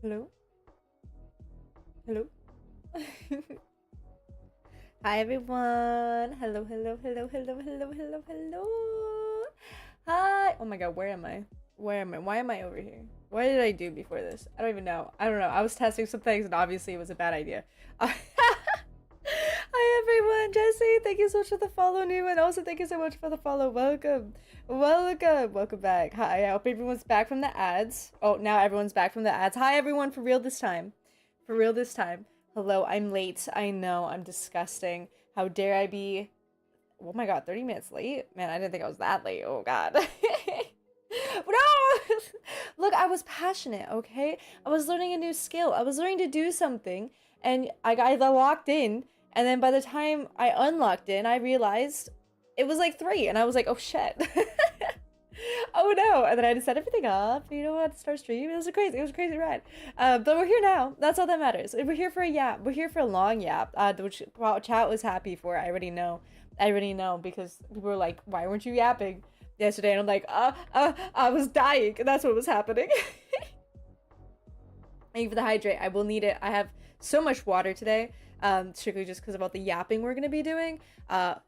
Hello? Hello? Hi everyone. Hello, hello, hello, hello, hello, hello, hello. Hi. Oh my god, where am I? Where am I? Why am I over here? What did I do before this? I don't even know. I don't know. I was testing some things and obviously it was a bad idea. Hi everyone, Jesse. Thank you so much for the follow, new, and also thank you so much for the follow. Welcome, welcome back. Hi. I hope everyone's back from the ads. Oh, now everyone's back from the ads. Hi everyone, for real this time. For real this time. Hello, I'm late. I know, I'm disgusting. How dare I be? Oh my god, 30 minutes late? Man, I didn't think I was that late. Oh god. No! Look, I was passionate, okay? I was learning a new skill. I was learning to do something, and I got locked in, and then by the time I unlocked in, I realized it was like 3, and I was like, oh shit. Oh no! And then I had to set everything up. You know what? Start stream. It was a crazy ride. But we're here now. That's all that matters. We're here for a yap. We're here for a long yap. Which chat was happy for. I already know. I already know because people were like, "Why weren't you yapping yesterday?" And I'm like, I was dying. And that's what was happening." Thank you for the hydrate. I will need it. I have so much water today. Strictly just because of all the yapping we're gonna be doing.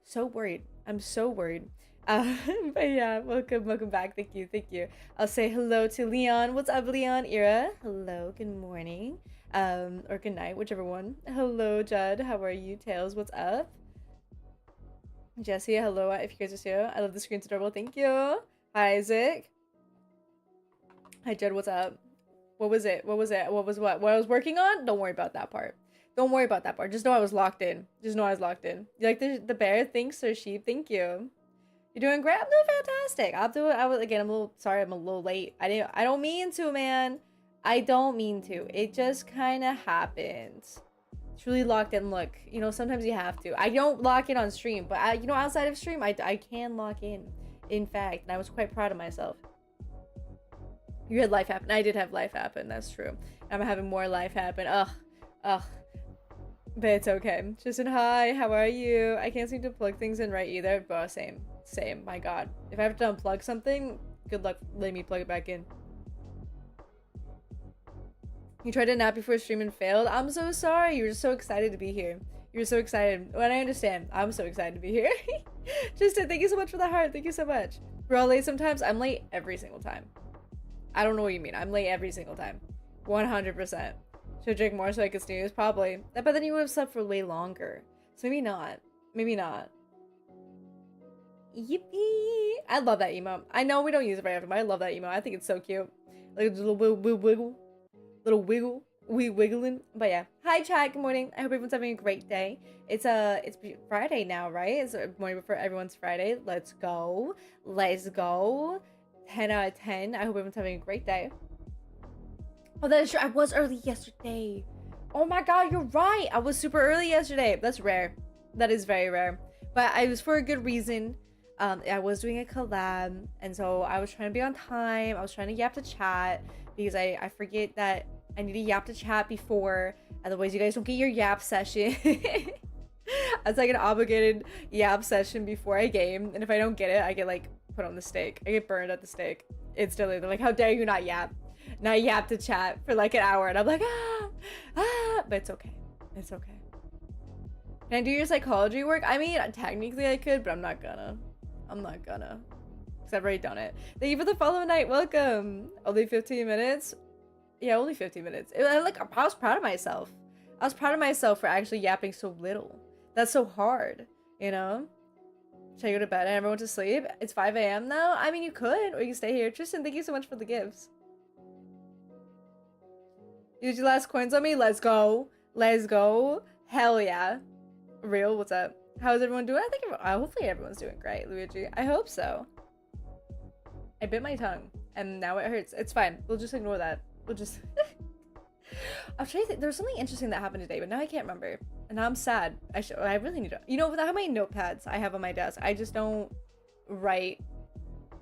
So worried. I'm so worried. But yeah, welcome back. Thank you. I'll say hello to Leon. What's up, Leon? Ira. Hello, good morning. Or good night, whichever one. Hello, Judd. How are you? Tails, what's up? Jesse, hello. If you guys are here, I love the screen's adorable. Thank you. Hi, Isaac. Hi, Judd. What's up? What was it? What I was working on? Don't worry about that part. Don't worry about that part. Just know I was locked in. Just know I was locked in. You like the bear? Thanks, Sir Sheep. Thank you. You're doing great. I'm doing fantastic. I'm doing. I'm a little sorry. I'm a little late. I don't mean to, man. I don't mean to. It just kind of happens. It's really locked in. Look, you know, sometimes you have to. I don't lock in on stream, but you know, outside of stream, I can lock in. In fact, and I was quite proud of myself. You had life happen. I did have life happen. That's true. I'm having more life happen. Ugh. But it's okay. Tristan, hi. How are you? I can't seem to plug things in right either. But same. My god. If I have to unplug something, good luck letting me plug it back in. You tried to nap before stream and failed? I'm so sorry. You were so excited to be here. You were so excited. When I understand. I'm so excited to be here. Tristan, thank you so much for the heart. Thank you so much. We're all late sometimes. I'm late every single time. I don't know what you mean. I'm late every single time. 100%. Should drink more so I could snooze? Probably. But then you would have slept for way longer. So maybe not. Maybe not. Yippee! I love that emote. I know we don't use it very often, but I love that emote. I think it's so cute. Like a little wiggle. Little wiggle. We wiggling. But yeah. Hi chat, good morning. I hope everyone's having a great day. It's Friday now, right? It's morning before everyone's Friday. Let's go. 10 out of 10. I hope everyone's having a great day. Oh, that is true. I was early yesterday. Oh my god, you're right. I was super early yesterday. That's rare. That is very rare. But I was for a good reason. I was doing a collab, and so I was trying to be on time. I was trying to yap to chat because I forget that I need to yap to chat before. Otherwise, you guys don't get your yap session. It's like an obligated yap session before I game, and if I don't get it, I get like put on the stake. I get burned at the stake instantly. They're like, "How dare you not yap?" And I yap to chat for like an hour, and I'm like, but it's okay. It's okay. Can I do your psychology work? I mean, technically I could, but I'm not gonna. Because I've already done it. Thank you for the follow night. Welcome. Only 15 minutes? Yeah, only 15 minutes. I was proud of myself. I was proud of myself for actually yapping so little. That's so hard, you know? Should I go to bed and everyone to sleep? It's 5 a.m. now? I mean, you could, or you can stay here. Tristan, thank you so much for the gifts. Use your last coins on me? Let's go. Let's go. Hell yeah. Real, what's up? How's everyone doing? I think hopefully everyone's doing great, Luigi. I hope so. I bit my tongue, and now it hurts. It's fine. We'll just ignore that. We'll just... I'm trying to think. There was something interesting that happened today, but now I can't remember. And now I'm sad. I really need to... You know, how many notepads I have on my desk? I just don't write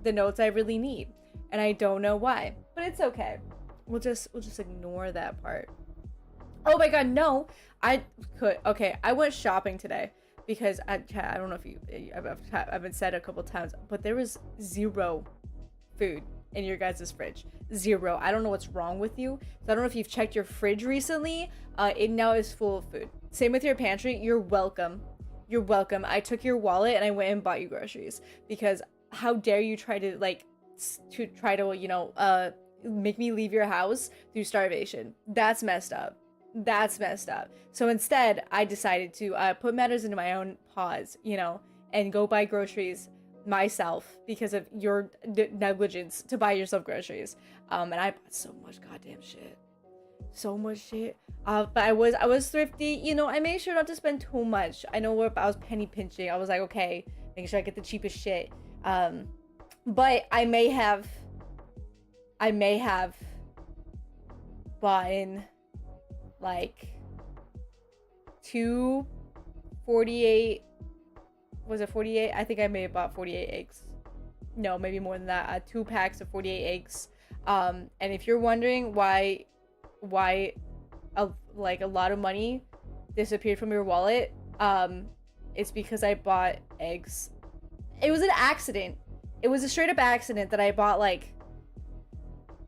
the notes I really need. And I don't know why. But it's okay. We'll just ignore that part. Oh my god, no! I could... Okay, I went shopping today. Because I don't know if I've been said a couple times, but there was zero food in your guys' fridge. 0. I don't know what's wrong with you. So I don't know if you've checked your fridge recently. It now is full of food. Same with your pantry. You're welcome. You're welcome. I took your wallet and I went and bought you groceries because how dare you try to make me leave your house through starvation. That's messed up. That's messed up. So instead, I decided to put matters into my own paws, and go buy groceries myself because of your negligence to buy yourself groceries. And I bought so much goddamn shit. So much shit. But I was thrifty, I made sure not to spend too much. I know where I was penny pinching. I was like, okay, making sure I get the cheapest shit. But I may have bought like 248. Was it 48? I think I may have bought 48 eggs. No, maybe more than that. 2 packs of 48 eggs. And if you're wondering why a lot of money disappeared from your wallet, it's because I bought eggs. It was an accident. It was a straight up accident that I bought like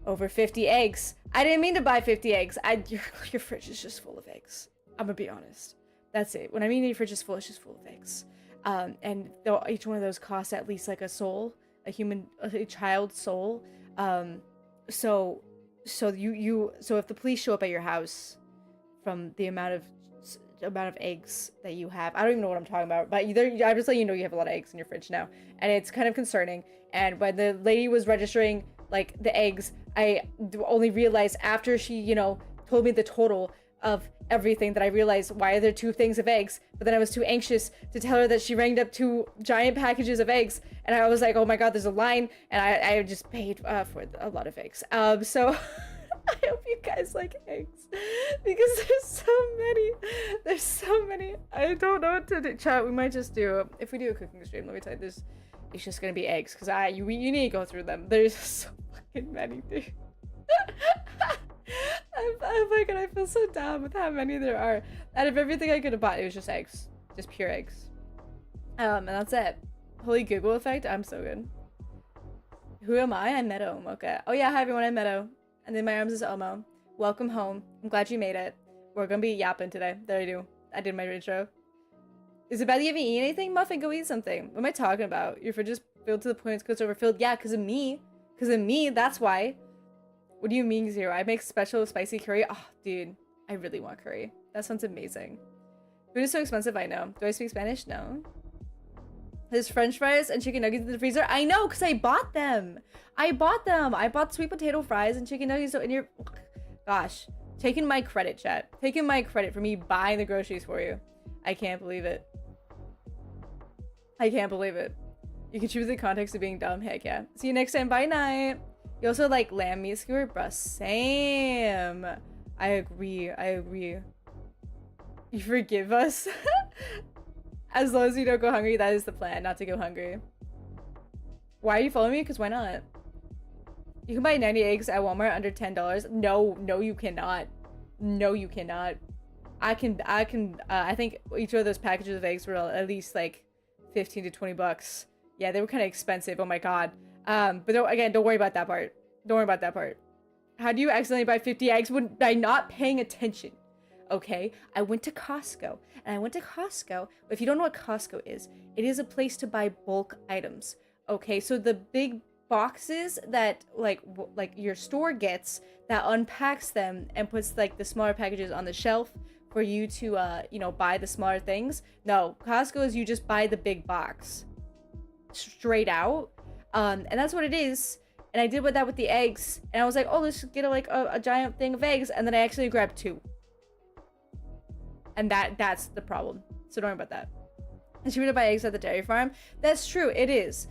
over 50 eggs. I didn't mean to buy 50 eggs. Your fridge is just full of eggs. I'm gonna be honest. That's it. When I mean your fridge is full, it's just full of eggs. And each one of those costs at least like a soul, a child's soul. So if the police show up at your house from the amount of eggs that you have, I don't even know what I'm talking about, but I'm just letting you know you have a lot of eggs in your fridge now, and it's kind of concerning. And when the lady was registering like the eggs, I only realized after she told me the total of everything that I realized why are there 2 things of eggs, but then I was too anxious to tell her that she rang up 2 giant packages of eggs, and I was like, oh my god, there's a line, and I just paid for a lot of eggs. So I hope you guys like eggs because there's so many. I don't know what to do. Chat, we might just do, if we do a cooking stream, let me tell you, it's just gonna be eggs because you need to go through them. There's so fucking many, dude. Oh my god, I feel so dumb with how many there are. Out of everything I could have bought, it was just eggs. Just pure eggs. And that's it. Holy Google effect, I'm so good. Who am I? I'm Meadow. Okay. Oh yeah, hi everyone, I'm Meadow. And then my arms is Omo. Welcome home. I'm glad you made it. We're gonna be yapping today. There I do. I did my intro. Is it bad you haven't eaten anything? Muffin, go eat something. What am I talking about? Your fridge is filled to the point it's overfilled. Yeah, because of me. Because of me, that's why. What do you mean 0? I make special spicy curry. Oh, dude. I really want curry. That sounds amazing. Food is so expensive, I know. Do I speak Spanish? No. There's french fries and chicken nuggets in the freezer. I know, because I bought them. I bought sweet potato fries and chicken nuggets. So in your... Gosh. Taking my credit, chat. Taking my credit for me buying the groceries for you. I can't believe it. I can't believe it. You can choose the context of being dumb. Heck yeah. See you next time. Bye, night. You also like lamb meat skewer? Bruh, same. I agree. You forgive us? As long as you don't go hungry, that is the plan, not to go hungry. Why are you following me? Because why not? You can buy 90 eggs at Walmart under $10. No, you cannot. No, you cannot. I think each of those packages of eggs were at least like 15 to 20 bucks. Yeah, they were kind of expensive. Oh my god. But don't worry about that part. Don't worry about that part. How do you accidentally buy 50 eggs by not paying attention? Okay, I went to Costco. If you don't know what Costco is, it is a place to buy bulk items. Okay, so the big boxes that like your store gets, that unpacks them and puts like the smaller packages on the shelf for you to buy the smaller things. No, Costco is you just buy the big box straight out. And that's what it is. And I did that with the eggs, and I was like, oh, let's get a giant thing of eggs, and then I actually grabbed 2. And that's the problem. So don't worry about that. It's cheaper to buy eggs at the dairy farm. That's true. It is.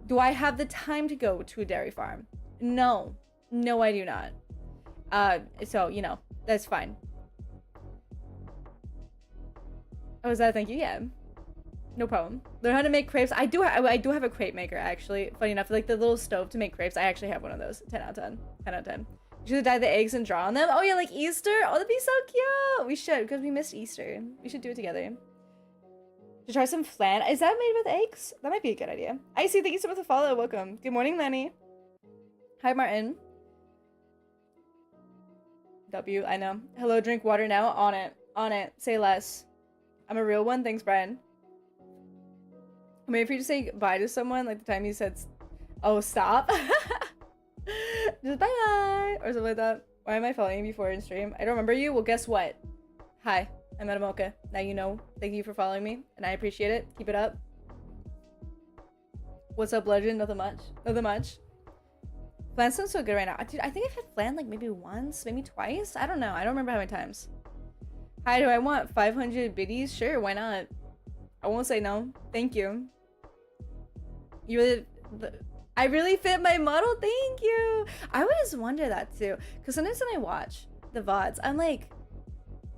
Do I have the time to go to a dairy farm? No, I do not. So that's fine. Oh, is that? Thank you. Yeah. No problem. Learn how to make crepes. I do have a crepe maker, actually. Funny enough, like the little stove to make crepes. I actually have one of those. 10 out of 10. 10 out of 10. We should dye the eggs and draw on them. Oh yeah, like Easter. Oh, that'd be so cute. We should, because we missed Easter. We should do it together. Should try some flan. Is that made with eggs? That might be a good idea. I see. Thank you so much for the follow. Welcome. Good morning, Lenny. Hi, Martin. W, I know. Hello, drink water now. On it. On it. Say less. I'm a real one. Thanks, Brian. I mean, if you just say bye to someone, like the time you said, oh, stop. Just bye-bye. Or something like that. Why am I following you before in stream? I don't remember you. Well, guess what? Hi, I'm Adamoka. Now you know. Thank you for following me, and I appreciate it. Keep it up. What's up, legend? Nothing much. Nothing much. Flan sounds so good right now. Dude, I think I've had flan like maybe once, maybe twice. I don't know. I don't remember how many times. Hi, do I want 500 biddies? Sure, why not? I won't say no. Thank you. I really fit my model. Thank you. I always wonder that too, because sometimes when I watch the VODs, I'm like,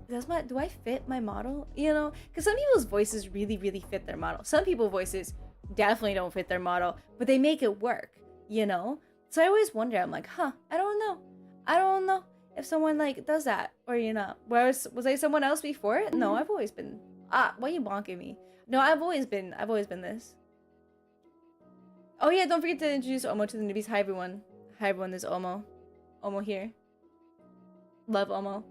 do I fit my model? You know, because some people's voices really, really fit their model. Some people's voices definitely don't fit their model, but they make it work, you know? So I always wonder, I'm like, huh, I don't know if someone like does that, or you know, was I someone else before? No, I've always been, why are you bonking me? No, I've always been this. Oh yeah, don't forget to introduce Omo to the newbies. Hi everyone. Hi everyone, there's Omo. Omo here. Love Omo.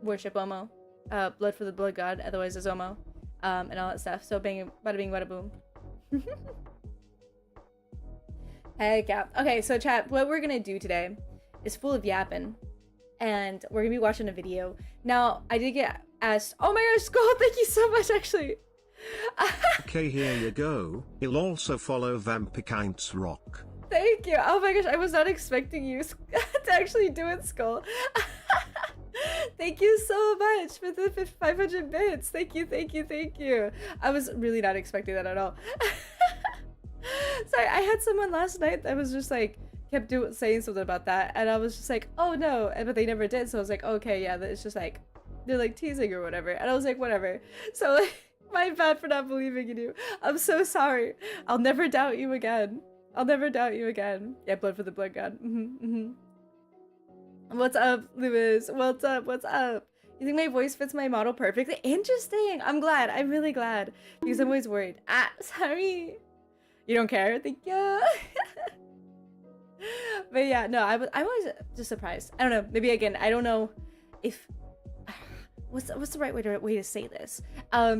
Worship Omo. Blood for the blood god, otherwise as Omo. And all that stuff. So bang, bada bing, bada boom. Heck yeah. Okay, so chat, what we're gonna do today is full of yapping. And we're gonna be watching a video. Now, I did get asked, oh my gosh, Skull, thank you so much actually. Okay, here you go. He'll also follow Vampikind's rock. Thank you. Oh my gosh, I was not expecting you to actually do it, Skull. Thank you so much for the 500 bits. Thank you, thank you, thank you. I was really not expecting that at all. Sorry, I had someone last night that was just like, kept saying something about that, and I was just like, oh no, but they never did, so I was like, okay, yeah, it's just like, they're like teasing or whatever, and I was like, whatever. So like, my bad for not believing in you. I'm so sorry. I'll never doubt you again. I'll never doubt you again. Yeah, blood for the blood god. What's up, Lewis? What's up? What's up? You think my voice fits my model perfectly? Interesting. I'm glad. I'm really glad. Because I'm always worried. Sorry. You don't care? Thank you. But yeah, no, I'm always just surprised. I don't know. Maybe again, I don't know if what's the right way to say this.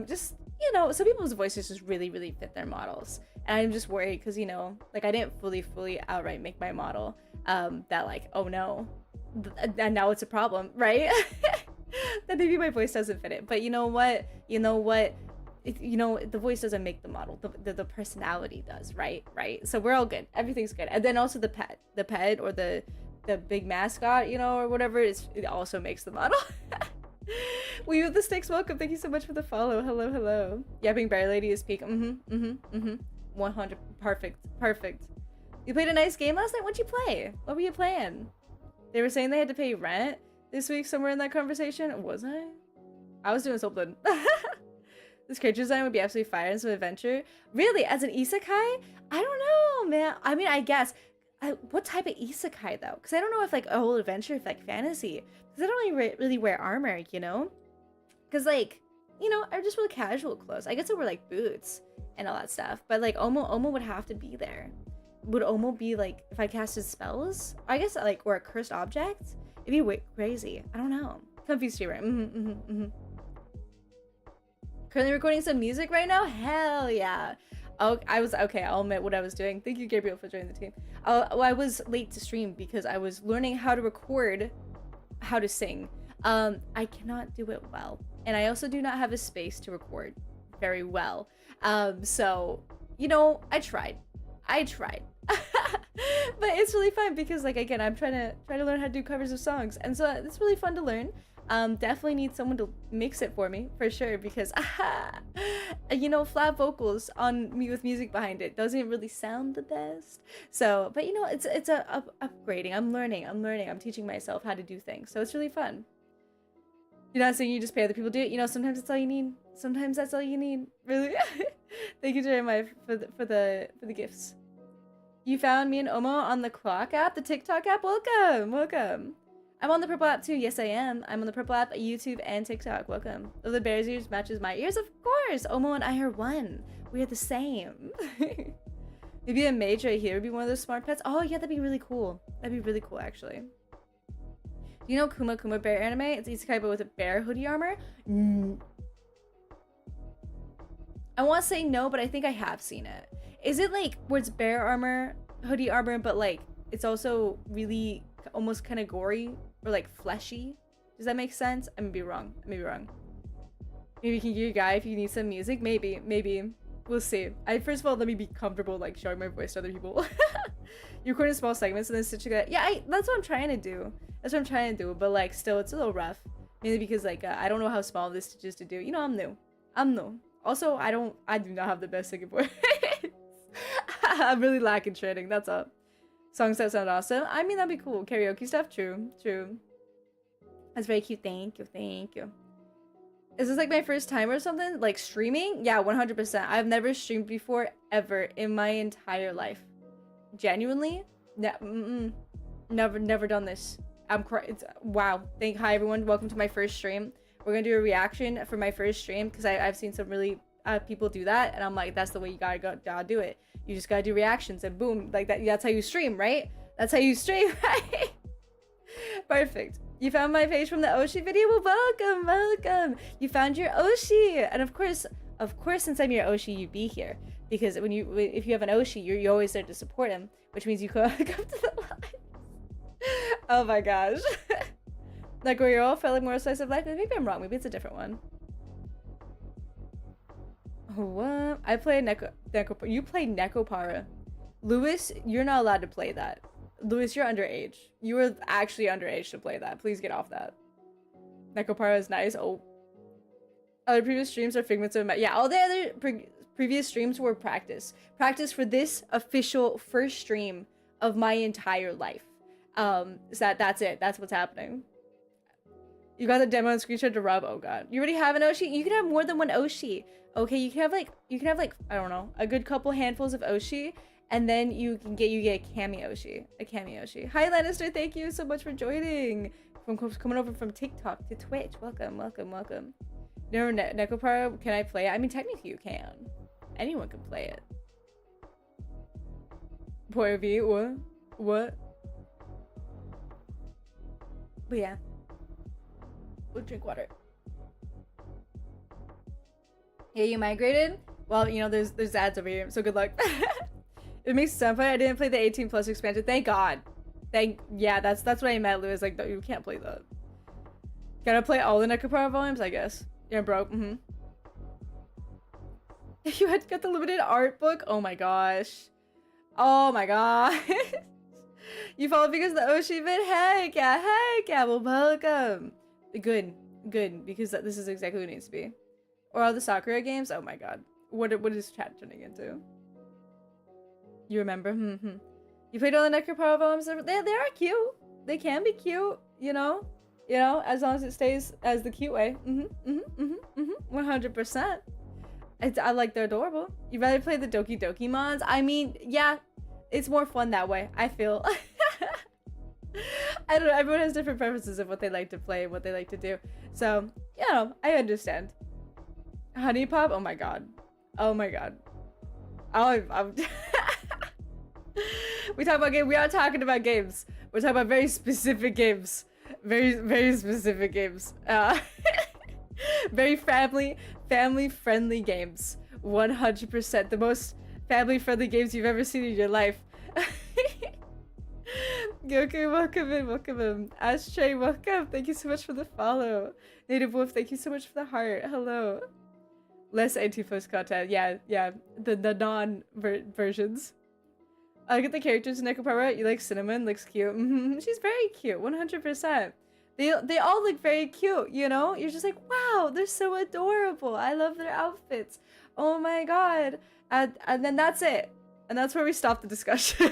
Just, you know, some people's voices just really, really fit their models. And I'm just worried because, you know, like I didn't fully outright make my model that like, oh no, and now it's a problem, right? That maybe my voice doesn't fit it. But you know what? You know, the voice doesn't make the model. The personality does, right? So we're all good. Everything's good. And then also the pet or the big mascot, you know, or whatever, it also makes the model. We with the sticks, welcome. Thank you so much for the follow. Hello. Yapping Bear Lady is peak. 100. Perfect. You played a nice game last night? What'd you play? What were you playing? They were saying they had to pay rent this week somewhere in that conversation. Was I? I was doing something. This character design would be absolutely fire in some adventure. Really? As an isekai? I don't know, man. I mean, I guess. What type of isekai, though? Because I don't know if, like, a whole adventure, if, like, fantasy. Because I don't really wear armor, you know? Because, like, you know, I just wear casual clothes. I guess I wear, like, boots and all that stuff. But, like, Omo would have to be there. Would Omo be, like, if I casted spells? I guess, like, or a cursed object? It'd be way crazy. I don't know. Confused here, right? Currently recording some music right now? Hell yeah. Oh, I'll admit what I was doing. Thank you, Gabriel, for joining the team. Well, I was late to stream because I was learning how to record, how to sing. I cannot do it well. And I also do not have a space to record very well. So, you know, I tried. But it's really fun because, like, again, I'm trying to learn how to do covers of songs. And so it's really fun to learn. Definitely need someone to mix it for me, for sure, because you know, flat vocals on me with music behind it doesn't really sound the best. So, but you know, it's upgrading. I'm learning. I'm teaching myself how to do things. So it's really fun. You're not saying you just pay other people to do it. You know, sometimes that's all you need. Sometimes that's all you need. Really. Thank you, Jeremiah, for the gifts. You found me and Omo on the Clock app, the TikTok app. Welcome. I'm on the Purple app too. Yes, I am. I'm on the Purple app, YouTube, and TikTok. Welcome. Oh, the bear's ears matches my ears, of course. Omo and I are one. We are the same. Maybe a mage right here would be one of those smart pets. Oh yeah, that'd be really cool. That'd be really cool actually. Do you know Kuma Kuma Bear anime? It's isekai but with a bear hoodie armor. I want to say no, but I think I have seen it. Is it like where it's bear armor, hoodie armor, but like it's also really almost kind of gory or like fleshy? Does that make sense? I may be wrong. I may be wrong. Maybe you can get your guy if you need some music. Maybe. We'll see. First of all, let me be comfortable like showing my voice to other people. You record in small segments and then stitching that. Yeah, that's what I'm trying to do. That's what I'm trying to do. But like, still, it's a little rough. Mainly because like I don't know how small this stitch is to do. You know, I'm new. Also, I do not have the best singing voice. I'm really lacking training. That's all. Songs that sound awesome. I mean, that'd be cool. Karaoke stuff. True. That's very cute. Thank you. Is this like my first time or something? Like streaming? Yeah, 100%. I've never streamed before ever in my entire life. Genuinely, never done this. Wow. Hi everyone. Welcome to my first stream. We're gonna do a reaction for my first stream because I've seen some really people do that, and I'm like, that's the way you gotta do it. You just gotta do reactions and boom, like that. That's how you stream, right? That's how you stream, right? Perfect. You found my page from the Oshi video? Well, welcome. You found your Oshi, and of course, since I'm your Oshi, you be here because if you have an Oshi, you're always there to support him, which means you come to the live. Oh my gosh. Like where you're all felt like more slice of life. Maybe I'm wrong. Maybe it's a different one. What? I play Neko. You play Nekopara. Lewis, you're not allowed to play that. Lewis, you're underage. You were actually underage to play that. Please get off that. Nekopara is nice. Oh. Other previous streams are figments of my... Yeah, all the other previous streams were practice. Practice for this official first stream of my entire life. So that's it. That's what's happening. You got the demo and screenshot to Rob. Oh god. You already have an Oshi? You can have more than one Oshi. Okay, you can have like I don't know, a good couple handfuls of Oshi, and then you get a Kami Oshi. A Kami Oshi. Hi Lannister, thank you so much for joining. From coming over from TikTok to Twitch. Welcome. No, Nekopara, can I play it? I mean, technically you can. Anyone can play it. Boy V, what? But yeah. We'll drink water. Yeah, you migrated? Well, you know, there's ads over here, so good luck. It makes sense, but I didn't play the 18+ expansion. Thank God. Yeah, that's what I meant, Lewis. Like, you can't play that. Gotta play all the Nekopara volumes, I guess. Yeah, bro. You had to get the limited art book? Oh my gosh. Oh my god. You followed because of the Oshi vid? Heck yeah, well, welcome. Good, because this is exactly what it needs to be. Or all the Sakura games? Oh my god. What is chat turning into? You remember? You played all the Nekopara volumes? They are cute. They can be cute, you know? As long as it stays as the cute way. 100%. I like they're adorable. You rather play the Doki Doki mods? I mean, yeah, it's more fun that way, I feel. I don't know, everyone has different preferences of what they like to play and what they like to do. So, you know, I understand. Honey Pop? Oh my god. I'm we talk about games. We are talking about games. We're talking about very specific games. Very specific games. Very family-friendly games. 100%. The most family-friendly games you've ever seen in your life. Goku, welcome in. Ashtray, welcome. Thank you so much for the follow. Native Wolf, thank you so much for the heart. Hello. Less anti-post content. Yeah. The non-versions. I look at the characters in Nekopara. You like Cinnamon? Looks cute. She's very cute. 100%. They all look very cute, you know? You're just like, wow, they're so adorable. I love their outfits. Oh my god. And then that's it. And that's where we stop the discussion.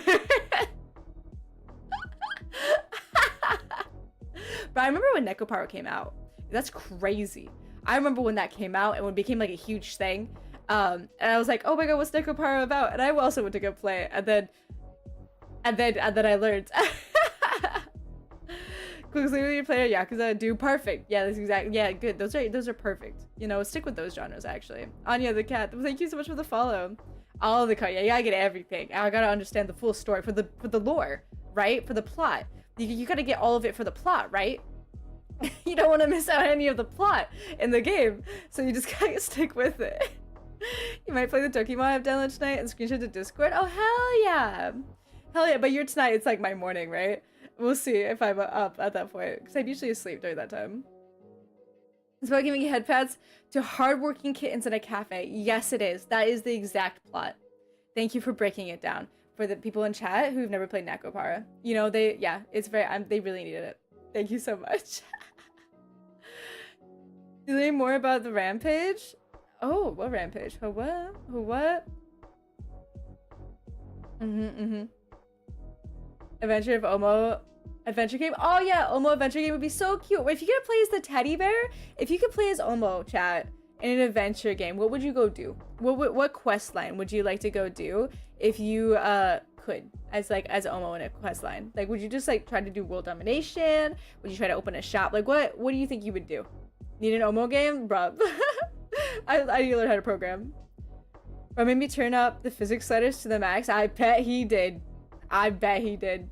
But I remember when Nekopara came out. That's crazy. I remember when that came out and when it became like a huge thing. And I was like, oh my god, what's Nekopara about? And I also went to go play it. And then I learned. Quickly with your player, Yakuza, do perfect. Yeah, that's exactly. Yeah, good. Those are perfect. You know, stick with those genres actually. Anya the cat, thank you so much for the follow. All the yeah, you gotta get everything. I gotta understand the full story for the lore, right? For the plot. You gotta get all of it for the plot, right? You don't want to miss out any of the plot in the game, so you just gotta stick with it. You might play the Toki mod I've downloaded tonight and screenshot to Discord. Oh hell yeah, hell yeah! But you're tonight. It's like my morning, right? We'll see if I'm up at that point because I'm usually asleep during that time. It's about giving headpads to hardworking kittens in a cafe. Yes, it is. That is the exact plot. Thank you for breaking it down for the people in chat who've never played Nekopara. You know, it's very. They really needed it. Thank you so much. Do they more about the rampage? Oh, what rampage? Oh, what? Oh, what? Adventure of Omo. Adventure game? Oh yeah, Omo adventure game would be so cute. If you could play as the teddy bear, if you could play as Omo, chat, in an adventure game, what would you go do? What quest line would you like to go do if you could as Omo in a quest line? Like, would you just like try to do world domination? Would you try to open a shop? Like, what do you think you would do? Need an Omo game, bruh? I need to learn how to program. Or maybe turn up the physics letters to the max. I bet he did. I bet he did.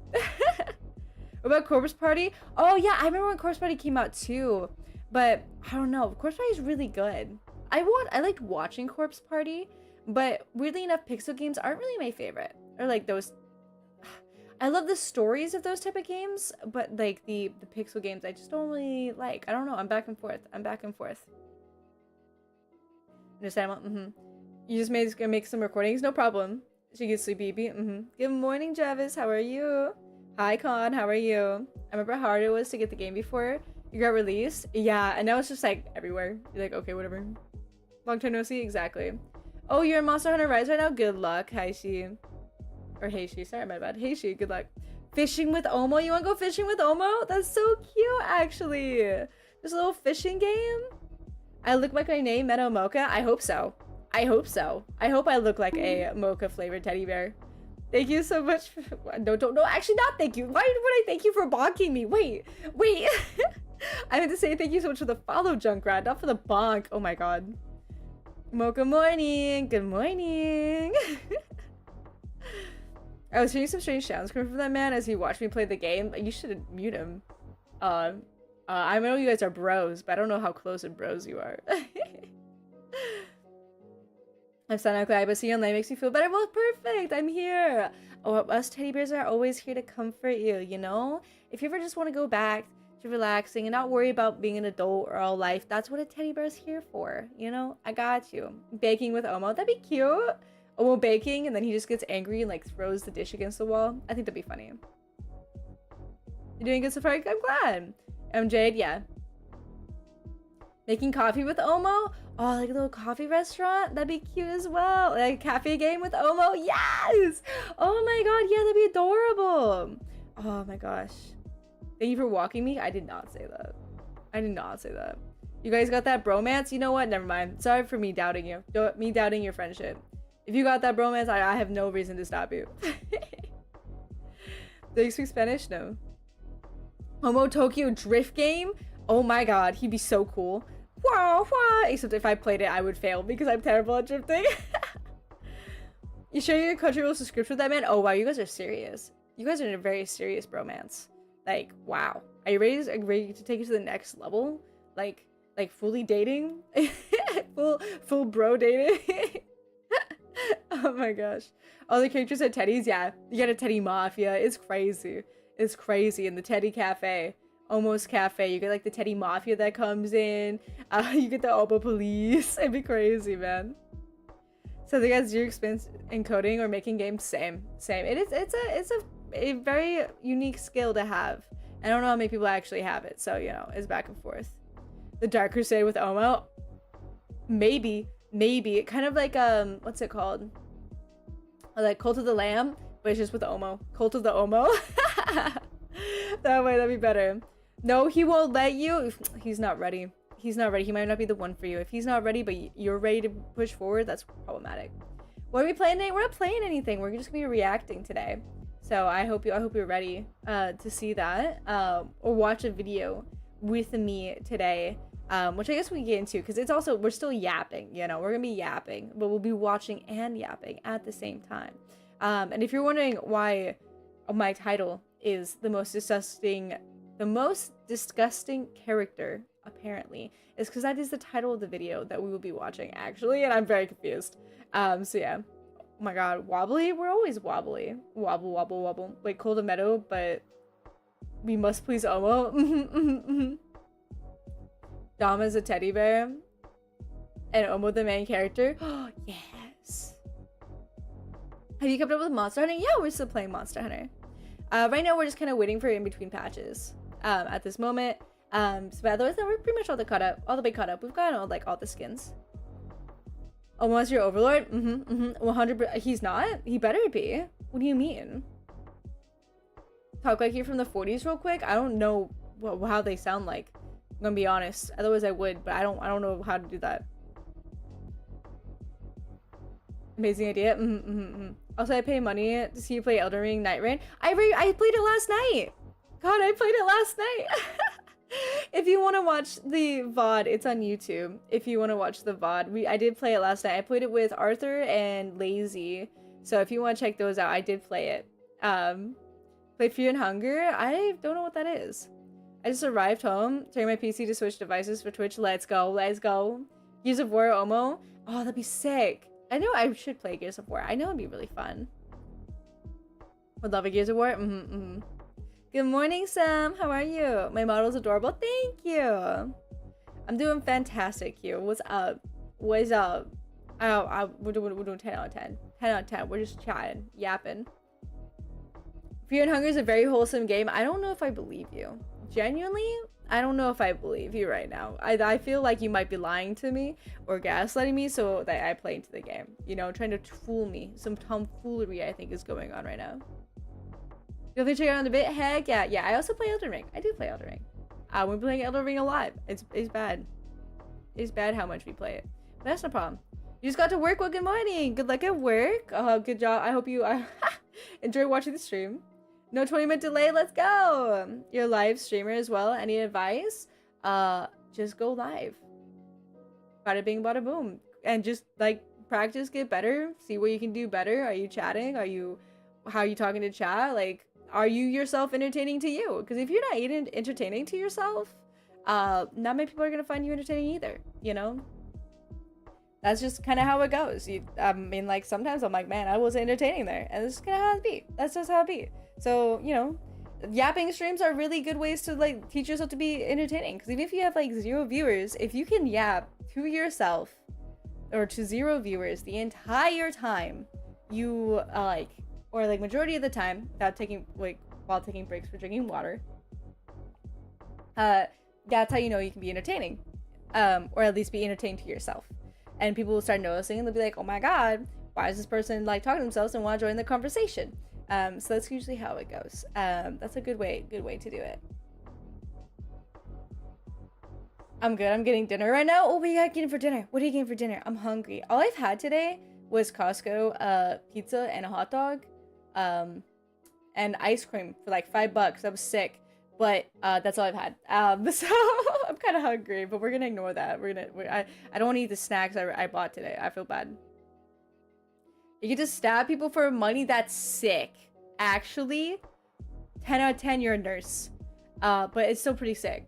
What about Corpse Party? Oh yeah, I remember when Corpse Party came out too, but I don't know. Corpse Party is really good. I liked watching Corpse Party, but weirdly enough, pixel games aren't really my favorite. Or like those. I love the stories of those type of games, but like the pixel games, I just don't really like. I don't know. I'm back and forth. Understand? You just gonna make some recordings, no problem. She gets sleepy. Good morning, Travis. How are you? Hi, Con. How are you? I remember how hard it was to get the game before you got released. Yeah, and now it's just like everywhere. You're like, okay, whatever. Long time no see. Exactly. Oh, you're in Monster Hunter Rise right now? Good luck, Heishi. Or Heishi. Sorry, my bad. Heishi, good luck. Fishing with Omo? You want to go fishing with Omo? That's so cute, actually. There's a little fishing game. I look like my name, Meadow Mocha. I hope so. I hope so. I hope I look like a mocha flavored teddy bear. Thank you so much. No, actually not thank you. Why would I thank you for bonking me? Wait. I meant to say thank you so much for the follow, Junkrat, not for the bonk. Oh my god. Mocha morning. Good morning. I was hearing some strange sounds coming from that man as he watched me play the game. You should mute him. I know you guys are bros, but I don't know how close of bros you are. I'm sounding glad, but seeing you online makes me feel better. Well, perfect. I'm here. Oh, us teddy bears are always here to comfort you, you know? If you ever just want to go back to relaxing and not worry about being an adult or all life, that's what a teddy bear is here for, you know? I got you. Baking with Omo. That'd be cute. Omo baking, and then he just gets angry and, like, throws the dish against the wall. I think that'd be funny. You're doing good so far? I'm glad. Jade, yeah. Making coffee with Omo? Oh, like a little coffee restaurant? That'd be cute as well. Like a cafe game with Omo? Yes! Oh my god, yeah, that'd be adorable. Oh my gosh. Thank you for walking me. I did not say that. I did not say that. You guys got that bromance? You know what? Never mind. Sorry for me doubting you. Me doubting your friendship. If you got that bromance, I have no reason to stop you. Do you speak Spanish? No. Homo Tokyo Drift game? Oh my god, he'd be so cool. Wow, wow. Except if I played it, I would fail because I'm terrible at drifting. You share your Crunchyroll subscription with that man? Oh wow, you guys are serious. You guys are in a very serious bromance. Like, wow. Are you ready to take it to the next level? Like fully dating? full bro dating? Oh my gosh. All the characters are teddies? Yeah. You got a teddy mafia. It's crazy. It's crazy. In the teddy cafe. Almost cafe. You get like the teddy mafia that comes in. You get the Obo police. It'd be crazy, man. So they got zero experience in coding or making games. Same. It's a very unique skill to have. I don't know how many people actually have it. So, you know, it's back and forth. The Dark Crusade with Omo? Maybe. Kind of like, what's it called? Like Cult of the Lamb, but it's just with Omo. Cult of the Omo. That way, that'd be better. No, he won't let you. He's not ready. He's not ready. He might not be the one for you. If he's not ready, but you're ready to push forward, that's problematic. What are we playing today? We're not playing anything. We're just gonna be reacting today. So I hope you're ready to see that or watch a video with me today which I guess we can get into because it's also we're still yapping. You know, we're gonna be yapping, but we'll be watching and yapping at the same time. And if you're wondering why my title is the most disgusting character, apparently, is because that is the title of the video that we will be watching actually, and I'm very confused. So yeah. Oh my god, wobbly? We're always wobbly. Wobble, wobble, wobble. Wait, Cold Meadow, but we must please Omo. Dom is a teddy bear. And Omo the main character. Oh, yes. Have you kept up with Monster Hunter? Yeah, we're still playing Monster Hunter. Right now, we're just kind of waiting for in-between patches at this moment. So otherwise, we're pretty much all the way caught up. We've got all the skins. Almost your overlord? 100%. He's not? He better be. What do you mean? Talk like you're from the 40s real quick? I don't know how they sound like. I'm gonna be honest. Otherwise I would, but I don't know how to do that. Amazing idea. Also, I pay money to see you play Elden Ring Night Rain. I played it last night. God, I played it last night. If you want to watch the VOD, it's on YouTube. If you want to watch the VOD, I did play it last night. I played it with Arthur and Lazy. So if you want to check those out, I did play it. Play Fear and Hunger? I don't know what that is. I just arrived home, turning my PC to switch devices for Twitch. Let's go, let's go. Gears of War Omo. Oh, that'd be sick. I know I should play Gears of War. I know it'd be really fun. Would love a Gears of War. Good morning, Sam. How are you? My model's adorable. Thank you. I'm doing fantastic, Q. What's up? What's up? We're doing 10 out of 10. 10 out of 10. We're just chatting, yapping. Fear and Hunger is a very wholesome game. I don't know if I believe you. Genuinely, I don't know if I believe you right now. I feel like you might be lying to me or gaslighting me so that I play into the game. You know, trying to fool me. Some tomfoolery I think is going on right now. You want to check it out in a bit? Heck yeah. Yeah, I also play Elden Ring. I do play Elden Ring. We're playing Elden Ring a lot. It's bad. It's bad how much we play it. But that's no problem. You just got to work. Well, good morning. Good luck at work. Good job. I hope you enjoy watching the stream. No 20-minute delay. Let's go. You're a live streamer as well. Any advice? Just go live. Bada bing, bada boom. And just like practice, get better. See what you can do better. Are you chatting? How are you talking to chat? Like, are you yourself entertaining to you? Because if you're not even entertaining to yourself, not many people are gonna find you entertaining either. You know. That's just kind of how it goes. I mean, like, sometimes I'm like, man, I wasn't entertaining there. And this is kind of how it be. That's just how it be. So, you know, yapping streams are really good ways to, like, teach yourself to be entertaining. Because even if you have, like, 0 viewers, if you can yap to yourself or to 0 viewers the entire time, you, majority of the time, without taking, like, while taking breaks for drinking water, that's how you know you can be entertaining. Or at least be entertained to yourself. And people will start noticing and they'll be like, oh my god, why is this person like talking to themselves and want to join the conversation? So that's usually how it goes. That's a good way to do it. I'm good. I'm getting dinner right now. Oh, what are you getting for dinner? What are you getting for dinner? I'm hungry. All I've had today was Costco pizza and a hot dog and ice cream for like $5. I was sick. But that's all I've had. So I'm kind of hungry, but we're gonna ignore that. I don't want to eat the snacks I bought today. I feel bad. You get to stab people for money? That's sick. Actually, 10 out of 10, you're a nurse. But it's still pretty sick.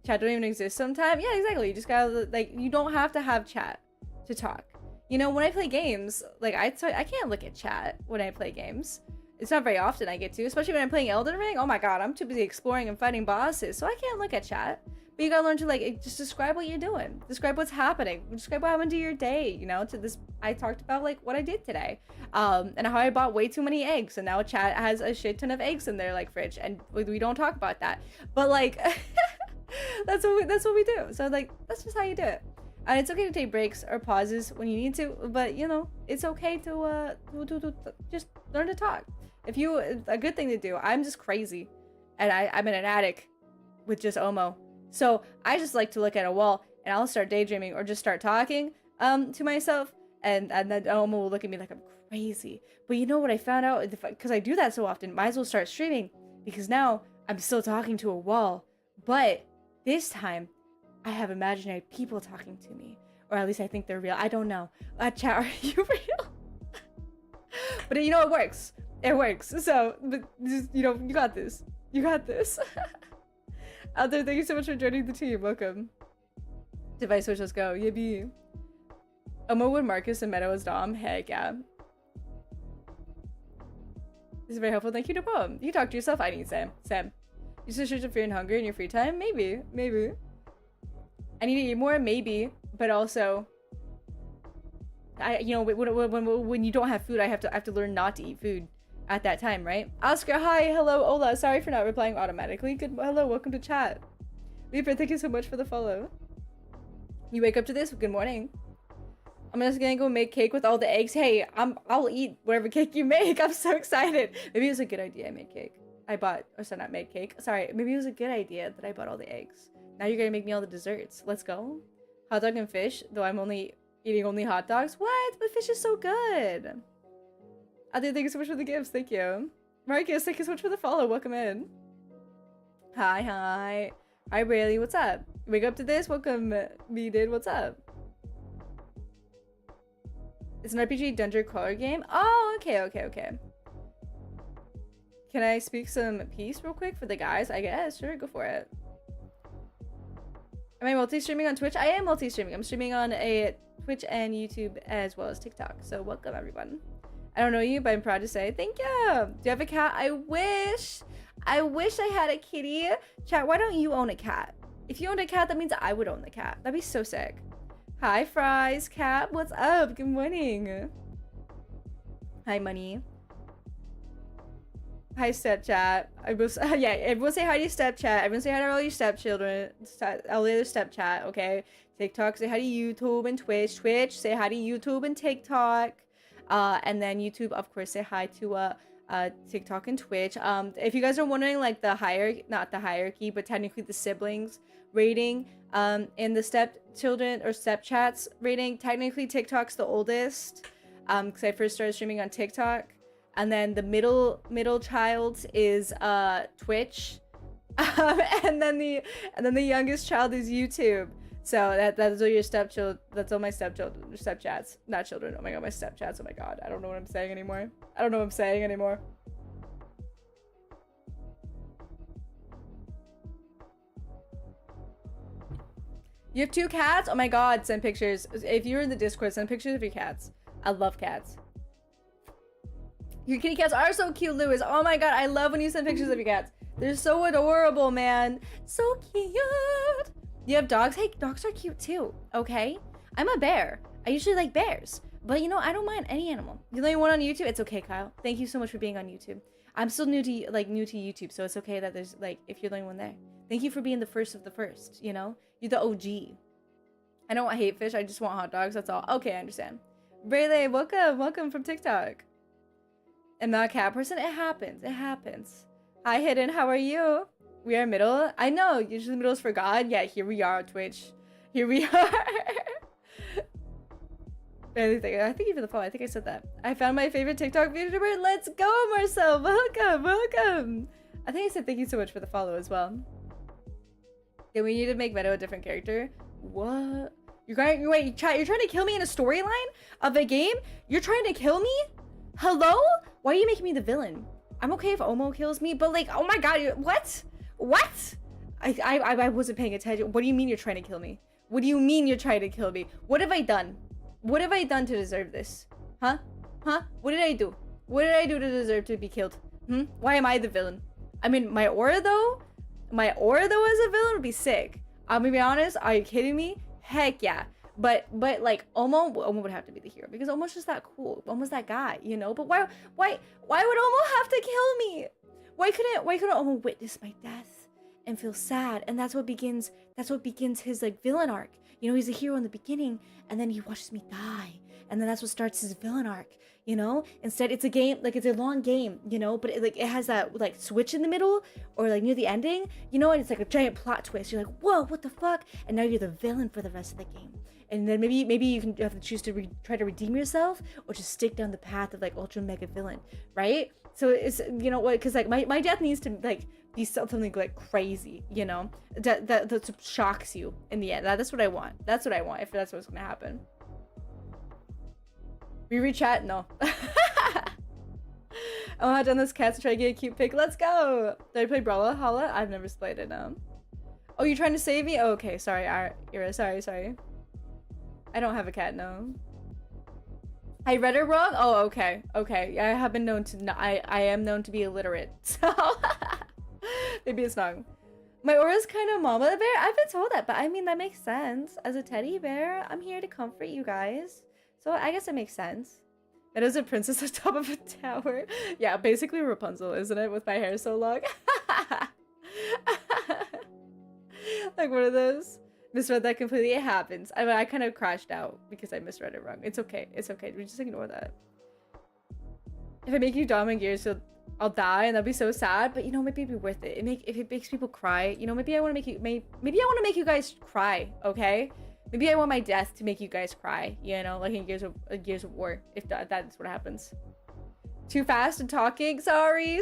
Chat don't even exist sometimes. Yeah, exactly. You just gotta, like, you don't have to have chat to talk. You know, when I play games, like, I can't look at chat when I play games. It's not very often I get to, especially when I'm playing Elden Ring. Oh my god, I'm too busy exploring and fighting bosses, so I can't look at chat. But you gotta learn to, like, just describe what you're doing. Describe what's happening. Describe what happened to your day, you know? To this, I talked about, like, what I did today. And how I bought way too many eggs, and now chat has a shit ton of eggs in their, like, fridge, and we don't talk about that. But, like, that's what we do. So, like, that's just how you do it. And it's okay to take breaks or pauses when you need to, but, you know, it's okay to just learn to talk. A good thing to do, I'm just crazy, and I'm in an attic with just Omo. So I just like to look at a wall, and I'll start daydreaming or just start talking to myself, and then Omo will look at me like I'm crazy. But you know what I found out? Because I do that so often, might as well start streaming, because now I'm still talking to a wall. But this time, I have imaginary people talking to me. Or at least I think they're real. I don't know. Chat, are you real? But you know, it works. It works. So, but just, you know, you got this. You got this. Out there, thank you so much for joining the team. Welcome. Device switch, let's go. Yippee. Omowood, Marcus, and Meadow as Dom. Heck yeah. This is very helpful. Thank you to Poem. You can talk to yourself. I need Sam. Sam. You still search of fear and hunger in your free time? Maybe. Maybe. I need to eat more? Maybe. But also, you know, when you don't have food, I have to learn not to eat food at that time, right? Oscar, hi, hello, Ola. Sorry for not replying automatically. Good, hello, welcome to chat. Leaper, thank you so much for the follow. You wake up to this? Good morning. I'm just gonna go make cake with all the eggs. Hey, I'll eat whatever cake you make. I'm so excited. Maybe it was a good idea I made cake. Not made cake. Sorry, maybe it was a good idea that I bought all the eggs. Now you're gonna make me all the desserts. Let's go. Hot dog and fish, though I'm eating only hot dogs. What? But fish is so good. Adi, thank you so much for the gifts. Thank you. Marcus, thank you so much for the follow. Welcome in. Hi. Hi, Braylee. What's up? Wake up to this? Welcome, me, dude. What's up? It's an RPG dungeon crawler game. Oh, okay. Can I speak some peace real quick for the guys? I guess. Sure, go for it. Am I multi-streaming on Twitch? I am multi-streaming. I'm streaming on a Twitch and YouTube as well as TikTok. So welcome, everyone. I don't know you, but I'm proud to say thank you. Do you have a cat? I wish I had a kitty. Chat, why don't you own a cat? If you owned a cat, that means I would own the cat. That'd be so sick. Hi, Fries, Cat. What's up? Good morning. Hi, Money. Hi, Stepchat. Yeah, everyone say hi to Stepchat. Everyone say hi to all your stepchildren. All the other Stepchat, okay? TikTok, say hi to YouTube and Twitch. Twitch, say hi to YouTube and TikTok. And then YouTube, of course, say hi to TikTok and Twitch. If you guys are wondering, like, the hierarchy, not the hierarchy, but technically the siblings rating, in the stepchildren or Stepchats rating, technically TikTok's the oldest, because I first started streaming on TikTok. And then the middle child is Twitch, and then the youngest child is YouTube. So that's all your stepchildren. That's all my stepchats, not children. Oh my god, my stepchats. Oh my god, I don't know what I'm saying anymore. You have 2 cats? Oh my god, send pictures. If you're in the Discord, send pictures of your cats. I love cats. Your kitty cats are so cute, Lewis. Oh my god, I love when you send pictures of your cats. They're so adorable, man. So cute. You have dogs? Hey, dogs are cute too, okay? I'm a bear. I usually like bears. But you know, I don't mind any animal. You're the only one on YouTube? It's okay, Kyle. Thank you so much for being on YouTube. I'm still new to YouTube, so it's okay that there's, like, if you're the only one there. Thank you for being the first of the first, you know? You're the OG. I don't hate fish, I just want hot dogs, that's all. Okay, I understand. Brayley, welcome from TikTok. I'm not a cat person. It happens. Hi, Hidden. How are you? We are middle. I know. Usually middle is for God. Yeah, here we are on Twitch. Here we are. I think even the phone. I think I said that. I found my favorite TikTok YouTuber. Let's go, Marcel. Welcome. I think I said thank you so much for the follow as well. Yeah, we need to make Meadow a different character. What? You're trying to kill me in a storyline of a game? You're trying to kill me? Hello? Why are you making me the villain? I'm okay if Omo kills me, but like, oh my god, what? I wasn't paying attention. What do you mean you're trying to kill me? What do you mean you're trying to kill me? What have I done? What have I done to deserve this? Huh? What did I do? What did I do to deserve to be killed? Why am I the villain? I mean, my aura though as a villain would be sick. I'm gonna be honest, are you kidding me? Heck yeah. But like Omo would have to be the hero because Omo's just that cool. Omo's that guy, you know? But why would Omo have to kill me? Why couldn't Omo witness my death and feel sad? And that's what begins his like villain arc. You know, he's a hero in the beginning and then he watches me die. And then that's what starts his villain arc, you know? Instead, it's a game, like it's a long game, you know? But it has that like switch in the middle or like near the ending, you know? And it's like a giant plot twist. You're like, whoa, what the fuck? And now you're the villain for the rest of the game. And then maybe you have to choose to try to redeem yourself or just stick down the path of like ultra mega villain, right? So it's, you know what, because like my death needs to like be something like crazy, you know, that shocks you in the end. That's what I want. That's what I want. If that's what's gonna happen. Reread chat? No. Oh, I've done this cats to try to get a cute pic. Let's go. Did I play Brawlhalla? I've never played it. No. Oh, you're trying to save me? Oh, okay, sorry, Ira. Sorry. I don't have a cat. No. I read it wrong. Oh, okay. I have been known to. I am known to be illiterate. So maybe it's wrong. My aura's kind of mama bear. I've been told that, but I mean that makes sense. As a teddy bear, I'm here to comfort you guys. So I guess it makes sense. That is a princess on top of a tower. Yeah, basically Rapunzel, isn't it? With my hair so long. Like one of those. Misread that completely. It happens. I mean, I kind of crashed out because I misread it wrong. It's okay. We just ignore that. If I make you Dom and Gears, I'll die, and that'd be so sad. But you know, maybe it'd be worth it. If it makes people cry, you know, maybe I want to make you. Maybe I want to make you guys cry. Okay. Maybe I want my death to make you guys cry, you know, like in Gears of War, if that's what happens. Too fast and talking? Sorry.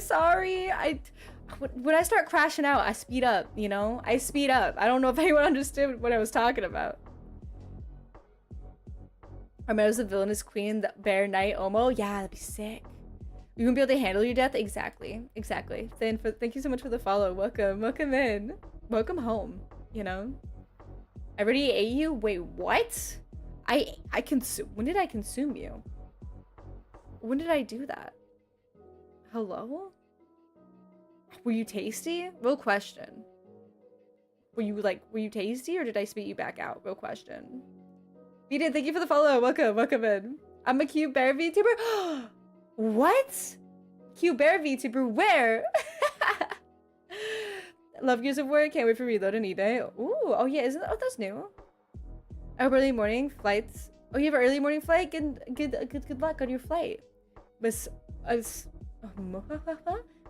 When I start crashing out, I speed up, you know? I speed up. I don't know if anyone understood what I was talking about. Armedo's the villainous queen, the bear knight, Omo? Yeah, that'd be sick. You won't be able to handle your death? Exactly. Thank you so much for the follow. Welcome in. Welcome home, you know? I already ate you? Wait, what? I consume. When did I consume you? When did I do that? Hello? Were you tasty? Real question. Were you tasty, or did I spit you back out? Real question. Vita, thank you for the follow. Welcome in. I'm a cute bear VTuber. What? Cute bear VTuber? Where? Love Gears of War. Can't wait for Reload and E-Day. Ooh, oh yeah, that's new. Early morning flights. Oh, you have an early morning flight? Good luck on your flight.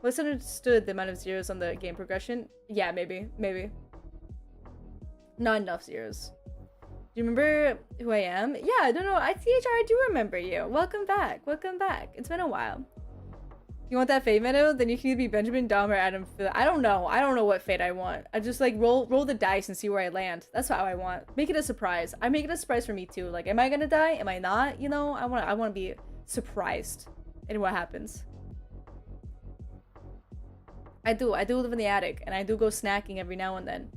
Misunderstood the amount of zeros on the game progression. Yeah, maybe. Not enough zeros. Do you remember who I am? Yeah, I don't know. I do remember you. Welcome back. It's been a while. You want that fate, Meadow? Then you can either be Benjamin, Dom, or Adam. I don't know what fate I want. I just like roll the dice and see where I land. That's how I want. Make it a surprise. I make it a surprise for me too. Like, am I gonna die? Am I not? You know, I want to be surprised in what happens. I do live in the attic, and I do go snacking every now and then.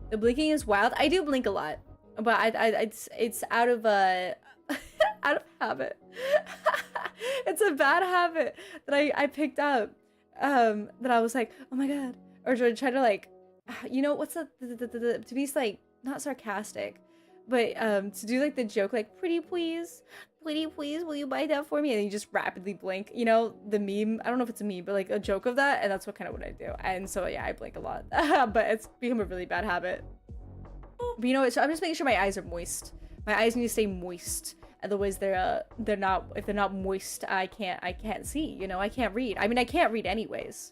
The blinking is wild. I do blink a lot, but it's out of out of habit. It's a bad habit that I picked up. That I was like, oh my god, or try to like, you know, what's the to be like not sarcastic, but to do like the joke like pretty please, will you buy that for me? And you just rapidly blink. You know, the meme. I don't know if it's a meme, but like a joke of that, and that's what I do. And so yeah, I blink a lot, but it's become a really bad habit. But you know, so I'm just making sure my eyes are moist. My eyes need to stay moist. Otherwise, they're not. If they're not moist, I can't see. You know, I can't read. I mean, I can't read anyways.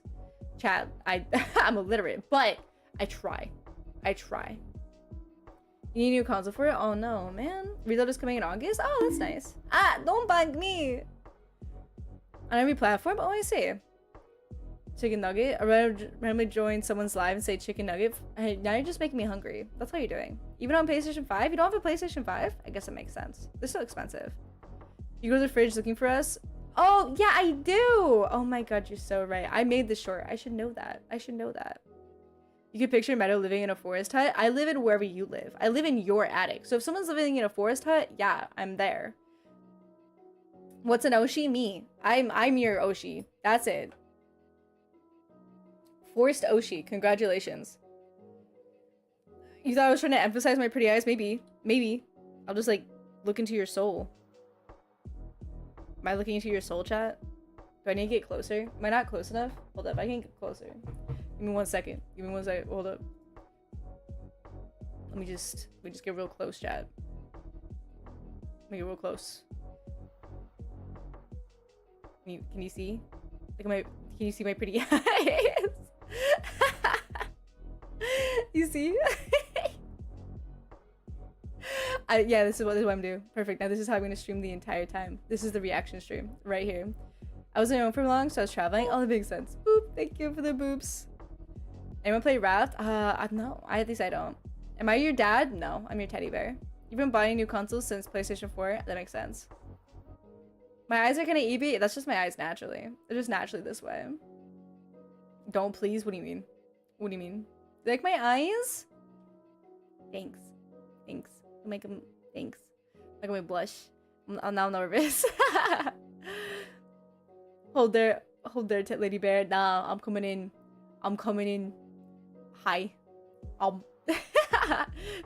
Chat. I'm illiterate, but I try. You need a new console for it? Oh no, man. Reload is coming in August? Oh, that's nice. Don't bug me. On every platform? Oh, I see. Chicken nugget? I randomly join someone's live and say chicken nugget. Hey, now you're just making me hungry. That's how you're doing. Even on PlayStation 5? You don't have a PlayStation 5? I guess it makes sense. They're so expensive. You go to the fridge looking for us? Oh, yeah, I do. Oh my god, you're so right. I made this short. I should know that. You can picture Meadow living in a forest hut. I live in wherever you live. I live in your attic. So if someone's living in a forest hut, yeah, I'm there. What's an Oshi? Me. I'm your Oshi. That's it. Forced Oshi. Congratulations. You thought I was trying to emphasize my pretty eyes? Maybe. I'll just like look into your soul. Am I looking into your soul, chat? Do I need to get closer? Am I not close enough? Hold up, I can get closer. Give me 1 second. Hold up. Let me just get real close, chat. Let me get real close. Can you see? Can you see my pretty eyes? You see? Yeah, this is what I'm doing. Perfect. Now this is how I'm gonna stream the entire time. This is the reaction stream right here. I wasn't home for long, so I was traveling. Oh, that makes sense. Boop. Thank you for the boops. Anyone play Raft? No. At least I don't. Am I your dad? No, I'm your teddy bear. You've been buying new consoles since PlayStation 4? That makes sense. My eyes are kind of EB. That's just my eyes naturally. They're just naturally this way. Don't please? What do you mean? What do you mean? You like my eyes? Thanks. Thanks. Make them. Thanks. Make me blush. I'm now nervous. hold there, Lady Bear. Nah, I'm coming in. I'm coming in. Hi.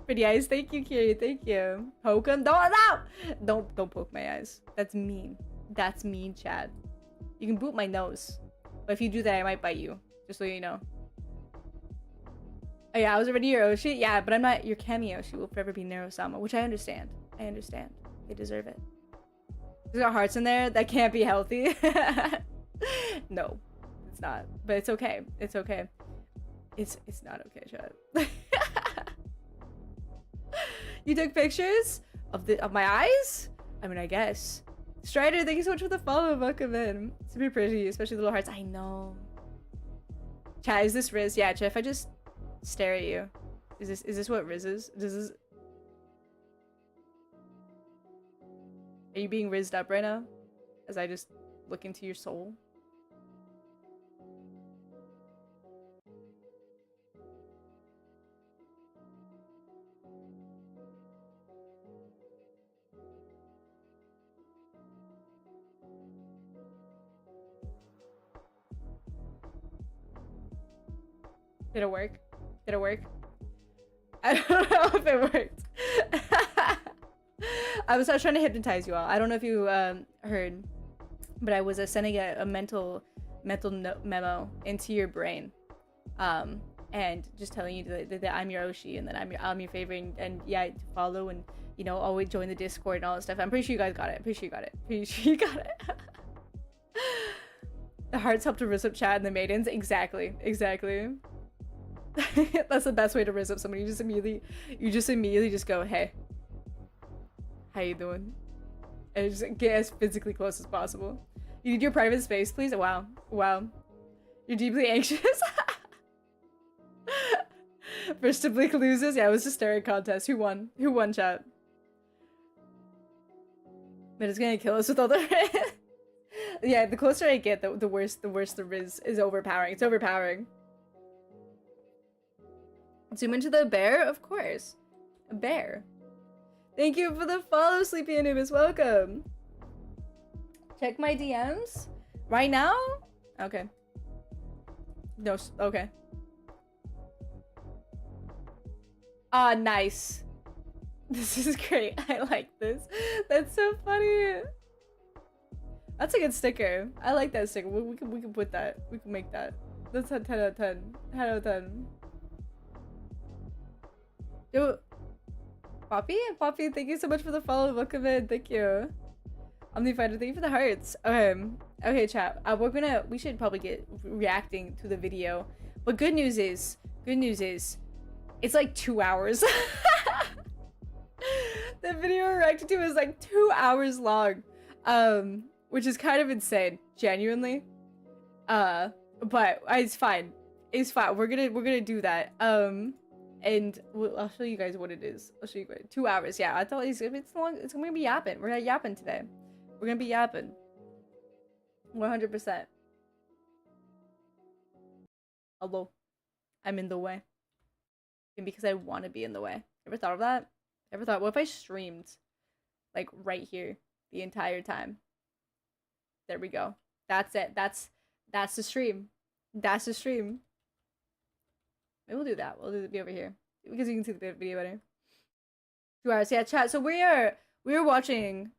Pretty eyes. Thank you, Kiri. Thank you. Poke him. Don't poke my eyes. That's mean. That's mean, Chad. You can boot my nose, but if you do that, I might bite you. Just so you know. Oh yeah, I was already your Oshi. Yeah, but I'm not your cameo. She will forever be Nero-sama, which I understand. I understand. They deserve it. There's got hearts in there. That can't be healthy. No, it's not. But it's okay. It's okay. It's not okay, Chad. You took pictures of my eyes? I mean, I guess. Strider, thank you so much for the follow. Welcome in. Super pretty, especially little hearts. I know. Chat, is this Riz? Yeah, chat, if I just stare at you. Is this what Riz is? Are you being rizzed up right now? As I just look into your soul? Did it work? Did it work? I don't know if it worked. I was trying to hypnotize you all. I don't know if you heard, but I was sending a mental memo into your brain, and just telling you that I'm your Oshi and that I'm your favorite, and yeah, to follow and you know always join the Discord and all that stuff. I'm pretty sure you guys got it. Pretty sure you got it. Pretty sure you got it. The hearts help to rizz up Chad and the maidens. Exactly. That's the best way to rizz up somebody. You just immediately just go, hey, how you doing? And just get as physically close as possible. You need your private space, please. Wow. You're deeply anxious. First to blink loses. Yeah, it was a staring contest. Who won, chat? But it's gonna kill us with all the yeah, the closer I get, the worse the Riz is overpowering. It's overpowering. Zoom into the bear? Of course. A bear. Thank you for the follow, Sleepy Anubis. Welcome. Check my DMs. Right now? Okay. No, okay. Ah, nice. This is great. I like this. That's so funny. That's a good sticker. I like that sticker. We can put that. We can make that. That's a 10 out of 10. 10 out of 10. Yo, Poppy, thank you so much for the follow. Welcome in. Thank you. Omnifighter, thank you for the hearts. Okay, chat. We should probably get reacting to the video. But good news is, it's like 2 hours. The video we're reacting to is like 2 hours long. Which is kind of insane, genuinely. But it's fine. It's fine. We're gonna do that. And I'll show you guys what it is. I'll show you guys. 2 hours. Yeah, I thought it's long. It's gonna be yapping. We're gonna yapping today. We're gonna be yapping. 100%. Although, I'm in the way. And because I want to be in the way. Ever thought of that? Ever thought, what if I streamed, like, right here the entire time? There we go. That's it. That's the stream. That's the stream. Maybe we'll do that. We'll be over here because you can see the video better. 2 hours. Yeah, chat. So we are watching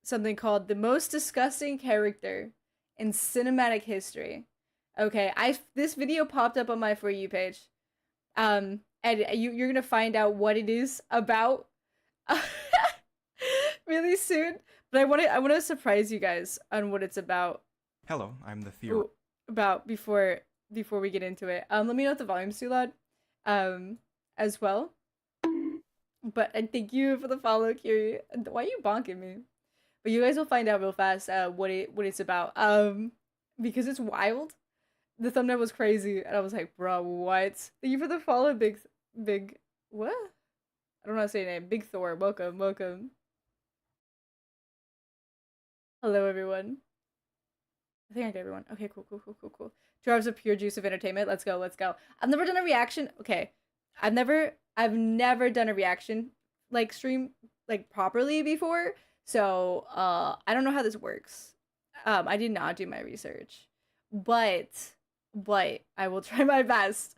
something called The Most Disgusting Character in Cinematic History. Okay, this video popped up on my For You page. And you're gonna find out what it is about really soon. But I want to surprise you guys on what it's about. Hello, I'm the Theo. About before we get into it. Let me know if the volume's too loud. As well. But thank you for the follow, Kiri. Why are you bonking me? But you guys will find out real fast what it's about. Because it's wild. The thumbnail was crazy, and I was like, bro, what? Thank you for the follow, big, what? I don't know how to say your name. Big Thor, welcome, welcome. Hello, everyone. I think I got everyone. Okay, cool. 2 hours of pure juice of entertainment. Let's go, let's go. I've never done a reaction. Okay, I've never done a reaction like stream like properly before. So I don't know how this works. I did not do my research, but I will try my best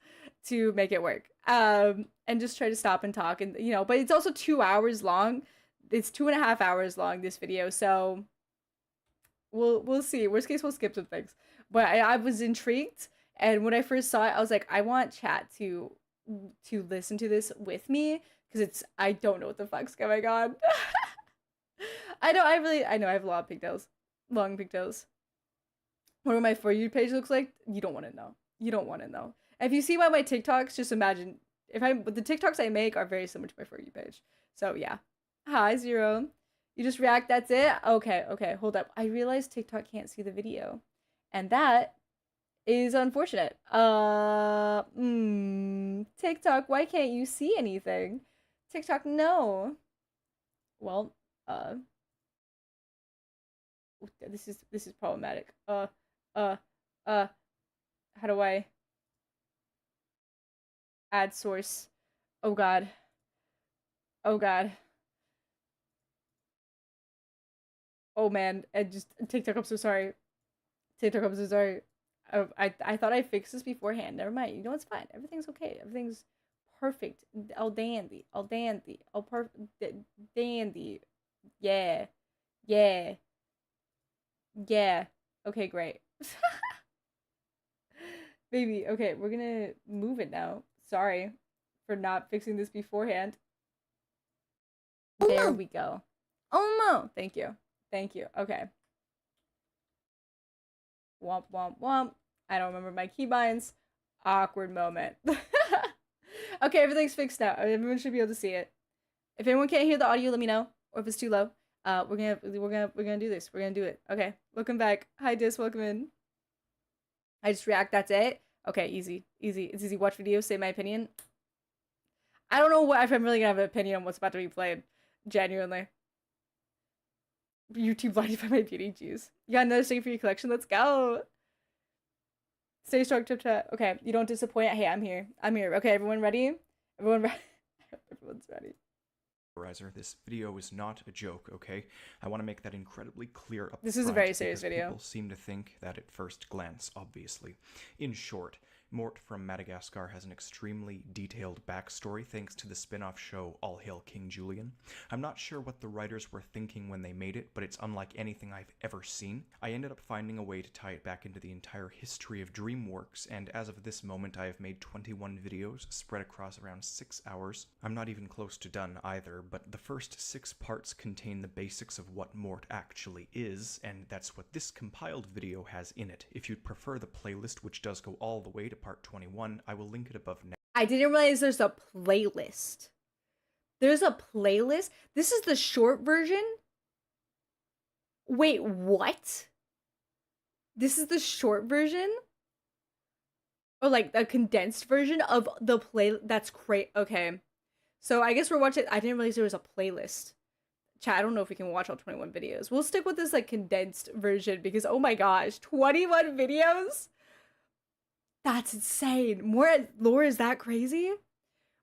to make it work. And just try to stop and talk, and you know, but it's also 2 hours long. It's 2.5 hours long, this video, so we'll see. Worst case, we'll skip some things. But I was intrigued, and when I first saw it, I was like, I want chat to listen to this with me, because I don't know what the fuck's going on. I know I have a lot of pigtails, long pigtails. What my For You page looks like, you don't want to know. You don't want to know. If you see my TikToks, just imagine the TikToks I make are very similar to my For You page. So yeah. Hi, Zero. You just react, that's it? Okay, hold up. I realized TikTok can't see the video. And that is unfortunate. TikTok, why can't you see anything? TikTok, no. Well, this is problematic. How do I add source? Oh god. Oh man, and just TikTok, I'm so sorry. TikTok, I'm so sorry. I thought I fixed this beforehand. Never mind. You know, it's fine. Everything's okay. Everything's perfect. All dandy. All perfect. Dandy. Yeah. Okay, great. Baby, okay, we're gonna move it now. Sorry for not fixing this beforehand. There we go. Oh no! Thank you. Okay. Womp. I don't remember my keybinds. Awkward moment. Okay, everything's fixed now. Everyone should be able to see it. If anyone can't hear the audio, let me know. Or if it's too low. We're gonna do this. We're gonna do it. Okay. Welcome back. Hi Dis, welcome in. I just react, that's it. Okay, easy. It's easy. Watch videos, say my opinion. I don't know if I'm really gonna have an opinion on what's about to be played. Genuinely. YouTube blinded by my beauty juice. You got another sticker for your collection? Let's go! Stay strong, chat. Okay, you don't disappoint. Hey, I'm here. Okay, everyone ready? Everyone's ready. This video is not a joke, okay? I want to make that incredibly clear up front. This is a very serious video. People seem to think that at first glance, obviously. In short, Mort from Madagascar has an extremely detailed backstory thanks to the spin-off show All Hail King Julian. I'm not sure what the writers were thinking when they made it, but it's unlike anything I've ever seen. I ended up finding a way to tie it back into the entire history of DreamWorks, and as of this moment I have made 21 videos spread across around 6 hours. I'm not even close to done either, but the first 6 parts contain the basics of what Mort actually is, and that's what this compiled video has in it. If you'd prefer the playlist, which does go all the way to part 21, I will link it above now. I didn't realize there's a playlist. There's a playlist? This is the short version? Wait, what? This is the short version? Or like a condensed version of the play? That's great. Okay. So I guess we're watching. I didn't realize there was a playlist. Chat, I don't know if we can watch all 21 videos. We'll stick with this like condensed version because oh my gosh, 21 videos? That's insane. Mort lore is that crazy?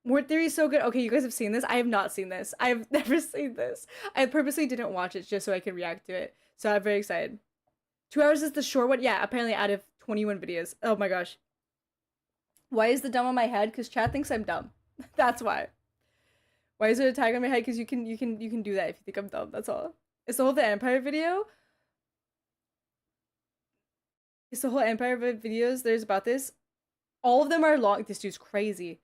Mort theory is so good. Okay, you guys have seen this. I have not seen this. I have never seen this. I purposely didn't watch it just so I could react to it. So I'm very excited. 2 hours is the short one? Yeah, apparently out of 21 videos. Oh my gosh. Why is the dumb on my head? Because chat thinks I'm dumb. That's why. Why is there a tag on my head? Because you can do that if you think I'm dumb. That's all. It's the whole Empire video. It's the whole Empire videos there's about this. All of them are long. This dude's crazy.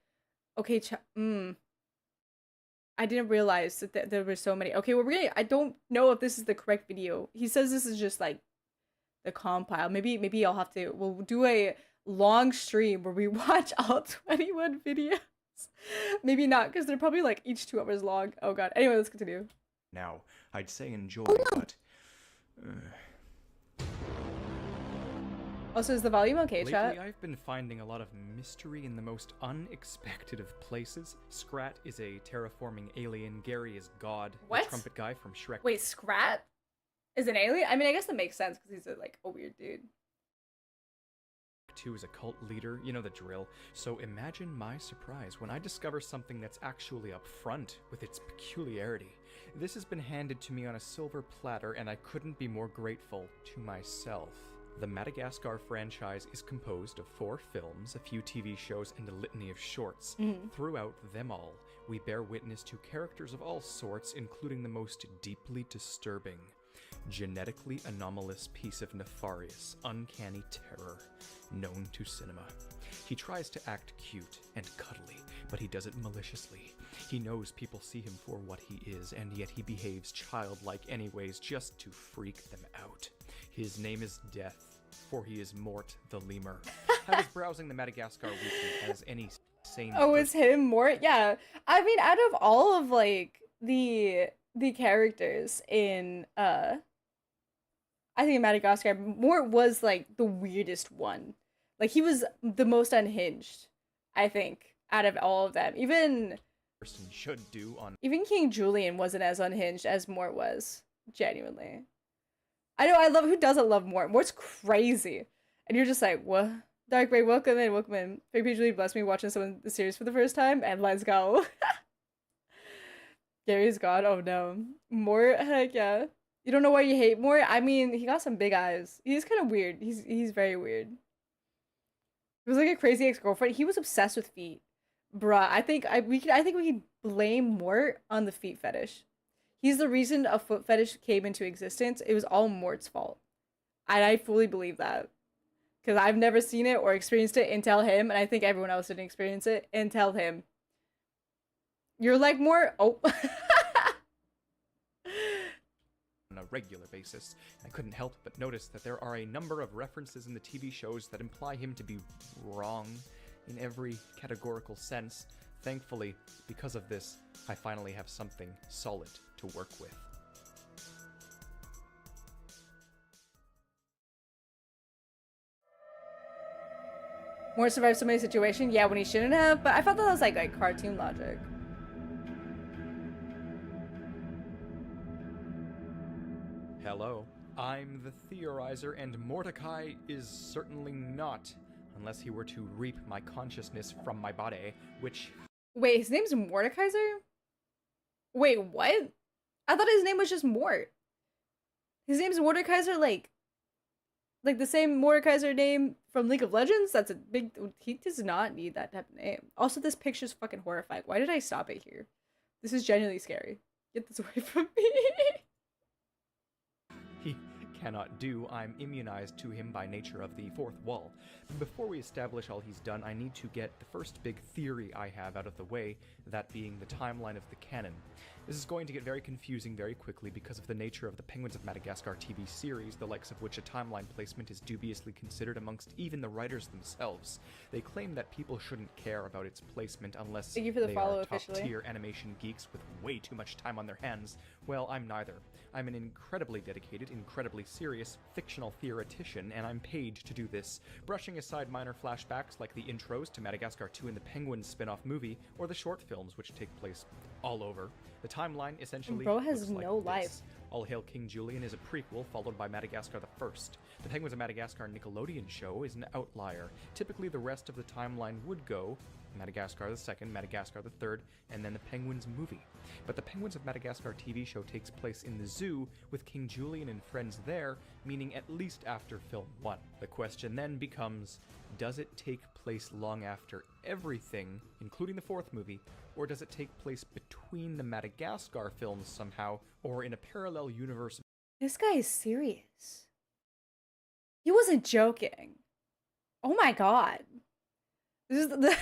Okay, I didn't realize that there were so many. Okay, well, I don't know if this is the correct video. He says this is just like the compile. Maybe I'll have to. We'll do a long stream where we watch all 21 videos. Maybe not, because they're probably like each 2 hours long. Oh god. Anyway, let's continue. Now, I'd say enjoy, but Also, is the volume okay, chat? Lately, I've been finding a lot of mystery in the most unexpected of places. Scrat is a terraforming alien. Gary is God, What? the trumpet guy from Shrek. Wait, Scrat is an alien? I mean, I guess that makes sense because he's like a weird dude. 2 is a cult leader, you know the drill. So imagine my surprise when I discover something that's actually up front with its peculiarity. This has been handed to me on a silver platter, and I couldn't be more grateful to myself. The Madagascar franchise is composed of 4 films, a few TV shows, and a litany of shorts. Throughout them all, we bear witness to characters of all sorts, including the most deeply disturbing, genetically anomalous piece of nefarious, uncanny terror known to cinema. He tries to act cute and cuddly, but he does it maliciously. He knows people see him for what he is, and yet he behaves childlike anyways just to freak them out. His name is Death, for he is Mort the Lemur. I was browsing the Madagascar Weekly as any sane Oh, it's him, Mort? Yeah. I mean, out of all of like the characters in I think in Madagascar, Mort was like the weirdest one. Like he was the most unhinged, I think, out of all of them. Even person should do on King Julian wasn't as unhinged as Mort was, genuinely. I know, I love, who doesn't love Mort? Mort's crazy. And you're just like, what? Dark Ray, welcome in, welcome in. Fake Page really blessed me watching some of the series for the first time, and let's go. Gary's God, oh no. Mort, heck yeah. You don't know why you hate Mort? I mean, he got some big eyes. He's kind of weird. He's very weird. He was like a crazy ex-girlfriend. He was obsessed with feet. Bruh, I think we could blame Mort on the feet fetish. He's the reason a foot fetish came into existence. It was all Mort's fault. And I fully believe that. Because I've never seen it or experienced it until him, and I think everyone else didn't experience it until him. You're like Mort? Oh. on a regular basis. I couldn't help but notice that there are a number of references in the TV shows that imply him to be wrong in every categorical sense. Thankfully, because of this, I finally have something solid to work with. Mort survived so many situations, yeah, when he shouldn't have, but I felt that was like cartoon logic. Hello, I'm the Theorizer, and Mordecai is certainly not, unless he were to reap my consciousness from my body, which... Wait, his name's Mordekaiser? Wait, what? I thought his name was just Mort. His name's Mordekaiser, like the same Mordekaiser name from League of Legends? That's a big... He does not need that type of name. Also, this picture's fucking horrifying. Why did I stop it here? This is genuinely scary. Get this away from me. He cannot do. I'm immunized to him by nature of the fourth wall. But before we establish all he's done, I need to get the first big theory I have out of the way, that being the timeline of the canon. This is going to get very confusing very quickly because of the nature of the Penguins of Madagascar TV series, the likes of which a timeline placement is dubiously considered amongst even the writers themselves. They claim that people shouldn't care about its placement unless Thank you for the they follow are officially. top-tier animation geeks with way too much time on their hands. Well, I'm neither. I'm an incredibly dedicated, incredibly serious, fictional theoretician, and I'm paid to do this, brushing aside minor flashbacks like the intros to Madagascar 2 and the Penguins spin-off movie, or the short films which take place all over. The timeline essentially Bro has looks like no this. life. All Hail King Julian is a prequel, followed by Madagascar the First. The Penguins of Madagascar Nickelodeon show is an outlier. Typically, the rest of the timeline would go Madagascar the Second, Madagascar the Third, and then the Penguins movie. But the Penguins of Madagascar TV show takes place in the zoo, with King Julian and friends there, meaning at least after film 1. The question then becomes, does it take place long after everything, including the fourth movie, or does it take place between the Madagascar films somehow, or in a parallel universe? This guy is serious. He wasn't joking. Oh my god. This is the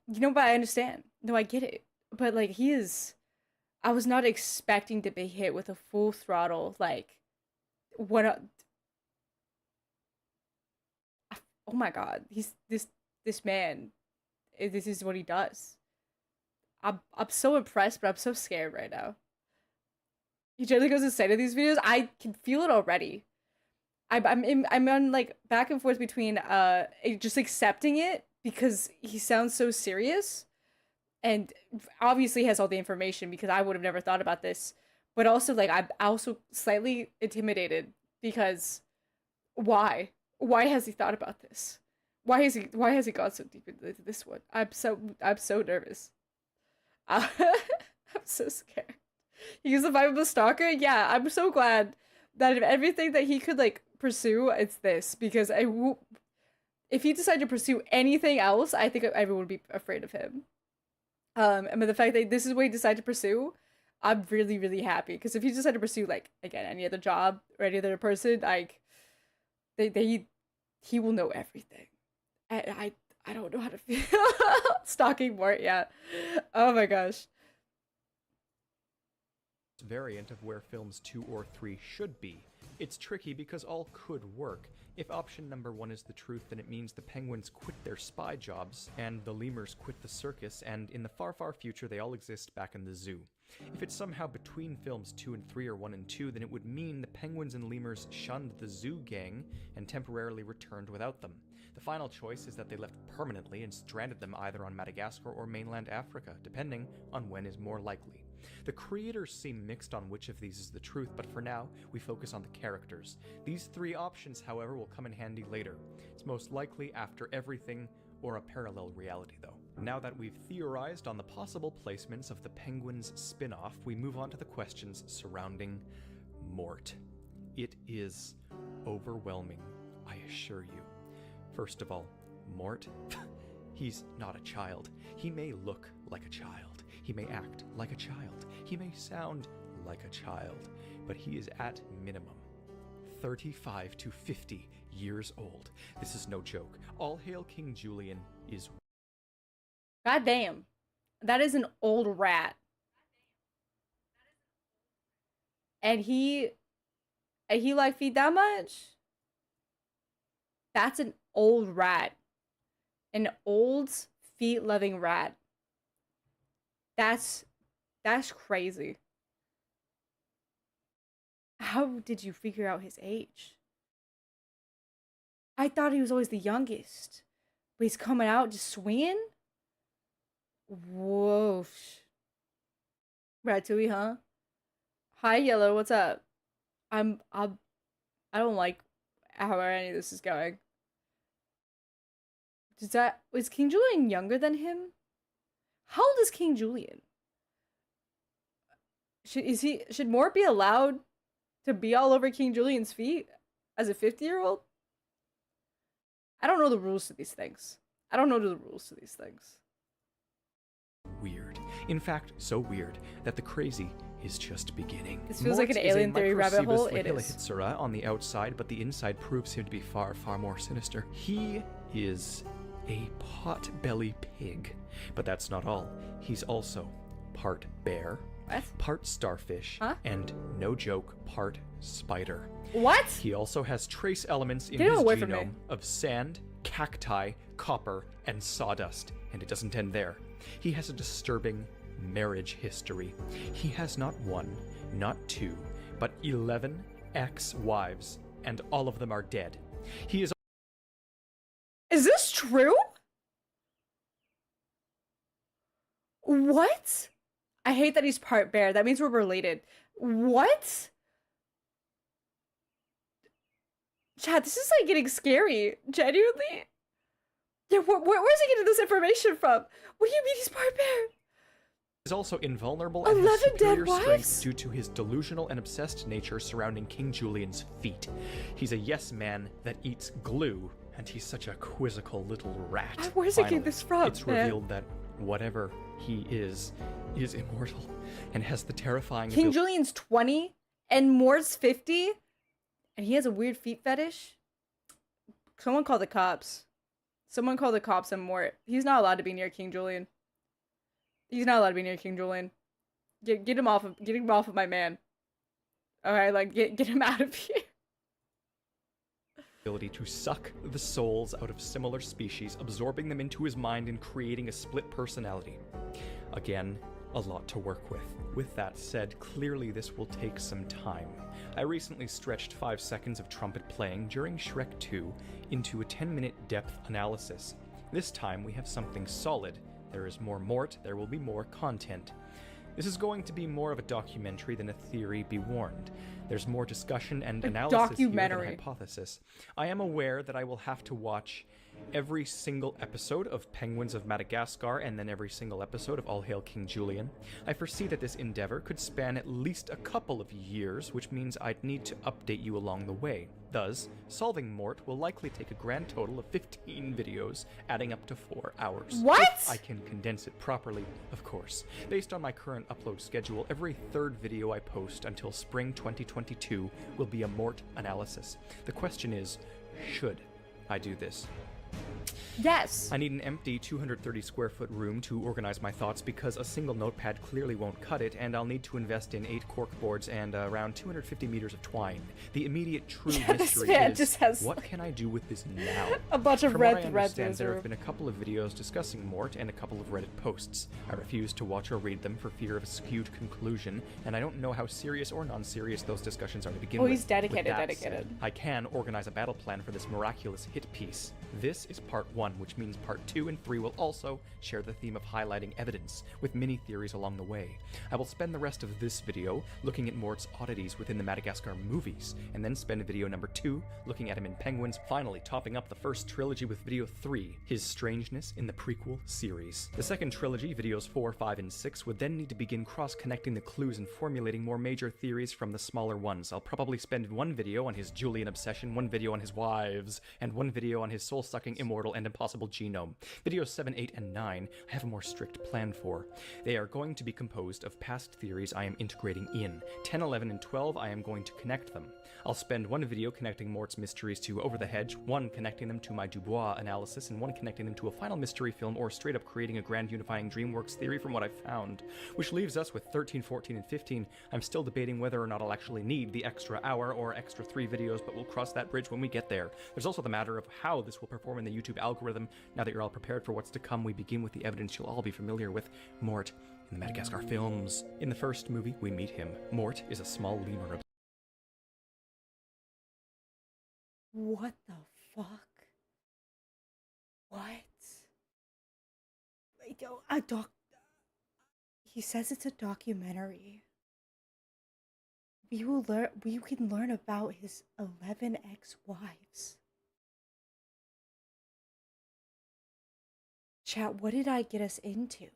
you know, but I understand. No, I get it. But like I was not expecting to be hit with a full throttle, like what oh my god. This man, this is what he does. I'm so impressed, but I'm so scared right now. He generally goes insane in these videos. I can feel it already. I'm on like back and forth between just accepting it because he sounds so serious and obviously has all the information because I would have never thought about this, but also like I'm also slightly intimidated because why has he thought about this? Why has he gone so deep into this one? I'm so nervous. I'm so scared. He's a viable stalker. Yeah, I'm so glad that if everything that he could like pursue, it's this because if he decided to pursue anything else, I think everyone would be afraid of him. And the fact that this is what he decided to pursue, I'm really really happy because if he decided to pursue like again any other job or any other person, like he will know everything. I don't know how to feel stalking Mort. Yeah. Oh my gosh. Variant of where films 2 or 3 should be. It's tricky because all could work. If option number 1 is the truth, then it means the Penguins quit their spy jobs, and the lemurs quit the circus, and in the far, far future they all exist back in the zoo. If it's somehow between films 2 and 3 or 1 and 2, then it would mean the penguins and lemurs shunned the zoo gang and temporarily returned without them. The final choice is that they left permanently and stranded them either on Madagascar or mainland Africa, depending on when is more likely. The creators seem mixed on which of these is the truth, but for now, we focus on the characters. These 3 options, however, will come in handy later. It's most likely after everything or a parallel reality, though. Now that we've theorized on the possible placements of the Penguins spin-off, we move on to the questions surrounding Mort. It is overwhelming, I assure you. First of all, Mort, he's not a child. He may look like a child. He may act like a child. He may sound like a child, but he is at minimum 35 to 50 years old. This is no joke. All Hail King Julian is... God damn. That is an old rat. And he like feed that much? That's an old rat. An old feet-loving rat. That's crazy. How did you figure out his age? I thought he was always the youngest. But he's coming out just swinging? Whoa. Ratatouille, huh? Hi, Yellow, what's up? I don't like how any of this is going. Was King Julian younger than him? How old is King Julian? Should Mort be allowed to be all over King Julian's feet as a 50-year-old? I don't know the rules to these things. Weird. In fact, so weird that the crazy is just beginning. This feels like an alien theory rabbit hole. It is. Lahitsura on the outside, but the inside proves him to be far, far more sinister. He is a pot-belly pig. But that's not all. He's also part bear, what? Part starfish, huh? And no joke, part spider. What? He also has trace elements in his genome of sand, cacti, copper, and sawdust. And it doesn't end there. He has a disturbing marriage history. He has not 1, not 2, but 11 ex-wives, and all of them are dead. He is... Is this true? What? I hate that he's part bear. That means we're related. What? Chad, this is like getting scary. Genuinely? Yeah, where's he getting this information from? What do you mean he's part bear? Is also invulnerable and has superior strength due to his delusional and obsessed nature surrounding King Julian's feet. He's a yes man that eats glue, and he's such a quizzical little rat. Where's he getting this from? It's revealed that whatever he is immortal and has the terrifying King Julian's 20 and Mort's 50 and he has a weird feet fetish. Someone call the cops. Someone call the cops on Mort. He's not allowed to be near King Julian. He's not allowed to be near King Julian. Get him off of my man. Okay, like get him out of here. Ability to suck the souls out of similar species, absorbing them into his mind and creating a split personality. Again, a lot to work with. With that said, clearly this will take some time. I recently stretched 5 seconds of trumpet playing during Shrek 2 into a 10-minute depth analysis. This time we have something solid. There is more Mort, there will be more content. This is going to be more of a documentary than a theory, be warned. There's more discussion and analysis here than hypothesis. I am aware that I will have to watch every single episode of Penguins of Madagascar and then every single episode of All Hail King Julian. I foresee that this endeavor could span at least a couple of years, which means I'd need to update you along the way. Thus, solving Mort will likely take a grand total of 15 videos, adding up to 4 hours. What? If I can condense it properly, of course. Based on my current upload schedule, every third video I post until spring 2022 will be a Mort analysis. The question is, should I do this? Yes. I need an empty 230 square foot room to organize my thoughts because a single notepad clearly won't cut it, and I'll need to invest in 8 cork boards and around 250 meters of twine. The immediate true mystery is, just has what can I do with this now? a bunch of From what I red understand, there have been a couple of videos discussing Mort and a couple of Reddit posts. I refuse to watch or read them for fear of a skewed conclusion, and I don't know how serious or non-serious those discussions are to begin with. Oh, he's dedicated, With that dedicated. said, I can organize a battle plan for this miraculous hit piece. This is part 1, which means part 2 and 3 will also share the theme of highlighting evidence, with mini theories along the way. I will spend the rest of this video looking at Mort's oddities within the Madagascar movies, and then spend video number 2 looking at him in Penguins, finally topping up the first trilogy with video 3, his strangeness in the prequel series. The second trilogy, videos 4, 5, and 6, would then need to begin cross-connecting the clues and formulating more major theories from the smaller ones. I'll probably spend one video on his Julian obsession, one video on his wives, and one video on his soul-sucking, immortal, and impossible genome. Videos 7, 8, and 9 I have a more strict plan for. They are going to be composed of past theories I am integrating in. 10, 11, and 12 I am going to connect them. I'll spend one video connecting Mort's mysteries to Over the Hedge, one connecting them to my Dubois analysis, and one connecting them to a final mystery film or straight up creating a grand unifying DreamWorks theory from what I've found. Which leaves us with 13, 14, and 15. I'm still debating whether or not I'll actually need the extra hour or extra 3 videos, but we'll cross that bridge when we get there. There's also the matter of how this will perform in the YouTube algorithm. Now that you're all prepared for what's to come, we begin with the evidence you'll all be familiar with: Mort in the Madagascar films. In the first movie, we meet him. Mort is a small lemur. What the fuck? What? Yo, he says it's a documentary. We can learn about his 11 ex-wives. Chat, what did I get us into?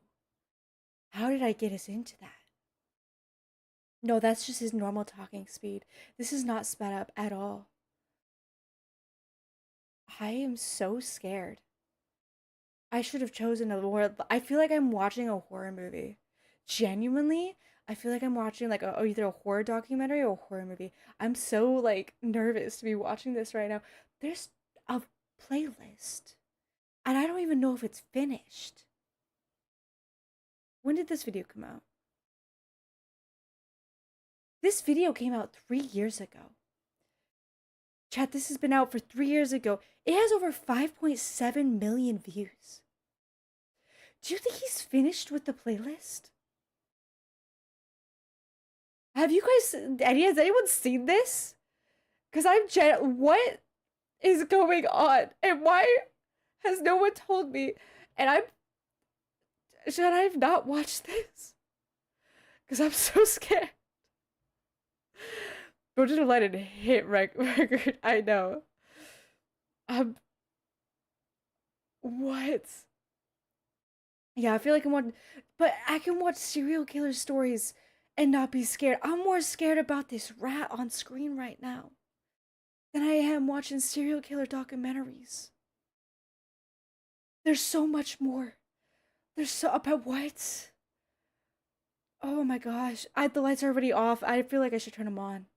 How did I get us into that? No, that's just his normal talking speed. This is not sped up at all. I am so scared. I should have chosen a more... I feel like I'm watching a horror movie. Genuinely, I feel like I'm watching like either a horror documentary or a horror movie. I'm so like nervous to be watching this right now. There's a playlist, and I don't even know if it's finished. When did this video come out? This video came out 3 years ago. Chat, this has been out for 3 years ago. It has over 5.7 million views. Do you think he's finished with the playlist? Have you guys, has anyone seen this? Because what is going on? And why has no one told me? And should I have not watched this? Because I'm so scared. Go to the light and hit record. I know. What? Yeah, I feel like I'm watching, but I can watch serial killer stories and not be scared. I'm more scared about this rat on screen right now than I am watching serial killer documentaries. There's so much more. There's so about what? Oh my gosh. The lights are already off. I feel like I should turn them on.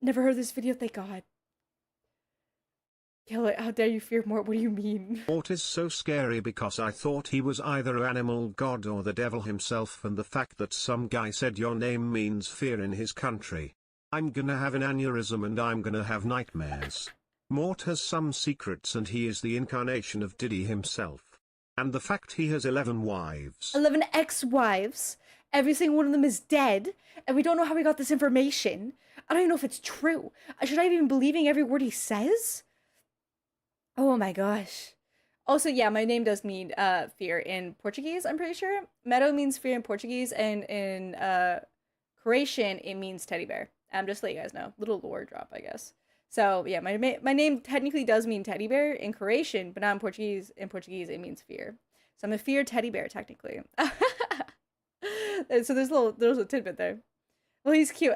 Never heard this video, thank God. Kill it, how dare you fear Mort, what do you mean? Mort is so scary because I thought he was either an animal god or the devil himself, and the fact that some guy said your name means fear in his country. I'm gonna have an aneurysm and I'm gonna have nightmares. Mort has some secrets and he is the incarnation of Diddy himself. And the fact he has 11 wives. 11 ex-wives. Every single one of them is dead. And we don't know how he got this information. I don't even know if it's true. Should I even be believing every word he says? Oh my gosh. Also, yeah, my name does mean fear in Portuguese, I'm pretty sure. Meadow means fear in Portuguese, and in Croatian, it means teddy bear. I'm just letting you guys know. Little lore drop, I guess. So, yeah, my name technically does mean teddy bear in Croatian, but not in Portuguese. In Portuguese, it means fear. So I'm a fear teddy bear, technically. So there's a tidbit there. Well, he's cute.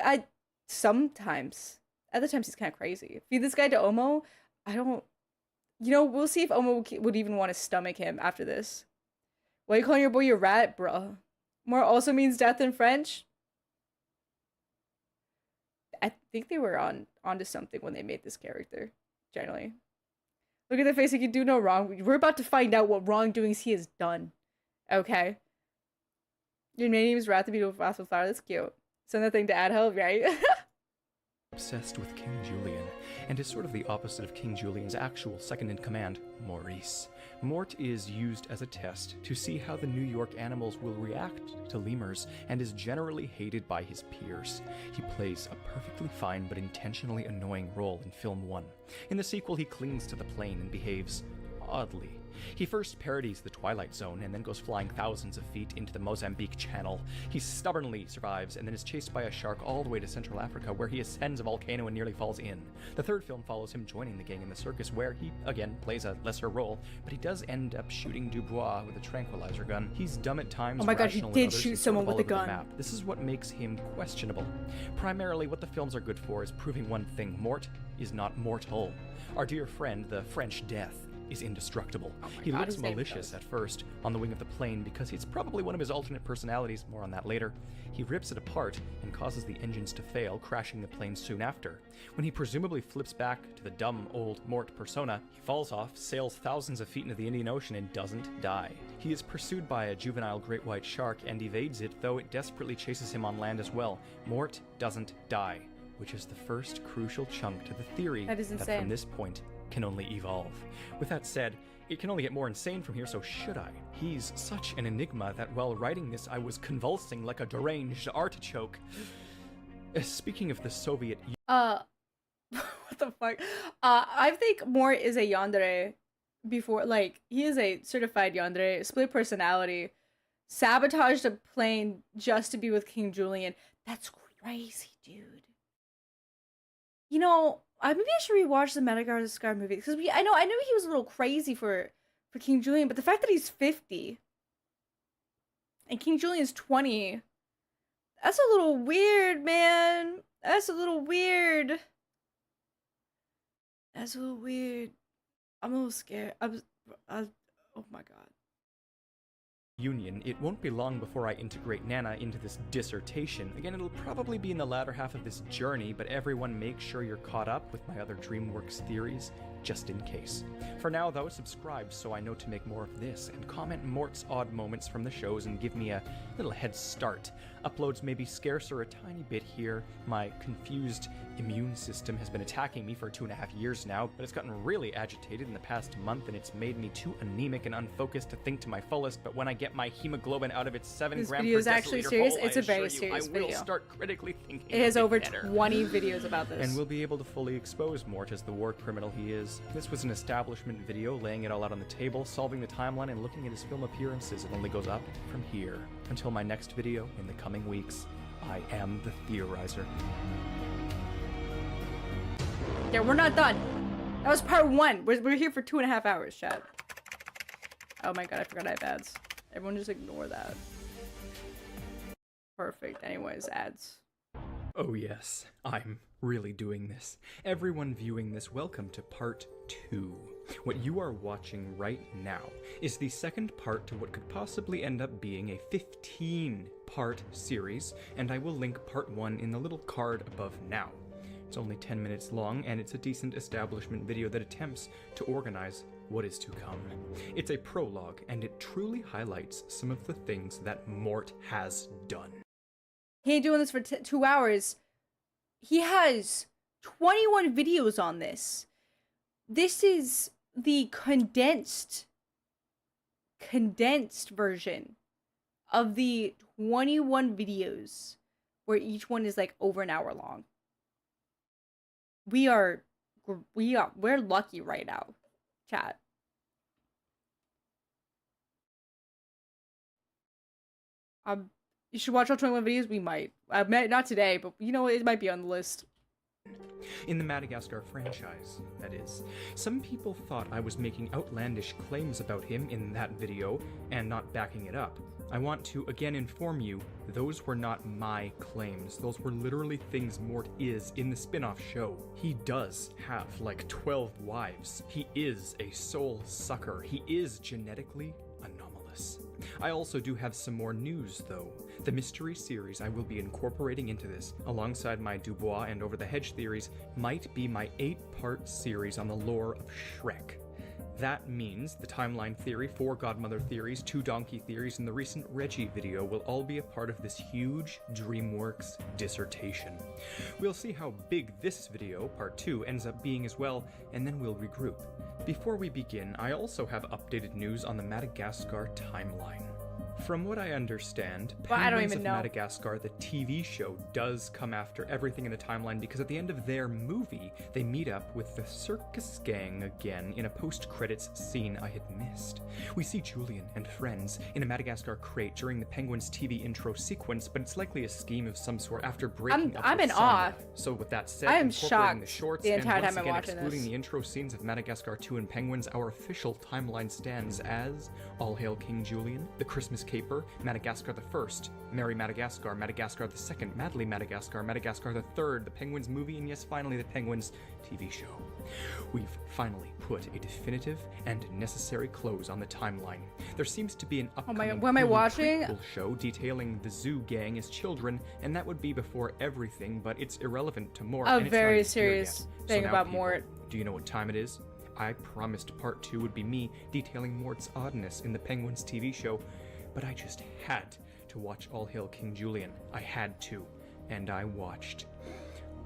Sometimes. Other times he's kind of crazy. Feed this guy to Omo. I don't... You know, we'll see if Omo would even want to stomach him after this. Why are you calling your boy your rat, bro? More also means death in French. I think they were onto something when they made this character. Generally. Look at the face, he can do no wrong. We're about to find out what wrongdoings he has done. Okay. Your name is Wrath the Beautiful Fossil Flower. That's cute. So nothing to add, help, right? Obsessed with King Julian, and is sort of the opposite of King Julian's actual second-in-command, Maurice. Mort is used as a test to see how the New York animals will react to lemurs, and is generally hated by his peers. He plays a perfectly fine but intentionally annoying role in film 1. In the sequel, he clings to the plane and behaves oddly. He first parodies the Twilight Zone and then goes flying thousands of feet into the Mozambique Channel. He stubbornly survives and then is chased by a shark all the way to Central Africa, where he ascends a volcano and nearly falls in. The third film follows him joining the gang in the circus, where he, again, plays a lesser role, but he does end up shooting Dubois with a tranquilizer gun. He's dumb at times. Oh my god, he did shoot someone with a gun. This is what makes him questionable. Primarily, what the films are good for is proving one thing: Mort is not mortal. Our dear friend, the French Death, is indestructible. He looks malicious at first on the wing of the plane because it's probably one of his alternate personalities, more on that later. He rips it apart and causes the engines to fail, crashing the plane soon after. When he presumably flips back to the dumb old Mort persona, he falls off, sails thousands of feet into the Indian Ocean, and doesn't die. He is pursued by a juvenile great white shark and evades it, though it desperately chases him on land as well. Mort doesn't die, which is the first crucial chunk to the theory that from this point can only evolve. With that said, it can only get more insane from here, so should I? He's such an enigma that while writing this, I was convulsing like a deranged artichoke. Speaking of the Soviet... What the fuck? I think Mort is a yandere before, like, he is a certified yandere, split personality, sabotaged a plane just to be with King Julian. That's crazy, dude. You know, maybe I should rewatch the Madagascar movie, because I know he was a little crazy for King Julian, but the fact that he's 50 and King Julian's 20, that's a little weird, man. That's a little weird. That's a little weird. I'm a little scared. Oh my god. Union, it won't be long before I integrate Nana into this dissertation. Again, it'll probably be in the latter half of this journey, but everyone make sure you're caught up with my other DreamWorks theories, just in case. For now, though, subscribe so I know to make more of this, and comment Mort's odd moments from the shows and give me a little head start. Uploads may be scarcer a tiny bit here. My confused immune system has been attacking me for 2.5 years now, but it's gotten really agitated in the past month, and it's made me too anemic and unfocused to think to my fullest. But when I get my hemoglobin out of its 7 this gram video per is actually deciliter serious. hole, It's a very serious I will video. start critically thinking. It has over better. 20 videos about this. And we'll be able to fully expose Mort as the war criminal he is. This was an establishment video, laying it all out on the table, solving the timeline, and looking at his film appearances. It only goes up from here. Until my next video in the coming weeks, I am the Theorizer. Yeah, we're not done. That was part 1. We're here for 2.5 hours, chat. Oh my god, I forgot I have ads. Everyone just ignore that. Perfect. Anyways, ads. Oh yes, I'm really doing this. Everyone viewing this, welcome to part 2. What you are watching right now is the second part to what could possibly end up being a 15-part series, and I will link part 1 in the little card above now. It's only 10 minutes long, and it's a decent establishment video that attempts to organize what is to come. It's a prologue, and it truly highlights some of the things that Mort has done. He ain't doing this for 2 hours. He has 21 videos on this. This is the condensed condensed version of the 21 videos where each one is like over an hour long. We're lucky right now, chat. You should watch all 21 videos. We might. Not today, but you know, it might be on the list. In the Madagascar franchise, that is. Some people thought I was making outlandish claims about him in that video and not backing it up. I want to again inform you, those were not my claims. Those were literally things Mort is in the spin-off show. He does have like 12 wives. He is a soul sucker. He is genetically anomalous. I also do have some more news, though. The mystery series I will be incorporating into this, alongside my Dubois and Over the Hedge theories, might be my 8-part series on the lore of Shrek. That means the timeline theory, 4 Godmother theories, 2 Donkey theories, and the recent Reggie video will all be a part of this huge DreamWorks dissertation. We'll see how big this video, part 2, ends up being as well, and then we'll regroup. Before we begin, I also have updated news on the Madagascar timeline. From what I understand, Penguins of Madagascar, the TV show, does come after everything in the timeline because at the end of their movie, they meet up with the circus gang again in a post-credits scene I had missed. We see Julian and friends in a Madagascar crate during the Penguins TV intro sequence, but it's likely a scheme of some sort after breaking up I'm with in awe. Sandra. So with that said, I am incorporating shocked the shorts the entire and once time I'm again watching excluding this. the intro scenes of Madagascar 2 and Penguins, our official timeline stands as All Hail King Julian, The Christmas Caper, Madagascar the First, Merry Madagascar, Madagascar the Second, Madly Madagascar, Madagascar the Third, the Penguins movie, and yes, finally the Penguins TV show. We've finally put a definitive and necessary close on the timeline. There seems to be an upcoming what am I watching? prequel show detailing the Zoo Gang as children, and that would be before everything, but it's irrelevant to Mort. A and it's not very even here serious yet. thing So now, about people, Mort. do you know what time it is? I promised part 2 would be me detailing Mort's oddness in the Penguins TV show, but I just had to watch All Hail King Julian. I had to, and I watched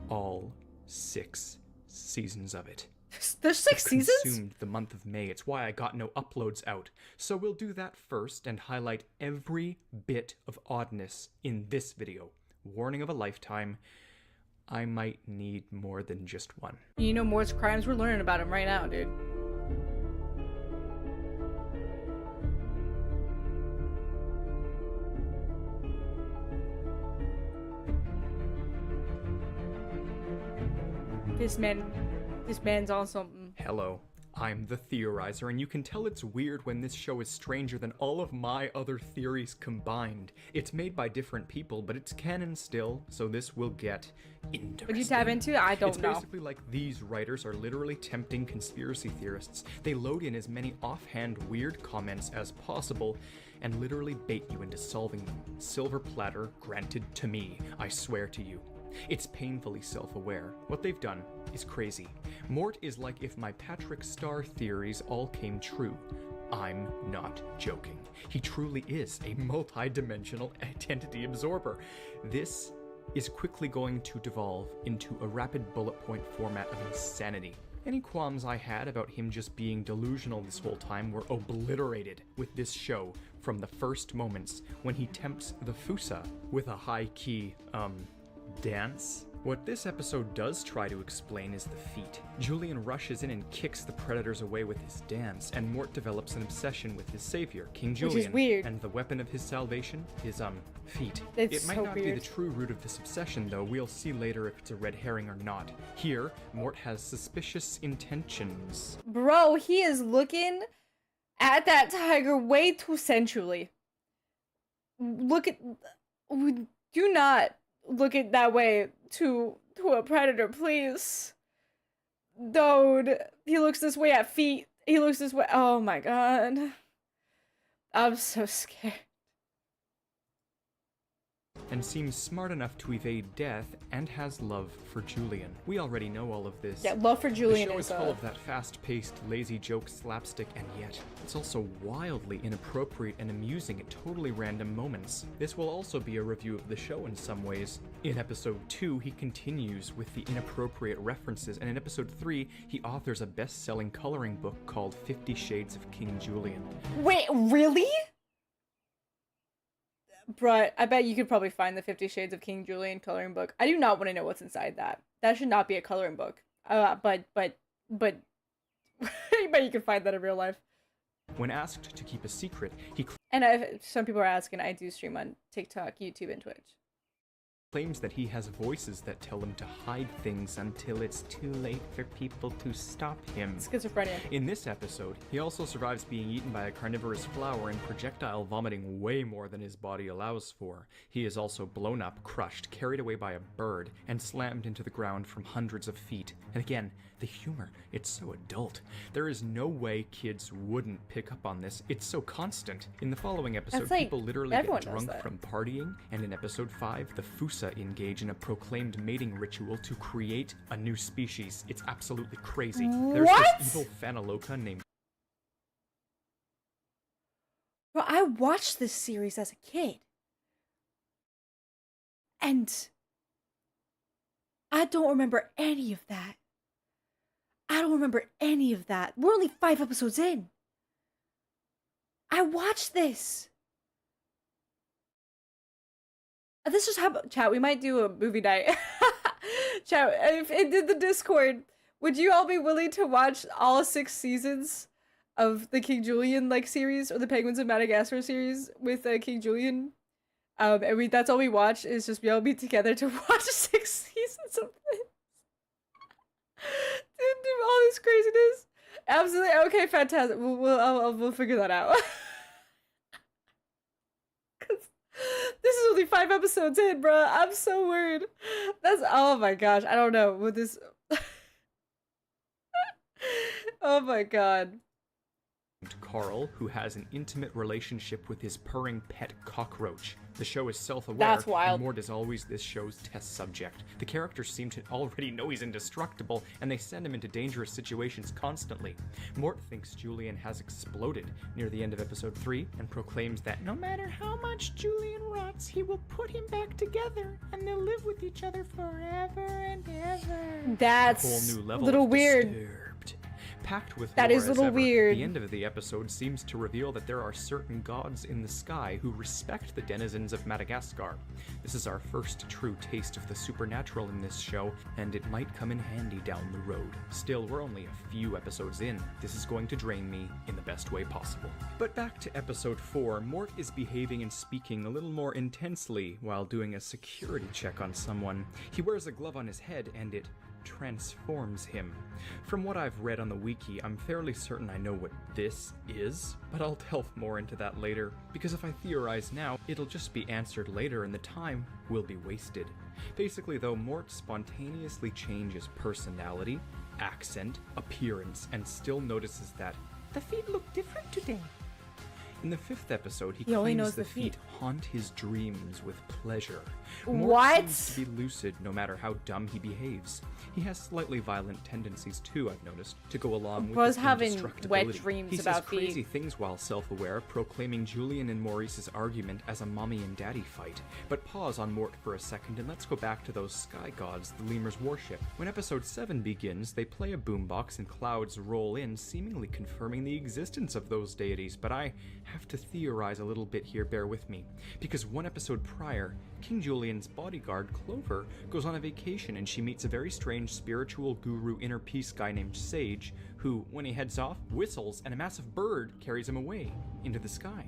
all 6 seasons of it. There's 6 seasons? Consumed the month of May. It's why I got no uploads out. So we'll do that first and highlight every bit of oddness in this video. Warning of a lifetime. I might need more than just one. You know Mort's crimes? We're learning about him right now, dude. This man's on something. Hello, I'm the Theorizer, and you can tell it's weird when this show is stranger than all of my other theories combined. It's made by different people, but it's canon still, so this will get interesting. Would you tap into? I don't know. It's basically like these writers are literally tempting conspiracy theorists. They load in as many offhand weird comments as possible and literally bait you into solving them. Silver platter granted to me, I swear to you. It's painfully self-aware. What they've done is crazy. Mort is like if my Patrick Star theories all came true. I'm not joking. He truly is a multi-dimensional identity absorber. This is quickly going to devolve into a rapid bullet point format of insanity. Any qualms I had about him just being delusional this whole time were obliterated with this show from the first moments when he tempts the Fusa with a high-key, dance? What this episode does try to explain is the feet. Julian rushes in and kicks the predators away with his dance, and Mort develops an obsession with his savior, King Julian. Which is weird. And the weapon of his salvation, his, feet. It's It might so not be weird. the true root of this obsession, though. We'll see later if it's a red herring or not. Here, Mort has suspicious intentions. Bro, he is looking at that tiger way too sensually. Look at... Do not look at that way to a predator, please. Dude, he looks this way at feet. He looks this way. Oh my god. I'm so scared. and seems smart enough to evade death and has love for Julian. We already know all of this. Yeah, love for Julian The show is is full of that fast-paced, lazy joke slapstick, and yet it's also wildly inappropriate and amusing at totally random moments. This will also be a review of the show in some ways. In episode 2, he continues with the inappropriate references, and in episode 3, he authors a best-selling coloring book called 50 Shades of King Julian. Wait, really? Bruh, I bet you could probably find the 50 Shades of King Julian coloring book. I do not want to know what's inside that. That should not be a coloring book. But I bet you could find that in real life. When asked to keep a secret, he And some people are asking, I do stream on TikTok, YouTube, and Twitch. claims that he has voices that tell him to hide things until it's too late for people to stop him. Schizophrenia. In this episode, he also survives being eaten by a carnivorous flower and projectile vomiting way more than his body allows for. He is also blown up, crushed, carried away by a bird, and slammed into the ground from hundreds of feet. And again, the humor, it's so adult. There is no way kids wouldn't pick up on this. It's so constant. In the following episode, That's like, people literally everyone get does drunk that. from partying, and in episode 5, the Fusa engage in a proclaimed mating ritual to create a new species. It's absolutely crazy. There's What? this evil Phanaloka named Bro, I watched this series as a kid. And I don't remember any of that. I don't remember any of that. We're only 5 episodes in. I watched this. This just happened. Chat, we might do a movie night. Chat, if it did the Discord, would you all be willing to watch all 6 seasons of the King Julian series or the Penguins of Madagascar series with King Julian? And that's all we watch is just we all be together to watch 6 seasons of this. Dude, do all this craziness. Absolutely. Okay, fantastic. We'll figure that out. 'Cause this is only 5 episodes in, bro. I'm so worried. Oh my gosh. I don't know. With this. Oh my god. Carl, who has an intimate relationship with his purring pet cockroach. The show is self-aware, That's wild. and Mort is always this show's test subject. The characters seem to already know he's indestructible, and they send him into dangerous situations constantly. Mort thinks Julian has exploded near the end of episode 3, and proclaims that no matter how much Julian rots, he will put him back together, and they'll live with each other forever and ever. That's A whole new level little of weird. disturbed. Packed with That lore is a as little ever, weird. The end of the episode seems to reveal that there are certain gods in the sky who respect the denizens of Madagascar. This is our first true taste of the supernatural in this show, and it might come in handy down the road. Still, we're only a few episodes in. This is going to drain me in the best way possible. But back to episode 4, Mort is behaving and speaking a little more intensely while doing a security check on someone. He wears a glove on his head, and it transforms him. From what I've read on the wiki, I'm fairly certain I know what this is, but I'll delve more into that later, because if I theorize now, it'll just be answered later and the time will be wasted. Basically though, Mort spontaneously changes personality, accent, appearance, and still notices that the feet look different today. In the 5th episode, he only claims knows the the feet feet. haunt his dreams with pleasure. Mort What? seems to be lucid no matter how dumb he behaves. He has slightly violent tendencies too, I've noticed, to go along with Bro's his having indestructibility. wet dreams he about says crazy feet. things while self-aware, proclaiming Julian and Maurice's argument as a mommy and daddy fight. But pause on Mort for a second and let's go back to those sky gods the lemurs worship. When episode 7 begins, they play a boombox and clouds roll in, seemingly confirming the existence of those deities, but I have to theorize a little bit here, bear with me. Because one episode prior, King Julian's bodyguard, Clover, goes on a vacation and she meets a very strange spiritual guru inner peace guy named Sage, who, when he heads off, whistles and a massive bird carries him away into the sky.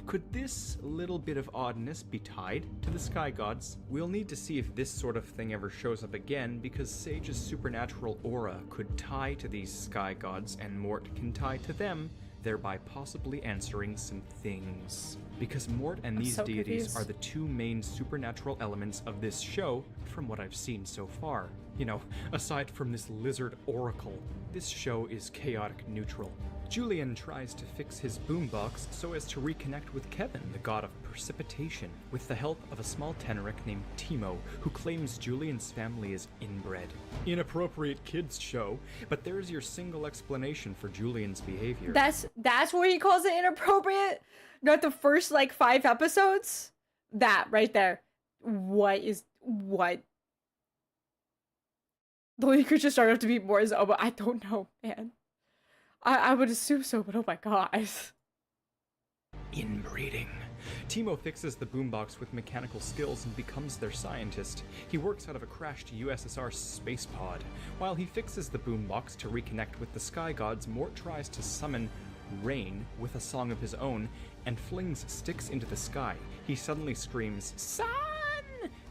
Could this little bit of oddness be tied to the sky gods? We'll need to see if this sort of thing ever shows up again, because Sage's supernatural aura could tie to these sky gods and Mort can tie to them, thereby possibly answering some things. because Mort and I'm these so deities confused. are the two main supernatural elements of this show from what I've seen so far. You know, aside from this lizard oracle, this show is chaotic neutral. Julian tries to fix his boombox so as to reconnect with Kevin, the god of precipitation, with the help of a small Teneric named Timo, who claims Julian's family is inbred. Inappropriate kids show, but there's your single explanation for Julian's behavior. That's where he calls it inappropriate? Not the first like 5 episodes? That right there. What? The only creature started off to be more Zoba. I don't know, man. I would assume so, but oh my god. Inbreeding. Timo fixes the boombox with mechanical skills and becomes their scientist. He works out of a crashed USSR space pod. While he fixes the boombox to reconnect with the sky gods, Mort tries to summon rain with a song of his own and flings sticks into the sky. He suddenly screams, "Sun!"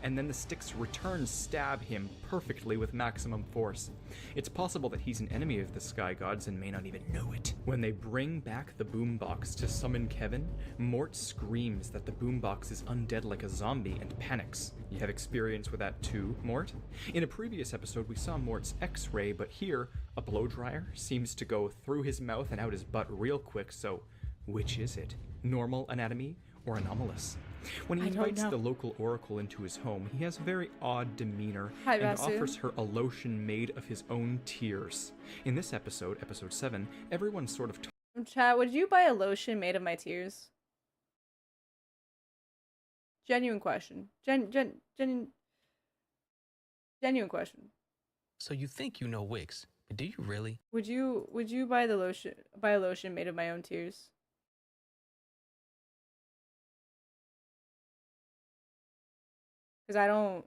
and then the sticks return stab him perfectly with maximum force. It's possible that he's an enemy of the sky gods and may not even know it. When they bring back the boombox to summon Kevin, Mort screams that the boombox is undead like a zombie and panics. You have experience with that too, Mort? In a previous episode, we saw Mort's X-ray, but here, a blow dryer seems to go through his mouth and out his butt real quick, so which is it? Normal anatomy or anomalous? When he invites the local oracle into his home, he has a very odd demeanor and offers her a lotion made of his own tears. In this episode, episode 7, everyone sort of Chat, would you buy a lotion made of my tears? Genuine question. Genuine question. So you think you know Wix, but do you really? Would you buy a lotion made of my own tears? Because I don't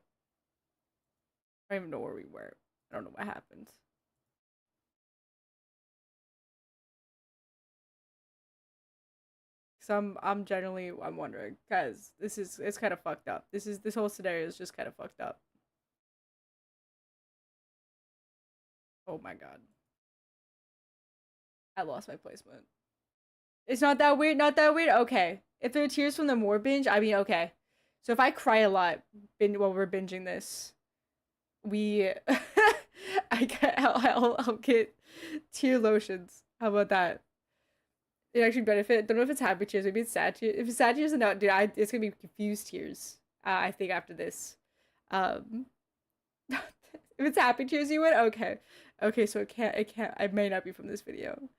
even know where we were. I don't know what happened. So I'm wondering, guys, it's kind of fucked up. This whole scenario is just kind of fucked up. Oh my god. I lost my placement. It's not that weird, Okay. If there are tears from the More binge, I mean, okay. So if I cry a lot while we're binging this, I'll get tear lotions. How about that? It actually benefit. Don't know if it's happy tears. Maybe it's sad tears. If it's sad tears, then no, dude, it's gonna be confused tears. I think after this, if it's happy tears, you would. Okay. So it can't. I may not be from this video.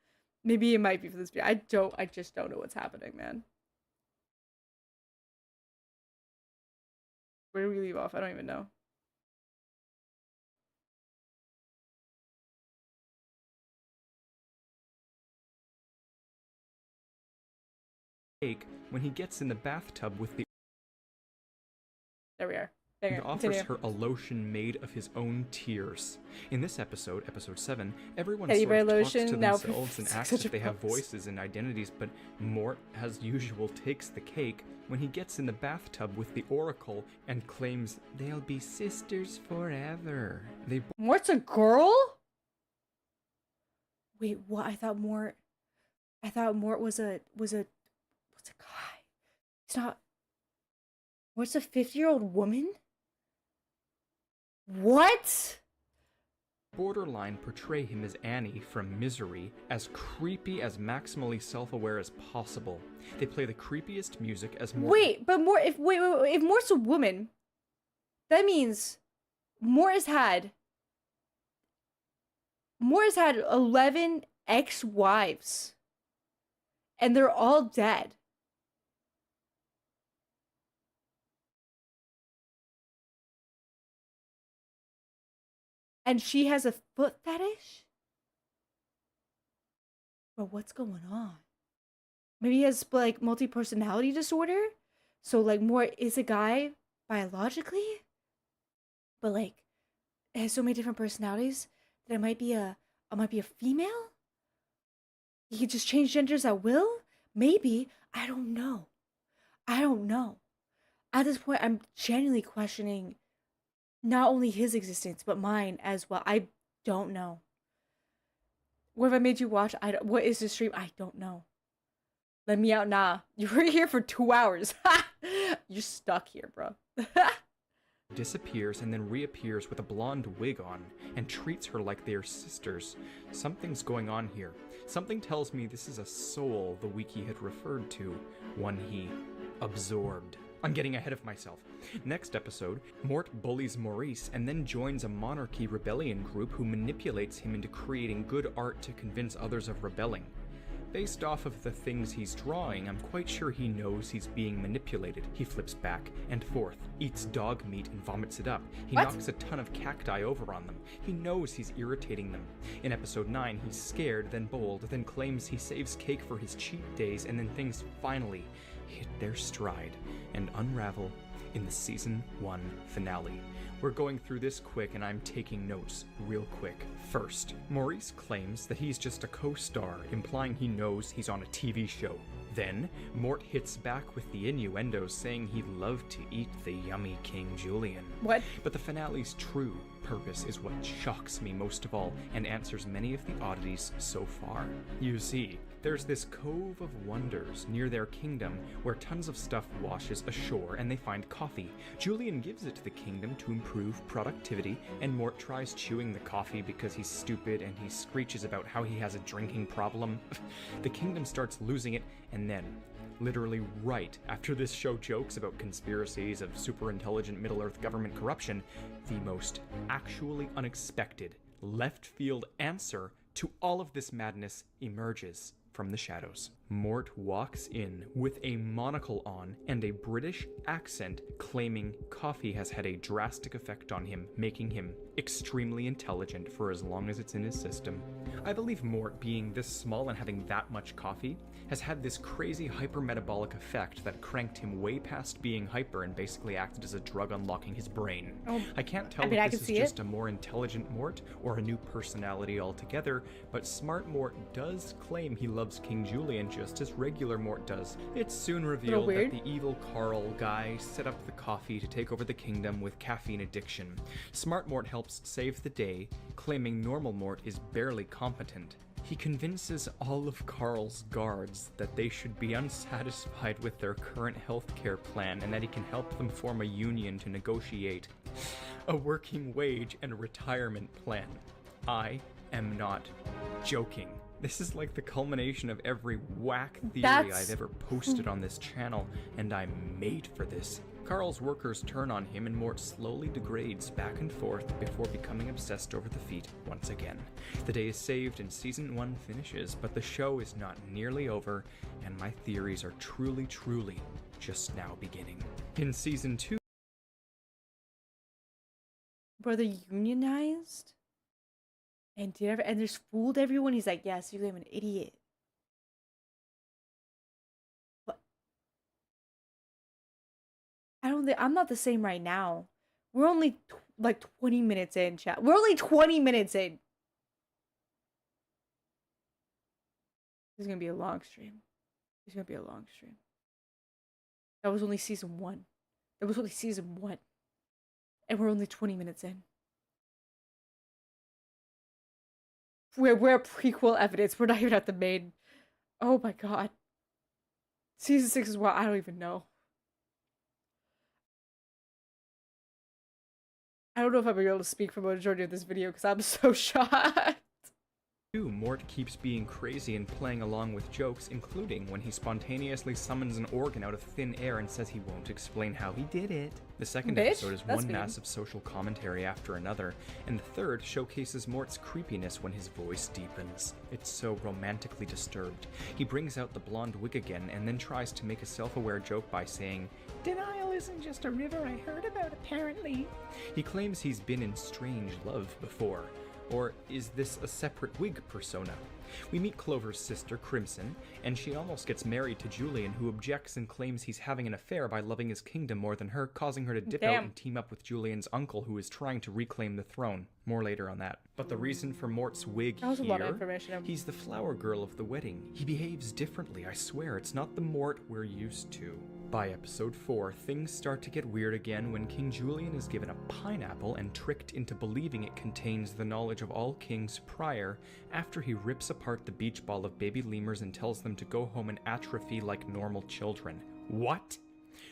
Maybe it might be from this video. I just don't know what's happening, man. Where do we leave off? I don't even know. When he gets in the bathtub with the There we are. He offers her a lotion made of his own tears. In this episode, episode 7, everyone sort of talks to themselves and acts as if they have voices and identities, but Mort, as usual, takes the cake when he gets in the bathtub with the Oracle and claims they'll be sisters forever. Mort's a girl? Wait, what? I thought Mort was a guy. It's not. Mort's a 50-year-old woman? What? Borderline portray him as Annie from Misery, as creepy, as maximally self-aware as possible. They play the creepiest music as Mort. Wait, but if Mort's a woman, that means Mort has had 11 ex-wives, and they're all dead. And she has a foot fetish? But what's going on? Maybe he has like multi-personality disorder? So like Mort is a guy biologically? But like has so many different personalities that it might be a female? He could just change genders at will? Maybe. I don't know. At this point, I'm genuinely questioning not only his existence, but mine as well. I don't know. What have I made you watch? What is the stream? I don't know. Let me out. Nah. You were here for 2 hours. You're stuck here, bro. Disappears and then reappears with a blonde wig on and treats her like they are sisters. Something's going on here. Something tells me this is a soul the wiki had referred to, one he absorbed. I'm getting ahead of myself. Next episode, Mort bullies Maurice and then joins a monarchy rebellion group who manipulates him into creating good art to convince others of rebelling. Based off of the things he's drawing, I'm quite sure he knows he's being manipulated. He flips back and forth, eats dog meat and vomits it up. He knocks a ton of cacti over on them. He knows he's irritating them. In episode 9, he's scared, then bold, then claims he saves cake for his cheat days, and then things finally hit their stride and unravel in the season 1 finale. We're going through this quick and I'm taking notes real quick. First, Maurice claims that he's just a co-star, implying he knows he's on a TV show. Then, Mort hits back with the innuendos saying he loved to eat the yummy King Julian. What? But the finale's true purpose is what shocks me most of all and answers many of the oddities so far. You see, there's this cove of wonders near their kingdom where tons of stuff washes ashore and they find coffee. Julian gives it to the kingdom to improve productivity, and Mort tries chewing the coffee because he's stupid and he screeches about how he has a drinking problem. The kingdom starts losing it, and then, literally right after this show jokes about conspiracies of super intelligent Middle-earth government corruption, the most actually unexpected left field answer to all of this madness emerges from the shadows. Mort walks in with a monocle on and a British accent, claiming coffee has had a drastic effect on him, making him extremely intelligent for as long as it's in his system. I believe Mort, being this small and having that much coffee, has had this crazy hypermetabolic effect that cranked him way past being hyper and basically acted as a drug unlocking his brain. I can't tell if this is just a more intelligent Mort or a new personality altogether, but smart Mort does claim he loves King Julian just as regular Mort does. It's soon revealed that the evil Carl guy set up the coffee to take over the kingdom with caffeine addiction. Smart Mort helps save the day, claiming normal Mort is barely competent. He convinces all of Carl's guards that they should be unsatisfied with their current healthcare plan and that he can help them form a union to negotiate a working wage and retirement plan. I am not joking. This is like the culmination of every whack theory I've ever posted on this channel, and I'm made for this. Carl's workers turn on him and Mort slowly degrades back and forth before becoming obsessed over the feat once again. The day is saved and season 1 finishes, but the show is not nearly over, and my theories are truly just now beginning. In season 2... Bro, they're unionized? And there's fooled everyone? He's like, yes, I'm an idiot. I'm not the same right now. We're only like 20 minutes in, chat. We're only 20 minutes in. This is gonna be a long stream. It's gonna be a long stream. That was only season 1. That was only season 1. And we're only 20 minutes in. We're prequel evidence. We're not even at the main. Oh my god. Season 6 is what? I don't even know. I don't know if I'm able to speak for the majority of this video because I'm so shocked. Mort keeps being crazy and playing along with jokes, including when he spontaneously summons an organ out of thin air and says he won't explain how he did it. The second episode is one massive social commentary after another, and the third showcases Mort's creepiness when his voice deepens. It's so romantically disturbed. He brings out the blonde wig again and then tries to make a self-aware joke by saying, "Denial isn't just a river I heard about, apparently." He claims he's been in strange love before. Or is this a separate wig persona? We meet Clover's sister, Crimson, and she almost gets married to Julian, who objects and claims he's having an affair by loving his kingdom more than her, causing her to dip out and team up with Julian's uncle, who is trying to reclaim the throne. More later on that. But the reason for Mort's wig here, he's the flower girl of the wedding. He behaves differently, I swear. It's not the Mort we're used to. By episode 4, things start to get weird again when King Julian is given a pineapple and tricked into believing it contains the knowledge of all kings prior after he rips apart the beach ball of baby lemurs and tells them to go home and atrophy like normal children. What?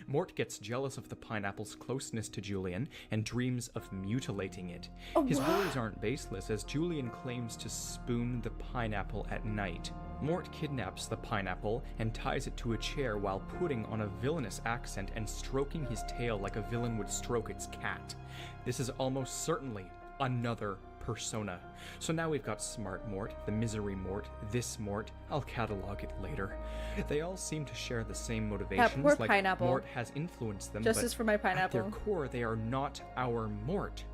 Mort gets jealous of the pineapple's closeness to Julian and dreams of mutilating it. His worries aren't baseless as Julian claims to spoon the pineapple at night. Mort kidnaps the pineapple and ties it to a chair while putting on a villainous accent and stroking his tail like a villain would stroke its cat. This is almost certainly another persona. So now we've got Smart Mort, the Misery Mort, this Mort. I'll catalog it later. They all seem to share the same motivations, poor like pineapple. Mort has influenced them, Justice but for my at pineapple. their core, they are not our Mort.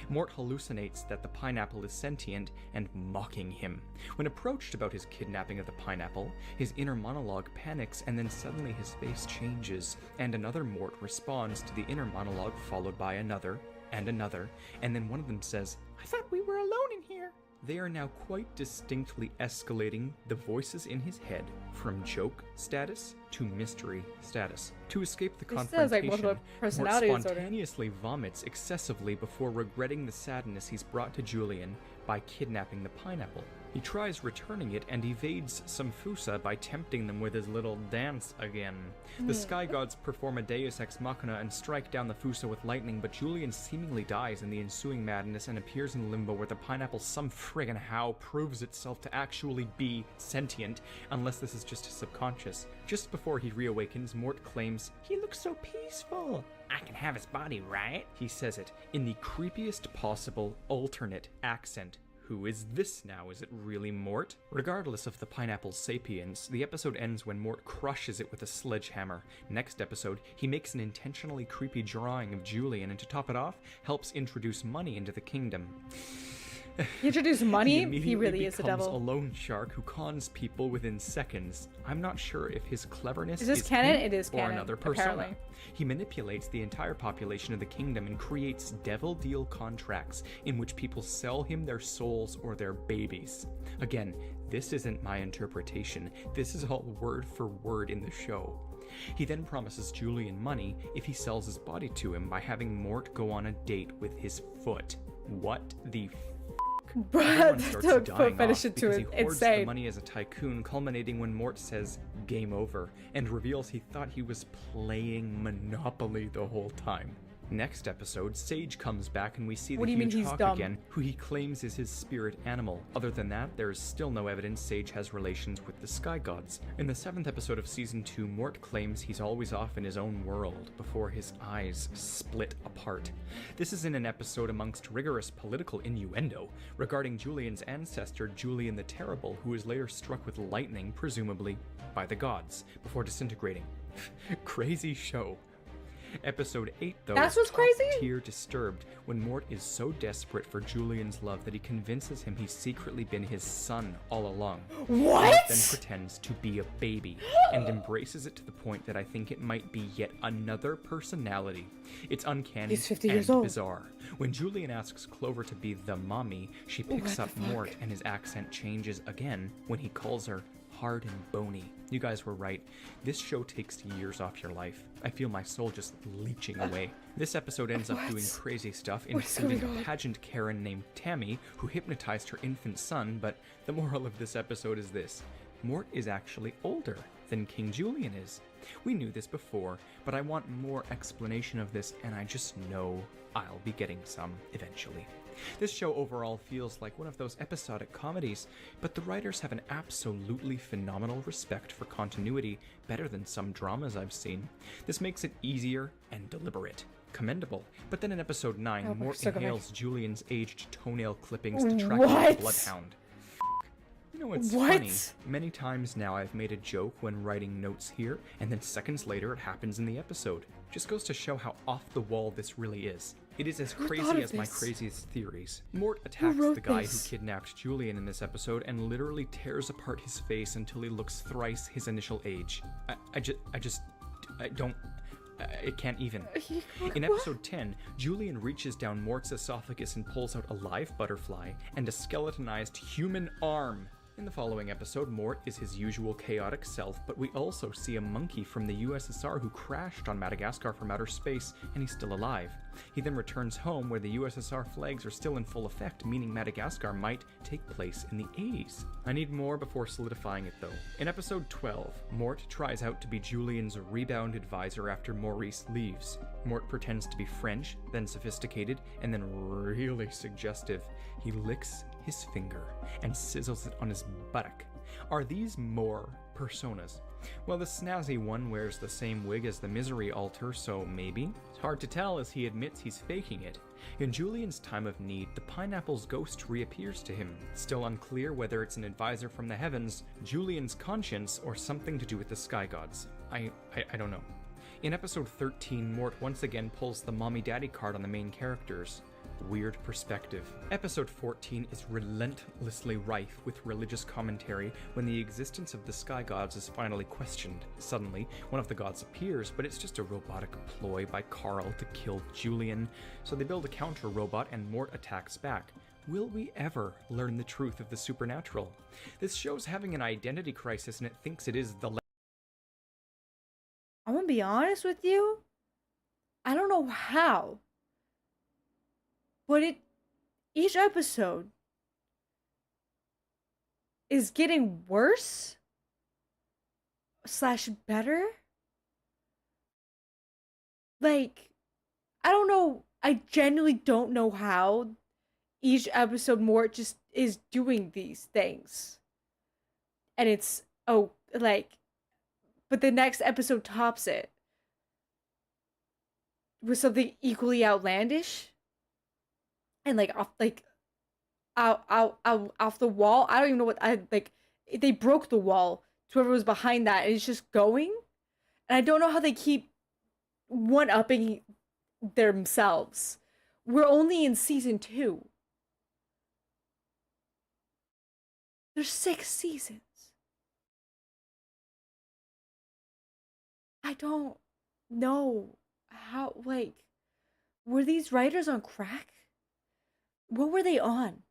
Mort hallucinates that the pineapple is sentient and mocking him. When approached about his kidnapping of the pineapple, his inner monologue panics and then suddenly his face changes, and another Mort responds to the inner monologue followed by another, and then one of them says, "I thought we were alone in here." They are now quite distinctly escalating the voices in his head from joke status to mystery status. To escape the This sounds confrontation, like multiple Mort personality disorder. spontaneously vomits excessively before regretting the sadness he's brought to Julian by kidnapping the pineapple. He tries returning it and evades some Fusa by tempting them with his little dance again. The sky gods perform a deus ex machina and strike down the Fusa with lightning, but Julian seemingly dies in the ensuing madness and appears in limbo where the pineapple some friggin' how proves itself to actually be sentient, unless this is just his subconscious. Just before he reawakens, Mort claims, "He looks so peaceful. I can have his body, right?" He says it in the creepiest possible alternate accent. Who is this now? Is it really Mort? Regardless of the pineapple's sapience, the episode ends when Mort crushes it with a sledgehammer. Next episode, he makes an intentionally creepy drawing of Julian and to top it off, helps introduce money into the kingdom. He introduced money? He He really is becomes the devil. a loan shark who cons people within seconds. I'm not sure if his cleverness Is this canon? him It is or canon, another persona. apparently. He manipulates the entire population of the kingdom and creates devil deal contracts in which people sell him their souls or their babies. Again, this isn't my interpretation. This is all word for word in the show. He then promises Julian money if he sells his body to him by having Mort go on a date with his foot. What the Everyone starts Don't dying finish off it to because he it. hoards the Insane. money as a tycoon, culminating when Mort says game over and reveals he thought he was playing Monopoly the whole time. Next episode, Sage comes back and we see What the do you mean huge he's hawk dumb? again, who he claims is his spirit animal. Other than that, there is still no evidence Sage has relations with the Sky Gods. In the 7th episode of Season 2, Mort claims he's always off in his own world before his eyes split apart. This is in an episode amongst rigorous political innuendo regarding Julian's ancestor, Julian the Terrible, who is later struck with lightning, presumably by the gods, before disintegrating. Crazy show. Episode 8, though, That's is what's crazy? top-tier disturbed when Mort is so desperate for Julian's love that he convinces him he's secretly been his son all along. What? Mort then pretends to be a baby and embraces it to the point that I think it might be yet another personality. It's uncanny He's 50 and years old. bizarre. When Julian asks Clover to be the mommy, she picks up Mort and his accent changes again when he calls her hard and bony. You guys were right. This show takes years off your life. I feel my soul just leeching away. This episode ends up doing crazy stuff, What's including going a on? pageant Karen named Tammy, who hypnotized her infant son, but the moral of this episode is this. Mort is actually older than King Julian is. We knew this before, but I want more explanation of this, and I just know I'll be getting some eventually. This show overall feels like one of those episodic comedies, but the writers have an absolutely phenomenal respect for continuity, better than some dramas I've seen. This makes it easier and deliberate. Commendable. But then in episode 9, Oh, we're Mort so good. inhales Julian's aged toenail clippings to track down What? a bloodhound. You know, it's What? funny. Many times now I've made a joke when writing notes here, and then seconds later it happens in the episode. Just goes to show how off the wall this really is. It is as Who thought crazy of as my this? craziest theories. Mort attacks wrote the guy this? who kidnapped Julian in this episode and literally tears apart his face until he looks thrice his initial age. It can't even. In episode 10, Julian reaches down Mort's esophagus and pulls out a live butterfly and a skeletonized human arm In the following episode, Mort is his usual chaotic self, but we also see a monkey from the USSR who crashed on Madagascar from outer space, and he's still alive. He then returns home where the USSR flags are still in full effect, meaning Madagascar might take place in the 80s. I need more before solidifying it though. In episode 12, Mort tries out to be Julian's rebound advisor after Maurice leaves. Mort pretends to be French, then sophisticated, and then really suggestive. He licks his finger and sizzles it on his buttock. Are these more personas? Well, the snazzy one wears the same wig as the misery alter, so maybe? It's hard to tell as he admits he's faking it. In Julian's time of need, the pineapple's ghost reappears to him. Still unclear whether it's an advisor from the heavens, Julian's conscience, or something to do with the sky gods. I don't know. In episode 13, Mort once again pulls the mommy-daddy card on the main characters. Weird perspective. Episode 14 is relentlessly rife with religious commentary when the existence of the sky gods is finally questioned. Suddenly, one of the gods appears, but it's just a robotic ploy by Carl to kill Julian, so they build a counter-robot and Mort attacks back. Will we ever learn the truth of the supernatural? This show's having an identity crisis and it thinks it is the I'm gonna be honest with you. I don't know how. But each episode is getting worse / better. Like, I don't know. I genuinely don't know how each episode more just is doing these things. And it's, but the next episode tops it with something equally outlandish. And off the wall. I don't even know what they broke the wall to whoever was behind that, and it's just going. And I don't know how they keep one-upping themselves. We're only in season 2. There's 6 seasons. I don't know how, were these writers on crack? What were they on?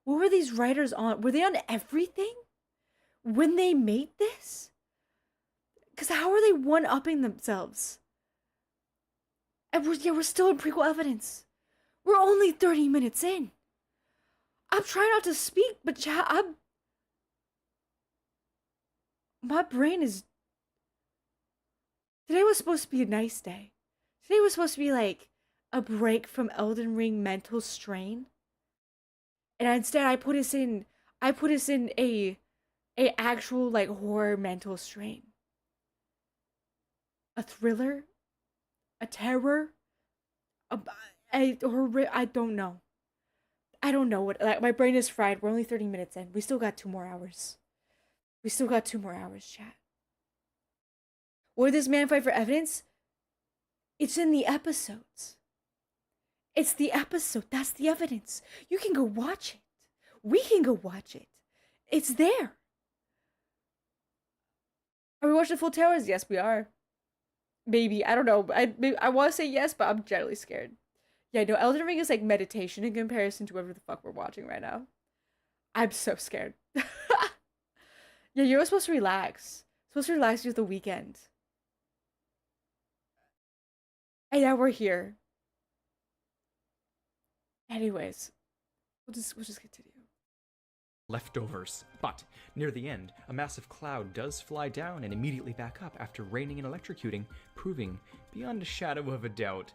What were these writers on? Were they on everything when they made this? Because how are they one-upping themselves? And we're still in prequel evidence. We're only 30 minutes in. I'm trying not to speak, but my brain is... Today was supposed to be a nice day. Today was supposed to be a break from Elden Ring mental strain. And instead I put us in a actual horror mental strain. A thriller? A terror? I don't know. I don't know what, my brain is fried. We're only 30 minutes in. We still got 2 more hours. Chat. Where does man fight for evidence? It's in the episodes. It's the episode. That's the evidence. You can go watch it. We can go watch it. It's there. Are we watching Full Towers? Yes, we are. Maybe. I don't know. I want to say yes, but I'm generally scared. Yeah, no, Elden Ring is meditation in comparison to whatever the fuck we're watching right now. I'm so scared. Yeah, you're supposed to relax. Supposed to relax with the weekend. And now we're here. Anyways, we'll just continue. leftovers. But near the end, a massive cloud does fly down and immediately back up after raining and electrocuting, proving beyond a shadow of a doubt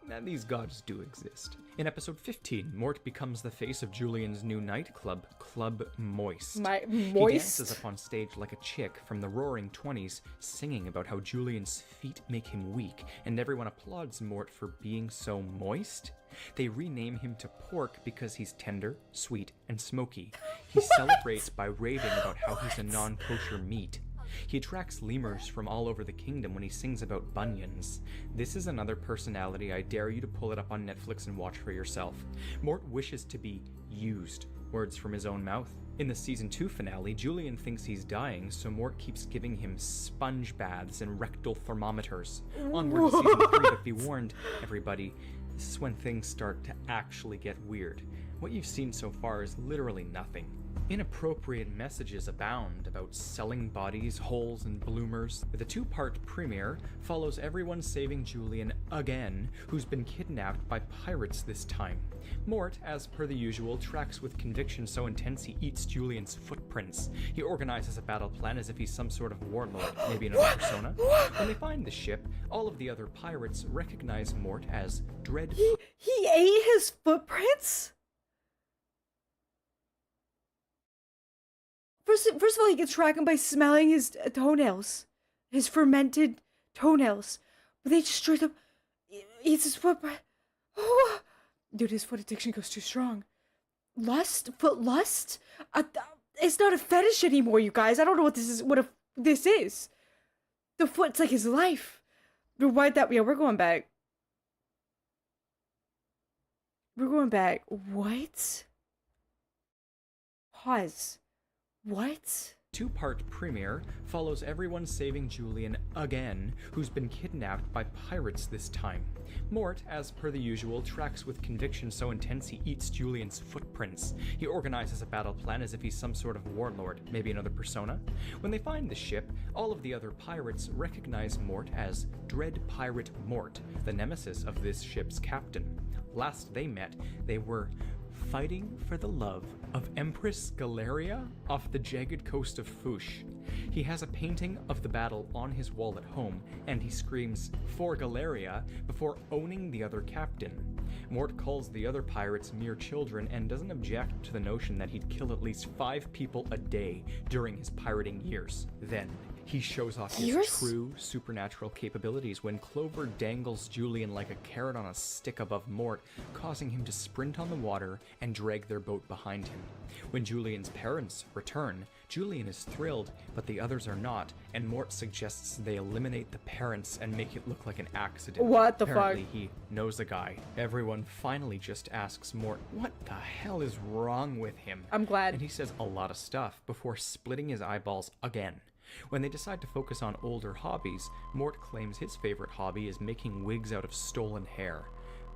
that these gods do exist. In episode 15, Mort becomes the face of Julian's new nightclub, Club Moist. Moist? He dances up on stage like a chick from the roaring 20s, singing about how Julian's feet make him weak, and everyone applauds Mort for being so moist. They rename him to Pork because he's tender, sweet, and smoky. He celebrates by raving about how he's a non-kosher meat. He attracts lemurs from all over the kingdom when he sings about bunions. This is another personality. I dare you to pull it up on Netflix and watch for yourself. Mort wishes to be used. Words from his own mouth. In the season 2 finale, Julian thinks he's dying, so Mort keeps giving him sponge baths and rectal thermometers. Onward to season 3, but be warned, everybody, this is when things start to actually get weird. What you've seen so far is literally nothing. Inappropriate messages abound about selling bodies, holes, and bloomers. The two-part premiere follows everyone saving Julian again, who's been kidnapped by pirates this time. Mort, as per the usual, tracks with conviction so intense he eats Julian's footprints. He organizes a battle plan as if he's some sort of warlord, maybe another persona. When they find the ship, all of the other pirates recognize Mort as Dread. He ate his footprints? First of all, he can track him by smelling his toenails. His fermented toenails. But they just straight up eats his footprint. Oh. Dude, his foot addiction goes too strong. Lust? Foot lust? It's not a fetish anymore, you guys. I don't know what this is. The foot's like his life. Rewind that. Yeah, we're going back. What? Pause. What? Two-part premiere follows everyone saving Julian again, who's been kidnapped by pirates this time. Mort, as per the usual, tracks with conviction so intense he eats Julian's footprints. He organizes a battle plan as if he's some sort of warlord, maybe another persona. When they find the ship, all of the other pirates recognize Mort as Dread Pirate Mort, the nemesis of this ship's captain. Last they met, they were fighting for the love of Empress Galeria off the jagged coast of Fouche. He has a painting of the battle on his wall at home, and he screams, "For Galeria," before owning the other captain. Mort calls the other pirates mere children and doesn't object to the notion that he'd kill at least 5 people a day during his pirating years. Then, he shows off his true supernatural capabilities when Clover dangles Julian like a carrot on a stick above Mort, causing him to sprint on the water and drag their boat behind him. When Julian's parents return, Julian is thrilled, but the others are not, and Mort suggests they eliminate the parents and make it look like an accident. What the Apparently, fuck? he knows the guy. Everyone finally just asks Mort, what the hell is wrong with him? I'm glad. And he says a lot of stuff before splitting his eyeballs again. When they decide to focus on older hobbies, Mort claims his favorite hobby is making wigs out of stolen hair.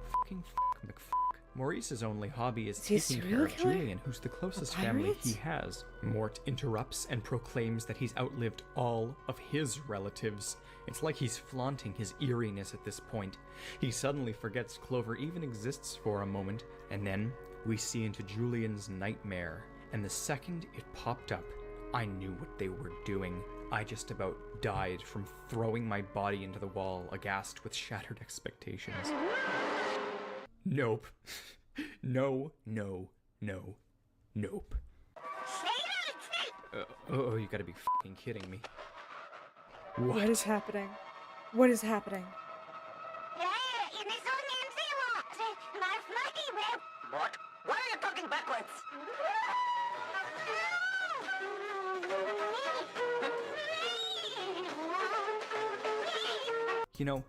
Fucking McFuck. Maurice's only hobby is Is he a taking care serial of killer? Julian, who's the closest A family pirate? he has. Mort interrupts and proclaims that he's outlived all of his relatives. It's like he's flaunting his eeriness at this point. He suddenly forgets Clover even exists for a moment, and then we see into Julian's nightmare. And the second it popped up, I knew what they were doing. I just about died from throwing my body into the wall, aghast with shattered expectations. Nope. No. Nope. Oh, you gotta be fucking kidding me. What is happening? What is happening? What? Why are you talking backwards? You know,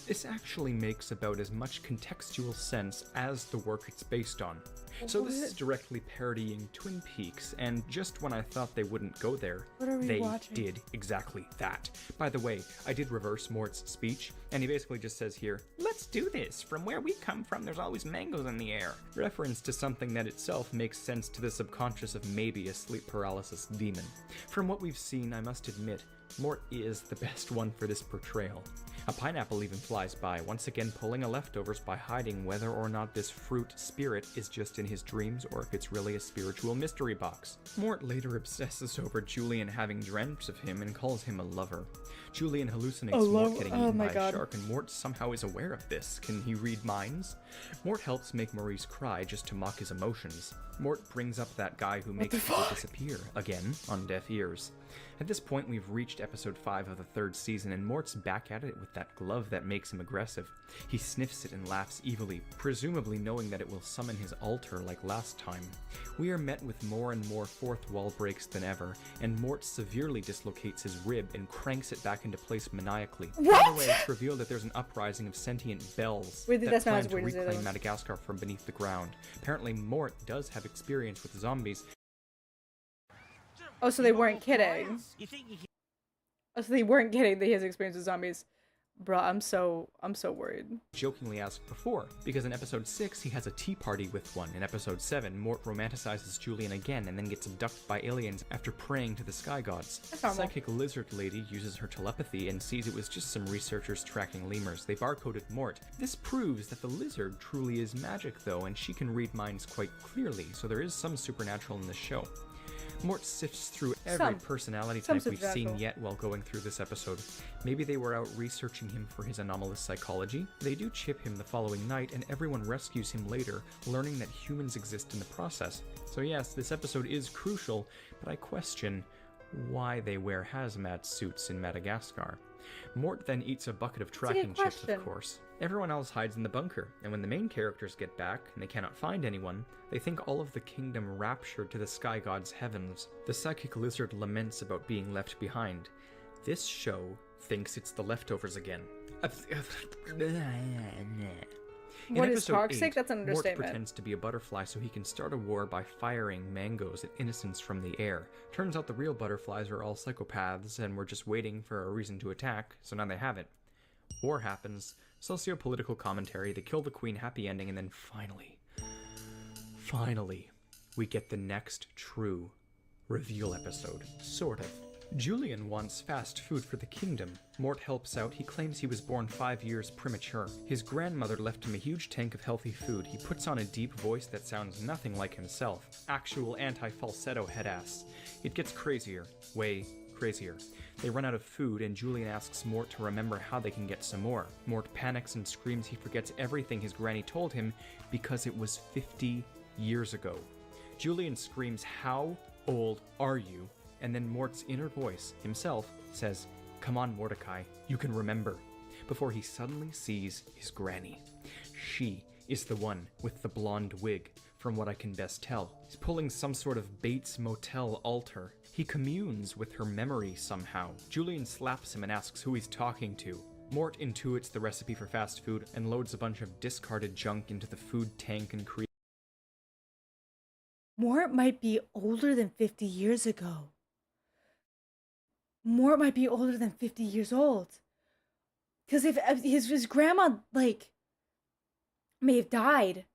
this actually makes about as much contextual sense as the work it's based on. So this is directly parodying Twin Peaks, and just when I thought they wouldn't go there, What are we they watching? did exactly that. By the way, I did reverse Mort's speech, and he basically just says here, "Let's do this. From where we come from, there's always mangoes in the air." Reference to something that itself makes sense to the subconscious of maybe a sleep paralysis demon. From what we've seen, I must admit, Mort is the best one for this portrayal. A pineapple even flies by, once again pulling a leftovers by hiding whether or not this fruit spirit is just in his dreams or if it's really a spiritual mystery box. Mort later obsesses over Julian having dreamt of him and calls him a lover. Julian hallucinates Mort getting eaten by a shark, and Mort somehow is aware of this. Can he read minds? Mort helps make Maurice cry just to mock his emotions. Mort brings up that guy who makes people disappear, again, on deaf ears. At this point, we've reached episode 5 of the 3rd season, and Mort's back at it with that glove that makes him aggressive. He sniffs it and laughs evilly, presumably knowing that it will summon his altar like last time. We are met with more and more fourth wall breaks than ever, and Mort severely dislocates his rib and cranks it back into place maniacally. By the way, it's revealed that there's an uprising of sentient bells Wait, that that's not plan as to weird as the other reclaim ones. Madagascar from beneath the ground. Apparently, Mort does have experience with zombies. Oh, so they weren't kidding. Oh, so they weren't kidding that he has experience with zombies. Bro, I'm so worried. Jokingly asked before, because in episode 6 he has a tea party with one. In episode 7, Mort romanticizes Julian again and then gets abducted by aliens after praying to the sky gods. That's normal. Psychic lizard lady uses her telepathy and sees it was just some researchers tracking lemurs. They barcoded Mort. This proves that the lizard truly is magic though, and she can read minds quite clearly, so there is some supernatural in this show. Mort sifts through every personality type we've seen yet while going through this episode. Maybe they were out researching him for his anomalous psychology. They do chip him the following night, and everyone rescues him later, learning that humans exist in the process. So yes, this episode is crucial, but I question why they wear hazmat suits in Madagascar. Mort then eats a bucket of tracking chips, of course. Everyone else hides in the bunker, and when the main characters get back and they cannot find anyone, they think all of the kingdom raptured to the sky god's heavens. The psychic lizard laments about being left behind. This show thinks it's the leftovers again. What is toxic? That's an understatement. Mort pretends to be a butterfly so he can start a war by firing mangoes at innocents from the air. Turns out the real butterflies are all psychopaths and were just waiting for a reason to attack, so now they have it. War happens, socio-political commentary, they kill the queen, happy ending, and then finally, we get the next true reveal episode. Sort of. Julian wants fast food for the kingdom. Mort helps out. He claims he was born 5 years premature. His grandmother left him a huge tank of healthy food. He puts on a deep voice that sounds nothing like himself. Actual anti-falsetto head-ass. It gets crazier. Way crazier. They run out of food, and Julian asks Mort to remember how they can get some more. Mort panics and screams he forgets everything his granny told him because it was 50 years ago. Julian screams, "How old are you?" And then Mort's inner voice, himself, says, "Come on, Mordecai, you can remember," before he suddenly sees his granny. She is the one with the blonde wig, from what I can best tell. He's pulling some sort of Bates Motel altar. He communes with her memory somehow. Julian slaps him and asks who he's talking to. Mort intuits the recipe for fast food and loads a bunch of discarded junk into the food tank and creates... Mort might be older than 50 years ago. Mort might be older than 50 years old. Because if his grandma, like, may have died,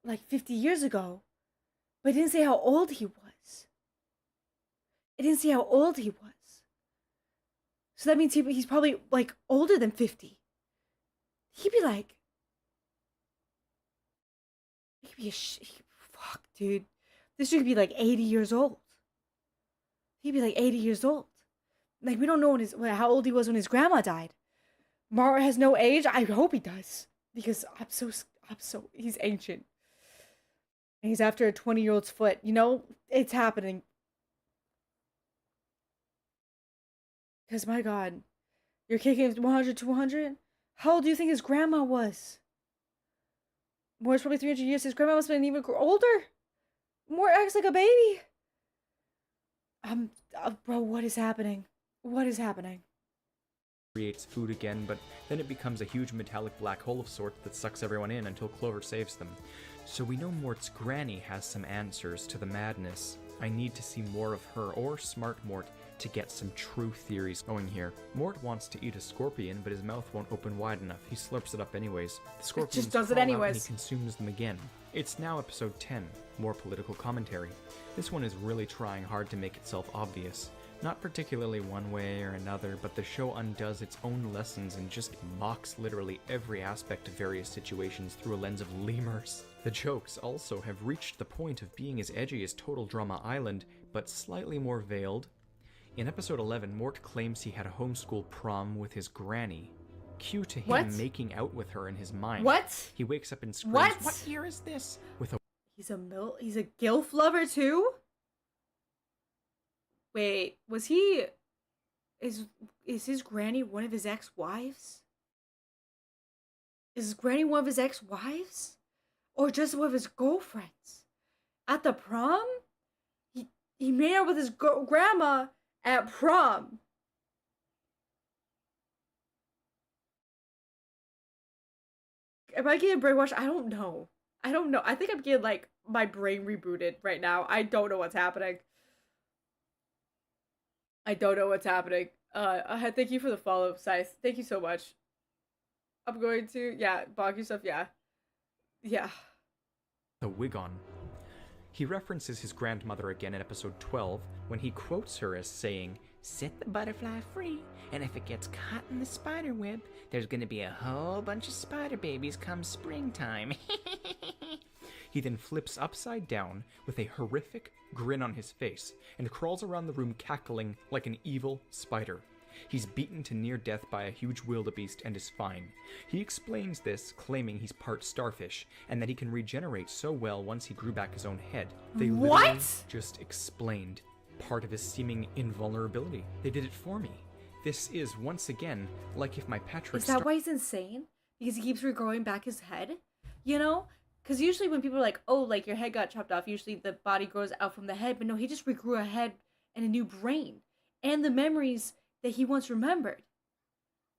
like, 50 years ago, but it didn't say how old he was. It didn't say how old he was. So that means he's probably, like, older than 50. He'd be like... He could be fuck, dude. This dude could be, like, 80 years old. He'd be, like, 80 years old. Like, we don't know how old he was when his grandma died. Mort has no age. I hope he does. Because he's ancient. And he's after a 20-year-old's foot. You know, it's happening. Because, my God, you're kicking 100 to 100? How old do you think his grandma was? Mort's probably 300 years. His grandma must have been even older. Mort acts like a baby. Bro, what is happening? What is happening? Creates food again, but then it becomes a huge metallic black hole of sorts that sucks everyone in until Clover saves them. So we know Mort's granny has some answers to the madness. I need to see more of her, or Smart Mort, to get some true theories going here. Mort wants to eat a scorpion, but his mouth won't open wide enough. He slurps it up anyways. The scorpions just does it crawl out anyways. and he consumes them again. It's now episode 10, more political commentary. This one is really trying hard to make itself obvious. Not particularly one way or another, but the show undoes its own lessons and just mocks literally every aspect of various situations through a lens of lemurs. The jokes also have reached the point of being as edgy as Total Drama Island, but slightly more veiled. In episode 11, Mort claims he had a homeschool prom with his granny. Cue to him making out with her in his mind. What? He wakes up and screams, "What year is this?" With a... He's a gilf lover too? Wait, was he... Is his granny one of his ex-wives? Is his granny one of his ex-wives? Or just one of his girlfriends? At the prom? He made out with his grandma at prom. Am I getting brainwashed? I don't know. I think I'm getting, like, my brain rebooted right now. I don't know what's happening. Thank you for the follow, Scythe. Thank you so much. I'm going to, yeah, Bonky stuff, yeah. Yeah. The wig on. He references his grandmother again in episode 12 when he quotes her as saying, "Set the butterfly free, and if it gets caught in the spider web, there's gonna be a whole bunch of spider babies come springtime." He then flips upside down with a horrific grin on his face and crawls around the room cackling like an evil spider. He's beaten to near death by a huge wildebeest and is fine. He explains this, claiming he's part starfish, and that he can regenerate so well once he grew back his own head. They literally What? just explained part of his seeming invulnerability. They did it for me. This is, once again, like if my Patrick Is that why he's insane? Because he keeps regrowing back his head? You know? Because usually when people are like, oh, like your head got chopped off, usually the body grows out from the head. But no, he just regrew a head and a new brain. And the memories that he once remembered.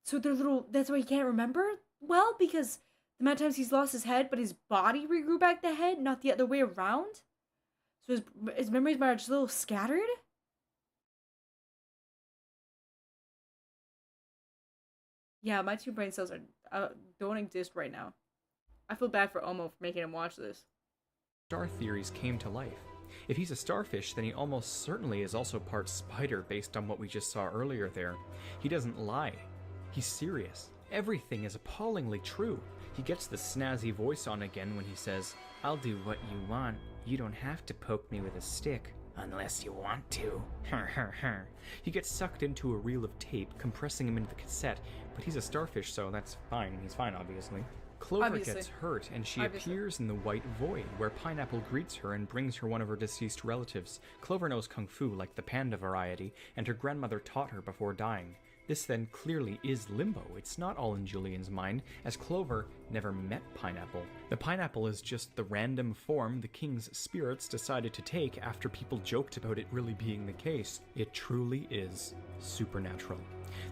So they're that's why he can't remember well, because the amount of times he's lost his head, but his body regrew back the head, not the other way around. So his memories are just a little scattered. Yeah, my two brain cells don't exist right now. I feel bad for Omo for making him watch this. star theories came to life. If he's a starfish, then he almost certainly is also part spider based on what we just saw earlier there. He doesn't lie. He's serious. Everything is appallingly true. He gets the snazzy voice on again when he says, "I'll do what you want. You don't have to poke me with a stick. Unless you want to." He gets sucked into a reel of tape, compressing him into the cassette, but he's a starfish, so that's fine. He's fine, obviously. Clover Obviously. gets hurt, and she Obviously. appears in the White Void, where Pineapple greets her and brings her one of her deceased relatives. Clover knows Kung Fu, like the panda variety, and her grandmother taught her before dying. This then clearly is Limbo. It's not all in Julian's mind, as Clover never met Pineapple. The pineapple is just the random form the king's spirits decided to take after people joked about it really being the case. It truly is supernatural.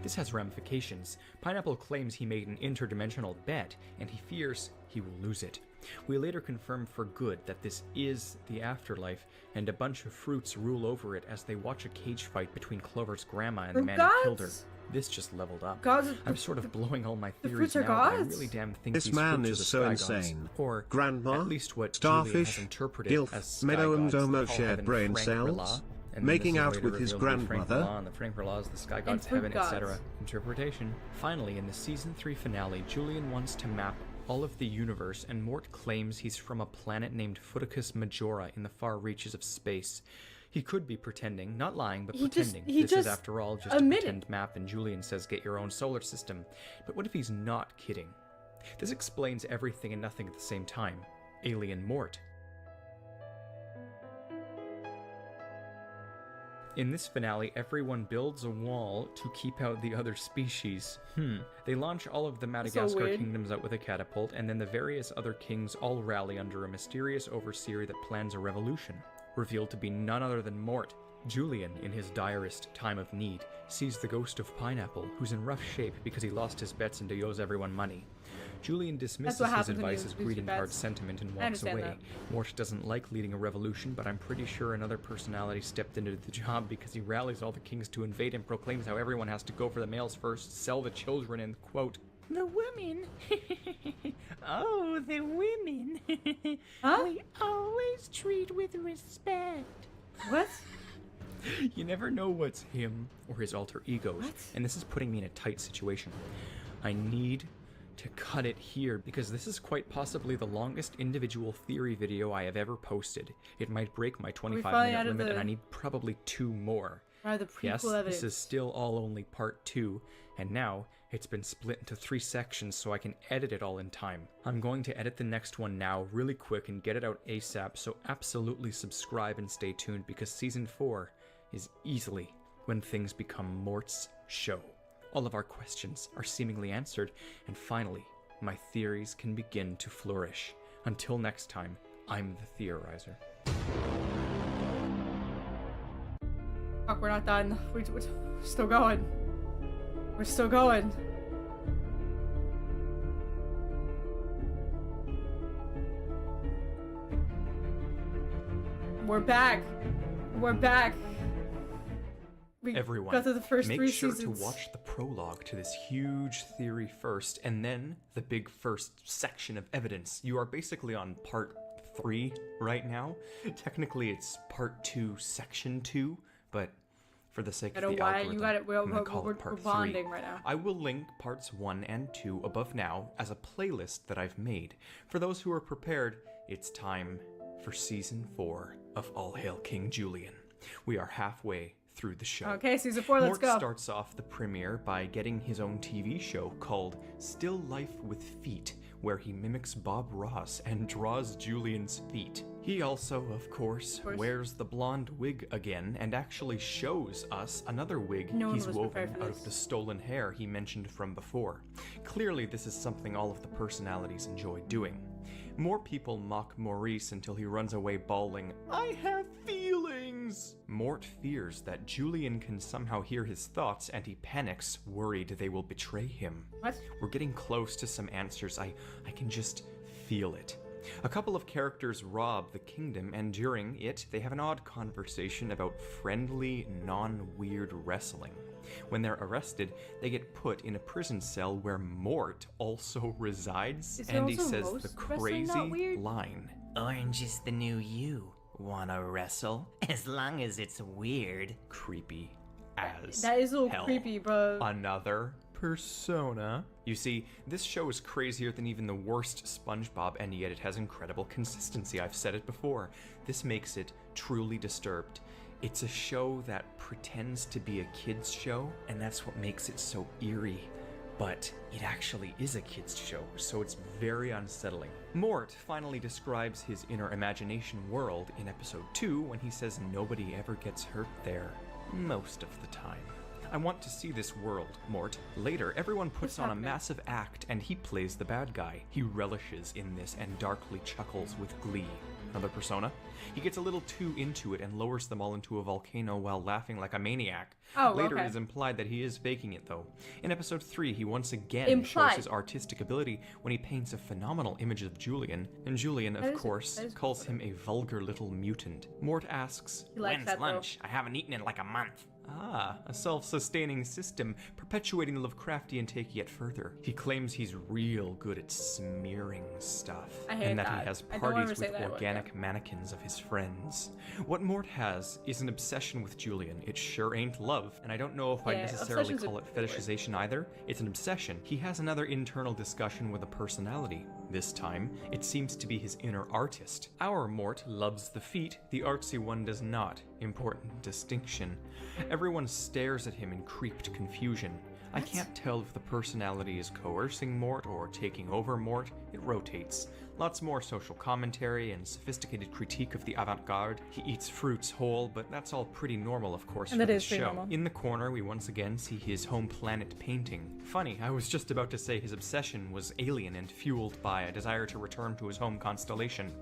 This has ramifications. Pineapple claims he made an interdimensional bet, and he fears he will lose it. We later confirm for good that this is the afterlife, and a bunch of fruits rule over it as they watch a cage fight between Clover's grandma and the man who killed her. Gods? This just leveled up. Gods, I'm sort of blowing all my the theories fruits are now, but I gods? really damn think This these man fruits are is the so sky gods. insane. Or Grandma, at least what Julian starfish, has interpreted gilf, as sky Meadow and gods, Omo Paul shared Heaven, brain Frank cells, Rilla, and making this is out later with his revealed to be grandmother. Frank Rilla, and the Frank Rillas, the sky gods, fruit heaven, gods. etc. Interpretation. Finally, in the season 3 finale, Julian wants to map all of the universe, and Mort claims he's from a planet named Futicus Majora in the far reaches of space. He could be pretending, not lying, but He just- pretending. he This is, just after all, just a admitted. pretend map, and Julian says get your own solar system. But what if he's not kidding? This explains everything and nothing at the same time. Alien Mort. In this finale, everyone builds a wall to keep out the other species. They launch all of the Madagascar weird. kingdoms out with a catapult, and then the various other kings all rally under a mysterious overseer that plans a revolution, revealed to be none other than Mort. Julian, in his direst time of need, sees the ghost of Pineapple, who's in rough shape because he lost his bets and he owes everyone money. Julian dismisses what his happens when you advice as lose your greeting card bets. sentiment and I walks understand away. that. Mort doesn't like leading a revolution, but I'm pretty sure another personality stepped into the job because he rallies all the kings to invade and proclaims how everyone has to go for the males first, sell the children, and quote, "The women." Oh, the women. Huh? We always treat with respect. What? You never know what's him or his alter egos, What? and this is putting me in a tight situation. I need to cut it here because this is quite possibly the longest individual theory video I have ever posted. It might break my finally 25-minute out of limit, and the- I need probably 2 more. Or the prequel Yes, evidence. this is still all only part 2, and now it's been split into 3 sections so I can edit it all in time. I'm going to edit the next one now really quick and get it out ASAP, so absolutely subscribe and stay tuned because season 4 is easily when things become Mort's show. All of our questions are seemingly answered, and finally, my theories can begin to flourish. Until next time, I'm the Theorizer. Fuck, we're not done. We're still going. We're still going. We're back. We're back. We Everyone, got through the first make 3 sure seasons. to watch the prologue to this huge theory first, and then the big first section of evidence. You are basically on part 3 right now. Technically, it's part 2, section 2, but for the sake I of don't the know why algorithm, you got it. I'm gonna call We're it part 3. bonding right now. I will link parts 1 and 2 above now as a playlist that I've made. For those who are prepared, it's time for season 4 of All Hail King Julian. We are halfway through the show. Okay, season 4, let's Mort go. starts off the premiere by getting his own TV show called Still Life with Feet, where he mimics Bob Ross and draws Julian's feet. He also, of course, wears the blonde wig again and actually shows us another wig No one he's was woven prepared for out this. of the stolen hair he mentioned from before. Clearly, this is something all of the personalities enjoy doing. More people mock Maurice until he runs away bawling, "I have feelings!" Mort fears that Julian can somehow hear his thoughts and he panics, worried they will betray him. What? We're getting close to some answers. I can just feel it. A couple of characters rob the kingdom, and during it, they have an odd conversation about friendly, non-weird wrestling. When they're arrested, they get put in a prison cell where Mort also resides, Is there and he also says most the wrestling not crazy weird? line. Orange is the new you. Wanna wrestle? As long as it's weird. Creepy as That is a little hell. creepy, bro. Another persona. You see, this show is crazier than even the worst SpongeBob, and yet it has incredible consistency. I've said it before. This makes it truly Disturbed. It's a show that pretends to be a kid's show, and that's what makes it so eerie. But it actually is a kid's show, so it's very unsettling. Mort finally describes his inner imagination world in episode 2 when he says nobody ever gets hurt there, most of the time. I want to see this world, Mort. Later, everyone puts on a massive act and he plays the bad guy. He relishes in this and darkly chuckles with glee. Another persona? He gets a little too into it and lowers them all into a volcano while laughing like a maniac. Oh, Later, okay. it is implied that he is faking it, though. In episode 3, he once again Implied. shows his artistic ability when he paints a phenomenal image of Julian, and Julian, That of is- course, that is calls him a vulgar little mutant. Mort asks, He likes When's that, though. lunch? I haven't eaten in like a month. Ah, a self-sustaining system, perpetuating the Lovecraftian take yet further. He claims he's real good at smearing stuff, I hate and that that. he has I don't ever parties say with that word organic again. mannequins of his friends. What Mort has is an obsession with Julian. It sure ain't love, and I don't know if I'd Yeah, necessarily obsession's a call it good word. fetishization either. It's an obsession. He has another internal discussion with a personality. This time, it seems to be his inner artist. Our Mort loves the feet, the artsy one does not. Important distinction. Everyone stares at him in creeped confusion. I can't tell if the personality is coercing Mort or taking over Mort. It rotates. Lots more social commentary and sophisticated critique of the avant-garde. He eats fruits whole, but that's all pretty normal, of course, And for that this is pretty show. normal. In the corner, we once again see his home planet painting. Funny, I was just about to say his obsession was alien and fueled by a desire to return to his home constellation.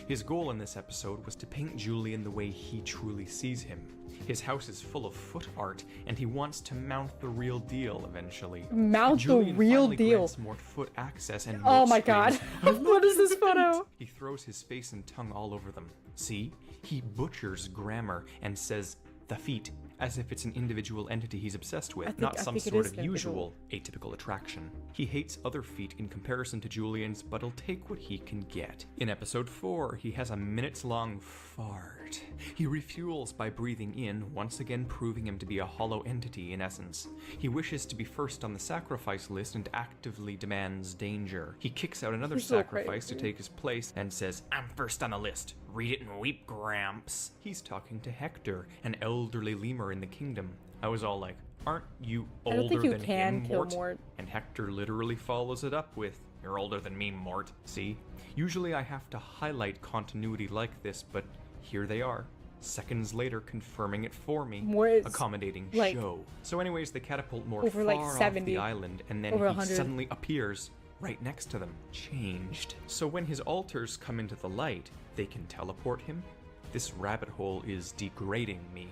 His goal in this episode was to paint Julian the way he truly sees him. His house is full of foot art, and he wants to mount the real deal eventually. Mount the Julian real finally deal. grants Mort foot access, and Oh Mort my god. screams, What is this photo? he throws his face and tongue all over them. See? He butchers grammar and says the feet as if it's an individual entity he's obsessed with, not I some think it sort is of an individual. usual atypical attraction. He hates other feet in comparison to Julian's, but he'll take what he can get. In episode 4, he has a minutes-long fart. He refuels by breathing in, once again proving him to be a hollow entity in essence. He wishes to be first on the sacrifice list and actively demands danger. He kicks out another He's so sacrifice to crazy. take his place and says, I'm first on the list. Read it and weep, Gramps. he's talking to Hector, an elderly lemur in the kingdom. I was all like, aren't you I don't older think you than can him, kill Mort? Mort. And Hector literally follows it up with, you're older than me, Mort. See? Usually I have to highlight continuity like this, but here they are. Seconds later, confirming it for me. Mort is, Accommodating like, show. So anyways, they catapult Mort over, far like, off 70, the island, and then over he 100. suddenly appears right next to them, changed. So when his altars come into the light, they can teleport him? This rabbit hole is degrading me.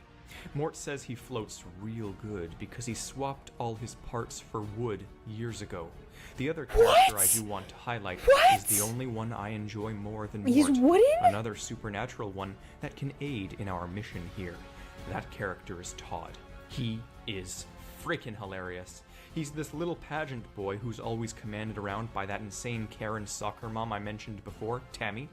Mort says he floats real good because he swapped all his parts for wood years ago. The other character I do want to highlight is the only one I enjoy more than He's Mort. wooden? Another supernatural one that can aid in our mission here. That character is Todd. He is freaking hilarious. He's this little pageant boy who's always commanded around by that insane Karen soccer mom I mentioned before, Tammy.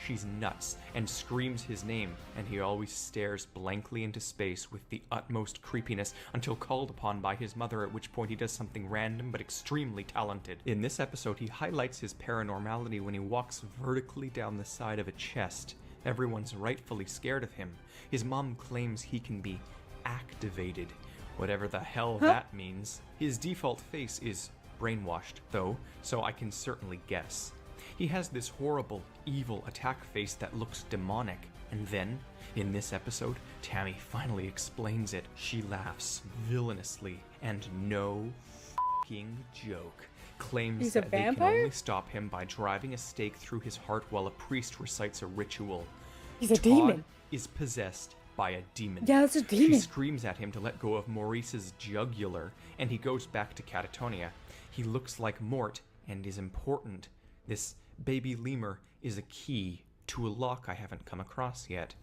She's nuts and screams his name, and he always stares blankly into space with the utmost creepiness until called upon by his mother, at which point he does something random but extremely talented. In this episode, he highlights his paranormality when he walks vertically down the side of a chest. Everyone's rightfully scared of him. His mom claims he can be activated, whatever the hell that means. His default face is brainwashed, though, so I can certainly guess. He has this horrible, evil attack face that looks demonic, and then, in this episode, Tammy finally explains it. She laughs villainously, and no f***ing joke, claims He's a that they can vampire? only stop him by driving a stake through his heart while a priest recites a ritual. He's a Todd demon. is possessed by a demon. Yeah, it's a She demon. screams at him to let go of Maurice's jugular, and he goes back to Catatonia. He looks like Mort and is important. This baby lemur is a key to a lock I haven't come across yet.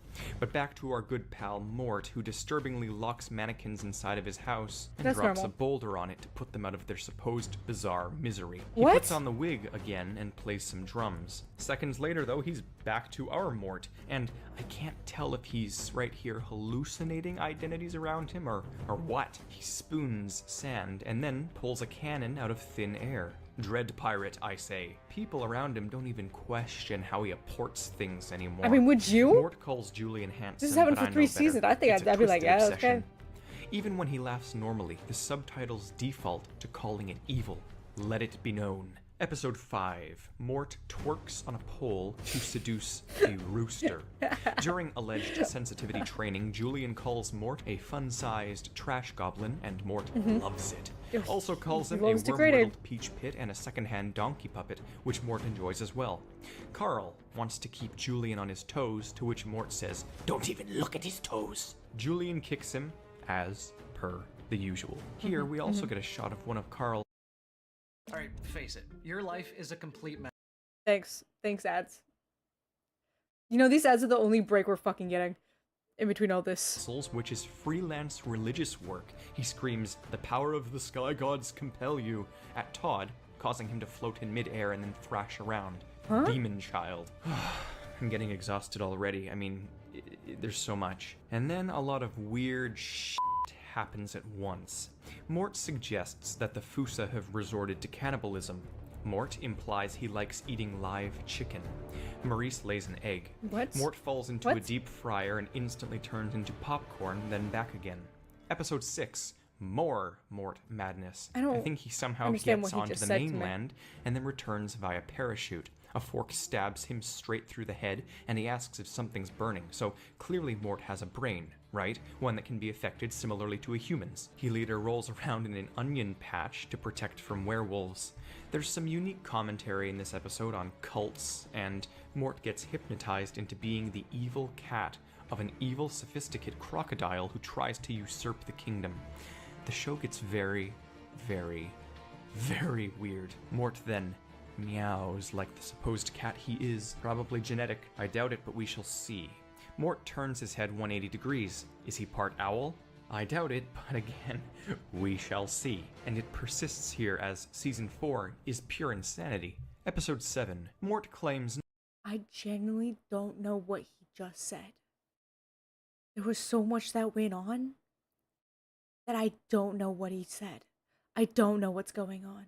But back to our good pal Mort, who disturbingly locks mannequins inside of his house and That's drops normal. a boulder on it to put them out of their supposed bizarre misery. He What? puts on the wig again and plays some drums. Seconds later, though, he's back to our Mort, and I can't tell if he's right here hallucinating identities around him or what. He spoons sand and then pulls a cannon out of thin air. Dread pirate, I say. People around him don't even question how he apports things anymore. I mean, would you? Mort calls Julian handsome. This has happened but for I know 3 better. seasons. I think It's a I'd be like, twisted yeah, obsession. okay. Even when he laughs normally, the subtitles default to calling it evil. Let it be known. Episode 5. Mort twerks on a pole to seduce a rooster. During alleged sensitivity training, Julian calls Mort a fun-sized trash goblin, and Mort loves it. Also calls him a loves degraded. worm-riddled peach pit and a second-hand donkey puppet, which Mort enjoys as well. Carl wants to keep Julian on his toes, to which Mort says, Don't even look at his toes. Julian kicks him, as per the usual. Here, we also get a shot of one of Carl's Alright, face it. Your life is a complete mess. Thanks. Thanks, ads. You know, these ads are the only break we're fucking getting in between all this. which is freelance religious work. He screams, "The power of the sky gods compel you," at Todd, causing him to float in midair and then thrash around. Demon child. I'm getting exhausted already. I mean, there's so much. And then a lot of weird shit happens at once. Mort suggests that the Fusa have resorted to cannibalism. Mort implies he likes eating live chicken. Maurice lays an egg. What? Mort falls into a What? deep fryer and instantly turns into popcorn, then back again. Episode 6. More Mort madness. I don't think he somehow understand gets what he onto just the said to me. mainland and then returns via parachute. A fork stabs him straight through the head, and he asks if something's burning, so clearly Mort has a brain, right? One that can be affected similarly to a human's. He later rolls around in an onion patch to protect from werewolves. There's some unique commentary in this episode on cults, and Mort gets hypnotized into being the evil cat of an evil, sophisticated crocodile who tries to usurp the kingdom. The show gets very, very, very weird. Mort then meows like the supposed cat he is. Probably genetic. I doubt it, but we shall see. Mort turns his head 180 degrees. Is he part owl? I doubt it, but again, we shall see. And it persists here as Season 4 is pure insanity. Episode 7. Mort claims I genuinely don't know what he just said. There was so much that went on that I don't know what he said. I don't know what's going on.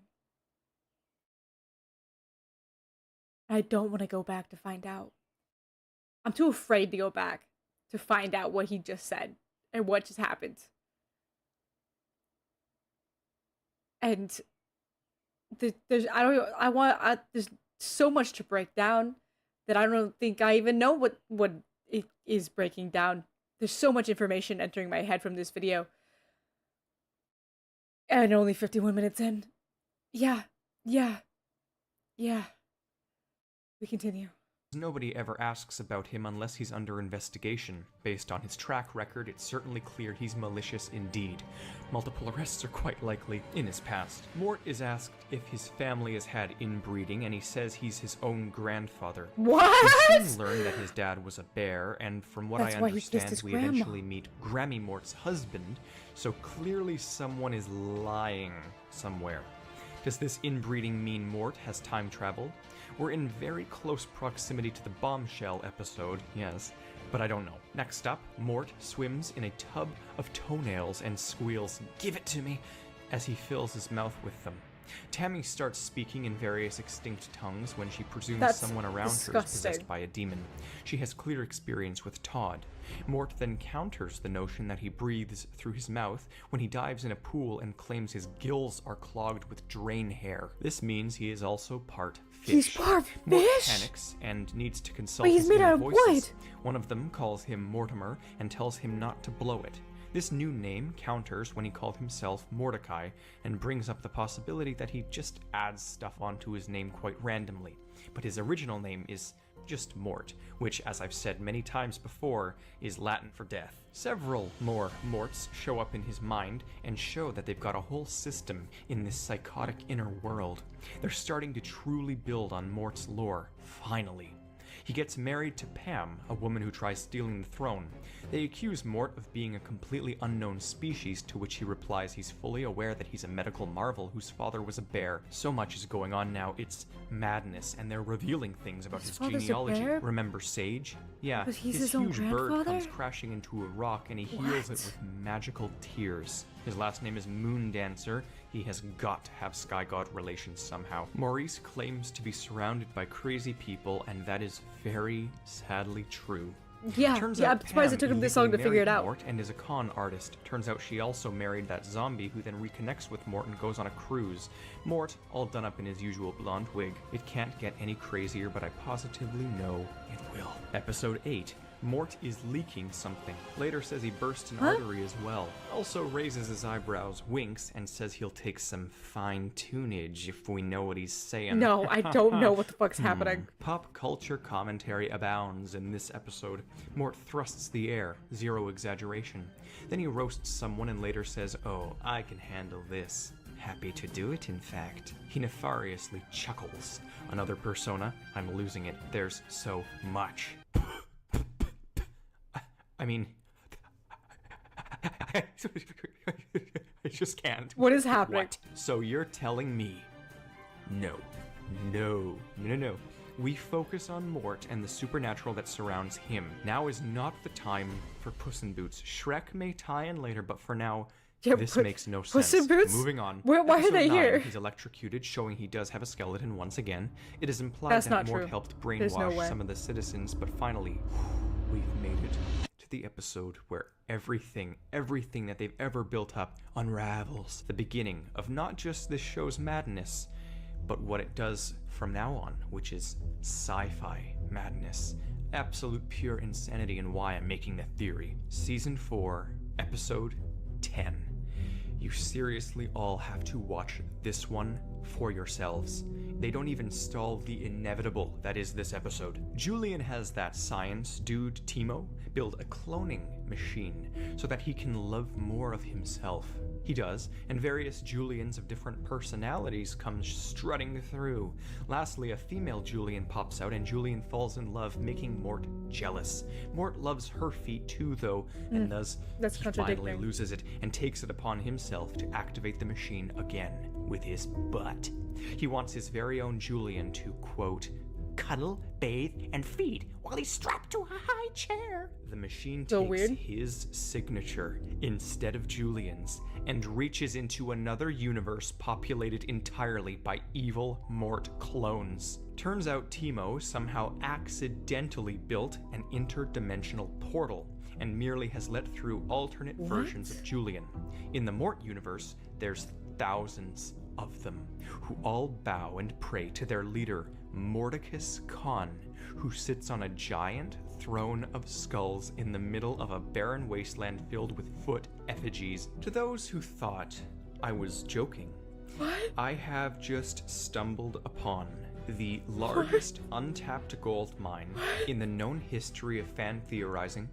I don't want to go back to find out. I'm too afraid to go back to find out what he just said and what just happened. And there's so much to break down that I don't think I even know what it is breaking down. There's so much information entering my head from this video. And only 51 minutes in. Yeah. We continue. Nobody ever asks about him unless he's under investigation. Based on his track record, it's certainly clear he's malicious indeed. Multiple arrests are quite likely in his past. Mort is asked if his family has had inbreeding, and he says he's his own grandfather. What? We soon learn that his dad was a bear, and from what That's I why he kissed understand, his we grandma. eventually meet Grammy Mort's husband, so clearly someone is lying somewhere. Does this inbreeding mean Mort has time traveled? We're in very close proximity to the bombshell episode, yes, but I don't know. Next up, Mort swims in a tub of toenails and squeals, "Give it to me," as he fills his mouth with them. Tammy starts speaking in various extinct tongues when she presumes That's someone around her is disgusting. possessed by a demon. She has clear experience with Todd. Mort then counters the notion that he breathes through his mouth when he dives in a pool and claims his gills are clogged with drain hair. This means he is also part fish. He's part Mort fish? panics and needs to consult Wait, he's his made inner out of voices. wood. One of them calls him Mortimer and tells him not to blow it. This new name counters when he called himself Mordecai and brings up the possibility that he just adds stuff onto his name quite randomly. But his original name is just Mort, which, as I've said many times before, is Latin for death. Several more Morts show up in his mind and show that they've got a whole system in this psychotic inner world. They're starting to truly build on Mort's lore, finally. He gets married to Pam, a woman who tries stealing the throne. They accuse Mort of being a completely unknown species, to which he replies he's fully aware that he's a medical marvel whose father was a bear. So much is going on now, it's madness, and they're revealing things about his father's a genealogy. bear? Remember Sage? Yeah, But he's his his own huge bird grandfather? comes crashing into a rock and he heals it with magical tears. His last name is Moon Dancer. He has got to have Sky God relations somehow. Maurice claims to be surrounded by crazy people, and that is very sadly true. Yeah, Turns yeah, out I'm surprised it Pam took him this long to illegally figure it married out. Mort and is a con artist. Turns out she also married that zombie who then reconnects with Mort and goes on a cruise. Mort, all done up in his usual blonde wig. It can't get any crazier, but I positively know it will. Episode 8. Mort is leaking something. Later says he burst an artery as well. Also raises his eyebrows, winks, and says he'll take some fine-tunage if we know what he's saying. No, I don't know what the fuck's happening. Pop culture commentary abounds in this episode. Mort thrusts the air, zero exaggeration. Then he roasts someone and later says, "Oh, I can handle this." Happy to do it, in fact. He nefariously chuckles. Another persona, I'm losing it. There's so much. I mean, I just can't. What is happening? What? So you're telling me? No. We focus on Mort and the supernatural that surrounds him. Now is not the time for Puss in Boots. Shrek may tie in later, but for now, Yeah, this but makes no Puss sense. in Boots? Moving on. Why are Episode they 9, here? He's electrocuted, showing he does have a skeleton once again. It is implied That's that not Mort true. helped There's no brainwash way. some of the citizens, but finally, we've made it to the episode where everything that they've ever built up unravels. The beginning of not just this show's madness, but what it does from now on, which is sci-fi madness. Absolute pure insanity, and why I'm making the theory. Season 4, Episode 10. You seriously all have to watch this one for yourselves. They don't even stall the inevitable that is this episode. Julian has that science dude, Timo, build a cloning machine so that he can love more of himself. He does, and various Julians of different personalities come strutting through. Lastly, a female Julian pops out and Julian falls in love, making Mort jealous. Mort loves her feet too, though, and thus That's he finally contradicting. loses it and takes it upon himself to activate the machine again with his butt. He wants his very own Julian to, quote, Cuddle, bathe, and feed while he's strapped to a high chair. the machine So takes weird. his signature instead of Julian's and reaches into another universe populated entirely by evil Mort clones. Turns out Timo somehow accidentally built an interdimensional portal and merely has let through alternate versions of Julian. In the Mort universe, there's thousands of them who all bow and pray to their leader, Mordecus Khan, who sits on a giant throne of skulls in the middle of a barren wasteland filled with foot effigies. To those who thought I was joking, I have just stumbled upon the largest untapped gold mine in the known history of fan theorizing.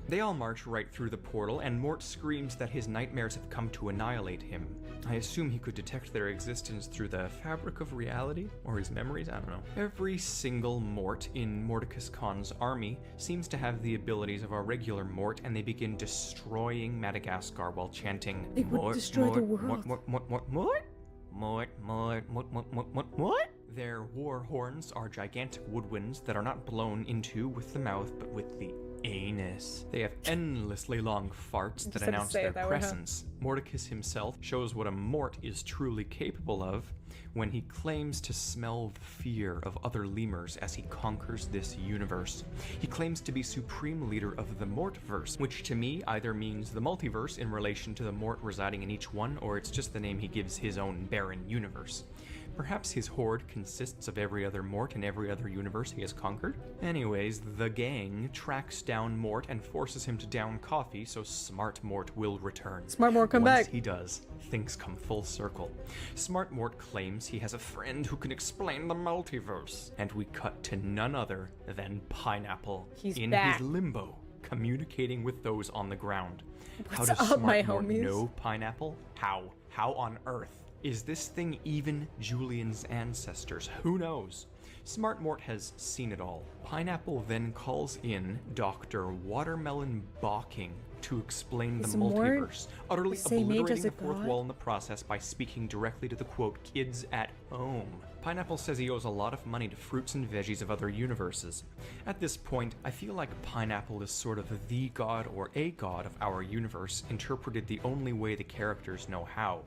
They all march right through the portal, and Mort screams that his nightmares have come to annihilate him. I assume he could detect their existence through the fabric of reality, or his memories, I don't know. Every single Mort in Mordecus Khan's army seems to have the abilities of a regular Mort, and they begin destroying Madagascar while chanting, They would destroy the world. Mort. Their war horns are gigantic woodwinds that are not blown into with the mouth, but with the anus. They have endlessly long farts that just had to announce say it their that way, huh? presence. Mordecus himself shows what a Mort is truly capable of when he claims to smell the fear of other lemurs as he conquers this universe. He claims to be supreme leader of the Mortverse, which to me either means the multiverse in relation to the Mort residing in each one, or it's just the name he gives his own barren universe. Perhaps his horde consists of every other Mort in every other universe he has conquered? Anyways, the gang tracks down Mort and forces him to down coffee so Smart Mort will return. Smart Mort, come Once back. he does, things come full circle. Smart Mort claims he has a friend who can explain the multiverse, and we cut to none other than Pineapple He's in back. his limbo, communicating with those on the ground. How What's does up, Smart my Mort homies? know Pineapple? How? How on earth? Is this thing even Julian's ancestors? Who knows? Smart Mort has seen it all. Pineapple then calls in Dr. Watermelon Balking to explain the Is Mort multiverse, utterly the same age obliterating as the a fourth god? wall in the process by speaking directly to the quote, kids at home. Pineapple says he owes a lot of money to fruits and veggies of other universes. At this point, I feel like Pineapple is sort of the god or a god of our universe, interpreted the only way the characters know how.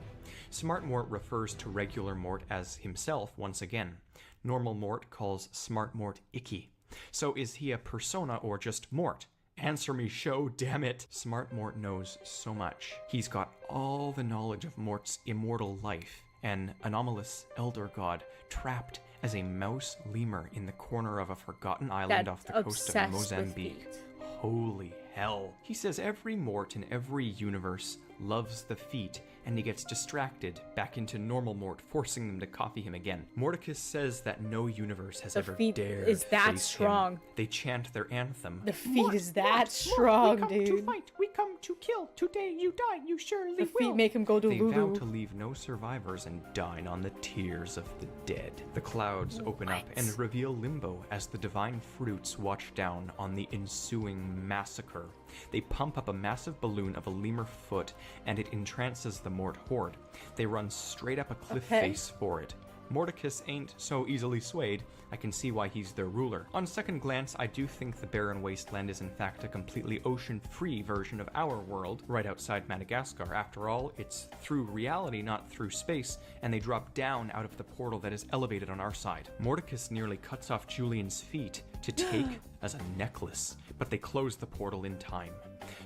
Smart Mort refers to regular Mort as himself once again. Normal Mort calls Smart Mort Icky. So is he a persona or just Mort? Answer me, show, damn it! Smart Mort knows so much. He's got all the knowledge of Mort's immortal life, an anomalous elder god trapped as a mouse lemur in the corner of a forgotten island off the coast of obsessed with Mozambique. feet. Holy hell. He says every Mort in every universe loves the feet, and he gets distracted back into normal Mort, forcing them to copy him again. Mordecus says that no universe has The ever feet dared is that face strong. him. They chant their anthem. The feet is that strong, we come dude. to fight, we come to kill. Today you die, you surely The feet make him go to They vow Lulu. to leave no survivors and dine on the tears of the dead. The clouds open up and reveal Limbo as the divine fruits watch down on the ensuing massacre. They pump up a massive balloon of a lemur foot, and it entrances the Mort horde. They run straight up a cliff face for it. Mordecus ain't so easily swayed. I can see why he's their ruler. On second glance, I do think the barren wasteland is in fact a completely ocean-free version of our world, right outside Madagascar. After all, it's through reality, not through space, and they drop down out of the portal that is elevated on our side. Mordecus nearly cuts off Julian's feet to take as a necklace, but they close the portal in time.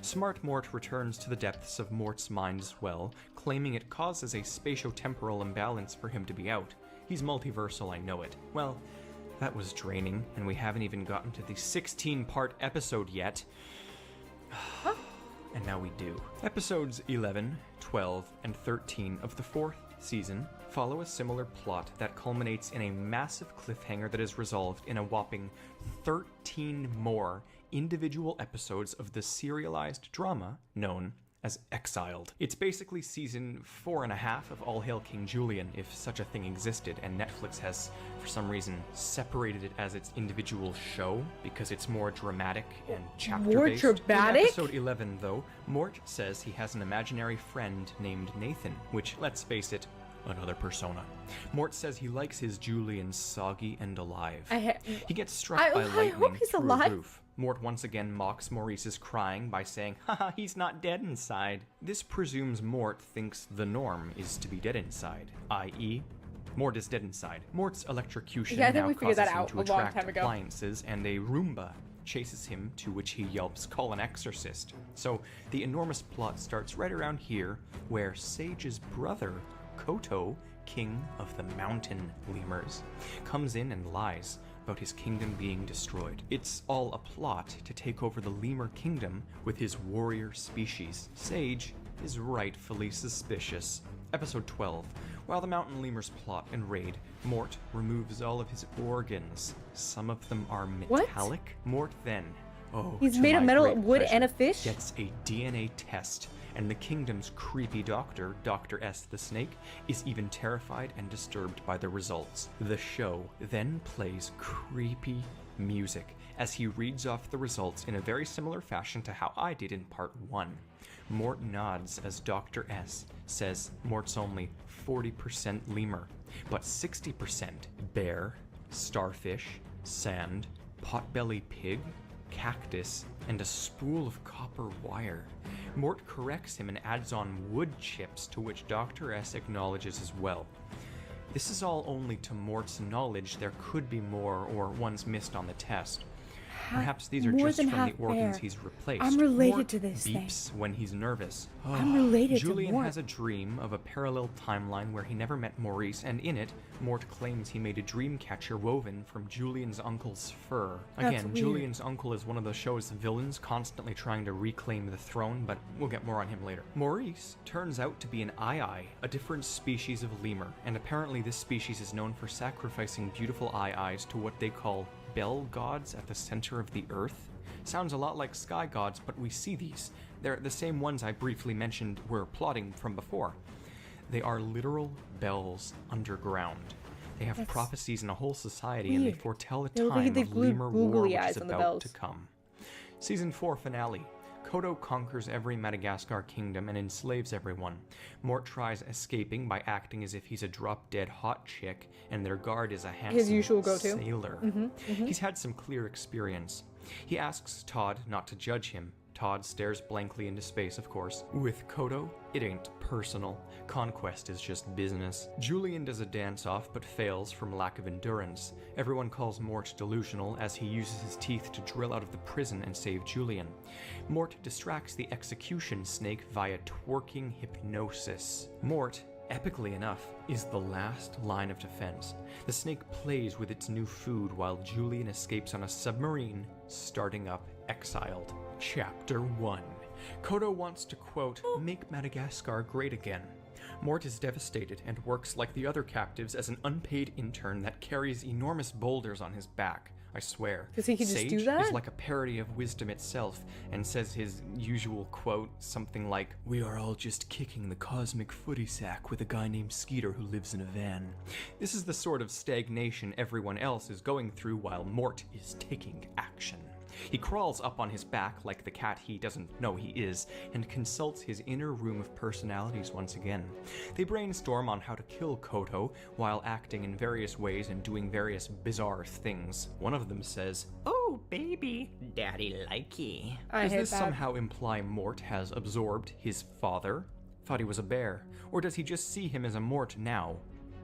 Smart Mort returns to the depths of Mort's mind as well, claiming it causes a spatio-temporal imbalance for him to be out. He's multiversal, I know it. Well, that was draining, and we haven't even gotten to the 16-part episode yet. And now we do. Episodes 11, 12, and 13 of the 4th season follow a similar plot that culminates in a massive cliffhanger that is resolved in a whopping 13 more individual episodes of the serialized drama known as Exiled. It's basically season 4.5 of All Hail King Julian, if such a thing existed, and Netflix has, for some reason, separated it as its individual show because it's more dramatic and chapter-based. dramatic? In episode 11, though, Mort says he has an imaginary friend named Nathan, which, let's face it, another persona. Mort says he likes his Julian soggy and alive. He gets struck by I hope lightning he's through alive. a roof. Mort once again mocks Maurice's crying by saying, haha, he's not dead inside. This presumes Mort thinks the norm is to be dead inside, i.e., Mort is dead inside. Mort's electrocution Yeah, I think now we figured causes that him out to a long attract time ago. appliances, and a Roomba chases him, to which he yelps, call an exorcist. So the enormous plot starts right around here, where Sage's brother, Koto, king of the mountain lemurs, comes in and lies about his kingdom being destroyed. It's all a plot to take over the lemur kingdom with his warrior species. Sage is rightfully suspicious. Episode 12. While the mountain lemurs plot and raid, Mort removes all of his organs. Some of them are What? metallic. Mort then, He's to made of my metal, great wood, pleasure, and a fish? gets a DNA test, and the kingdom's creepy doctor, Dr. S the Snake, is even terrified and disturbed by the results. The show then plays creepy music as he reads off the results in a very similar fashion to how I did in part 1. Mort nods as Dr. S says Mort's only 40% lemur, but 60% bear, starfish, sand, potbelly pig, cactus, and a spool of copper wire. Mort corrects him and adds on wood chips, to which Dr. S acknowledges as well. This is all only to Mort's knowledge. There could be more or ones missed on the test. Perhaps these are More just than from the half organs bear. he's replaced. I'm related Mort to this thing. beeps when he's nervous. I'm related to Julian Mort. has a dream of a parallel timeline where he never met Maurice, and in it, Mort claims he made a dream catcher woven from Julian's uncle's fur. That's Again, weird. Julian's uncle is one of the show's villains, constantly trying to reclaim the throne, but we'll get more on him later. Maurice turns out to be an eye, a different species of lemur, and apparently this species is known for sacrificing beautiful eyes to what they call bell gods at the center of the earth. Sounds a lot like sky gods, but we see these. They're the same ones I briefly mentioned were plotting from before. They are literal bells underground. They have That's prophecies in a whole society, and they weird. foretell a They look like time they of glued lemur war googly which eyes is on the about bells. to come. Season 4 finale. Kodo conquers every Madagascar kingdom and enslaves everyone. Mort tries escaping by acting as if he's a drop-dead hot chick, and their guard is a handsome usual go-to. sailor. He's had some clear experience. He asks Todd not to judge him. Todd stares blankly into space, of course. With Kodo, it ain't personal. Conquest is just business. Julian does a dance-off but fails from lack of endurance. Everyone calls Mort delusional as he uses his teeth to drill out of the prison and save Julian. Mort distracts the execution snake via twerking hypnosis. Mort, epically enough, is the last line of defense. The snake plays with its new food while Julian escapes on a submarine, starting up exiled. Chapter 1. Kodo wants to, quote, make Madagascar great again. Mort is devastated and works like the other captives as an unpaid intern that carries enormous boulders on his back. I swear. 'Cause he could just Sage do that? is like a parody of wisdom itself and says his usual quote, something like, "We are all just kicking the cosmic footy sack with a guy named Skeeter who lives in a van." This is the sort of stagnation everyone else is going through while Mort is taking action. He crawls up on his back like the cat he doesn't know he is, and consults his inner room of personalities once again. They brainstorm on how to kill Kodo while acting in various ways and doing various bizarre things. One of them says, Oh, baby, daddy likey. I does hate this that. somehow imply Mort has absorbed his father? Thought he was a bear. Or does he just see him as a Mort now?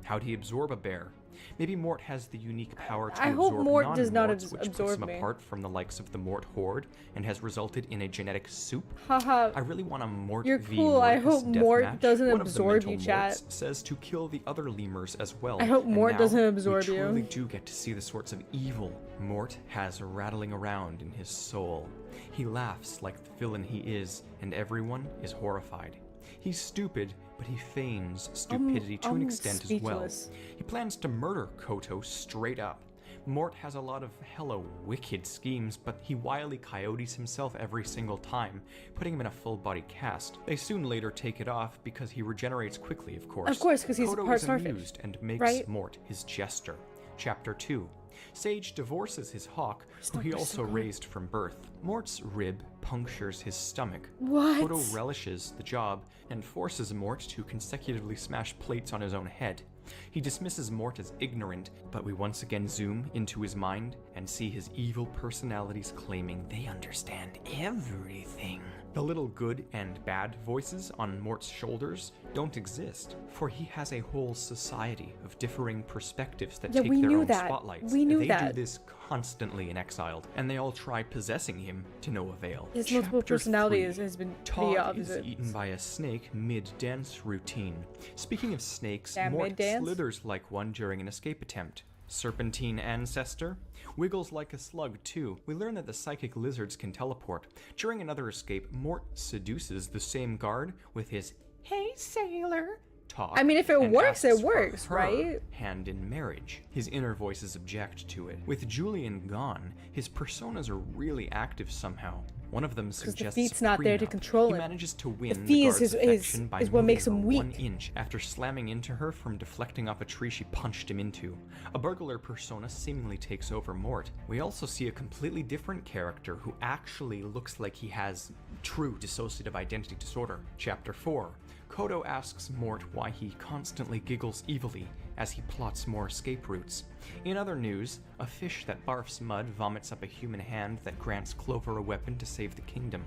How'd he absorb a bear? Maybe Mort has the unique power to I hope absorb Mort does not non-Morts, which absorb puts him me. apart from the likes of the Mort horde and has resulted in a genetic soup. Haha. I really want a Mort You're v. cool. I Mortis hope death Mort match. doesn't One of the absorb mental you, chat. Morts says to kill the other lemurs as well. I hope And Mort now doesn't absorb we you. truly do get to see the sorts of evil Mort has rattling around in his soul. He laughs like the villain he is, and everyone is horrified. He's stupid, but he feigns stupidity to an I'm extent as well. speechless. He plans to murder Koto straight up. Mort has a lot of hella wicked schemes, but he wily coyotes himself every single time, putting him in a full-body cast. They soon later take it off because he regenerates quickly, of course. Of course, 'cause he's Kodo part is starfish, amused and makes right? Mort his jester. Chapter 2. Sage divorces his hawk, who he Starfish also so good. raised from birth. Mort's rib punctures his stomach. What? Kodo relishes the job and forces Mort to consecutively smash plates on his own head. He dismisses Mort as ignorant, but we once again zoom into his mind and see his evil personalities claiming they understand everything. The little good and bad voices on Mort's shoulders don't exist, for he has a whole society of differing perspectives that Yeah, take we their knew own that. spotlights. We knew they that. do this constantly in Exiled, and they all try possessing him to no avail. His multiple Chapter personalities 3. has been pretty Todd opposite. is eaten by a snake mid-dance routine. Speaking of snakes, Damn, Mort mid-dance? slithers like one during an escape attempt. Serpentine ancestor wiggles like a slug too. We learn that the psychic lizards can teleport. During another escape, Mort seduces the same guard with his "Hey sailor, talk. I mean, if it and works, it asks for works, her right? hand in marriage. His inner voices object to it. With Julian gone, his personas are really active somehow. One of them the suggests feet's not there to prenup. control He him. manages to win fee the is guard's his- affection by is what makes moving him her weak. 1 inch after slamming into her from deflecting off a tree she punched him into. A burglar persona seemingly takes over Mort. We also see a completely different character who actually looks like he has true dissociative identity disorder. Chapter 4. Kodo asks Mort why he constantly giggles evilly as he plots more escape routes. In other news, a fish that barfs mud vomits up a human hand that grants Clover a weapon to save the kingdom.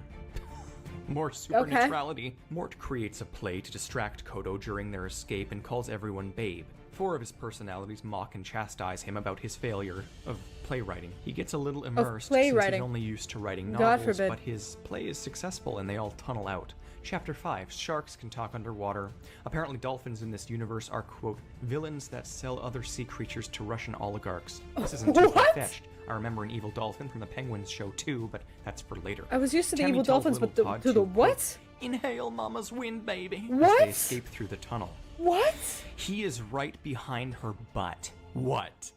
More supernaturality. Mort creates a play to distract Kodo during their escape and calls everyone babe. 4 of his personalities mock and chastise him about his failure of playwriting. He gets a little immersed since he's playwriting. only used to writing God novels, forbid. but his play is successful and they all tunnel out. Chapter 5. Sharks can talk underwater. Apparently dolphins in this universe are, quote, villains that sell other sea creatures to Russian oligarchs. This isn't too What? far-fetched. I remember an evil dolphin from the Penguins show too, but that's for later. I was used to the Tammy evil tells dolphins, little but Todd to the quote, what? Inhale mama's wind, baby. What? As they escape through the tunnel. What? He is right behind her butt. What?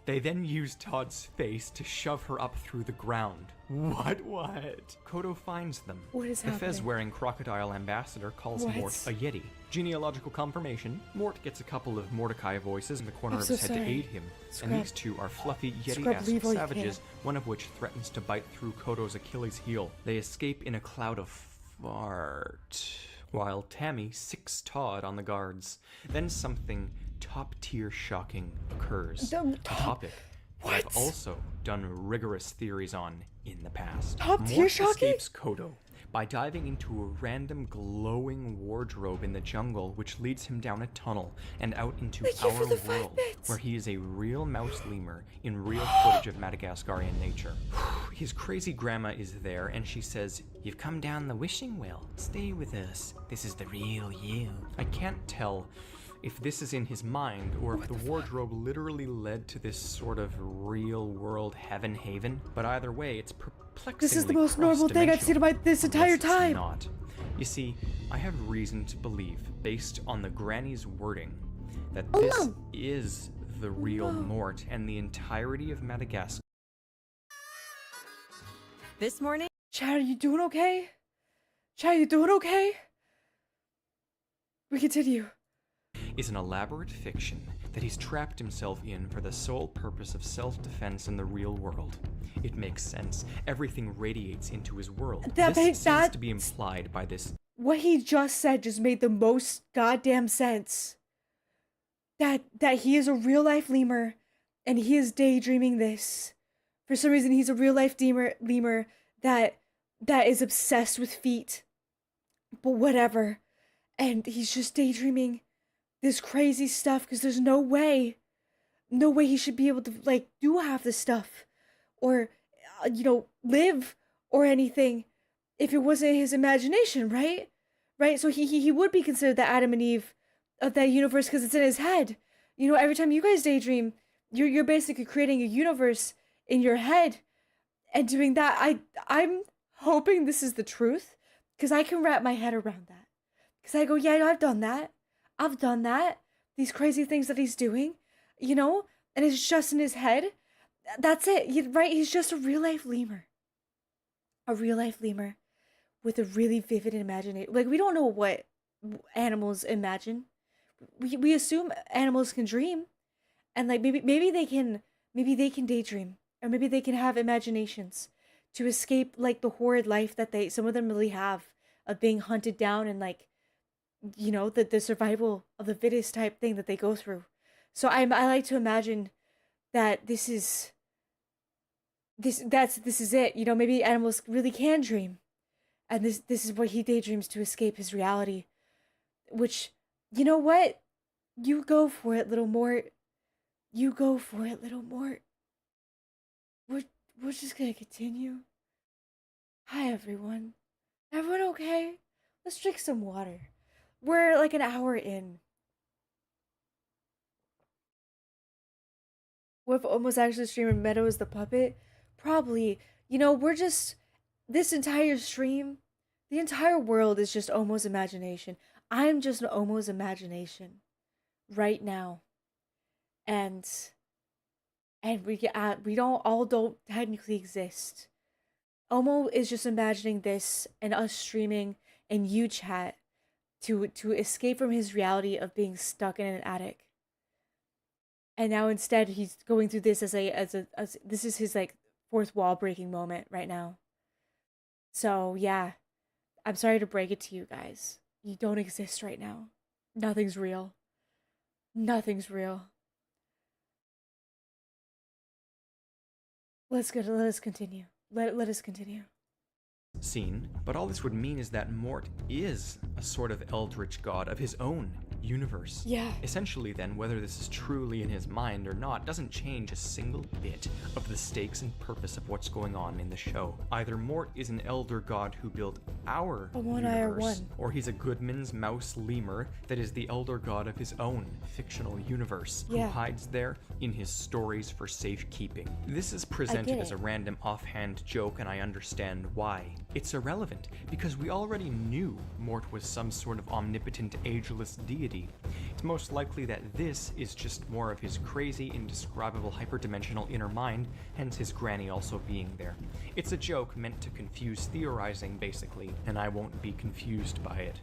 They then use Todd's face to shove her up through the ground. What? Kodo finds them. What is The happening? fez-wearing crocodile ambassador calls What? Mort a yeti. Genealogical confirmation. Mort gets a couple of Mordecai voices in the corner I'm of so his head to sorry. aid him. Scrub. And these two are fluffy, Scrub, yeti-esque leave all you savages, can. one of which threatens to bite through Kodo's Achilles heel. They escape in a cloud of fart, while Tammy sicks Todd on the guards. Then something top-tier shocking occurs. A topic that I've What? also done rigorous theories on in the past. Top-tier Mort shocking? escapes Kodo by diving into a random glowing wardrobe in the jungle, which leads him down a tunnel and out into Thank you our for the 5 world, bits. where he is a real mouse lemur in real footage of Madagascarian nature. His crazy grandma is there, and she says, You've come down the wishing well. Stay with us. This is the real you. I can't tell if this is in his mind or if the wardrobe literally led to this sort of real-world heaven haven, but either way, it's perplexingly This is the most normal thing I've seen cross-dimensional, about this entire unless it's time. not. You see, I have reason to believe, based on the granny's wording, that Oh, this no. is the real Mort and the entirety of Madagascar. This morning, Chad, are you doing okay? Chad, you doing okay? We continue. Is an elaborate fiction that he's trapped himself in for the sole purpose of self-defense in the real world. It makes sense. Everything radiates into his world. That This makes- seems that- to be implied by this. What he just said just made the most goddamn sense. That he is a real life lemur and he is daydreaming this. For some reason he's a real life lemur that is obsessed with feet. But whatever. And he's just daydreaming this crazy stuff because there's no way he should be able to like do half this stuff or live or anything if it wasn't his imagination, right? So he would be considered the Adam and Eve of that universe because it's in his head. You know, every time you guys daydream, you're basically creating a universe in your head and doing that. I'm hoping this is the truth because I can wrap my head around that. Because I go, yeah, I've done that. These crazy things that he's doing, and it's just in his head. That's it, right? He's just a real life lemur. A real life lemur with a really vivid imagination. Like, we don't know what animals imagine. We assume animals can dream, and like maybe they can daydream, or maybe they can have imaginations to escape like the horrid life that some of them really have of being hunted down and like the survival of the fittest type thing that they go through. So I like to imagine that this is it. Maybe animals really can dream, and this is what he daydreams to escape his reality. Which, you know what? You go for it, little Mort. You go for it, little Mort. We're just gonna continue. Hi, everyone. Everyone okay? Let's drink some water. We're like an hour in. What if almost actually streaming Meadow is the puppet? Probably. We're just... This entire stream, the entire world is just almost imagination. I'm just Omo's imagination right now, and we don't technically exist. Omo is just imagining this and us streaming and you chat to escape from his reality of being stuck in an attic. And now instead he's going through this as this is his like fourth wall breaking moment right now. So yeah, I'm sorry to break it to you guys. You don't exist right now. Nothing's real. Nothing's real. Let us continue. Let us continue. Scene, but all this would mean is that Mort is a sort of eldritch god of his own universe. Yeah. Essentially then, whether this is truly in his mind or not doesn't change a single bit of the stakes and purpose of what's going on in the show. Either Mort is an elder god who built our universe, or he's a Goodman's mouse lemur that is the elder god of his own fictional universe, who hides there in his stories for safekeeping. This is presented as a random offhand joke, and I understand why. It's irrelevant, because we already knew Mort was some sort of omnipotent, ageless deity. It's most likely that this is just more of his crazy, indescribable, hyperdimensional inner mind, hence his granny also being there. It's a joke meant to confuse theorizing, basically, and I won't be confused by it.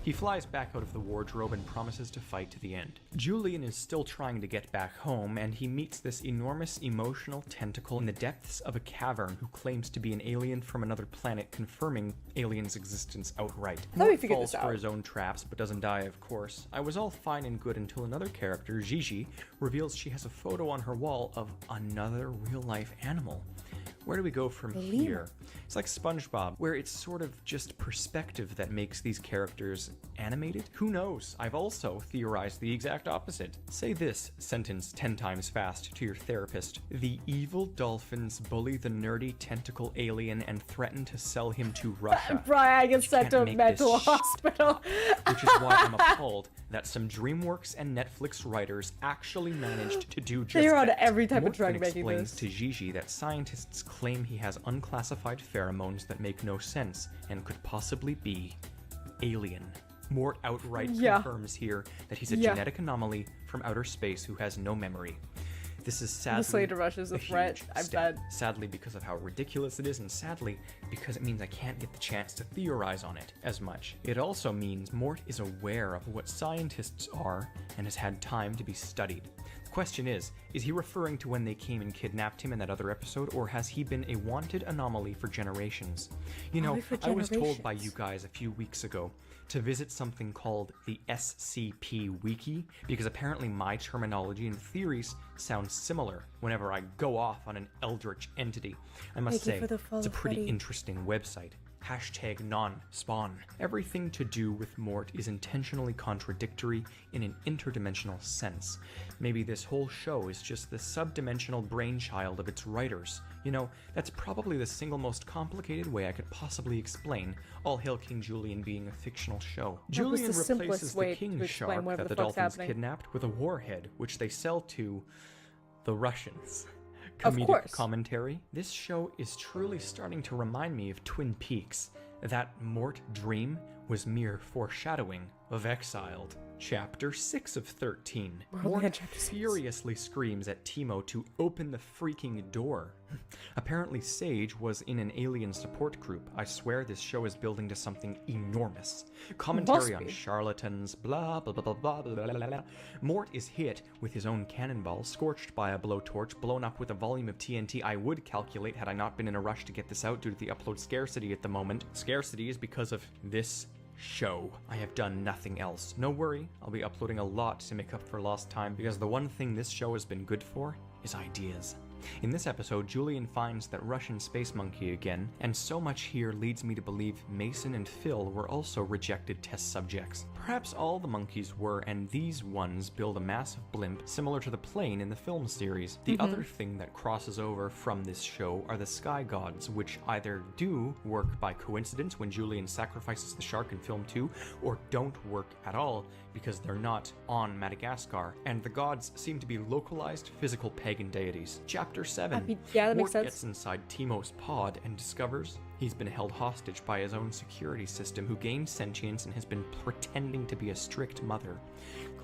He flies back out of the wardrobe and promises to fight to the end. Julian is still trying to get back home, and he meets this enormous emotional tentacle in the depths of a cavern who claims to be an alien from another planet, confirming aliens' existence outright. Mort falls for his own traps, but doesn't die, of course. I was all fine and good until another character, Gigi, reveals she has a photo on her wall of another real-life animal. Where do we go from here? It's like SpongeBob, where it's sort of just perspective that makes these characters animated? Who knows? I've also theorized the exact opposite. Say this sentence 10 times fast to your therapist. The evil dolphins bully the nerdy tentacle alien and threaten to sell him to Russia. Brian gets sent to a mental hospital. Which is why I'm appalled that some DreamWorks and Netflix writers actually managed to do just They're on that. every type of Morgan drug making explains this. to Gigi that scientists claim he has unclassified pheromones that make no sense and could possibly be alien. Mort outright confirms here that he's a genetic anomaly from outer space who has no memory. This is sadly Slater Rush is a threat, I bet. Sadly because of how ridiculous it is, and sadly because it means I can't get the chance to theorize on it as much. It also means Mort is aware of what scientists are and has had time to be studied. The question is he referring to when they came and kidnapped him in that other episode, or has he been a wanted anomaly for generations? You know, I was told by you guys a few weeks ago to visit something called the SCP Wiki, because apparently my terminology and theories sound similar whenever I go off on an eldritch entity. I must say, it's a pretty interesting website. Hashtag non-spawn. Everything to do with Mort is intentionally contradictory in an interdimensional sense. Maybe this whole show is just the subdimensional brainchild of its writers. You know, that's probably the single most complicated way I could possibly explain All Hail King Julian being a fictional show. Julian replaces the king shark that the dolphins kidnapped with a warhead, which they sell to the Russians. Comedic commentary. This show is truly starting to remind me of Twin Peaks. That Mort dream was mere foreshadowing of Exiled. Chapter 6 of 13. Mort furiously screams at Timo to open the freaking door. Apparently Sage was in an alien support group. I swear this show is building to something enormous. Commentary on charlatans, blah blah blah blah blah blah blah blah. Mort is hit with his own cannonball, scorched by a blowtorch, blown up with a volume of TNT I would calculate had I not been in a rush to get this out due to the upload scarcity at the moment. Scarcity is because of this show. I have done nothing else. No worry, I'll be uploading a lot to make up for lost time, because the one thing this show has been good for is ideas. In this episode, Julian finds that Russian space monkey again, and so much here leads me to believe Mason and Phil were also rejected test subjects. Perhaps all the monkeys were, and these ones build a massive blimp similar to the plane in the film series. The other thing that crosses over from this show are the sky gods, which either do work by coincidence when Julian sacrifices the shark in film 2, or don't work at all because they're not on Madagascar, and the gods seem to be localized physical pagan deities. Chapter Chapter 7. Yeah, that makes Mort sense. gets inside Teimo's pod and discovers he's been held hostage by his own security system, who gained sentience and has been pretending to be a strict mother.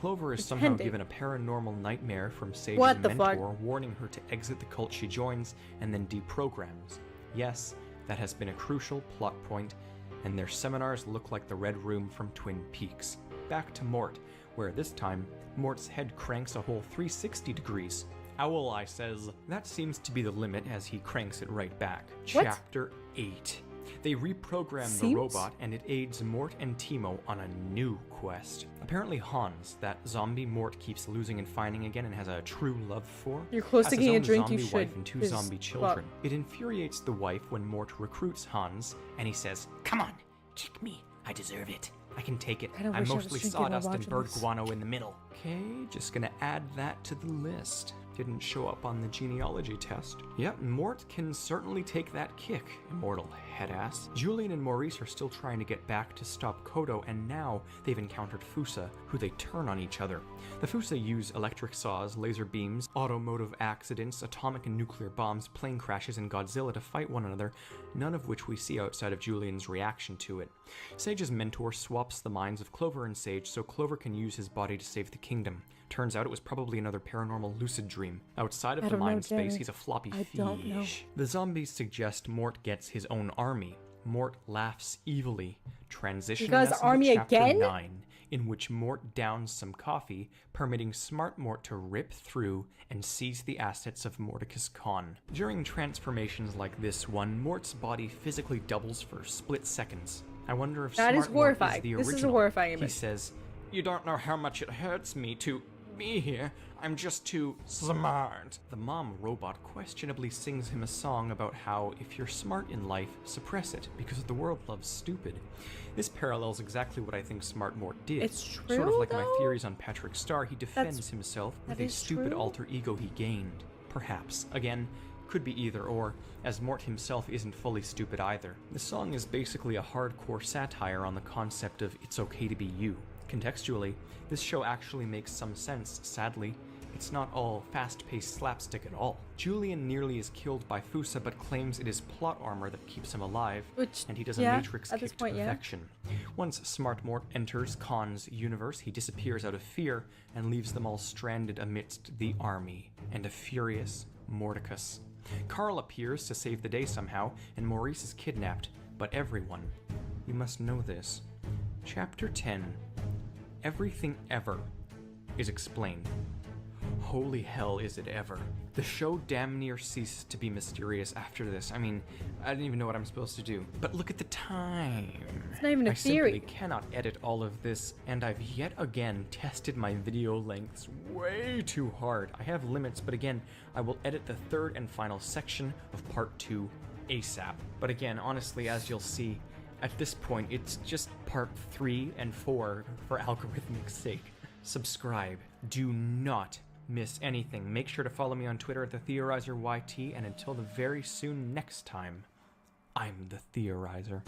Clover is somehow Pretending? given a paranormal nightmare from Sage's What the fuck? mentor, warning her to exit the cult she joins and then deprograms. Yes, that has been a crucial plot point, and their seminars look like the Red Room from Twin Peaks. Back to Mort, where this time, Mort's head cranks a whole 360 degrees. Owl Eye says, that seems to be the limit, as he cranks it right back. What? Chapter 8. They reprogram the Seems- robot, and it aids Mort and Teimo on a new quest. Apparently Hans, that zombie Mort keeps losing and finding again and has a true love for, You're close has to his getting a own drink, you zombie should. wife and 2 Is- zombie children. It infuriates the wife when Mort recruits Hans, and he says, Come on, kick me. I deserve it. I can take it. Kinda I'm wish I was mostly drinking while sawdust and watching bird this. guano in the middle. Okay, just gonna add that to the list. Didn't show up on the genealogy test. Yep, Mort can certainly take that kick, immortal headass. Julian and Maurice are still trying to get back to stop Kodo, and now they've encountered Fusa, who they turn on each other. The Fusa use electric saws, laser beams, automotive accidents, atomic and nuclear bombs, plane crashes, and Godzilla to fight one another, none of which we see outside of Julian's reaction to it. Sage's mentor swaps the minds of Clover and Sage so Clover can use his body to save the kingdom. Turns out it was probably another paranormal lucid dream. Outside of I the don't know, mind space, Danny. he's a floppy I don't know. fish. The zombies suggest Mort gets his own army. Mort laughs evilly, transitioning guys, us into army chapter again? 9, in which Mort downs some coffee, permitting Smart Mort to rip through and seize the assets of Mordecus Khan. During transformations like this one, Mort's body physically doubles for split seconds. I wonder if That is Smart Mort horrifying. the This is a original. horrifying He image. says, "You don't know how much it hurts me to be here. I'm just too smart." The mom robot questionably sings him a song about how if you're smart in life, suppress it, because the world loves stupid. This parallels exactly what I think Smart Mort did. It's Sort of true, like my though? theories on Patrick Star, he defends himself with that a is stupid true? alter ego he gained. Perhaps. Again, could be either or, as Mort himself isn't fully stupid either. The song is basically a hardcore satire on the concept of it's okay to be you. Contextually, this show actually makes some sense, sadly. It's not all fast-paced slapstick at all. Julian nearly is killed by Fusa, but claims it is plot armor that keeps him alive, Which, and he does a yeah, Matrix at this kick point, to yeah. perfection. Once Smart Mort enters Khan's universe, he disappears out of fear and leaves them all stranded amidst the army and a furious Mordecus. Carl appears to save the day somehow, and Maurice is kidnapped, but everyone, you must know this. Chapter 10. Everything ever is explained. Holy hell is it ever. The show damn near ceased to be mysterious after this. I mean, I didn't even know what I'm supposed to do. But look at the time. It's not even a I theory. simply cannot edit all of this, and I've yet again tested my video lengths way too hard. I have limits, but again, I will edit the third and final section of part 2 ASAP. But again, honestly, as you'll see, at this point, it's just part 3 and 4 for algorithmic sake. Subscribe. Do not miss anything. Make sure to follow me on Twitter at TheTheorizerYT, and until the very soon next time, I'm the Theorizer.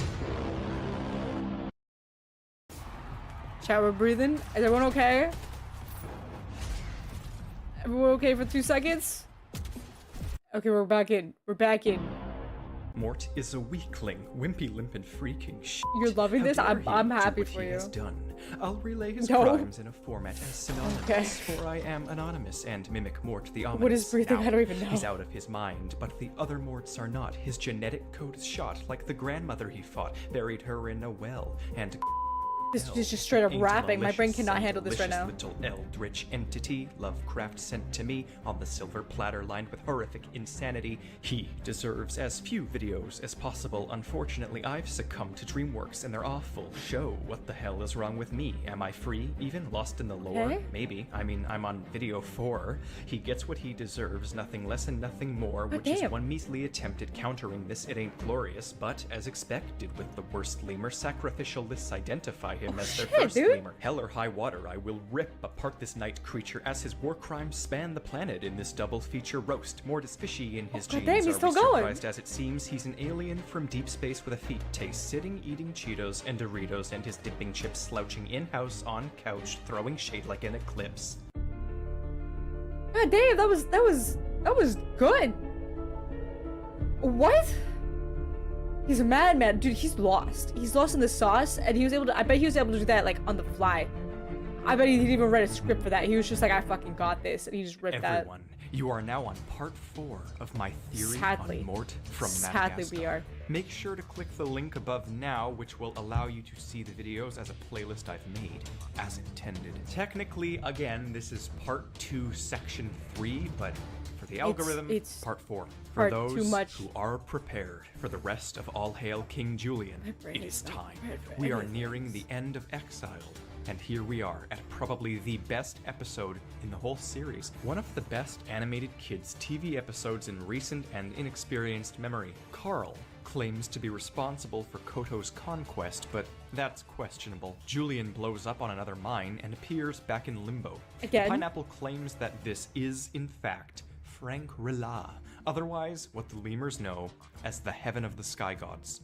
Chat, we're breathing. Is everyone okay? Everyone okay for 2 seconds? Okay, we're back in. We're back in. Mort is a weakling, wimpy, limpid, freaking shit. You're loving How this? dare I'm he happy do what for he you. has done. I'll relay his No. crimes in a format as synonymous, Okay. for I am anonymous and mimic Mort the ominous. What is breathing? Now, I don't even know. He's out of his mind, but the other Morts are not. His genetic code is shot, like the grandmother he fought, buried her in a well, and This is just straight up Ain't rapping. My brain malicious cannot and handle this right now. delicious little eldritch entity Lovecraft sent to me on the silver platter lined with horrific insanity he deserves as few videos as possible. Unfortunately, I've succumbed to DreamWorks and their awful show. What the hell is wrong with me? Am I free? Even lost in the lore? Okay. Maybe. I mean, I'm on video 4. He gets what he deserves, nothing less and nothing more, God which is damn. one measly attempt at countering this. It ain't glorious, but as expected with the worst lemur, sacrificialists identify him as their shit, first dude. lemur. Hell or high water, I will rip apart this night creature as his war crimes span the planet in this double feature roast. Mortis fishy in his God genes. damn, he's Are still we going. surprised as it seems he's an alien from deep space with a feet taste, sitting eating Cheetos and Doritos and his dipping chips, slouching in-house on couch, throwing shade like an eclipse. God damn, that was That was good. What? He's a madman. Dude, he's lost. He's lost in the sauce, and he was able to, I bet he was able to do that, like, on the fly. I bet he didn't even write a script for that. He was just like, I fucking got this, and he just ripped that. Everyone, you are now on part 4 of my theory Sadly. on Mort from Sadly, Madagascar. we are. Make sure to click the link above now, which will allow you to see the videos as a playlist I've made, as intended. Technically, again, this is part 2, section 3, but for the algorithm, it's part 4. For part those too much. who are prepared for the rest of All Hail King Julian, brain it is is not time. prepared for We are anything. nearing the end of Exiled. And here we are at probably the best episode in the whole series. One of the best animated kids' TV episodes in recent and inexperienced memory. Carl claims to be responsible for Koto's conquest, but that's questionable. Julian blows up on another mine and appears back in limbo. Again? Pineapple claims that this is, in fact, Frank Rila, otherwise what the lemurs know as the Heaven of the Sky Gods.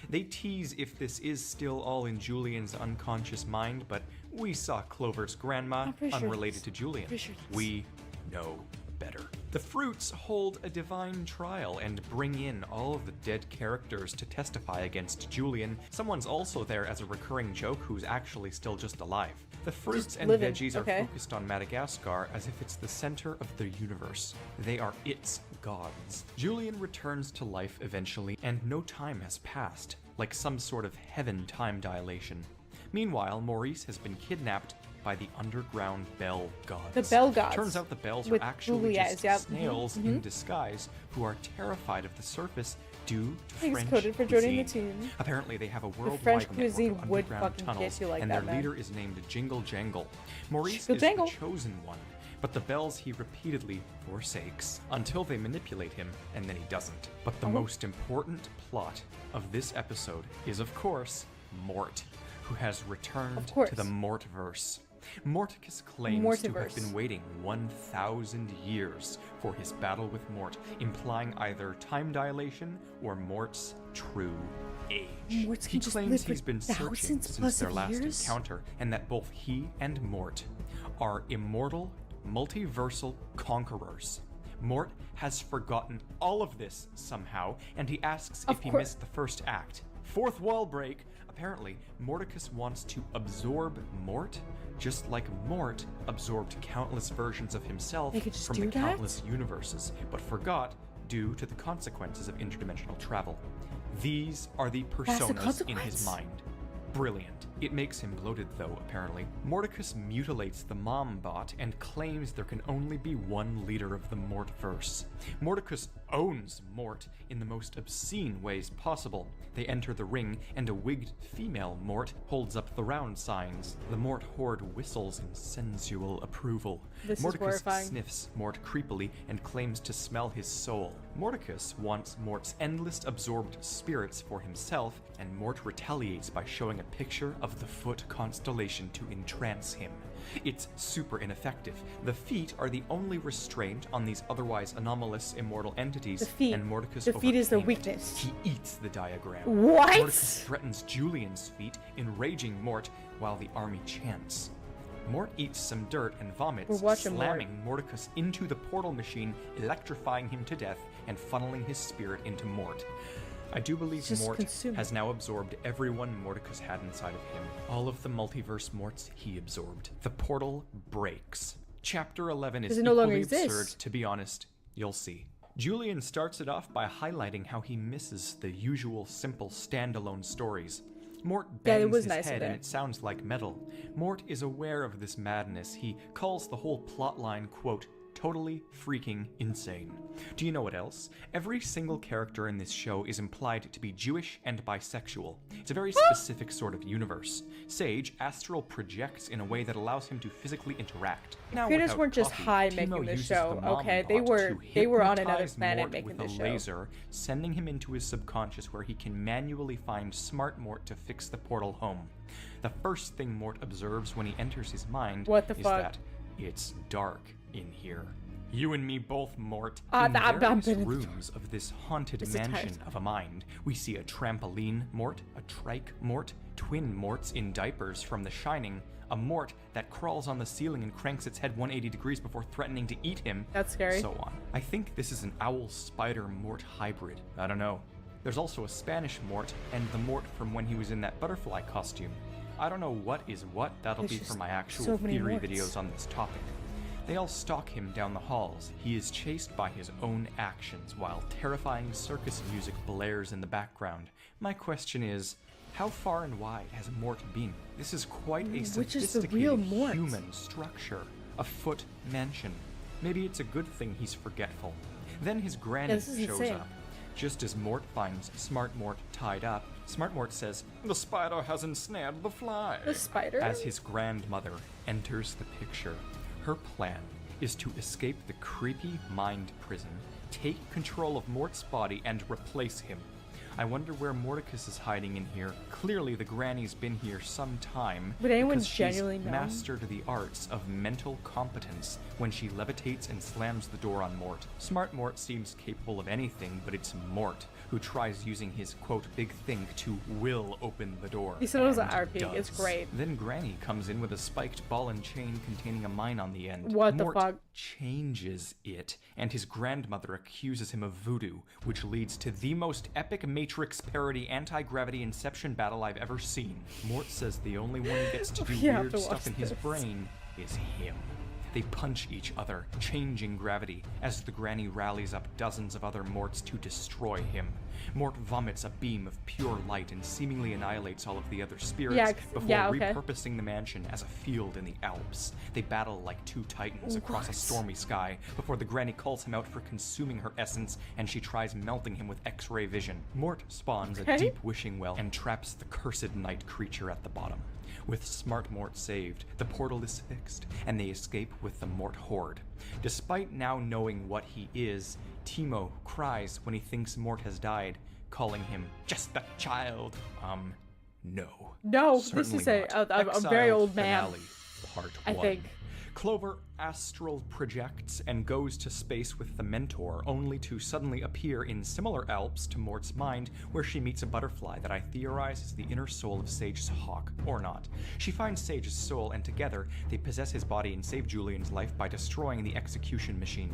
They tease if this is still all in Julian's unconscious mind, but we saw Clover's grandma, I'm pretty sure it unrelated is. to Julian. Pretty sure it is. We know better. The fruits hold a divine trial and bring in all of the dead characters to testify against Julian. Someone's also there as a recurring joke who's actually still just alive. The fruits Just and living, veggies okay. are focused on Madagascar as if it's the center of the universe. They are its gods. Julian returns to life eventually, and no time has passed, like some sort of heaven time dilation. Meanwhile, Maurice has been kidnapped by the underground Bell Gods. The Bell Gods. Turns out the Bells With are actually googly just eyes, yep. snails in disguise who are terrified of the surface due to Thanks, French Coded, for joining the cuisine. team. Apparently, they have a worldwide French network cuisine of would underground fucking tunnels, get you like and that, their man. leader is named Jingle Jangle. Maurice Jingle is Jangle. the chosen one, but the Bells he repeatedly forsakes until they manipulate him, and then he doesn't. But the most important plot of this episode is, of course, Mort, who has returned course. to the Mortverse. Morticus claims to have Mortiverse. been waiting 1,000 years for his battle with Mort, implying either time dilation or Mort's true age. Mort's He can just claims live for he's been searching thousands since plus their of last years? encounter, and that both he and Mort are immortal, multiversal conquerors. Mort has forgotten all of this somehow, and he asks Of if he course. missed the first act. Fourth wall break. Apparently, Morticus wants to absorb Mort, just like Mort absorbed countless versions of himself They could just from do the that? countless universes, but forgot due to the consequences of interdimensional travel. These are the That's the personas in consequence? his mind. Brilliant. It makes him bloated, though, apparently. Morticus mutilates the mom bot and claims there can only be one leader of the Mortverse. Morticus owns Mort in the most obscene ways possible. They enter the ring, and a wigged female Mort holds up the round signs. The Mort horde whistles in sensual approval. This is Morticus horrifying. sniffs Mort creepily and claims to smell his soul. Morticus wants Mort's endless absorbed spirits for himself, and Mort retaliates by showing a picture of the Foot constellation to entrance him. It's super ineffective. The feet are the only restraint on these otherwise anomalous immortal entities, The feet. and Morticus The feet is the overcame it. weakness. He eats the diagram. What? Morticus threatens Julian's feet, enraging Mort while the army chants. Mort eats some dirt and vomits, We're watching slamming Morticus into the portal machine, electrifying him to death and funneling his spirit into Mort. I do believe Just Mort consume has it. now absorbed everyone Morticus had inside of him. All of the multiverse Morts he absorbed. The portal breaks. Chapter 11 is Does it no longer equally exist? absurd, to be honest. You'll see. Julian starts it off by highlighting how he misses the usual simple standalone stories. Mort Yeah, it bangs was his nice of head and that. it sounds like metal. Mort is aware of this madness. He calls the whole plotline, quote, totally freaking insane. Do you know what else? Every single character in this show is implied to be Jewish and bisexual. It's a very specific sort of universe. Sage astral projects in a way that allows him to physically interact. Now, Creators without weren't just coffee, high Timo making the uses show, the mom okay? bot They were on another hypnotize planet Mort making with the a show. laser, sending him into his subconscious where he can manually find smart Mort to fix the portal home. The first thing Mort observes when he enters his mind What the is fuck? that it's dark in here. You and me both, Mort. Ah, In I'm various been- rooms of this haunted It's a tired mansion time. of a mind, we see a trampoline Mort, a trike Mort, twin Morts in diapers from The Shining, a Mort that crawls on the ceiling and cranks its head 180 degrees before threatening to eat him. That's scary. So on. I think this is an owl-spider-Mort hybrid. I don't know. There's also a Spanish Mort and the Mort from when he was in that butterfly costume. I don't know what is what. That'll There's be just for my actual so many theory Morts. videos on this topic. They all stalk him down the halls. He is chased by his own actions while terrifying circus music blares in the background. My question is, how far and wide has Mort been? This is quite a Which is the sophisticated real Mort? human structure. A foot mansion. Maybe it's a good thing he's forgetful. Then his granny this is shows insane. up. Just as Mort finds Smart Mort tied up, Smart Mort says, "The spider has ensnared the fly." The spider? As his grandmother enters the picture. Her plan is to escape the creepy mind prison, take control of Mort's body, and replace him. I wonder where Mordecus is hiding in here. Clearly the granny's been here some time. Would anyone because she's genuinely know? mastered the arts of mental competence when she levitates and slams the door on Mort. Smart Mort seems capable of anything, but it's Mort who tries using his, quote, big think to will open the door. He said it was an and RP. It's does. great. Then Granny comes in with a spiked ball and chain containing a mine on the end. What the Mort fuck? changes it, and his grandmother accuses him of voodoo, which leads to the most epic Matrix parody anti-gravity Inception battle I've ever seen. Mort says the only one who gets to do We have weird to watch stuff in his this. brain is him. They punch each other, changing gravity, as the granny rallies up dozens of other Morts to destroy him. Mort vomits a beam of pure light and seemingly annihilates all of the other spirits before okay. repurposing the mansion as a field in the Alps. They battle like two titans across a What? stormy sky before the granny calls him out for consuming her essence and she tries melting him with X-ray vision. Mort spawns a Okay. deep wishing well and traps the cursed night creature at the bottom. With Smart Mort saved, the portal is fixed, and they escape with the Mort Horde. Despite now knowing what he is, Timo cries when he thinks Mort has died, calling him just a child. No. No, this Certainly is a not. very Exile old man. Finale, Part I 1. think. Clover astral projects and goes to space with the Mentor, only to suddenly appear in similar Alps to Mort's mind, where she meets a butterfly that I theorize is the inner soul of Sage's hawk, or not. She finds Sage's soul, and together they possess his body and save Julian's life by destroying the execution machine.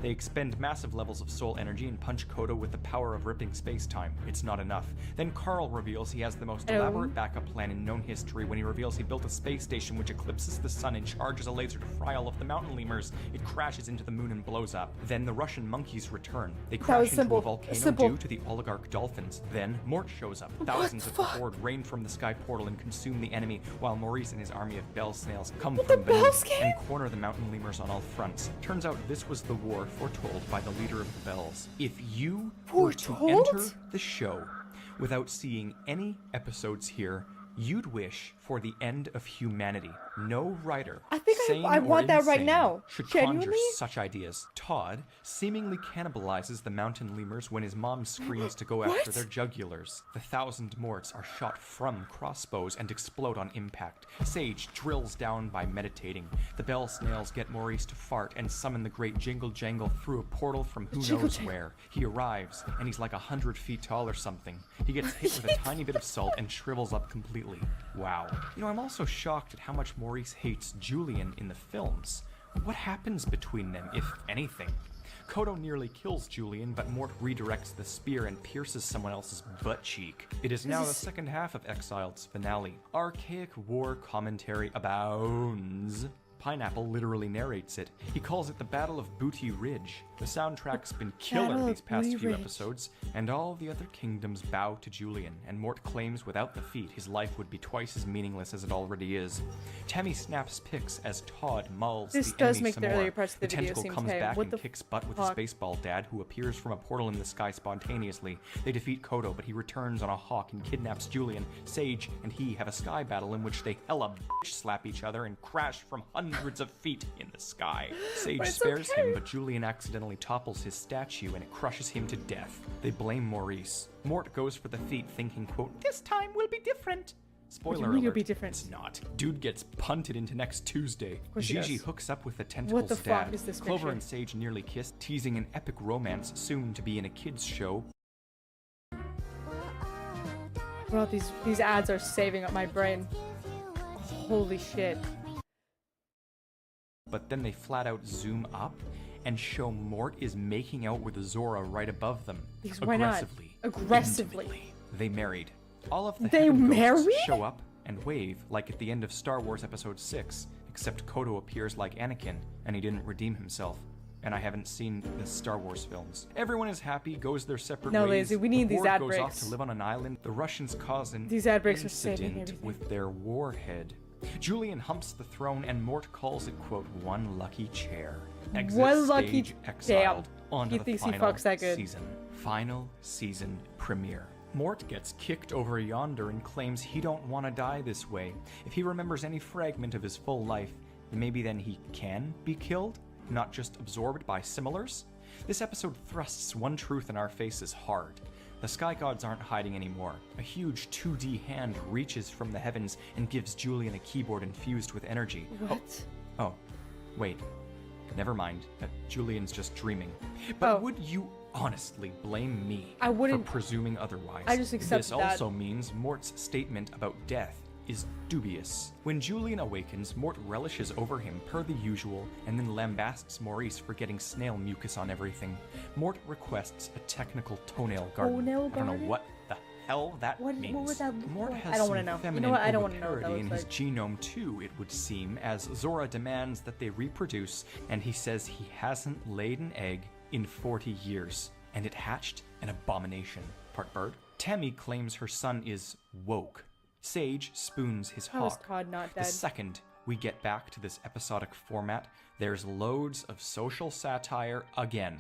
They expend massive levels of soul energy and punch Kodo with the power of ripping space-time. It's not enough. Then Carl reveals he has the most elaborate backup plan in known history when he reveals he built a space station which eclipses the sun and charges a laser to fry all of the mountain lemurs. It crashes into the moon and blows up. Then the Russian monkeys return. They crash was into simple. a volcano Simple. due to the oligarch dolphins. Then Mort shows up. Thousands of the Horde rain from the sky portal and consume the enemy, while Maurice and his army of bell snails come the from bells beneath came? and corner the mountain lemurs on all fronts. Turns out this was the war foretold by the leader of the bells. If you were to Foretold? enter the show without seeing any episodes here, you'd wish for the end of humanity. No writer, I think sane I or want that right insane, now. should conjure Genuinely? such ideas. Todd seemingly cannibalizes the mountain lemurs when his mom screams to go after What? their jugulars. The 1,000 Morts are shot from crossbows and explode on impact. Sage drills down by meditating. The bell snails get Maurice to fart and summon the great Jingle Jangle through a portal from who Jingle knows Jangle. where. He arrives, and he's like 100 feet tall or something. He gets hit with a tiny bit of salt and shrivels up completely. Wow. I'm also shocked at how much Maurice hates Julian in the films. What happens between them, if anything? Kodo nearly kills Julian, but Mort redirects the spear and pierces someone else's butt cheek. It is now the second half of Exiled's finale. Archaic war commentary abounds. Pineapple literally narrates it. He calls it the Battle of Booty Ridge. The soundtrack's been killer Battle these of past Booty few Ridge. episodes, and all the other kingdoms bow to Julian, and Mort claims without the feat his life would be twice as meaningless as it already is. Tammy snaps pics as Todd mauls This the does enemy make some the more. earlier parts of the video tentacle seem comes tame. back What and the kicks butt with his fuck? baseball dad, who appears from a portal in the sky spontaneously. They defeat Kodo, but he returns on a hawk and kidnaps Julian. Sage and he have a sky battle in which they hella bitch slap each other and crash from hundreds of feet in the sky. Sage But it's spares okay. him, but Julian accidentally topples his statue and it crushes him to death. They blame Maurice. Mort goes for the feat thinking, quote, "This time will be different." Spoiler mean it'll alert, be different? it's not. Dude gets punted into next Tuesday. course he Gigi does. hooks up with the tentacles What the fuck dad. is this Clover picture? and Sage nearly kiss, teasing an epic romance soon to be in a kids show. Bro, these ads are saving up my brain. Holy shit. But then they flat out zoom up and show Mort is making out with Zora right above them. Because why not? Aggressively. Aggressively. Intimately. They married. All of the They Heaven Ghosts married? show up and wave like at the end of Star Wars Episode 6, except Kodo appears like Anakin, and he didn't redeem himself. And I haven't seen the Star Wars films. Everyone is happy, goes their separate No, ways. Lazy, we need the these Horde ad goes off breaks. to live on an island. The Russians cause an These ad breaks are saving incident everything. with their warhead. Julian humps the throne, and Mort calls it, quote, one lucky chair. Exit One lucky stage exiled onto He the thinks he final fucks that good. season. Final season premiere. Mort gets kicked over yonder and claims he don't want to die this way. If he remembers any fragment of his full life, maybe then he can be killed, not just absorbed by similars? This episode thrusts one truth in our faces hard. The Sky Gods aren't hiding anymore. A huge 2D hand reaches from the heavens and gives Julian a keyboard infused with energy. What? Oh, wait. Never mind. Julian's just dreaming. But Oh. would you honestly blame me I wouldn't- for presuming otherwise? I just accept This that. also means Mort's statement about death is dubious. When Julian awakens, Mort relishes over him per the usual and then lambasts Maurice for getting snail mucus on everything. Mort requests a technical tonenail garden. Toenail I don't know garden? what the hell that What means. would that look Mort like? has I don't some wanna know. You know feminine what? I don't wanna know what that oviparity in looks his genome too, it would seem, as Zora demands that they reproduce, and he says he hasn't laid an egg in 40 years, and it hatched an abomination. Part bird. Tammy claims her son is woke. Sage spoons his How is hawk. Todd not The dead? second we get back to this episodic format, there's loads of social satire again.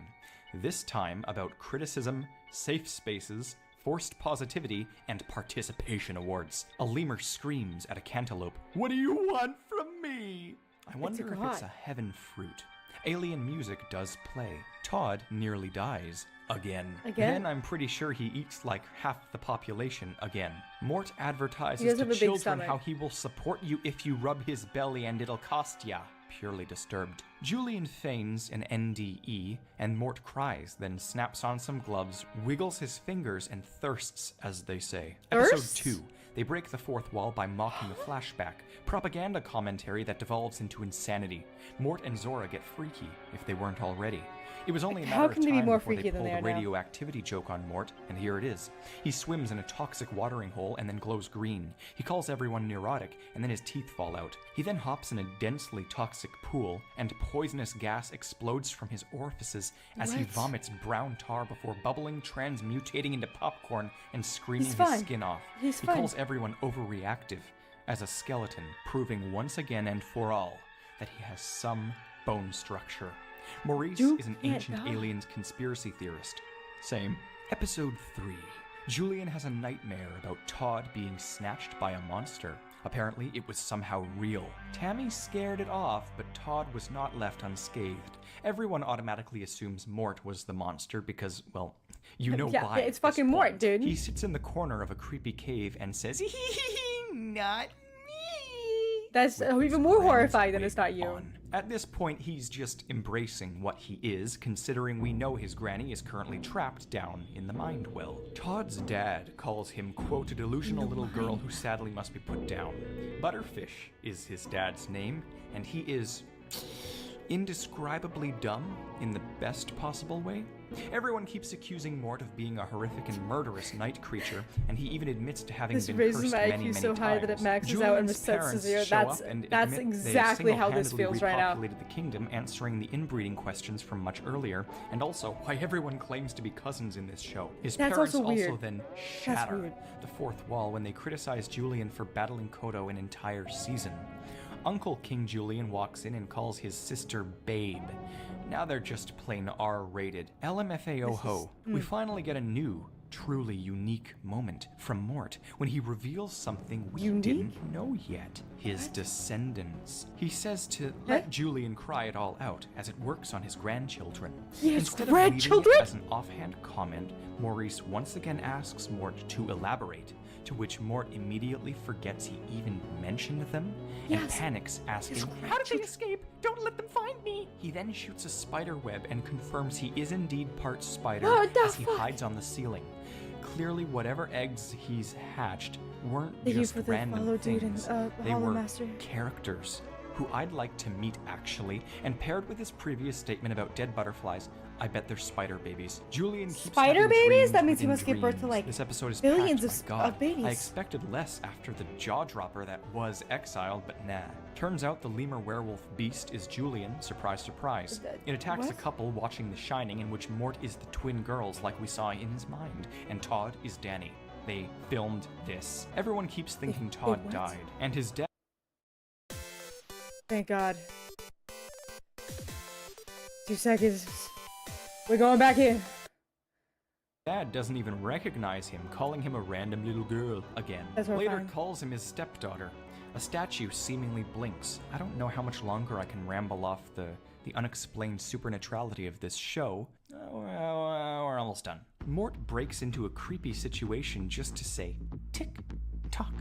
This time about criticism, safe spaces, forced positivity, and participation awards. A lemur screams at a cantaloupe, "What do you want from me?" I wonder if it's god. a heaven fruit. Alien music does play. Todd nearly dies. Again. Again? Then I'm pretty sure he eats like half the population again. Mort He advertises does to have a big children stomach. how he will support you if you rub his belly and it'll cost ya. Purely disturbed. Julian feigns an NDE, and Mort cries, then snaps on some gloves, wiggles his fingers, and thirsts, as they say. Thirsts? Episode 2. They break the fourth wall by mocking the flashback. Propaganda commentary that devolves into insanity. Mort and Zora get freaky, if they weren't already. It was only a How matter can of they be time more before freaky they than pull they the are now? radioactivity joke on Mort, and here it is. He swims in a toxic watering hole and then glows green. He calls everyone neurotic, and then his teeth fall out. He then hops in a densely toxic pool, and poisonous gas explodes from his orifices as he What? vomits brown tar before bubbling, transmutating into popcorn and screaming He's his fine. skin off. He's he fine. calls everyone overreactive as a skeleton, proving once again and for all that he has some bone structure. Maurice Dude is an can't ancient die. aliens conspiracy theorist. Same. Episode 3. Julian has a nightmare about Todd being snatched by a monster. Apparently, it was somehow real. Tammy scared it off, but Todd was not left unscathed. Everyone automatically assumes Mort was the monster because, well, you know Yeah, why. it's at this fucking Mort, point. dude. He sits in the corner of a creepy cave and says, "Not me." That's with even his more granny's horrifying than wig it's not you. on. At this point, he's just embracing what he is, considering we know his granny is currently trapped down in the mind well. Todd's dad calls him, quote, a delusional little girl who sadly must be put down. Butterfish is his dad's name, and he is indescribably dumb in the best possible way. Everyone keeps accusing Mort of being a horrific and murderous night creature, and he even admits to having This been raises cursed my many, IQ many so high that it times. maxes out and Julian's resets to parents zero. show That's- up and that's admit they exactly how this single-handedly feels right now. repopulated the kingdom, answering the inbreeding questions from much earlier, and also why everyone claims to be cousins in this show. His That's parents also weird. also then That's shatter weird. the fourth wall when they criticize Julian for battling Kodo an entire season. Uncle King Julian walks in and calls his sister Babe. Now they're just plain R-rated. LMFAO ho. We finally get a new, truly unique moment from Mort when he reveals something we Unique? didn't know yet. His descendants. He says to let Julian cry it all out as it works on his grandchildren. He has Instead of leaving it grandchildren? as an offhand comment, Maurice once again asks Mort to elaborate, to which Mort immediately forgets he even mentioned them and Yes. panics, asking, His "How did they grandchildren." escape? Don't let them find me!" He then shoots a spider web and confirms he is indeed part spider What the as he fuck? hides on the ceiling. Clearly, whatever eggs he's hatched weren't Thank you just for the random follow, dude, things. and They Hollow were Master. characters who I'd like to meet actually, and paired with his previous statement about dead butterflies, I bet they're spider babies. Julian keeps Spider having babies? dreams That means he within must give birth to, dreams. like, This episode is billions packed, of my God. babies. I expected less after the jaw dropper that was exiled, but nah. Turns out the lemur werewolf beast is Julian, surprise surprise. It attacks a What? couple watching The Shining, in which Mort is the twin girls like we saw in his mind, and Todd is Danny. They filmed this. Everyone keeps thinking Todd what? died, and his death Thank God. 2 seconds. We're going back in. Dad doesn't even recognize him, calling him a random little girl again. That's Later horrifying. calls him his stepdaughter. A statue seemingly blinks. I don't know how much longer I can ramble off the unexplained supernaturality of this show. We're almost done. Mort breaks into a creepy situation just to say, tick, tock,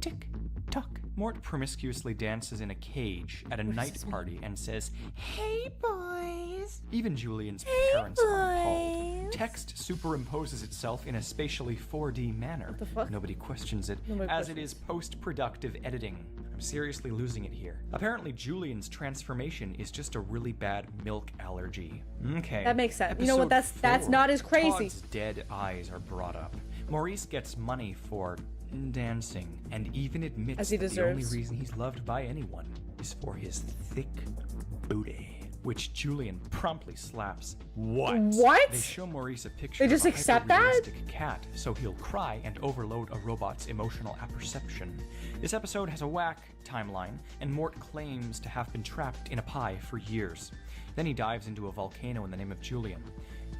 tick, tock. Mort promiscuously dances in a cage at a night party and says, "Hey boys." Even Julian's parents are appalled. Text superimposes itself in a spatially 4D manner. the fuck? Nobody questions it, Nobody as it is post-productive editing. I'm seriously losing it here. Apparently Julian's transformation is just a really bad milk allergy. Okay. That makes sense. You know what, Episode that's 4. not as crazy. Todd's dead eyes are brought up. Maurice gets money for dancing, and even admits As he that the only deserves. reason he's loved by anyone is for his thick booty, which Julian promptly slaps. What? They show Maurice a picture They just of a accept that? hyper-realistic cat, so he'll cry and overload a robot's emotional apperception. This episode has a whack timeline, and Mort claims to have been trapped in a pie for years. Then he dives into a volcano in the name of Julian.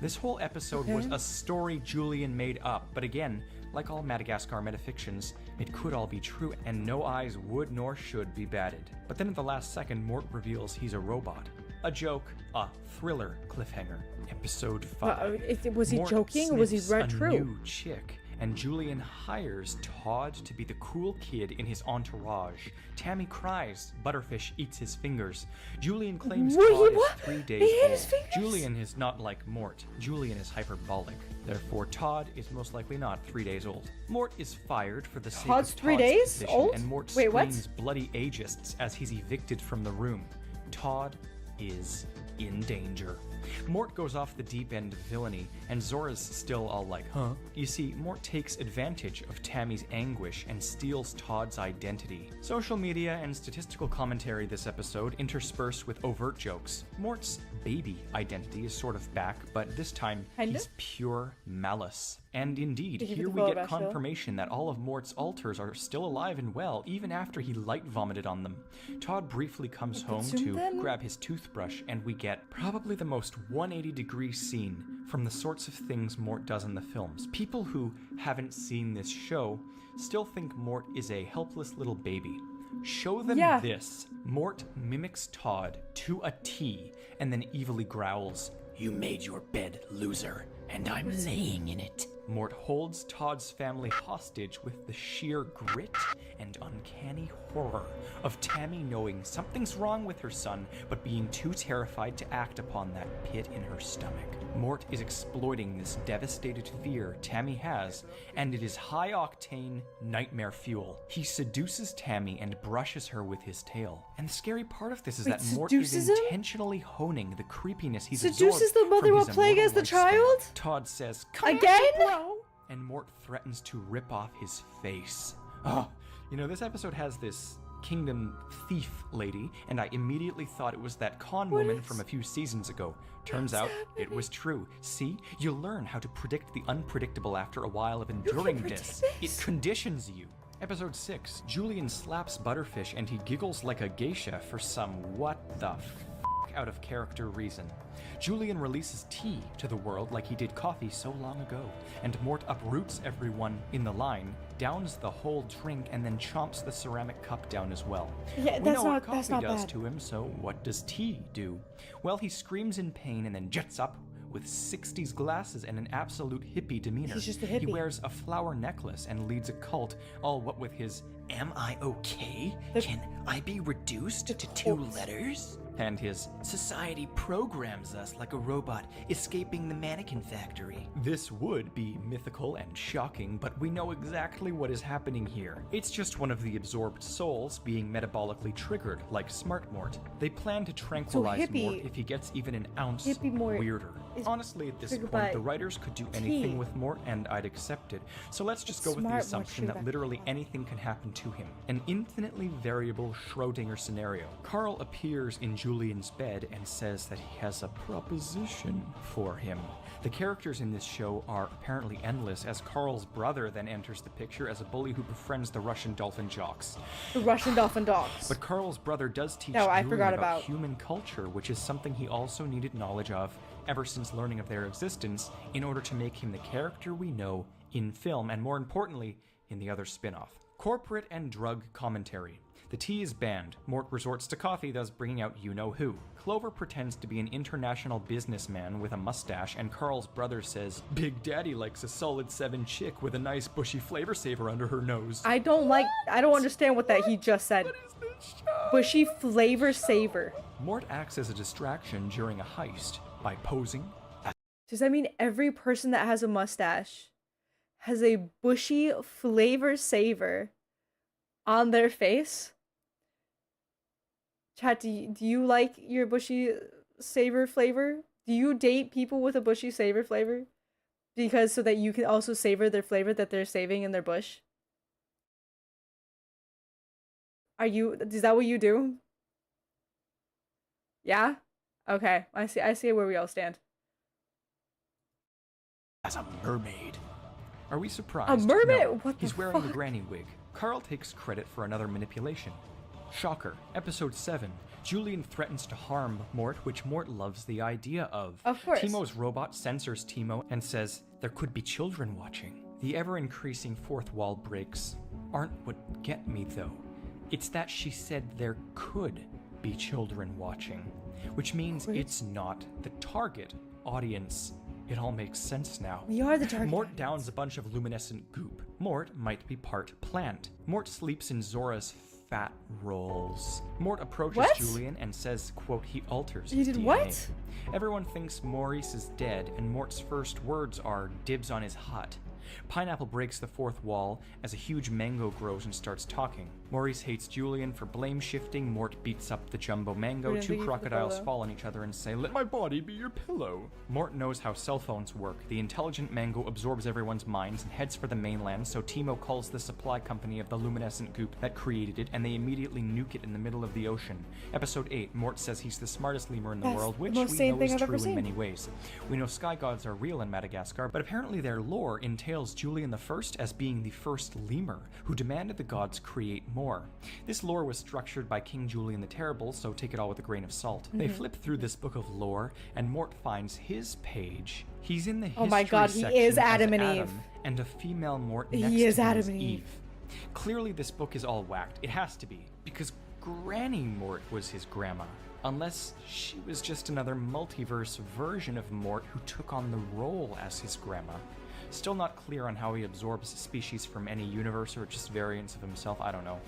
This whole episode was a story Julian made up, but again, like all Madagascar metafictions, it could all be true, and no eyes would nor should be batted. But then at the last second, Mort reveals he's a robot. A joke, a thriller cliffhanger. Episode 5. Was he Mort joking, or was he sniffs true? a new chick, and Julian hires Todd to be the cool kid in his entourage. Tammy cries. Butterfish eats his fingers. Julian claims Wait, Todd what? is 3 He days ate old. his fingers? Julian is not like Mort. Julian is hyperbolic. Therefore, Todd is most likely not 3 days old. Mort is fired for the sake Todd's of 3 Todd's days position, old? and Mort Wait, what? screams bloody ageists as he's evicted from the room. Todd is in danger. Mort goes off the deep end of villainy, and Zora's still all like, huh? You see, Mort takes advantage of Tammy's anguish and steals Todd's identity. Social media and statistical commentary this episode interspersed with overt jokes. Mort's baby identity is sort of back, but this time Kinda? he's pure malice. And indeed, Did you here get the we follow get back, Phil? confirmation that all of Mort's alters are still alive and well, even after he light vomited on them. Todd briefly comes home consumed to them? grab his toothbrush, and we get probably the most 180-degree scene from the sorts of things Mort does in the films. People who haven't seen this show still think Mort is a helpless little baby. Show them Yeah. this. Mort mimics Todd to a T and then evilly growls, "You made your bed, loser, and I'm laying in it." Mort holds Todd's family hostage with the sheer grit and uncanny horror of Tammy knowing something's wrong with her son, but being too terrified to act upon that pit in her stomach. Mort is exploiting this devastated fear Tammy has, and it is high-octane nightmare fuel. He seduces Tammy and brushes her with his tail. And the scary part of this is Wait, that Mort is seduces him? intentionally honing the creepiness he's Seduces absorbed the mother from while his playing as immortal the lifespan. child? Todd says, "Come at Again? me, bro," and Mort threatens to rip off his face. Oh, you know, this episode has this kingdom thief lady, and I immediately thought it was that con woman from a few seasons ago. Turns out it was true. See, you learn how to predict the unpredictable after a while of enduring this. It conditions you. Episode 6. Julian slaps Butterfish and he giggles like a geisha for some what the f out of character reason. Julian releases tea to the world like he did coffee so long ago, and Mort uproots everyone in the line, downs the whole drink, and then chomps the ceramic cup down as well. Yeah, We that's know what not- that's coffee not does bad. to him, so what does tea do? Well, he screams in pain and then jets up with 60s glasses and an absolute hippie demeanor. He's just a He hippie. wears a flower necklace and leads a cult, all what with his Am I okay? The- Can I be reduced to 2 letters? And his society programs us like a robot escaping the mannequin factory. This would be mythical and shocking, but we know exactly what is happening here. It's just one of the absorbed souls being metabolically triggered, like Smart Mort. They plan to tranquilize hippie- Mort if he gets even an ounce Hippie Mort weirder. is Honestly, at this triggered point, by the writers could do tea. anything with Mort, and I'd accept it. So let's just go with the Smart Mort's assumption triggered that by literally tea. anything can happen to him. An infinitely variable Schrodinger scenario. Carl appears in Julian's bed and says that he has a proposition for him. The characters in this show are apparently endless, as Carl's brother then enters the picture as a bully who befriends the Russian dolphin jocks. The Russian dolphin dogs. But Carl's brother does teach No, I Julian forgot about about. human culture, which is something he also needed knowledge of ever since learning of their existence in order to make him the character we know in film, and more importantly, in the other spin-off. Corporate and drug commentary. The tea is banned. Mort resorts to coffee, thus bringing out you-know-who. Clover pretends to be an international businessman with a mustache, and Carl's brother says, Big Daddy likes a solid 7 chick with a nice bushy flavor saver under her nose. I don't understand what that he just said. What is this show? Bushy flavor saver. Mort acts as a distraction during a heist by posing Does that mean every person that has a mustache has a bushy flavor saver on their face? Chat, do you like your bushy saver flavor? Do you date people with a bushy saver flavor? Because so that you can also savor their flavor that they're saving in their bush? Is that what you do? Yeah? Okay, I see where we all stand. as a mermaid. Are we surprised? A mermaid? No. What the He's wearing the fuck? granny wig. Carl takes credit for another manipulation. Shocker. Episode 7. Julian threatens to harm Mort, which Mort loves the idea of. Of course. Timo's robot censors Timo and says there could be children watching. The ever-increasing fourth wall breaks aren't what get me, though. It's that she said there could be children watching, which means What? it's not the target audience. It all makes sense now. We are the target Mort audience. downs a bunch of luminescent goop. Mort might be part plant. Mort sleeps in Zora's fat rolls. Mort approaches What? Julian and says, quote, he alters He his did DNA. what? Everyone thinks Maurice is dead, and Mort's first words are dibs on his hut. Pineapple breaks the fourth wall as a huge mango grows and starts talking. Maurice hates Julian for blame shifting. Mort beats up the jumbo mango. Brilliant, Two thank you for the crocodiles follow. fall on each other and say, let my body be your pillow. Mort knows how cell phones work. The intelligent mango absorbs everyone's minds and heads for the mainland, so Timo calls the supply company of the luminescent goop that created it, and they immediately nuke it in the middle of the ocean. Episode 8, Mort says he's the smartest lemur in the That's world, the which most we sane know thing is I've ever true in seen. many ways. We know sky gods are real in Madagascar, but apparently their lore entails Julian the First as being the first lemur, who demanded the gods create more. This lore was structured by King Julian the Terrible, so take it all with a grain of salt. They flip through this book of lore, and Mort finds his page. He's in the history Oh my God, he section is as Adam and Eve. and a female Mort He next is to him Adam is and Eve. Clearly this book is all whacked. It has to be, because Granny Mort was his grandma. Unless she was just another multiverse version of Mort who took on the role as his grandma. Still not clear on how he absorbs species from any universe or just variants of himself, I don't know.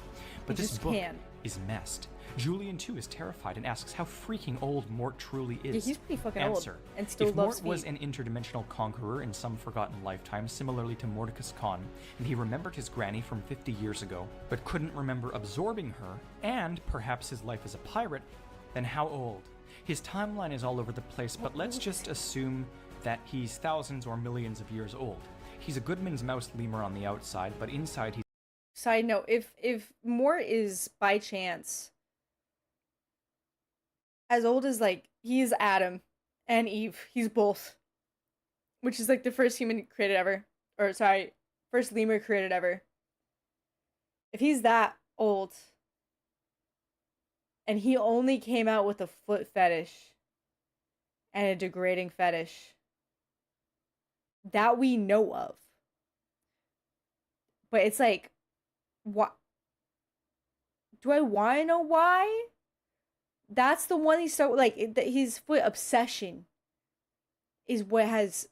But He this just book can. is messed. Julian too is terrified and asks how freaking old Mort truly is. Yeah, he's pretty fucking Answer. old and still if loves Mort was feet. an interdimensional conqueror in some forgotten lifetime, similarly to Mordecus Khan, and he remembered his granny from 50 years ago, but couldn't remember absorbing her, and perhaps his life as a pirate, then how old? His timeline is all over the place, but let's just assume that he's thousands or millions of years old. He's a Goodman's mouse lemur on the outside, but inside he's Side note, if Mort is by chance as old as, like, he is Adam and Eve, he's both, which is like the first human created ever, or sorry, first lemur created ever. If he's that old and he only came out with a foot fetish and a degrading fetish that we know of, but it's like, what? Do I want to know why? That's the one he's so like. His foot obsession is what has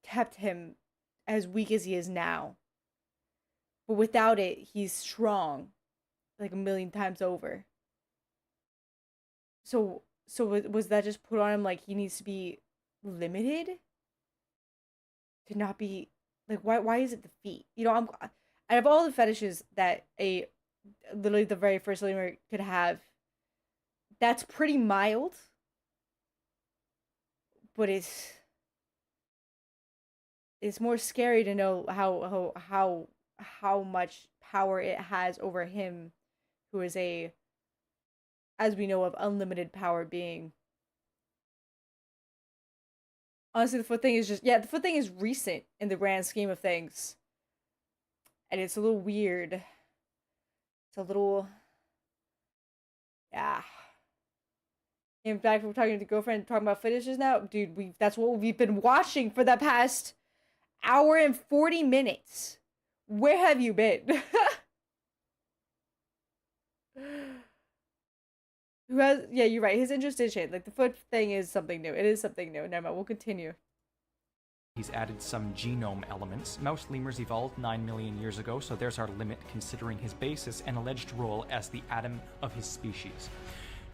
kept him as weak as he is now. But without it, he's strong, like a million times over. So So was that just put on him like he needs to be limited to not be like why is it the feet? You know, I'm out of all the fetishes that a literally the very first lemur could have, that's pretty mild, but it's more scary to know how much power it has over him, who is a, as we know, of unlimited power being. Honestly, the foot thing is just, yeah, the foot thing is recent in the grand scheme of things. And it's a little weird. It's a little, yeah. In fact, we're talking to the girlfriend, talking about fetishes now. Dude, that's what we've been watching for the past hour and 40 minutes. Where have you been? Who has, yeah, you're right. His interest is shade. Like, the foot thing is something new. It is something new. Never mind, we'll continue. He's added some genome elements. Mouse lemurs evolved 9 million years ago, so there's our limit considering his basis and alleged role as the atom of his species.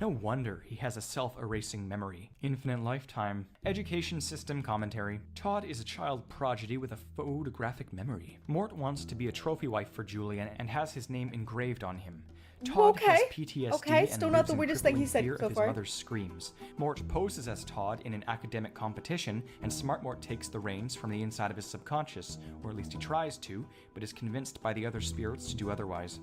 No wonder he has a self-erasing memory. Infinite lifetime. Education system commentary. Todd is a child prodigy with a photographic memory. Mort wants to be a trophy wife for Julian and has his name engraved on him. Todd has PTSD and still not the weirdest thing he said fear so of his far. mother's screams. Mort poses as Todd in an academic competition, and Smart Mort takes the reins from the inside of his subconscious, or at least he tries to, but is convinced by the other spirits to do otherwise.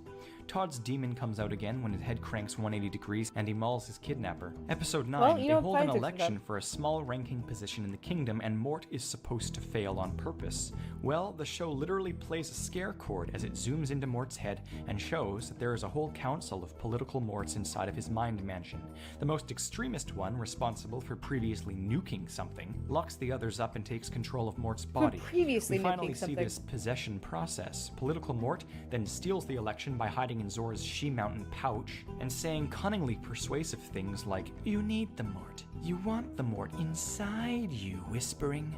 Todd's demon comes out again when his head cranks 180 degrees and he mauls his kidnapper. Episode 9, they hold an election for a small ranking position in the kingdom and Mort is supposed to fail on purpose. Well, the show literally plays a scare chord as it zooms into Mort's head and shows that there is a whole council of political Morts inside of his mind mansion. The most extremist one, responsible for previously nuking something, locks the others up and takes control of Mort's body. We finally see this possession process. Political Mort then steals the election by hiding in Zora's She-Mountain pouch and saying cunningly persuasive things like, "You need the Mort. You want the Mort inside you," whispering,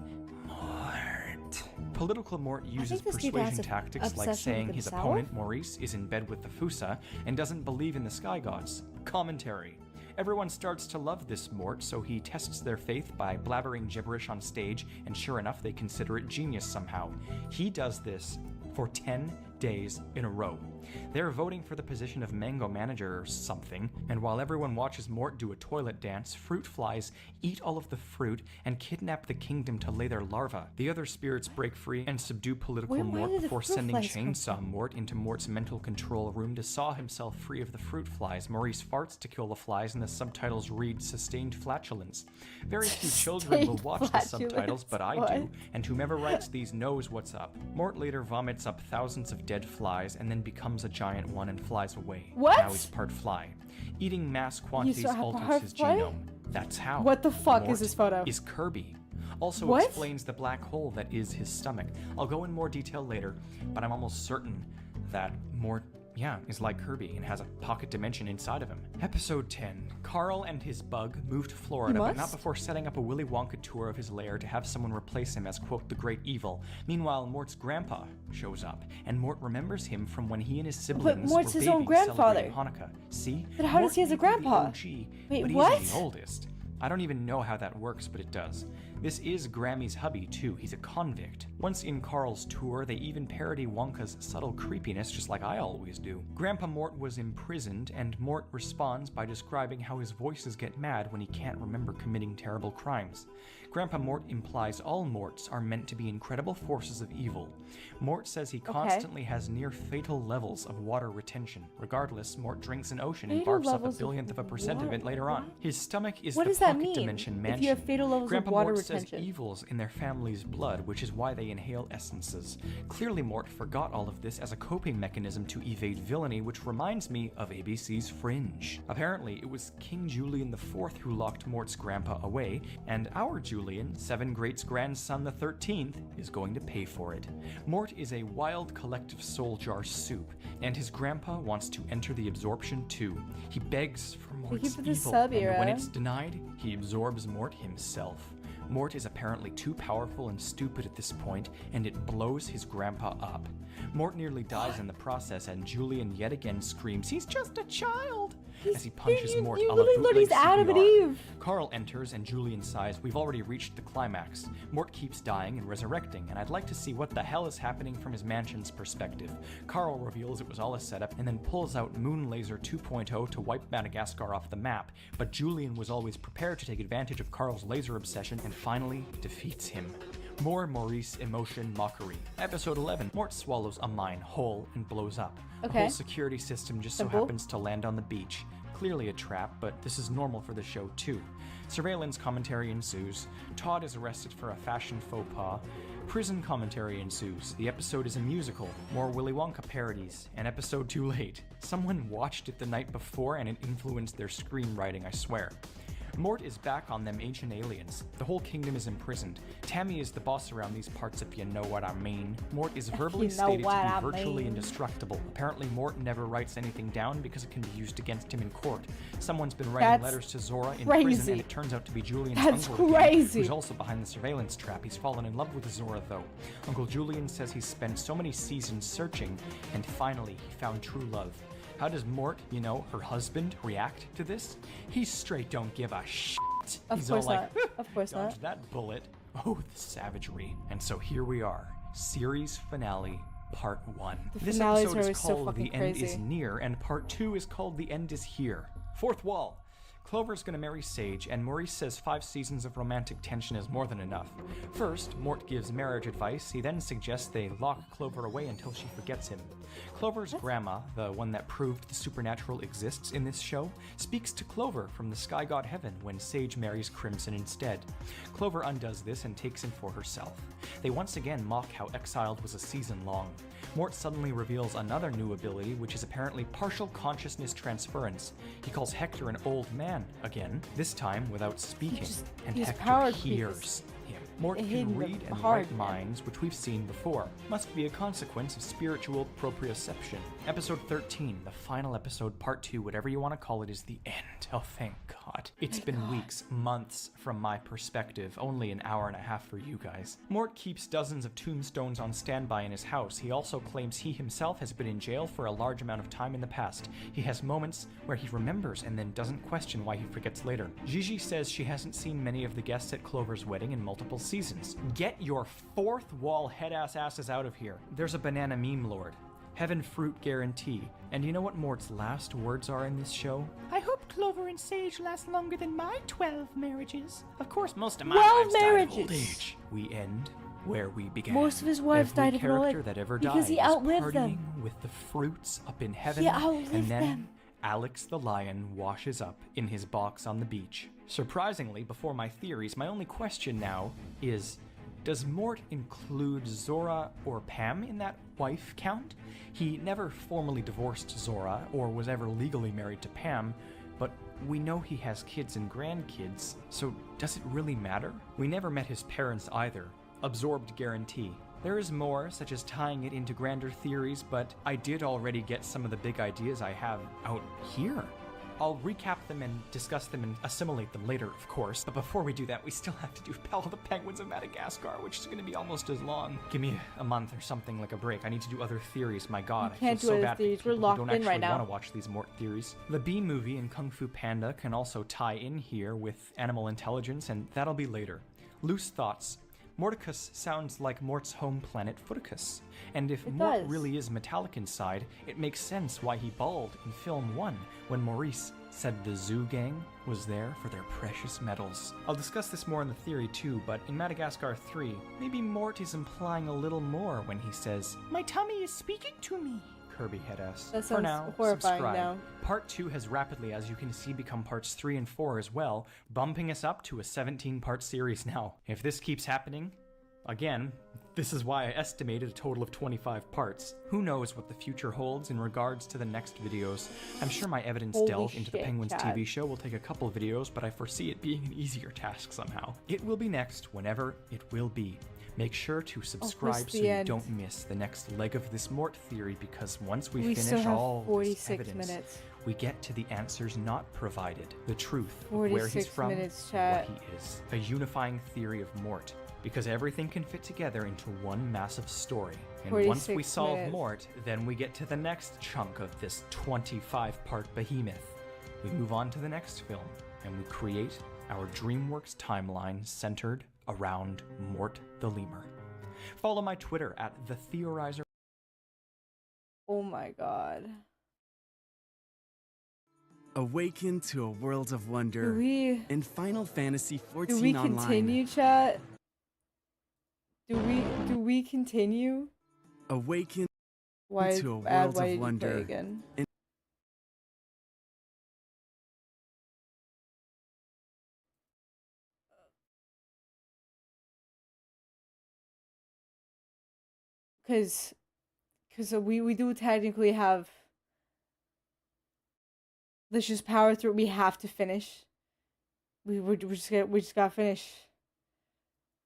"Mort." Political Mort uses persuasion tactics like saying his opponent, Maurice, is in bed with the Fusa and doesn't believe in the Sky Gods. Commentary. Everyone starts to love this Mort, so he tests their faith by blabbering gibberish on stage, and sure enough, they consider it genius somehow. He does this for 10 days in a row. They're voting for the position of mango manager or something, and while everyone watches Mort do a toilet dance, fruit flies eat all of the fruit and kidnap the kingdom to lay their larvae. The other spirits break free and subdue political Mort before sending Chainsaw Mort into Mort's mental control room to saw himself free of the fruit flies. Maurice farts to kill the flies and the subtitles read "sustained flatulence." Very few children will watch the subtitles, but I do, and whomever writes these knows what's up. Mort later vomits up thousands of dead flies and then becomes a giant one and flies away. Now he's part fly. Eating mass quantities alters his genome. That's how. What the fuck Mort is this photo? Is Kirby. Also explains the black hole that is his stomach. I'll go in more detail later, but I'm almost certain that Mort, is like Kirby and has a pocket dimension inside of him. Episode 10. Carl and his bug move to Florida, but not before setting up a Willy Wonka tour of his lair to have someone replace him as, quote, the great evil. Meanwhile, Mort's grandpa shows up, and Mort remembers him from when he and his siblings Mort's were his own babies grandfather. celebrating Hanukkah. See? But how does he have a grandpa? OG, Wait, but what? he's the oldest. I don't even know how that works, but it does. This is Grammy's hubby, too. He's a convict. Once in Carl's tour, they even parody Wonka's subtle creepiness, just like I always do. Grandpa Mort was imprisoned, and Mort responds by describing how his voices get mad when he can't remember committing terrible crimes. Grandpa Mort implies all Morts are meant to be incredible forces of evil. Mort says he constantly has near fatal levels of water retention. Regardless, Mort drinks an ocean and barfs up a billionth of a percent of it later on. His stomach is the pocket dimension mansion. If you have fatal levels Grandpa of water Mort retention. says evils in their family's blood, which is why they inhale essences. Clearly Mort forgot all of this as a coping mechanism to evade villainy, which reminds me of ABC's Fringe. Apparently, it was King Julian IV who locked Mort's grandpa away, and our Julian, Seven Greats grandson the 13th, is going to pay for it. Mort is a wild collective soul jar soup, and his grandpa wants to enter the absorption too. He begs for Mort's evil, and when it's denied, he absorbs Mort himself. Mort is apparently too powerful and stupid at this point, and it blows his grandpa up. Mort nearly dies in the process, and Julian yet again screams, "He's just a child!" as he punches you Mort you a la really thought he's bootleg Adam and CPR. Eve. Carl enters and Julian sighs, we've already reached the climax. Mort keeps dying and resurrecting, and I'd like to see what the hell is happening from his mansion's perspective. Carl reveals it was all a setup and then pulls out Moon Laser 2.0 to wipe Madagascar off the map, but Julian was always prepared to take advantage of Carl's laser obsession and finally defeats him. More Maurice emotion mockery. Episode 11, Mort swallows a mine whole and blows up. The Okay. whole security system just so Simple. happens to land on the beach. Clearly a trap, but this is normal for the show too. Surveillance commentary ensues. Todd is arrested for a fashion faux pas. Prison commentary ensues. The episode is a musical. More Willy Wonka parodies. An episode too late. Someone watched it the night before and it influenced their screenwriting, I swear. Mort is back on them ancient aliens. The whole kingdom is imprisoned. Tammy is the boss around these parts, if you know what I mean. Mort is verbally you know stated what to I be virtually mean. indestructible. Apparently Mort never writes anything down because it can be used against him in court. Someone's been writing That's letters to Zora in crazy. prison, and it turns out to be Julian's That's uncle again, crazy. who's also behind the surveillance trap. He's fallen in love with Zora, though. Uncle Julian says he's spent so many seasons searching, and finally he found true love. How does Mort, her husband, react to this? He straight don't give a shit. Of He's course all like, not. Of course not. dodge that bullet. Oh, the savagery. And so here we are, series finale, part 1. This finales episode are is always so called fucking The End is crazy. Near, and part 2 is called The End is Here. Fourth wall. Clover's gonna marry Sage, and Maurice says 5 seasons of romantic tension is more than enough. First, Mort gives marriage advice. He then suggests they lock Clover away until she forgets him. Clover's grandma, the one that proved the supernatural exists in this show, speaks to Clover from the sky god heaven when Sage marries Crimson instead. Clover undoes this and takes him for herself. They once again mock how Exiled was a season long. Mort suddenly reveals another new ability, which is apparently partial consciousness transference. He calls Hector an old man again, this time without speaking, and he's Hector powered hears him. Mort hidden can read and hard, write minds, which we've seen before. Must be a consequence of spiritual proprioception. Episode 13, the final episode, part 2, whatever you want to call it, is the end. Oh, thank God. It's been weeks, months from my perspective, only an hour and a half for you guys. Mort keeps dozens of tombstones on standby in his house. He also claims he himself has been in jail for a large amount of time in the past. He has moments where he remembers and then doesn't question why he forgets later. Gigi says she hasn't seen many of the guests at Clover's wedding in multiple seasons. Get your fourth wall head-ass asses out of here. There's a banana meme lord. Heaven fruit guarantee. And you know what Mort's last words are in this show? I hope Clover and Sage last longer than my 12 marriages. Of course, most of my 12 wives died of old marriages. age. We end where we began. Most of his wives Every died of old age character that ever because died he is outlived them. partying with the fruits up in heaven, He outlived and then them. Alex the lion washes up in his box on the beach. Surprisingly, before my theories, my only question now is, does Mort include Zora or Pam in that wife count? He never formally divorced Zora or was ever legally married to Pam, but we know he has kids and grandkids, so does it really matter? We never met his parents either. Absorbed guarantee. There is more, such as tying it into grander theories, but I did already get some of the big ideas I have out here. I'll recap them and discuss them and assimilate them later, of course, but before we do that, we still have to do Belle of the Penguins of Madagascar, which is going to be almost as long. Give me a month or something, like a break. I need to do other theories, my god. You can't I feel do so other bad for theories. people We're who locked don't in actually right now. want to watch these Mort theories. The Bee Movie and Kung Fu Panda can also tie in here with animal intelligence, and that'll be later. Loose thoughts. Mordicus sounds like Mort's home planet Footicus. And if It Mort does. really is metallic inside, it makes sense why he bawled in film 1 when Maurice said the Zoo Gang was there for their precious metals. I'll discuss this more in the theory too, but in Madagascar 3, maybe Mort is implying a little more when he says, "My tummy is speaking to me." Kirby Headass. That For sounds now, horrifying subscribe. now. Part 2 has rapidly, as you can see, become parts 3 and 4 as well, bumping us up to a 17-part series now. If this keeps happening, again, this is why I estimated a total of 25 parts. Who knows what the future holds in regards to the next videos. I'm sure my evidence Holy delve into the shit, Penguins Chad. TV show will take a couple videos, but I foresee it being an easier task somehow. It will be next whenever it will be. Make sure to subscribe the so you end. don't miss the next leg of this Mort theory, because once we We still finish have all this 46 evidence, minutes. we get to the answers not provided, the truth of where he's 46 from, minutes, what chat. he is. A unifying theory of Mort, because everything can fit together into one massive story. And once we 46 solve minutes. Mort, then we get to the next chunk of this 25-part behemoth. We move on to the next film, and we create our DreamWorks timeline centered around Mort the Lemur. Follow my Twitter at @TheTheorizer. Oh my god. Awaken to a world of wonder Do we in Final Fantasy XIV Online. continue, chat? Do we continue? Awaken Why to a add world why of did you wonder. play again? Cause we do technically have. Let's just power through. We have to finish. We just gotta finish.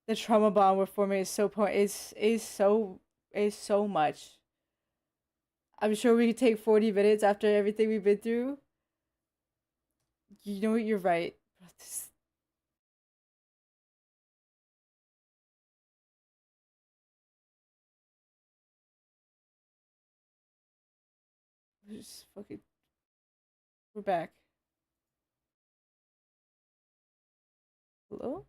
The trauma bond we're forming is so is so much. I'm sure we could take 40 minutes after everything we've been through. You know what? You're right. Just fucking. We're back. Hello?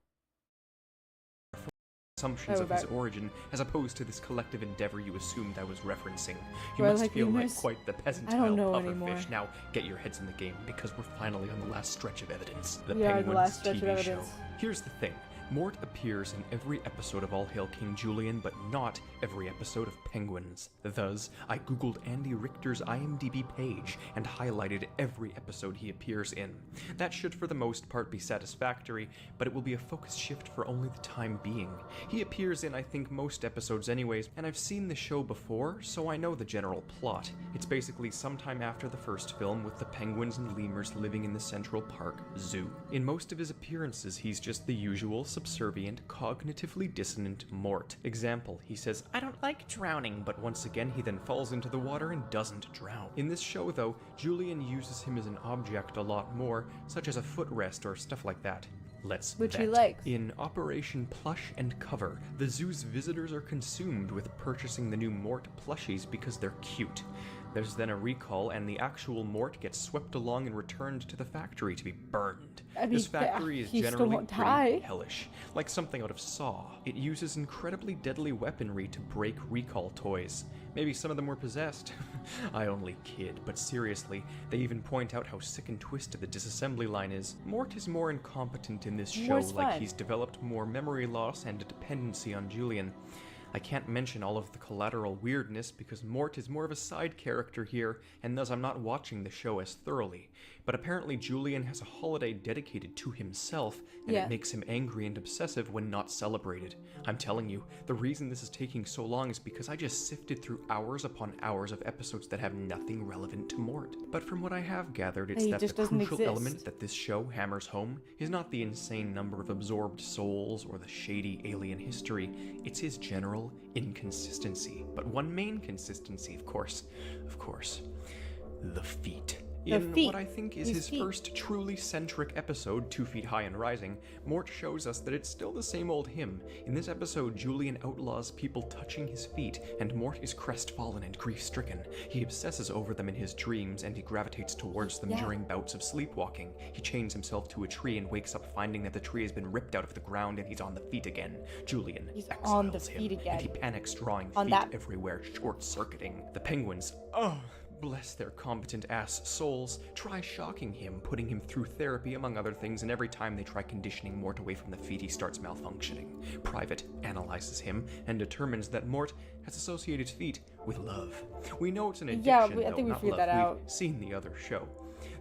Assumptions we're of his back. origin, as opposed to this collective endeavor you assumed I was referencing. Do You I must like feel like lemurs? quite the peasant I don't know pufferfish. anymore. Now get your heads in the game, because we're finally on the last stretch of evidence. The We are the Penguins last stretch of TV show. evidence. Here's the thing. Mort appears in every episode of All Hail King Julian, but not every episode of Penguins. Thus, I googled Andy Richter's IMDb page and highlighted every episode he appears in. That should for the most part be satisfactory, but it will be a focus shift for only the time being. He appears in, I think, most episodes anyways, and I've seen the show before, so I know the general plot. It's basically sometime after the first film, with the penguins and lemurs living in the Central Park Zoo. In most of his appearances, he's just the usual subservient, cognitively dissonant Mort. Example, he says, "I don't like drowning," but once again he then falls into the water and doesn't drown. In this show though, Julian uses him as an object a lot more, such as a footrest or stuff like that. Let's Which vet. he likes. In Operation Plush and Cover, the zoo's visitors are consumed with purchasing the new Mort plushies because they're cute. There's then a recall, and the actual Mort gets swept along and returned to the factory to be burned. I mean, This factory is he still generally won't pretty die. hellish, like something out of Saw. It uses incredibly deadly weaponry to break recall toys. Maybe some of them were possessed. I only kid, but seriously, they even point out how sick and twisted the disassembly line is. Mort is more incompetent in this show, Mort's like fine. he's developed more memory loss and a dependency on Julian. I can't mention all of the collateral weirdness because Mort is more of a side character here, and thus I'm not watching the show as thoroughly. But apparently Julian has a holiday dedicated to himself, and Yeah. it makes him angry and obsessive when not celebrated. I'm telling you, the reason this is taking so long is because I just sifted through hours upon hours of episodes that have nothing relevant to Mort. But from what I have gathered, it's He that just the doesn't crucial exist. element that this show hammers home is not the insane number of absorbed souls or the shady alien history, it's his general inconsistency. But one main consistency, of course, the feet. In feet. what I think is his feet. first truly centric episode, 2 Feet High and Rising, Mort shows us that it's still the same old him. In this episode, Julian outlaws people touching his feet, and Mort is crestfallen and grief-stricken. He obsesses over them in his dreams, and he gravitates towards them Yeah. during bouts of sleepwalking. He chains himself to a tree and wakes up finding that the tree has been ripped out of the ground and he's on the feet again. Julian He's exiles on the him, feet again. and he panics, drawing On feet that- everywhere, short-circuiting. The penguins, bless their competent ass souls, try shocking him, putting him through therapy among other things, and every time they try conditioning Mort away from the feet, he starts malfunctioning. Private analyzes him and determines that Mort has associated feet with love. We know it's an addiction, Yeah, I though, think we not figured love. that out. We've seen the other show.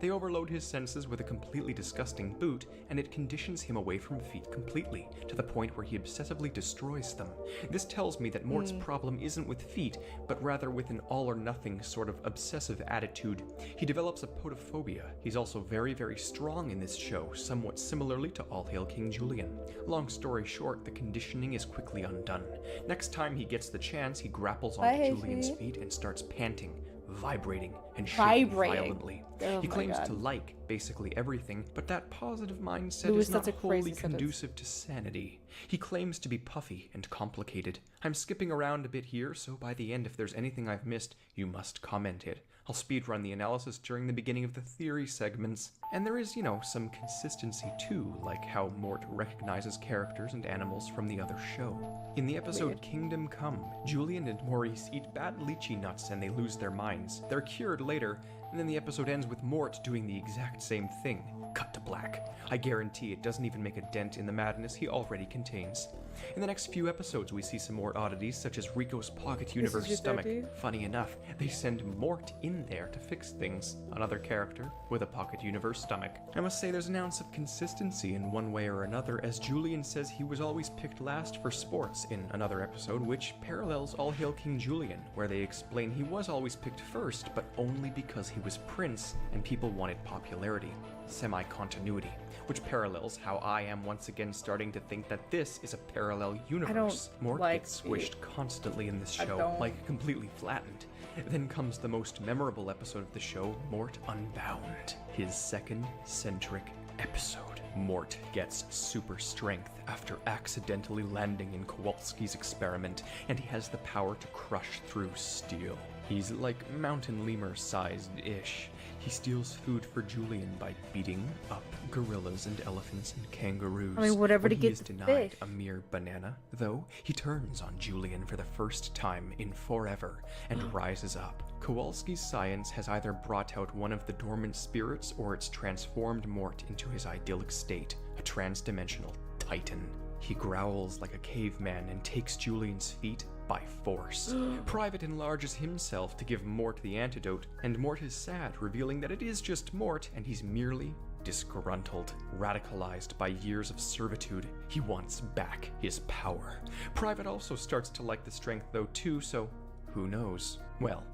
They overload his senses with a completely disgusting boot, and it conditions him away from feet completely, to the point where he obsessively destroys them. This tells me that Mort's problem isn't with feet, but rather with an all-or-nothing sort of obsessive attitude. He develops a podophobia. He's also very, very strong in this show, somewhat similarly to All Hail King Julian. Long story short, the conditioning is quickly undone. Next time he gets the chance, he grapples Bye, onto Julian's Haley. feet and starts panting, vibrating, and shaking Vibrating. violently. Oh He my claims God. to like basically everything, but that positive mindset Louis, is not that's a wholly crazy sentence. conducive to sanity. He claims to be puffy and complicated. I'm skipping around a bit here, so by the end if there's anything I've missed, you must comment it. I'll speedrun the analysis during the beginning of the theory segments. And there is, some consistency too, like how Mort recognizes characters and animals from the other show. In the episode Kingdom Come, Julian and Maurice eat bad lychee nuts and they lose their minds. They're cured later, and then the episode ends with Mort doing the exact same thing. Cut to black. I guarantee it doesn't even make a dent in the madness he already contains. In the next few episodes, we see some more oddities, such as Rico's Pocket Universe stomach. Funny enough, they send Mort in there to fix things. Another character with a Pocket Universe stomach. I must say there's an ounce of consistency in one way or another, as Julian says he was always picked last for sports in another episode, which parallels All Hail King Julian, where they explain he was always picked first, but only because he was Prince and people wanted popularity. Semi-continuity, which parallels how I am once again starting to think that this is a parallel universe. Mort gets squished constantly in this show, like completely flattened. Then comes the most memorable episode of the show, Mort Unbound, his second centric episode. Mort gets super strength after accidentally landing in Kowalski's experiment, and he has the power to crush through steel. He's like mountain lemur-sized-ish. He steals food for Julian by beating up gorillas and elephants and kangaroos. I mean, whatever to When get he is the denied fish. a mere banana, though, he turns on Julian for the first time in forever and rises up. Kowalski's science has either brought out one of the dormant spirits or it's transformed Mort into his idyllic state, a trans-dimensional titan. He growls like a caveman and takes Julian's feet by force. Private enlarges himself to give Mort the antidote, and Mort is sad, revealing that it is just Mort and he's merely disgruntled, radicalized by years of servitude. He wants back his power. Private also starts to like the strength though too, so who knows? Well,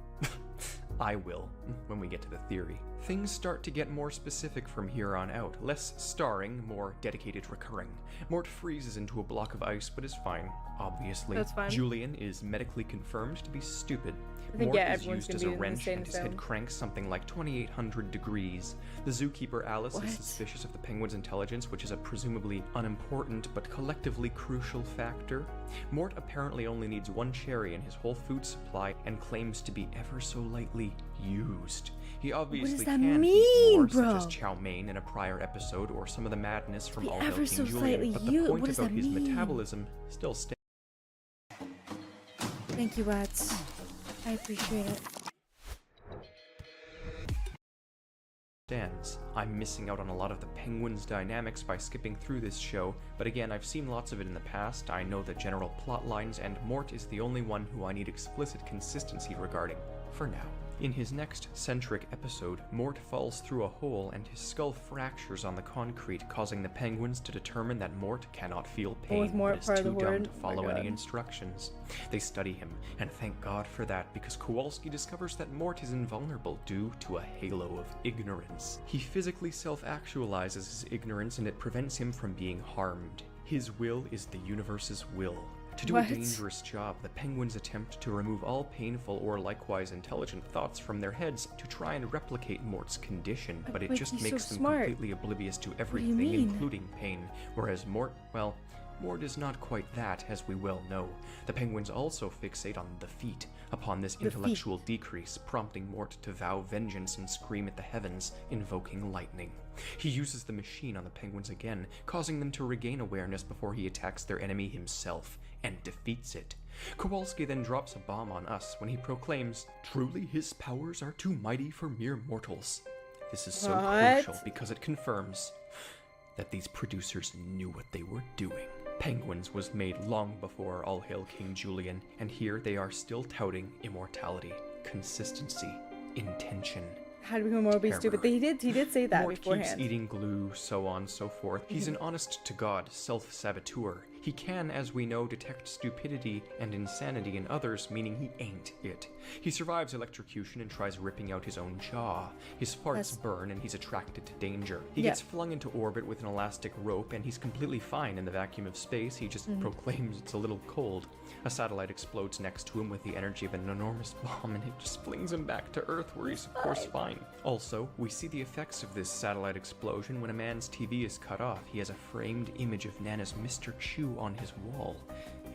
I will, when we get to the theory. Things start to get more specific from here on out, less starring, more dedicated recurring. Mort freezes into a block of ice, but is fine, obviously. That's fine. Julian is medically confirmed to be stupid. I think, Mort yeah, is everyone's used gonna as a be in the wrench same and his head zone. cranks something like 2,800 degrees. The zookeeper Alice is suspicious of the penguin's intelligence, which is a presumably unimportant but collectively crucial factor. Mort apparently only needs one cherry in his whole food supply and claims to be ever so lightly used. He obviously does that can mean, eat more, bro? such as chow mein in a prior episode, or some of the madness from Be All Hail ever King so Julian, slightly but the used? point What does about that his mean? metabolism still stands. Thank you, Watts. I appreciate it. I'm missing out on a lot of the Penguin's dynamics by skipping through this show, but again, I've seen lots of it in the past. I know the general plot lines, and Mort is the only one who I need explicit consistency regarding, for now. In his next centric episode, Mort falls through a hole and his skull fractures on the concrete, causing the penguins to determine that Mort cannot feel pain, was Mort but is part of too the dumb horde? to Oh my follow any God. instructions. They study him, and thank God for that, because Kowalski discovers that Mort is invulnerable due to a halo of ignorance. He physically self-actualizes his ignorance, and it prevents him from being harmed. His will is the universe's will. To do What? a dangerous job, the penguins attempt to remove all painful or likewise intelligent thoughts from their heads to try and replicate Mort's condition, but it But just he's makes so them smart. completely oblivious to do you everything, mean? including pain, whereas Mort, well, Mort is not quite that, as we well know. The penguins also fixate on the feet. Upon this The feet. intellectual decrease, prompting Mort to vow vengeance and scream at the heavens, invoking lightning. He uses the machine on the penguins again, causing them to regain awareness before he attacks their enemy himself, and defeats it. Kowalski then drops a bomb on us when he proclaims, "Truly his powers are too mighty for mere mortals." This is so What? crucial because it confirms that these producers knew what they were doing. Penguins was made long before All Hail King Julian, and here they are still touting immortality, consistency, intention. How to become more be Terror. stupid. He did say that Mort beforehand. keeps eating glue, so on, so forth. He's an honest-to-God self-saboteur. He can, as we know, detect stupidity and insanity in others, meaning he ain't it. He survives electrocution and tries ripping out his own jaw. His farts That's- burn and he's attracted to danger. He Yeah. gets flung into orbit with an elastic rope and he's completely fine in the vacuum of space. He just proclaims it's a little cold. A satellite explodes next to him with the energy of an enormous bomb and it just flings him back to Earth where he's of course fine. Also, we see the effects of this satellite explosion when a man's TV is cut off. He has a framed image of Nana's Mr. Chew on his wall.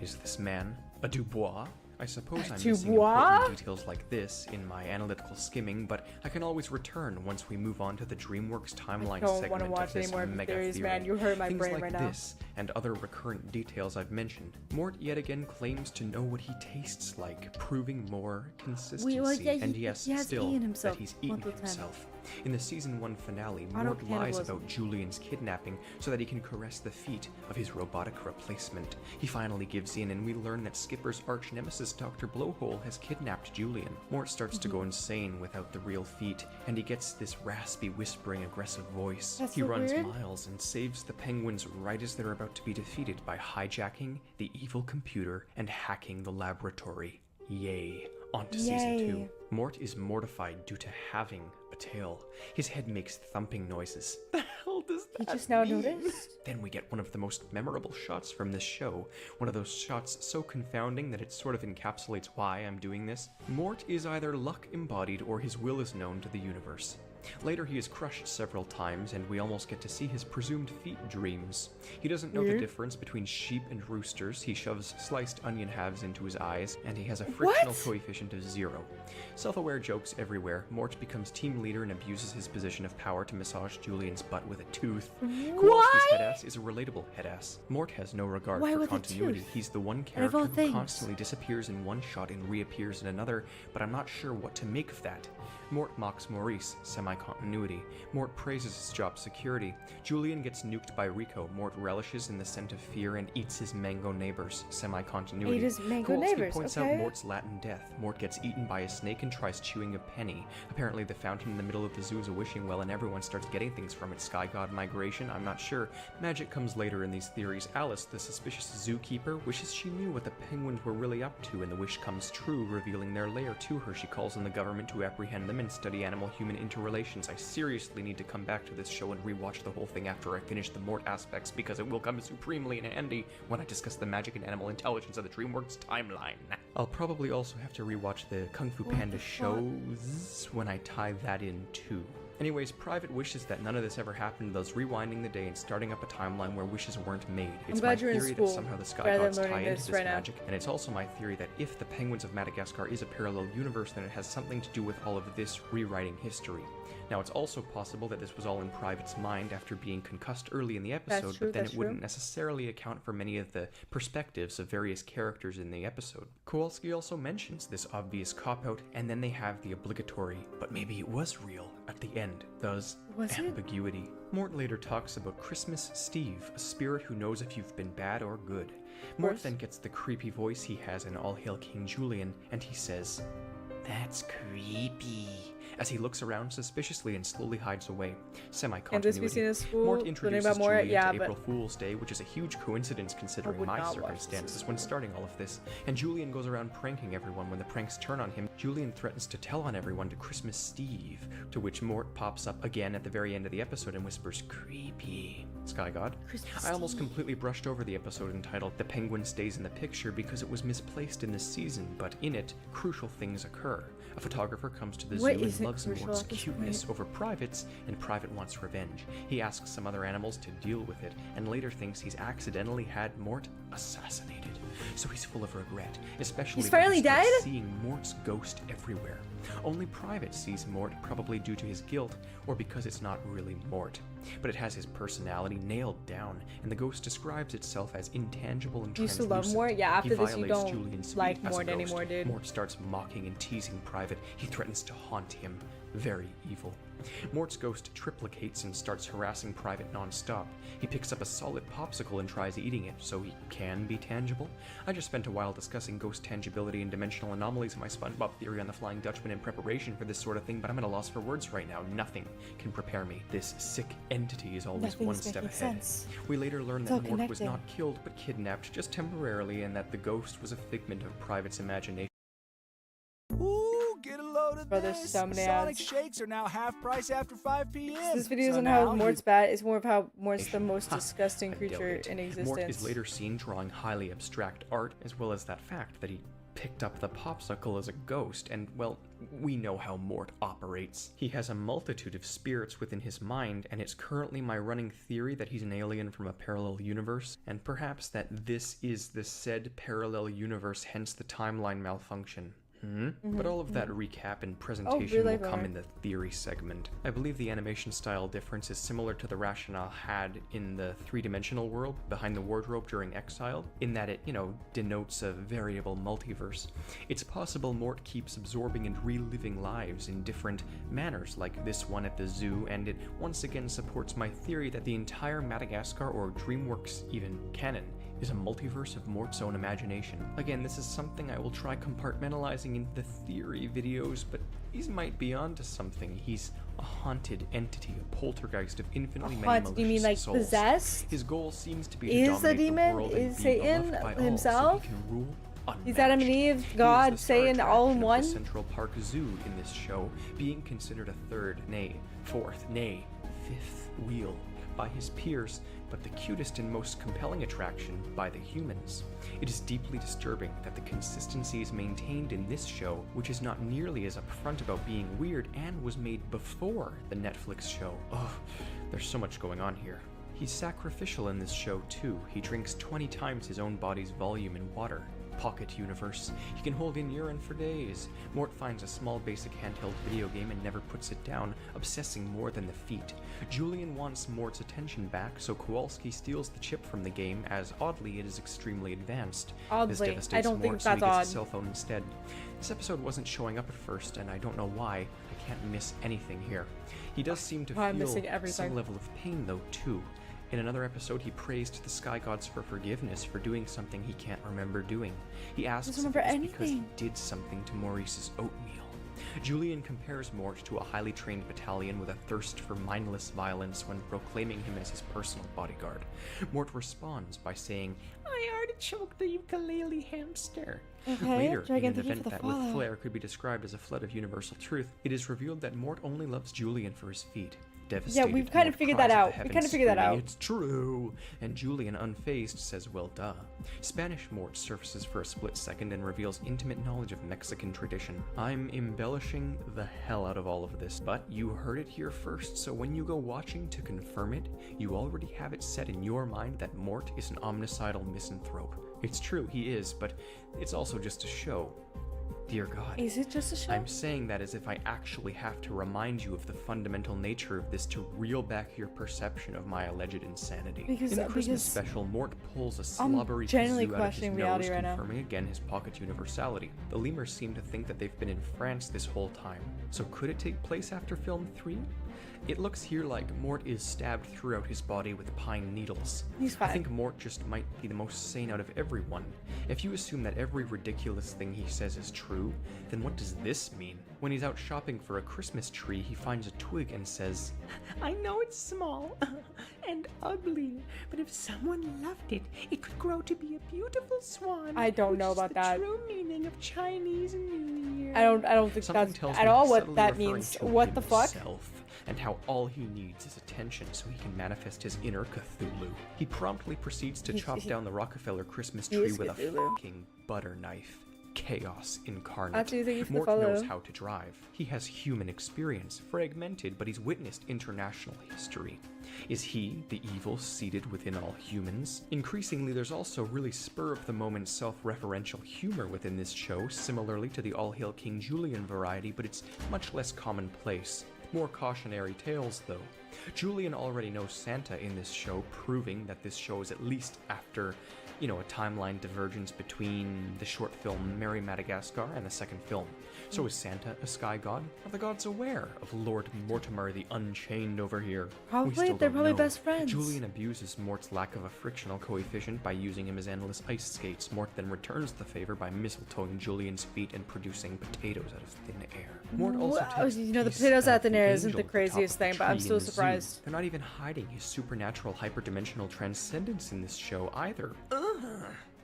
Is this man A Dubois? I suppose I'm Dubois? missing important details like this in my analytical skimming, but I can always return once we move on to the DreamWorks timeline don't segment wanna watch of this any more of the mega theories, theory. man. You hurt my Things brain like right now. this and other recurrent details I've mentioned. Mort yet again claims to know what he tastes like, proving more consistency. And yes, he has still, eaten himself that he's eaten multiple times. himself. In the season 1 finale, Mort lies about Julian's kidnapping so that he can caress the feet of his robotic replacement. He finally gives in, and we learn that Skipper's arch nemesis, Dr. Blowhole, has kidnapped Julian. Mort starts to go insane without the real feet, and he gets this raspy, whispering, aggressive voice. That's He so runs weird. miles and saves the Penguins right as they're about to be defeated by hijacking the evil computer and hacking the laboratory. Yay. On to season 2. Mort is mortified due to having a tail. His head makes thumping noises. The hell does that He just now mean? noticed? Then we get one of the most memorable shots from this show. One of those shots so confounding that it sort of encapsulates why I'm doing this. Mort is either luck embodied or his will is known to the universe. Later, he is crushed several times, and we almost get to see his presumed feet dreams. He doesn't know the difference between sheep and roosters. He shoves sliced onion halves into his eyes, and he has a frictional coefficient of 0. Self-aware jokes everywhere. Mort becomes team leader and abuses his position of power to massage Julian's butt with a tooth. Kowalski's head-ass is a relatable head-ass. Mort has no regard Why for with a continuity. tooth? He's the one Out of character all who things. constantly disappears in one shot and reappears in another, but I'm not sure what to make of that. Mort mocks Maurice, semi-continuity. Mort praises his job security. Julian gets nuked by Rico. Mort relishes in the scent of fear and eats his mango neighbors, semi-continuity. Ate his mango Kowalski neighbors, points okay. out Mort's Latin death. Mort gets eaten by a snake and tries chewing a penny. Apparently the fountain in the middle of the zoo is a wishing well and everyone starts getting things from it. Sky God migration? I'm not sure. Magic comes later in these theories. Alice, the suspicious zookeeper, wishes she knew what the penguins were really up to, and the wish comes true, revealing their lair to her. She calls on the government to apprehend them and study animal-human interrelations. I seriously need to come back to this show and rewatch the whole thing after I finish the Mort aspects, because it will come supremely in handy when I discuss the magic and animal intelligence of the DreamWorks timeline. I'll probably also have to rewatch the Kung Fu Panda shows when I tie that in too. Anyways, Private wishes that none of this ever happened, thus rewinding the day and starting up a timeline where wishes weren't made. It's my glad you're in theory that school somehow the Sky rather than Gods learning tie into this this right now. magic, and it's also my theory that if the Penguins of Madagascar is a parallel universe, then it has something to do with all of this rewriting history. Now, it's also possible that this was all in Private's mind after being concussed early in the episode, true, but then that's it wouldn't true. necessarily account for many of the perspectives of various characters in the episode. Kowalski also mentions this obvious cop-out, and then they have the obligatory, but maybe it was real, at the end, thus Was it? ambiguity. Mort later talks about Christmas Steve, a spirit who knows if you've been bad or good. Mort course. then gets the creepy voice he has in All Hail King Julian, and he says, That's creepy. as he looks around suspiciously and slowly hides away. Can this be seen Semi-continuity. as school? Mort Learning introduces about more? Julian Yeah, to but April Fool's Day, which is a huge coincidence considering would my not watch circumstances this. when starting all of this. And Julian goes around pranking everyone. When the pranks turn on him, Julian threatens to tell on everyone to Christmas Steve, to which Mort pops up again at the very end of the episode and whispers, "Creepy." Sky God. I almost completely brushed over the episode entitled The Penguin Stays in the Picture because it was misplaced in this season, but in it, crucial things occur. A photographer comes to the What zoo and isn't loves crucial Mort's at this cuteness point? over Private's, and Private wants revenge. He asks some other animals to deal with it, and later thinks he's accidentally had Mort assassinated. So he's full of regret, especially He's when finally he starts dead? seeing Mort's ghost everywhere. Only Private sees Mort, probably due to his guilt, or because it's not really Mort. But it has his personality nailed down, and the ghost describes itself as intangible and You used to love translucent. Mort? Yeah, He after this you violates don't Julian's suite like as a Mort ghost. anymore, dude. Mort starts mocking and teasing Private. He threatens to haunt him. Very evil. Mort's ghost triplicates and starts harassing Private non-stop. He picks up a solid popsicle and tries eating it, so he can be tangible. I just spent a while discussing ghost tangibility and dimensional anomalies in my SpongeBob theory on the Flying Dutchman in preparation for this sort of thing, but I'm at a loss for words right now. Nothing can prepare me. This sick entity is always one Nothing's step making ahead. sense. We later learn It's that all Mort was connecting. not killed but kidnapped, just temporarily, and that the ghost was a figment of Private's imagination. Ooh, get a load of Bro, there's this. so many Sonic ads. shakes are now half price after 5 p.m. This video So isn't now how you- Mort's bad. It's more of how Mort's the most Ha, disgusting I doubt creature it. in existence. Mort is later seen drawing highly abstract art, as well as that fact that he picked up the popsicle as a ghost, and, well, we know how Mort operates. He has a multitude of spirits within his mind, and it's currently my running theory that he's an alien from a parallel universe, and perhaps that this is the said parallel universe, hence the timeline malfunction. But all of that recap and presentation will come in the theory segment. I believe the animation style difference is similar to the rationale had in the three-dimensional world behind the wardrobe during Exile, in that it, denotes a variable multiverse. It's possible Mort keeps absorbing and reliving lives in different manners, like this one at the zoo, and it once again supports my theory that the entire Madagascar, or DreamWorks even canon, is a multiverse of Mort's own imagination. Again, this is something I will try compartmentalizing into the theory videos, but he's might be onto something. He's a haunted entity, a poltergeist of infinitely many malicious you mean like souls. possessed? His goal seems to be Is to the dominate demon? the world and Is be Satan beloved by all, himself? so he can rule He's Adam and unmatched. Eve, He is God, the star Satan, all in attraction of one? the Central Park Zoo in this show, being considered a third, nay, fourth, nay, fifth wheel by his peers, but the cutest and most compelling attraction by the humans. It is deeply disturbing that the consistency is maintained in this show, which is not nearly as upfront about being weird and was made before the Netflix show. Oh, there's so much going on here. He's sacrificial in this show too. He drinks 20 times his own body's volume in water. Pocket universe. He can hold in urine for days. Mort finds a small basic handheld video game and never puts it down, obsessing more than the feat. Julian wants Mort's attention back, so Kowalski steals the chip from the game, as oddly it is extremely advanced. This Oddly, devastates I don't think Mort, so he that's gets odd. a cell phone instead. This episode wasn't showing up at first, and I don't know why. I can't miss anything here. He does seem to I'm feel missing everything. some level of pain though too. In another episode, he praised the Sky Gods for forgiveness for doing something he can't remember doing. He asks if remember it was because he anything. did something to Maurice's oatmeal. Julian compares Mort to a highly trained battalion with a thirst for mindless violence when proclaiming him as his personal bodyguard. Mort responds by saying, "I artichoked the ukulele hamster." Okay, Later, Dragon, in an thank you for event the that follow. with flair could be described as a flood of universal truth, it is revealed that Mort only loves Julian for his feat. Devastated, we've kind of Mort figured cries that at out. the We heavens, kind of figured that screaming, out. "It's true!" And Julian, unfazed, says, "Well, duh." Spanish Mort surfaces for a split second and reveals intimate knowledge of Mexican tradition. I'm embellishing the hell out of all of this, but you heard it here first, so when you go watching to confirm it, you already have it set in your mind that Mort is an omnicidal misanthrope. It's true, he is, but it's also just a show. Dear God. Is it just a show? I'm saying that as if I actually have to remind you of the fundamental nature of this to reel back your perception of my alleged insanity. Because- In the Christmas because special, Mort pulls a I'm slobbery genuinely kazoo out of his questioning reality nose, right now. confirming again his pocket universality. The lemurs seem to think that they've been in France this whole time. So could it take place after film 3? It looks here like Mort is stabbed throughout his body with pine needles. He's fine. I think Mort just might be the most sane out of everyone. If you assume that every ridiculous thing he says is true, then what does this mean? When he's out shopping for a Christmas tree, he finds a twig and says, I know it's small and ugly, but if someone loved it, it could grow to be a beautiful swan. I don't which know is about the that. True meaning of Chinese New Year. I don't think Something that's tells at me all he's what subtly that referring means. to What the fuck? himself, and how all he needs is attention so he can manifest his inner Cthulhu. He promptly proceeds to chop down the Rockefeller Christmas He tree is with a Cthulhu. fucking butter knife. Chaos incarnate. Actually, thank you for the Mort follow. knows how to drive. He has human experience, fragmented, but he's witnessed international history. Is he the evil seated within all humans? Increasingly, there's also really spur-of-the-moment self-referential humor within this show, similarly to the All Hail King Julian variety, but it's much less commonplace. More cautionary tales, though. Julian already knows Santa in this show, proving that this show is at least after, a timeline divergence between the short film Merry Madagascar and the second film. So is Santa a sky god? Are the gods aware of Lord Mortimer the Unchained over here? Probably, We still they're don't probably know. best friends. Julian abuses Mort's lack of a frictional coefficient by using him as endless ice skates. Mort then returns the favor by mistletoeing Julian's feet and producing potatoes out of thin air. Mort also Wow, takes the piece potatoes out of in air isn't angel the at top craziest of the thing, but I'm tree still in the zoo. surprised. They're not even hiding his supernatural hyperdimensional transcendence in this show either.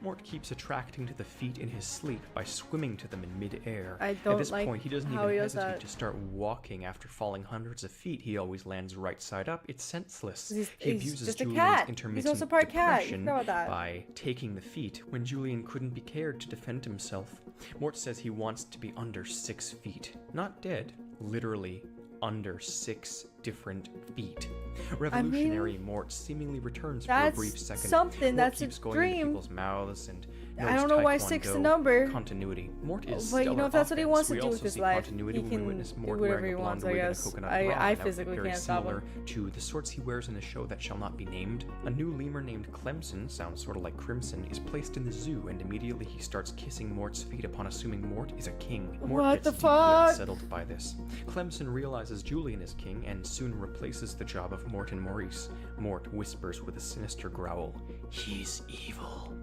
Mort keeps attracting to the feet in his sleep by swimming to them in mid-air. I At don't this like point, he doesn't how even he does hesitate that. to start walking after falling hundreds of feet. He always lands right side up. It's senseless. He's Abuses just a Julian's cat. He's intermittent also part cat. You depression forgot about that. by taking the feet when Julian couldn't be cared to defend himself. Mort says he wants to be under 6 feet. Not dead, literally under 6 different feet. Revolutionary Mort seemingly returns for a that's brief second. something. Mort That's a keeps going into dream. people's mouths and I don't know why 6 the Taekwondo number. continuity. Mort is But you know, if that's what he stellar wants to offense. do We with also his see life, continuity he when we can witness do Mort whatever wearing he a blonde wants, I wig and a guess. coconut I bra, an outfit physically very can't stop similar him. to the sorts he wears in the show that shall not be named. A new lemur named Clemson, sounds sort of like Crimson, is placed in the zoo, and immediately he starts kissing Mort's feet upon assuming Mort is a king. Mort What gets the deeply fuck? unsettled by this. Clemson realizes Julian is king and soon replaces the job of Mort and Maurice. Mort whispers with a sinister growl, "He's evil."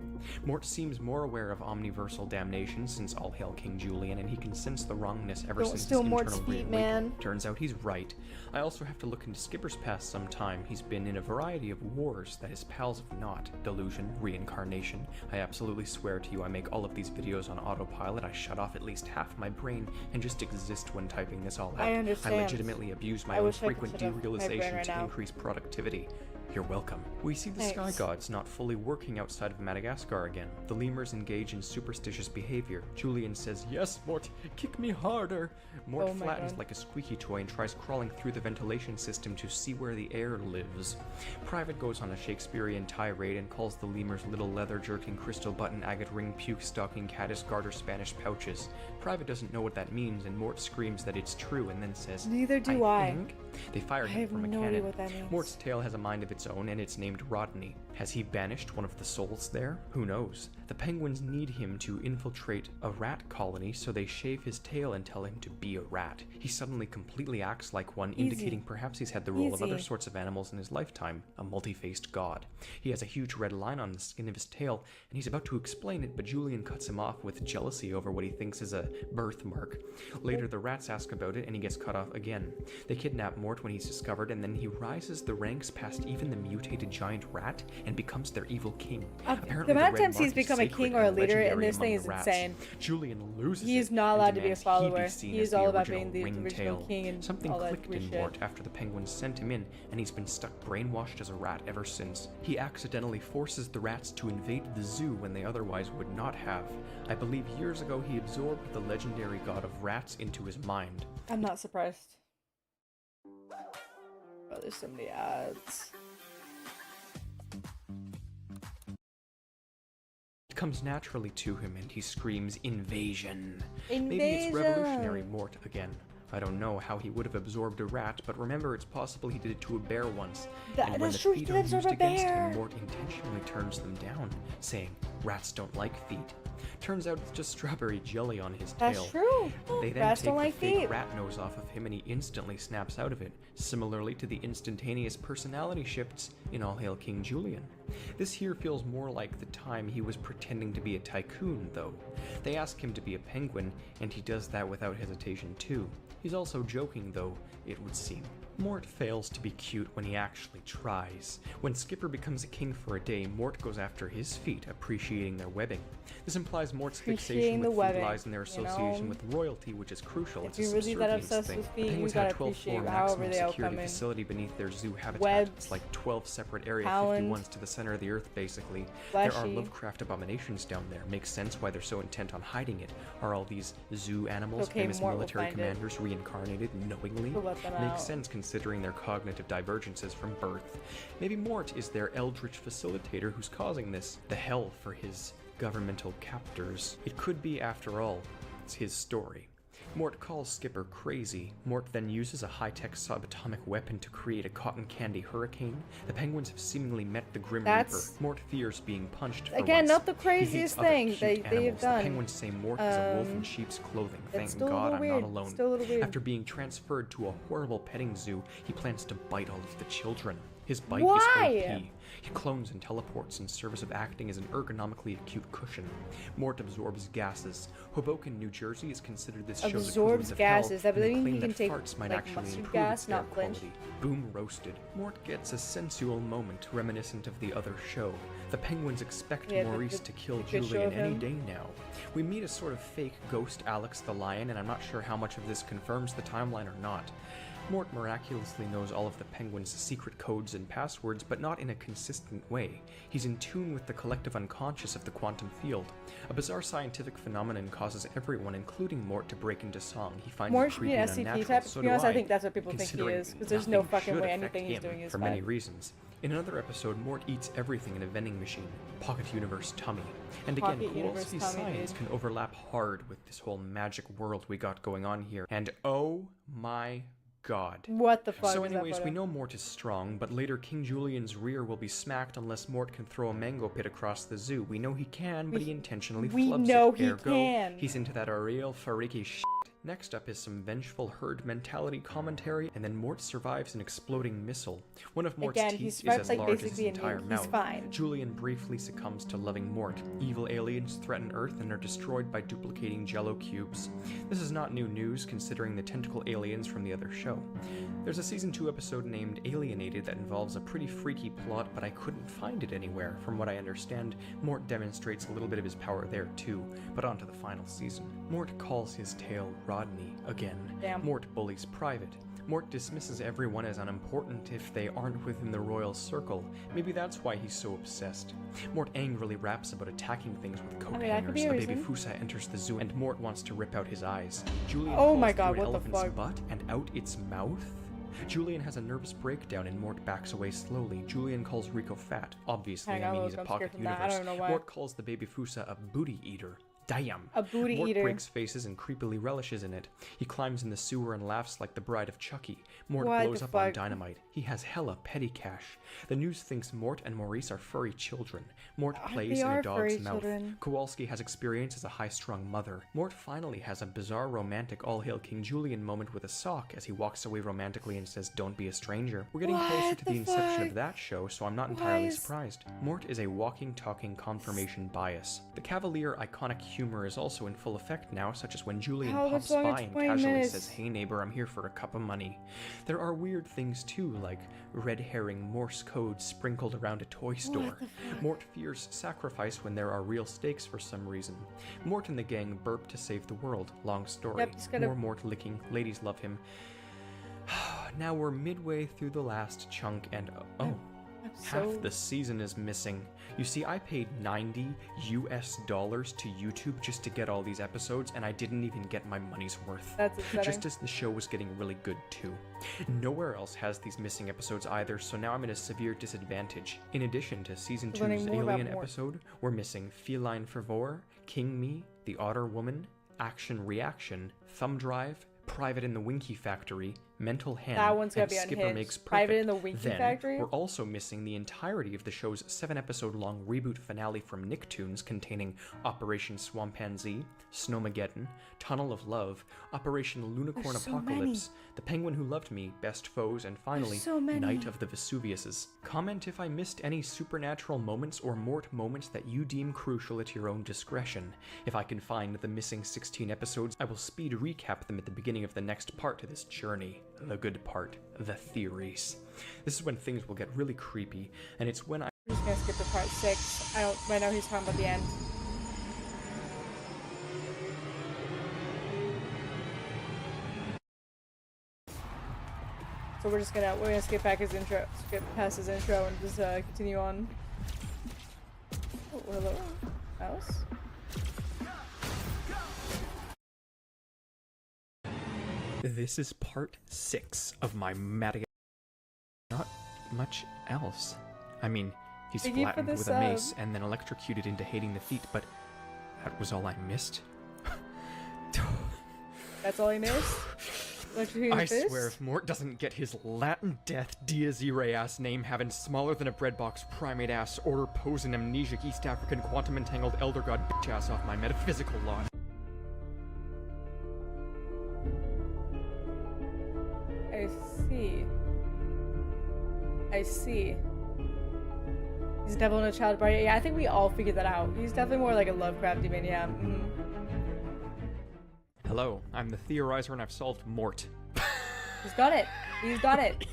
Mort seems more aware of omniversal damnation since All Hail King Julian, and he can sense the wrongness ever Don't since steal his Mort's internal feet, reawakening. man. Turns out he's right. I also have to look into Skipper's past sometime. He's been in a variety of wars that his pals have not. Delusion, reincarnation. I absolutely swear to you I make all of these videos on autopilot. I shut off at least half my brain and just exist when typing this all out. I understand. I legitimately abuse my I own wish I could frequent shut off my brain derealization right to now. increase productivity. You're welcome. We see the sky Thanks. gods not fully working outside of Madagascar again. The lemurs engage in superstitious behavior. Julian says, "Yes, Mort, kick me harder." Mort Oh my flattens God. like a squeaky toy and tries crawling through the ventilation system to see where the air lives. Private goes on a Shakespearean tirade and calls the lemurs little leather-jerking, crystal button, agate ring, puke-stalking, caddis garter Spanish pouches. Private doesn't know what that means, and Mort screams that it's true and then says, Neither do I. think?" They fire I him have from a no idea cannon. what that means. Mort's tail has a mind of its own, and it's named Rodney. Has he banished one of the souls there? Who knows? The penguins need him to infiltrate a rat colony, so they shave his tail and tell him to be a rat. He suddenly completely acts like one, indicating perhaps he's had the role of other Easy. sorts of animals in his lifetime, a multi-faced god. He has a huge red line on the skin of his tail, and he's about to explain it, but Julian cuts him off with jealousy over what he thinks is a birthmark. Later, the rats ask about it, and he gets cut off again. They kidnap Mort when he's discovered, and then he rises the ranks past even the mutated giant rat and becomes their evil king. Apparently, the amount of red times he's mark is become a sacred king or a and leader in legendary this thing among is the rats. insane. Julian loses He's it not and allowed to be a demands he follower. be seen He as is the all about being original the original ringtail. king and Something all that clicked weird in shit. Mort after the penguins sent him in, and he's been stuck brainwashed as a rat ever since. He accidentally forces the rats to invade the zoo when they otherwise would not have. I believe years ago he absorbed the legendary god of rats into his mind. I'm not surprised. Oh, there's so many ads. It comes naturally to him and he screams, "Invasion!" Maybe it's Invasion! revolutionary Mort again. I don't know how he would have absorbed a rat, but remember it's possible he did it to a bear once. And when That's the true, he feet did are absorb used a against bear. him, Mort intentionally turns them down, saying, "Rats don't like feet." Turns out it's just strawberry jelly on his tail. That's true. They then Rats take don't the like fake feet. rat nose off of him and he instantly snaps out of it, similarly to the instantaneous personality shifts in All Hail King Julian. This here feels more like the time he was pretending to be a tycoon, though. They ask him to be a penguin, and he does that without hesitation too. He's also joking, though, it would seem. Mort fails to be cute when he actually tries. When Skipper becomes a king for a day, Mort goes after his feet, appreciating their webbing. This implies Mort's Appreciating fixation the with feet webbing, lies in their you association know? with royalty, which is crucial. If It's a you're really that subservience obsessed thing. with The feet, you penguins gotta have a 12-floor appreciate however maximum they all security come in. facility beneath their zoo habitat. Webbed, It's like 12 separate Area taloned, 51s to the center of the earth, basically. There are fleshy. Lovecraft abominations down there. Makes sense why they're so intent on hiding it. Are all these zoo animals, Okay, famous Mort will military find it. commanders, reincarnated knowingly? He'll let them Makes out. sense considering their cognitive divergences from birth. Maybe Mort is their eldritch facilitator who's causing this. The hell for his governmental captors. It could be, after all, it's his story. Mort calls Skipper crazy. Mort then uses a high-tech subatomic weapon to create a cotton candy hurricane. The penguins have seemingly met the Grim That's- Reaper. Mort fears being punched for Again, once. not the He hates craziest other thing cute they have animals. done. The penguins say Mort is a wolf in sheep's clothing. It's Thank still a God little I'm weird. not alone. Still a little weird. After being transferred to a horrible petting zoo, he plans to bite all of the children. His bite Why? is called P. He clones and teleports in service of acting as an ergonomically acute cushion. Mort absorbs gases. Hoboken, New Jersey is considered this show's Absorbs equivalent of gases. hell, That and they mean claim he can that take, farts might like, actually mustard improve gas, its air not flinch? quality. Boom roasted. Mort gets a sensual moment reminiscent of the other show. The Penguins expect Yeah, Maurice to kill the good show Julian of any him. day now. We meet a sort of fake ghost Alex the Lion, and I'm not sure how much of this confirms the timeline or not. Mort miraculously knows all of the Penguin's secret codes and passwords, but not in a consistent way. He's in tune with the collective unconscious of the quantum field. A bizarre scientific phenomenon causes everyone, including Mort, to break into song. He finds Mort it should be creepy an and SCP unnatural. type. So To be do honest, I think that's what people think he considering is, because there's no nothing fucking should way affect anything he's him doing is for bad. many reasons. In another episode, Mort eats everything in a vending machine. Pocket Universe Tummy. And again, Pocket Universe Kowalski's Tummy, science dude. can overlap hard with this whole magic world we got going on here. And oh my god. What the fuck So is that anyways, we photo? know Mort is strong, but later King Julian's rear will be smacked unless Mort can throw a mango pit across the zoo. We know he can, but he intentionally we flubs know it. he Ergo, can. he's into that Ariel Fariki shit. Next up is some vengeful herd mentality commentary, and then Mort survives an exploding missile. One of Mort's Again, he teeth is survives, as like, large as his basically a entire nuke. mouth. He's fine. Julian briefly succumbs to loving Mort. Evil aliens threaten Earth and are destroyed by duplicating Jello cubes. This is not new news, considering the tentacle aliens from the other show. There's a season 2 episode named Alienated that involves a pretty freaky plot, but I couldn't find it anywhere. From what I understand, Mort demonstrates a little bit of his power there too, but on to the final season. Mort calls his tail Rodney again. Damn. Mort bullies Private. Mort dismisses everyone as unimportant if they aren't within the royal circle. Maybe that's why he's so obsessed. Mort angrily raps about attacking things with coat that could be hangers. a A baby reason. Fusa enters the zoo and Mort wants to rip out his eyes. Julian Oh calls my god, through an what the elephant's fuck? butt and out its mouth? Julian has a nervous breakdown and Mort backs away slowly. Julian calls Rico fat. Obviously, Kinda I mean look, he's a I'm pocket scared from that. I universe. don't know why. Mort calls the baby Fusa a booty eater. Damn. A booty Mort eater. breaks faces and creepily relishes in it. He climbs in the sewer and laughs like the bride of Chucky. Mort What blows the up on fuck? dynamite. He has hella petty cash. The news thinks Mort and Maurice are furry children. Mort plays they in are a dog's furry mouth. children. Kowalski has experience as a high-strung mother. Mort finally has a bizarre romantic all-hail King Julian moment with a sock as he walks away romantically and says, "Don't be a stranger." We're getting What closer to the the inception fuck? of that show, so I'm not Why entirely is- surprised. Mort is a walking, talking confirmation bias. The cavalier, iconic humor is also in full effect now, such as when Julian How pops long? by and 20 casually minutes. says, "Hey neighbor, I'm here for a cup of money." There are weird things too, like red herring Morse code sprinkled around a toy store. Mort fears sacrifice when there are real stakes for some reason. Mort and the gang burp to save the world. Long story. Yep, just gotta- More Mort licking. Ladies love him. Now we're midway through the last chunk and half the season is missing. You see, I paid $90 to YouTube just to get all these episodes, and I didn't even get my money's worth. That's upsetting. Just as the show was getting really good too. Nowhere else has these missing episodes either, so now I'm at a severe disadvantage. In addition to season Learning 2's more about Alien Mort. episode, we're missing Feline Fervor, King Me, The Otter Woman, Action Reaction, Thumb Drive, Private in the Winky Factory, Mental Hand, That one's gonna and be Skipper unhinged. Makes Perfect. Private in the Winky Then, Factory? We're also missing the entirety of the show's 7-episode-long reboot finale from Nicktoons containing Operation Swampanzee, Snowmageddon, Tunnel of Love, Operation Lunicorn There's so Apocalypse, The Penguin Who Loved Me, Best Foes, and finally, so many. Night of the Vesuviuses. Comment if I missed any supernatural moments or Mort moments that you deem crucial at your own discretion. If I can find the missing 16 episodes, I will speed recap them at the beginning of the next part to this journey. The good part, the theories. This is when things will get really creepy, and it's when I'm just gonna skip to part 6. Right now he's talking about the end. So we're gonna skip back his intro, skip past his intro and just continue on. Oh, hello, mouse. This is part 6 of my Madagascar. Not much else. I mean, he's Thank you for flattened the with a mace sub. and then electrocuted into hating the feet, but that was all I missed. That's all he missed? Electrocuting I fist? swear, if Mort doesn't get his Latin death Diaz Irae ass name having smaller than a breadbox primate ass order posing amnesiac East African quantum entangled elder god bitch ass off my metaphysical lawn. I I see. He's a devil and a child bride. Yeah, I think we all figured that out. He's definitely more like a Lovecrafty man, yeah. Hello, I'm the Theorizer and I've solved Mort. He's got it. He's got it.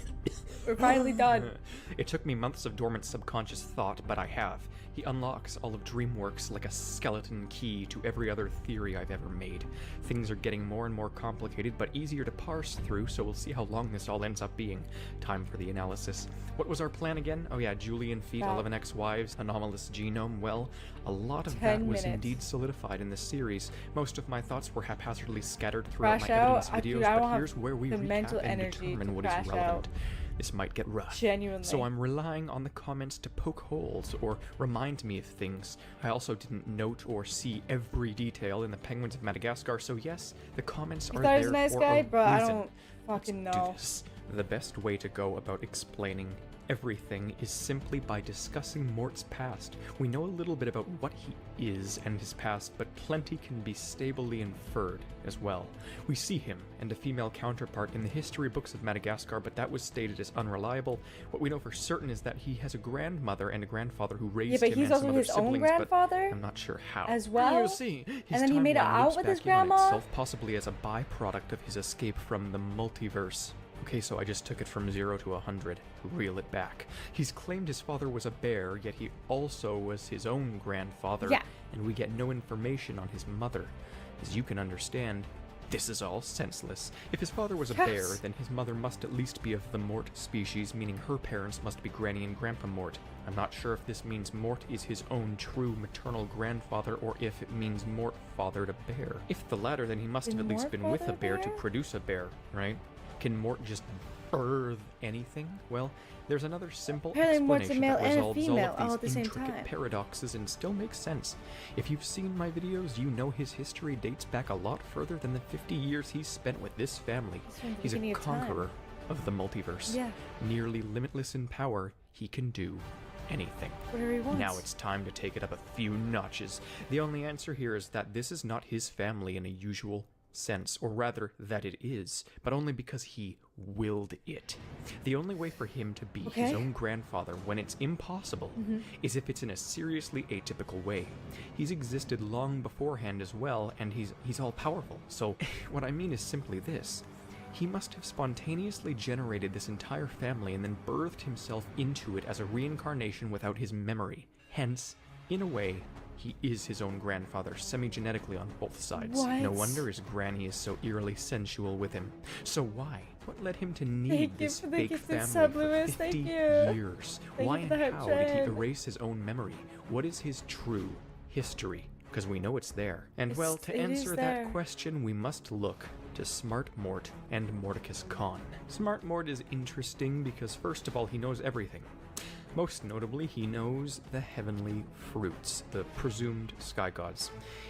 We're finally done. It took me months of dormant subconscious thought, but I have. He unlocks all of DreamWorks like a skeleton key to every other theory I've ever made. Things are getting more and more complicated, but easier to parse through, so we'll see how long this all ends up being. Time for the analysis. What was our plan again? Oh yeah, Julian feat, 11 ex-wives, anomalous genome. Well, a lot of that was indeed solidified in this series. Most of my thoughts were haphazardly scattered throughout my evidence videos, but here's where we recap and determine what is relevant. This might get rough. Genuinely. So I'm relying on the comments to poke holes or remind me of things. I also didn't note or see every detail in the Penguins of Madagascar, so yes, the comments are there he's a nice for guy, a but I reason. don't fucking Let's do know. this. The best way to go about explaining everything is simply by discussing Mort's past. We know a little bit about what he is and his past, but plenty can be stably inferred as well. We see him and a female counterpart in the history books of Madagascar, but that was stated as unreliable. What we know for certain is that he has a grandmother and a grandfather who raised him and some other siblings, but I'm not sure how. As well? You see, his And then he made it timeline out loops with his back in on grandma? itself, possibly as a byproduct of his escape from the multiverse. Okay, so I just took it from 0 to 100. Reel it back. He's claimed his father was a bear, yet he also was his own grandfather, and we get no information on his mother. As you can understand, this is all senseless. If his father was a bear, then his mother must at least be of the Mort species, meaning her parents must be Granny and Grandpa Mort. I'm not sure if this means Mort is his own true maternal grandfather, or if it means Mort fathered a bear. If the latter, then he must have at least been with a bear to produce a bear, right? Can Mort just birth anything? Well, there's another simple explanation that resolves all of these intricate paradoxes and still makes sense. If you've seen my videos, you know his history dates back a lot further than the 50 years he's spent with this family. He's a conqueror of the multiverse. Nearly limitless in power, he can do anything. Whatever he wants. Now it's time to take it up a few notches. The only answer here is that this is not his family in a usual sense, or rather that it is, but only because he willed it. The only way for him to be his own grandfather when it's impossible is if it's in a seriously atypical way. He's existed long beforehand as well, and he's all powerful. So what I mean is simply this. He must have spontaneously generated this entire family and then birthed himself into it as a reincarnation without his memory. Hence, in a way, he is his own grandfather, semi-genetically on both sides. No wonder his granny is so eerily sensual with him. So why? What led him to need this fake family for 50 years? Why and how did he erase his own memory? What is his true history? Because we know it's there. And well, to answer that question, we must look to Smart Mort and Mordicus Khan. Smart Mort is interesting because first of all, he knows everything. Most notably, he knows the heavenly fruits, the presumed sky gods.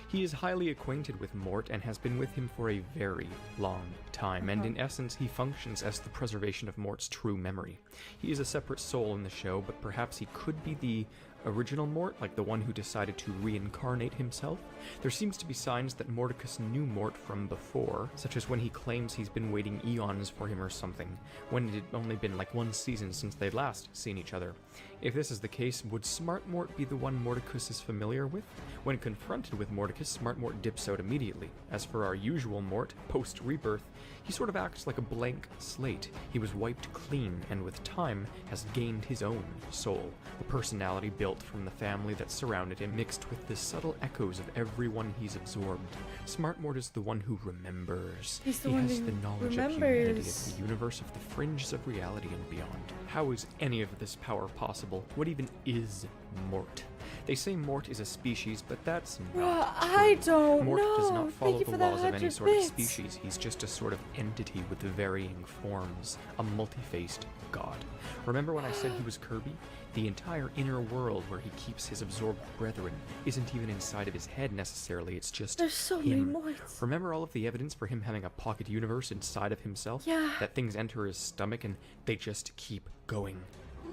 He is highly acquainted with Mort and has been with him for a very long time, and in essence, he functions as the preservation of Mort's true memory. He is a separate soul in the show, but perhaps he could be the original Mort, like the one who decided to reincarnate himself. There seems to be signs that Mordicus knew Mort from before, such as when he claims he's been waiting eons for him or something, when it had only been like one season since they'd last seen each other. If this is the case, would Smart Mort be the one Mordicus is familiar with? When confronted with Mordicus, Smart Mort dips out immediately. As for our usual Mort, post-rebirth, he sort of acts like a blank slate. He was wiped clean, and with time, has gained his own soul, a personality built from the family that surrounded him, mixed with the subtle echoes of everyone he's absorbed. Smart Mort is the one who remembers. He's the he one has who the knowledge of humanity, of the universe, of the fringes of reality and beyond. How is any of this power possible? What even is Mort? They say Mort is a species, but that's not true. I don't Mort know. does not follow the laws of any 100 sort of bits. species. He's just a sort of entity with varying forms, a multi-faced god. Remember when I said he was Kirby? The entire inner world where he keeps his absorbed brethren isn't even inside of his head necessarily, it's just There's so many Morts. Remember all of the evidence for him having a pocket universe inside of himself? Yeah. That things enter his stomach and they just keep going.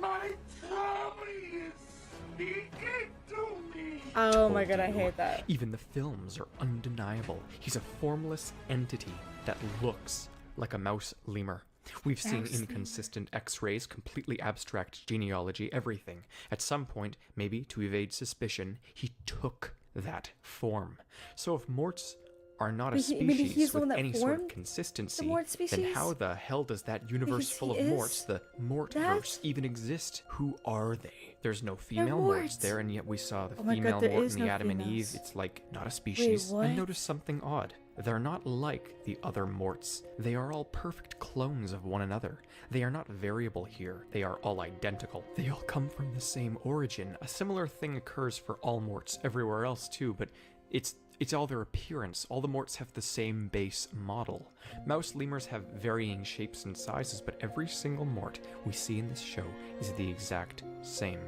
My tummy is speaking to me. Oh my god, I hate that. Even the films are undeniable. He's a formless entity that looks like a mouse lemur. We've seen Mouse lemur. inconsistent X-rays, completely abstract genealogy, everything. At some point, maybe to evade suspicion, he took that form. So if morts are not a But maybe species he's the one with that any sort of formed consistency, the mort then species? how the hell does that universe Because full he of is morts, the Mortverse, that? even exist? Who are they? There's no female morts. morts there, and yet we saw the Oh my God, female there mort is in the no Adam and Eve. females. It's like not a species. what? And notice something odd. They're not like the other morts. They are all perfect clones of one another. They are not variable here. They are all identical. They all come from the same origin. A similar thing occurs for all morts everywhere else too, but it's all their appearance. All the morts have the same base model. Mouse lemurs have varying shapes and sizes, but every single mort we see in this show is the exact same.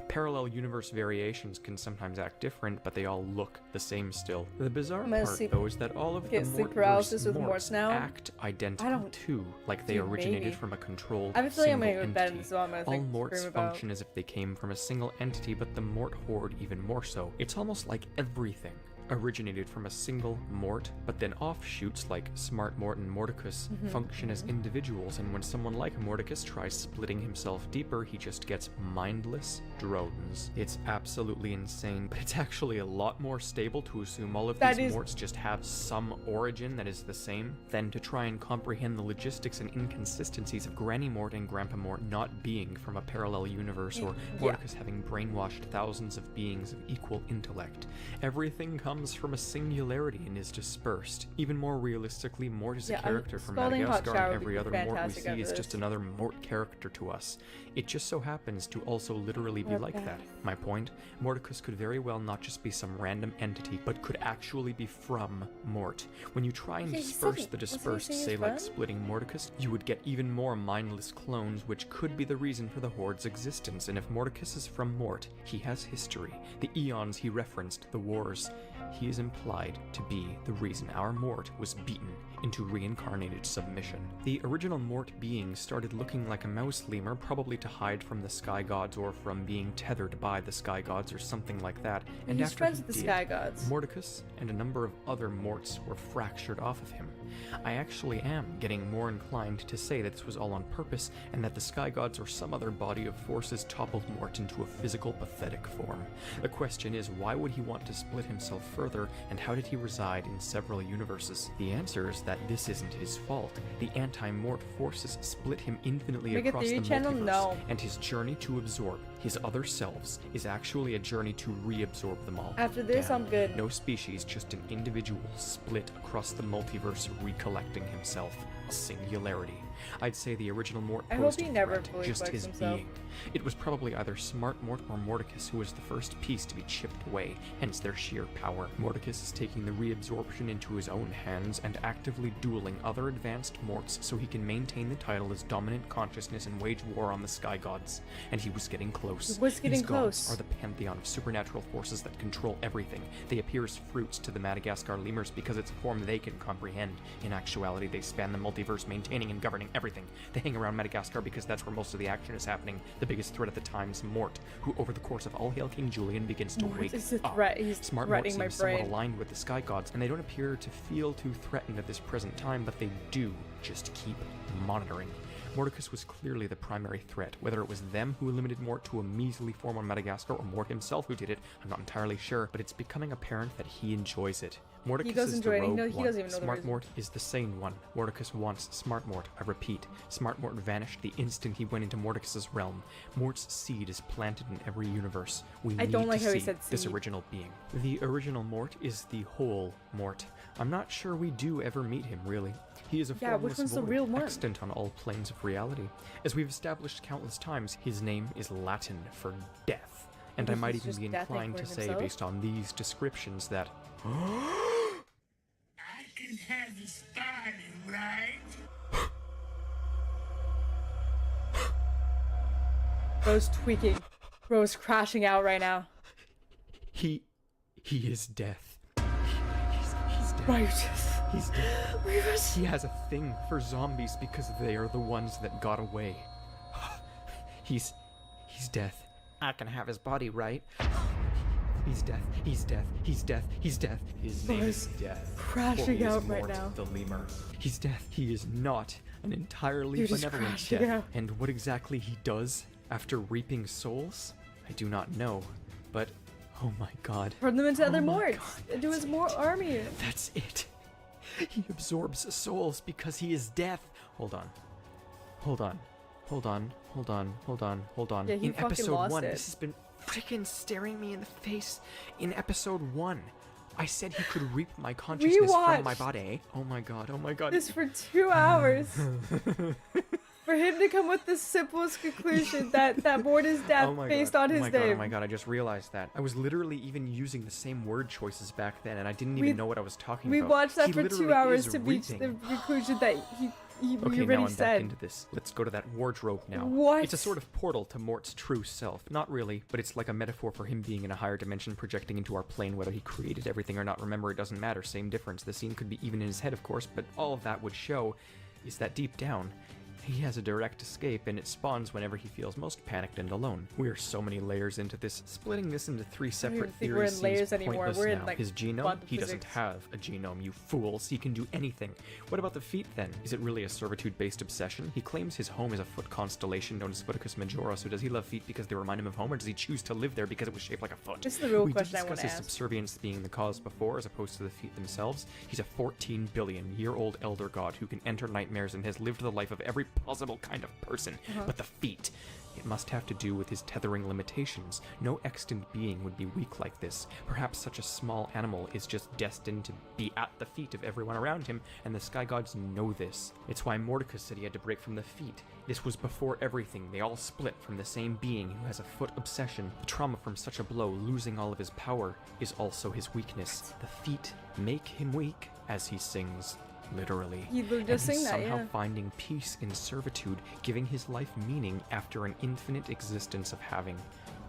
Parallel universe variations can sometimes act different, but they all look the same still. The bizarre I'm gonna part, sleep- though, is that all of the get sleep Mortverse paralysis with morts morts now. act identical too, like they Dude, originated maybe. from a controlled I have a feeling I'm single gonna go to bed and entity. this is all I'm gonna All think, morts scream about. function as if they came from a single entity, but the mort horde even more so. It's almost like everything originated from a single mort, but then offshoots like Smart Mort and Mordecus function as individuals, and when someone like Mordecus tries splitting himself deeper, he just gets mindless drones. It's absolutely insane, but it's actually a lot more stable to assume all of That these is- morts just have some origin that is the same than to try and comprehend the logistics and inconsistencies of Granny Mort and Grandpa Mort not being from a parallel universe, or Yeah. Mordecus having brainwashed thousands of beings of equal intellect. Everything comes from a singularity and is dispersed. Even more realistically, Mort is a Yeah, I'm- character from Scalding hot Madagascar, shower and would every be other Mort we fantastic see after is just this. another Mort character to us. It just so happens to also literally be We're like back. that. My point? Mordecus could very well not just be some random entity, but could actually be from Mort. When you try and Yeah, he said disperse he- the wasn't he dispersed, saying say he's like from? splitting Mordecus, you would get even more mindless clones, which could be the reason for the Horde's existence. And if Mordecus is from Mort, he has history. The eons he referenced, the wars. He is implied to be the reason our Mort was beaten into reincarnated submission. The original Mort being started looking like a mouse lemur, probably to hide from the sky gods or from being tethered by the sky gods or something like that. And He's after friends he with the did, sky gods. Mordecus and a number of other morts were fractured off of him. I actually am getting more inclined to say that this was all on purpose, and that the sky gods or some other body of forces toppled Mort into a physical, pathetic form. The question is, why would he want to split himself further, and how did he reside in several universes? The answer is that this isn't his fault. The anti-Mort forces split him infinitely Make a across the theory channel? multiverse, No. and his journey to absorb his other selves is actually a journey to reabsorb them all. After this, Damn. I'm good. No species, just an individual split across the multiverse, recollecting himself. A singularity. I'd say the original Mort I hope posed he a never threat, fully just collects his himself. being. It was probably either Smart Mort or Mordecus who was the first piece to be chipped away, hence their sheer power. Mordecus is taking the reabsorption into his own hands and actively dueling other advanced Morts so he can maintain the title as dominant consciousness and wage war on the sky gods. And he was getting close. He was getting These gods close. are the pantheon of supernatural forces that control everything. They appear as fruits to the Madagascar lemurs because it's a form they can comprehend. In actuality, they span the multiverse, maintaining and governing everything. They hang around Madagascar because that's where most of the action is happening. The biggest threat at the time is Mort, who over the course of All Hail King Julian begins to Mort wake is a up. threat. He's Smart Mort threatening my seems somewhat brain. aligned with the sky gods, and they don't appear to feel too threatened at this present time, but they do just keep monitoring. Mordecus was clearly the primary threat. Whether it was them who limited Mort to a measly form on Madagascar or Mort himself who did it, I'm not entirely sure, but it's becoming apparent that he enjoys it. Mordecus does is enjoy the it. rogue He one. doesn't even know the Smart reason. Mort is the sane one. Mordecus wants Smart Mort. I repeat, Smart Mort vanished the instant he went into Mordecus's realm. Mort's seed is planted in every universe. We I need don't like to how he see said this seed. original being. The original Mort is the whole Mort. I'm not sure we do ever meet him, really. He is a Yeah, which formless one's the void, real one? extant on all planes of reality. As we've established countless times, his name is Latin for death. And I Which might is even just be death inclined to for say, himself? based on these descriptions, that I can have it started, right? Bro's tweaking. Bro's crashing out right now. he is death. He's dead. Right. He's dead. Revis. He has a thing for zombies because they are the ones that got away. He's death. I can have his body, right? He's death. He's death. He's death. He's death. His name is Death. Crashing for he is out right Mort now. the Lemur. He's death. He is not an entirely You're just benevolent crashing death. out. And what exactly he does after reaping souls, I do not know. But oh my god. Turn them into other Oh my Morts. God, Into his more army. That's it. He absorbs souls because he is death. Hold on. Hold on. Hold on. Hold on. Hold on. Hold on. Yeah, he In fucking episode lost 1, it. this has been freaking staring me in the face. In episode 1, I said he could reap my consciousness from my Rewatched body. Oh my god. Oh my god. this for 2 hours. For him to come with the simplest conclusion that Mort is death Oh my based god. on his oh my god, name. oh my god, I just realized that. I was literally even using the same word choices back then, and I didn't even know what I was talking We about. watched that He for literally 2 hours is to reach the reaping. conclusion that he Okay, now already I'm said. back into this. Let's go to that wardrobe now. What? It's a sort of portal to Mort's true self. Not really, but it's like a metaphor for him being in a higher dimension projecting into our plane. Whether he created everything or not, remember, it doesn't matter. Same difference. The scene could be even in his head, of course, but all of that would show is that deep down, he has a direct escape, and it spawns whenever he feels most panicked and alone. We're so many layers into this. Splitting this into 3 separate think we're theories in layers seems anymore. pointless We're in, now. like, His genome? quantum He doesn't physics. have a genome, you fools. He can do anything. What about the feet, then? Is it really a servitude-based obsession? He claims his home is a foot constellation known as Footicus Majora, so does he love feet because they remind him of home, or does he choose to live there because it was shaped like a foot? This is the real We question I did wanna discuss his ask. subservience being the cause before, as opposed to the feet themselves. He's a 14-billion-year-old elder god who can enter nightmares and has lived the life of every possible kind of person. But the feet, it must have to do with his tethering limitations. No extant being would be weak like this. Perhaps such a small animal is just destined to be at the feet of everyone around him, and the sky gods know this. It's why Mordecus said he had to break from the feet. This was before everything. They all split from the same being who has a foot obsession. The trauma from such a blow, losing all of his power, is also his weakness. The feet make him weak, as he sings. Literally. He learned to And sing he's that, somehow yeah. finding peace in servitude, giving his life meaning after an infinite existence of having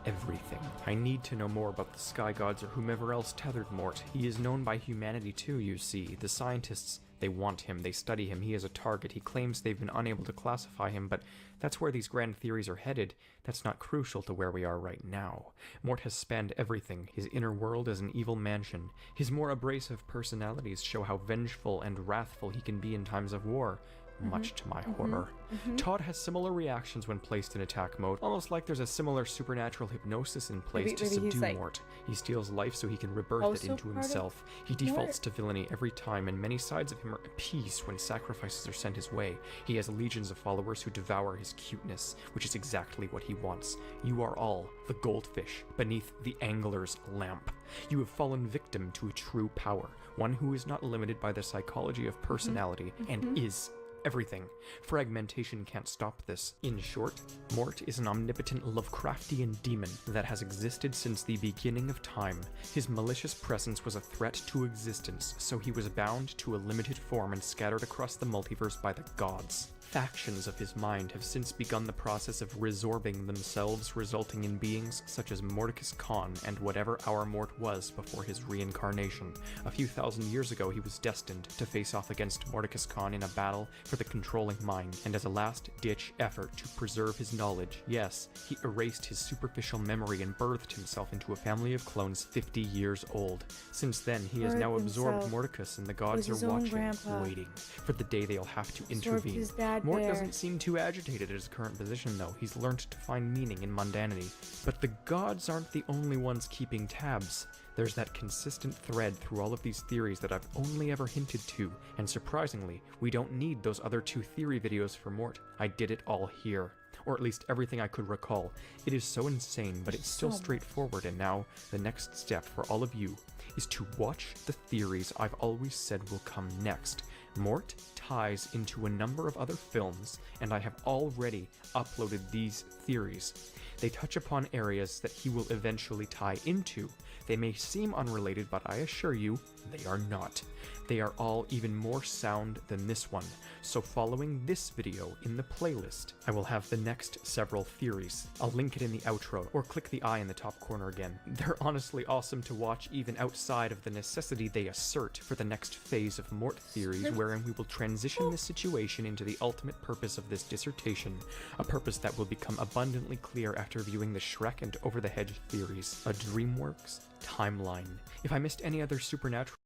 everything. I need to know more about the sky gods or whomever else tethered Mort. He is known by humanity too, you see. The scientists, they want him, they study him, he is a target. He claims they've been unable to classify him, but that's where these grand theories are headed. That's not crucial to where we are right now. Mort has spanned everything. His inner world is an evil mansion. His more abrasive personalities show how vengeful and wrathful he can be in times of war. Much to my horror. Todd has similar reactions when placed in attack mode, almost like there's a similar supernatural hypnosis in place to maybe he's, subdue like, Mort. He steals life so he can rebirth it also into part of himself. He defaults to villainy every time, and many sides of him are at peace when sacrifices are sent his way. He has legions of followers who devour his cuteness, which is exactly what he wants. You are all the goldfish beneath the angler's lamp. You have fallen victim to a true power, one who is not limited by the psychology of personality and is everything. Fragmentation can't stop this. In short, Mort is an omnipotent Lovecraftian demon that has existed since the beginning of time. His malicious presence was a threat to existence, so he was bound to a limited form and scattered across the multiverse by the gods. Factions of his mind have since begun the process of resorbing themselves, resulting in beings such as Mordecus Khan and whatever our Mort was before his reincarnation. A few thousand years ago, he was destined to face off against Mordecus Khan in a battle for the controlling mind, and as a last-ditch effort to preserve his knowledge, yes, he erased his superficial memory and birthed himself into a family of clones 50 years old. Since then, he has Birthed now absorbed himself Mordecus, and the gods his are own watching, grandpa. waiting for the day they'll have to Absorbed intervene. his dad Mort there. doesn't seem too agitated at his current position, though. He's learned to find meaning in mundanity. But the gods aren't the only ones keeping tabs. There's that consistent thread through all of these theories that I've only ever hinted to, and surprisingly, we don't need those other 2 theory videos for Mort. I did it all here. Or at least everything I could recall. It is so insane, but it's still straightforward, and now, the next step for all of you is to watch the theories I've always said will come next. Mort ties into a number of other films, and I have already uploaded these theories. They touch upon areas that he will eventually tie into. They may seem unrelated, but I assure you, they are not. They are all even more sound than this one. So following this video in the playlist, I will have the next several theories. I'll link it in the outro, or click the eye in the top corner again. They're honestly awesome to watch even outside of the necessity they assert for the next phase of Mort theories, wherein we will transition this situation into the ultimate purpose of this dissertation, a purpose that will become abundantly clear after viewing the Shrek and Over the Hedge theories. A DreamWorks timeline. If I missed any other supernatural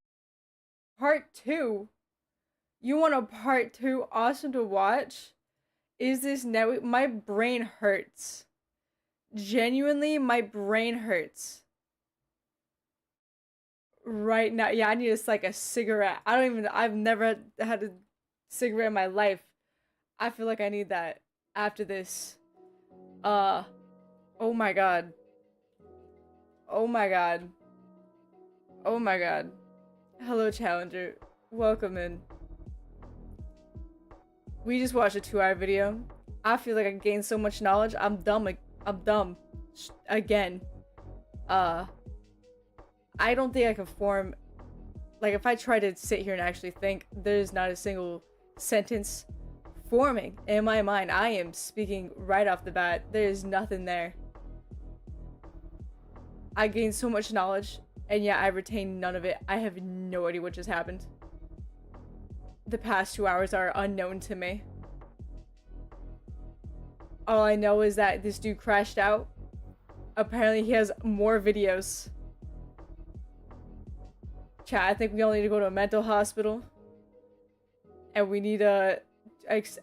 Part 2? You want a part 2 awesome to watch? Is this now? My brain hurts. Genuinely, my brain hurts. Right now. Yeah, I need like a cigarette. I've never had a cigarette in my life. I feel like I need that after this. Oh my god. Oh my god. Oh my god. Hello, Challenger. Welcome in. We just watched a 2-hour video. I feel like I gained so much knowledge. I'm dumb. I'm dumb. Again. I don't think I can form... Like, if I try to sit here and actually think, there's not a single sentence forming in my mind. I am speaking right off the bat. There is nothing there. I gained so much knowledge, and yet I retained none of it. I have no idea what just happened. The past 2 hours are unknown to me. All I know is that this dude crashed out. Apparently he has more videos. Chat, I think we all need to go to a mental hospital. And we need to...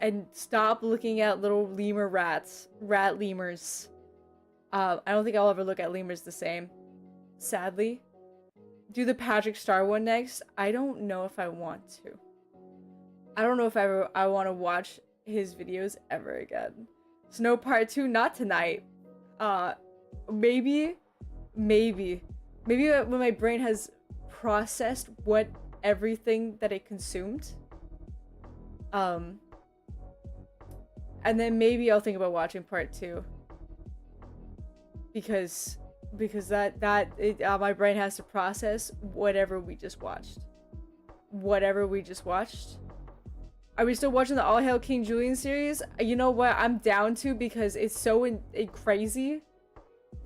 and stop looking at little lemur rats. Rat lemurs. I don't think I'll ever look at lemurs the same. Sadly. Do the Patrick Star one next? I don't know if I want to. I don't know if I want to watch his videos ever again. Snow Part 2, not tonight. Maybe when my brain has processed everything that it consumed. And then maybe I'll think about watching Part 2. Because my brain has to process whatever we just watched. Are we still watching the All Hail King Julian series? You know what? I'm down to, because it's so crazy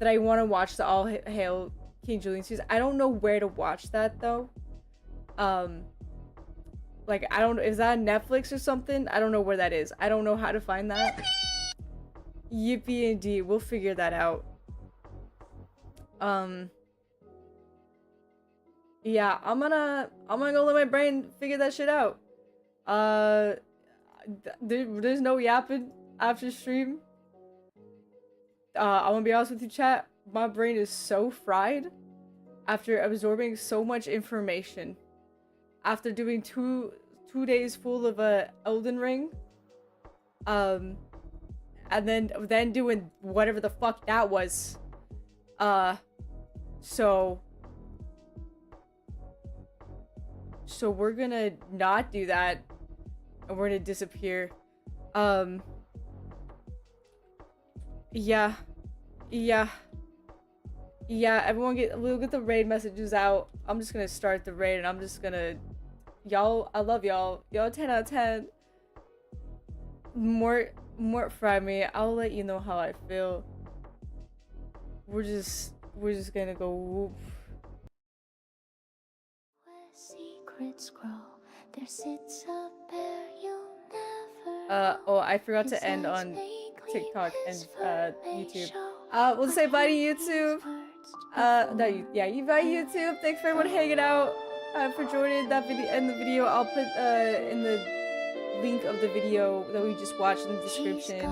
that I want to watch the All Hail King Julian series. I don't know where to watch that though. Like, I don't know, is that on Netflix or something? I don't know where that is. I don't know how to find that. Yippee indeed, we'll figure that out. Yeah, I'm gonna go let my brain figure that shit out. There's no yapping after stream. I'm gonna be honest with you, chat. My brain is so fried after absorbing so much information. After doing two days full of Elden Ring. And then doing whatever the fuck that was. So we're gonna not do that, and we're gonna disappear. Yeah, everyone we'll get the raid messages out. I'm just gonna start the raid, and I'm just gonna, y'all, I love y'all. Y'all 10 out of 10. More fry me. I'll let you know how I feel. We're just gonna go whoop. Secrets grow. There sits a bear you'll never oh, I forgot to end on TikTok and YouTube. We'll say bye to YouTube. Bye YouTube. Thanks for everyone hanging out. For joining that video and the video. I'll put in the link of the video that we just watched in the description.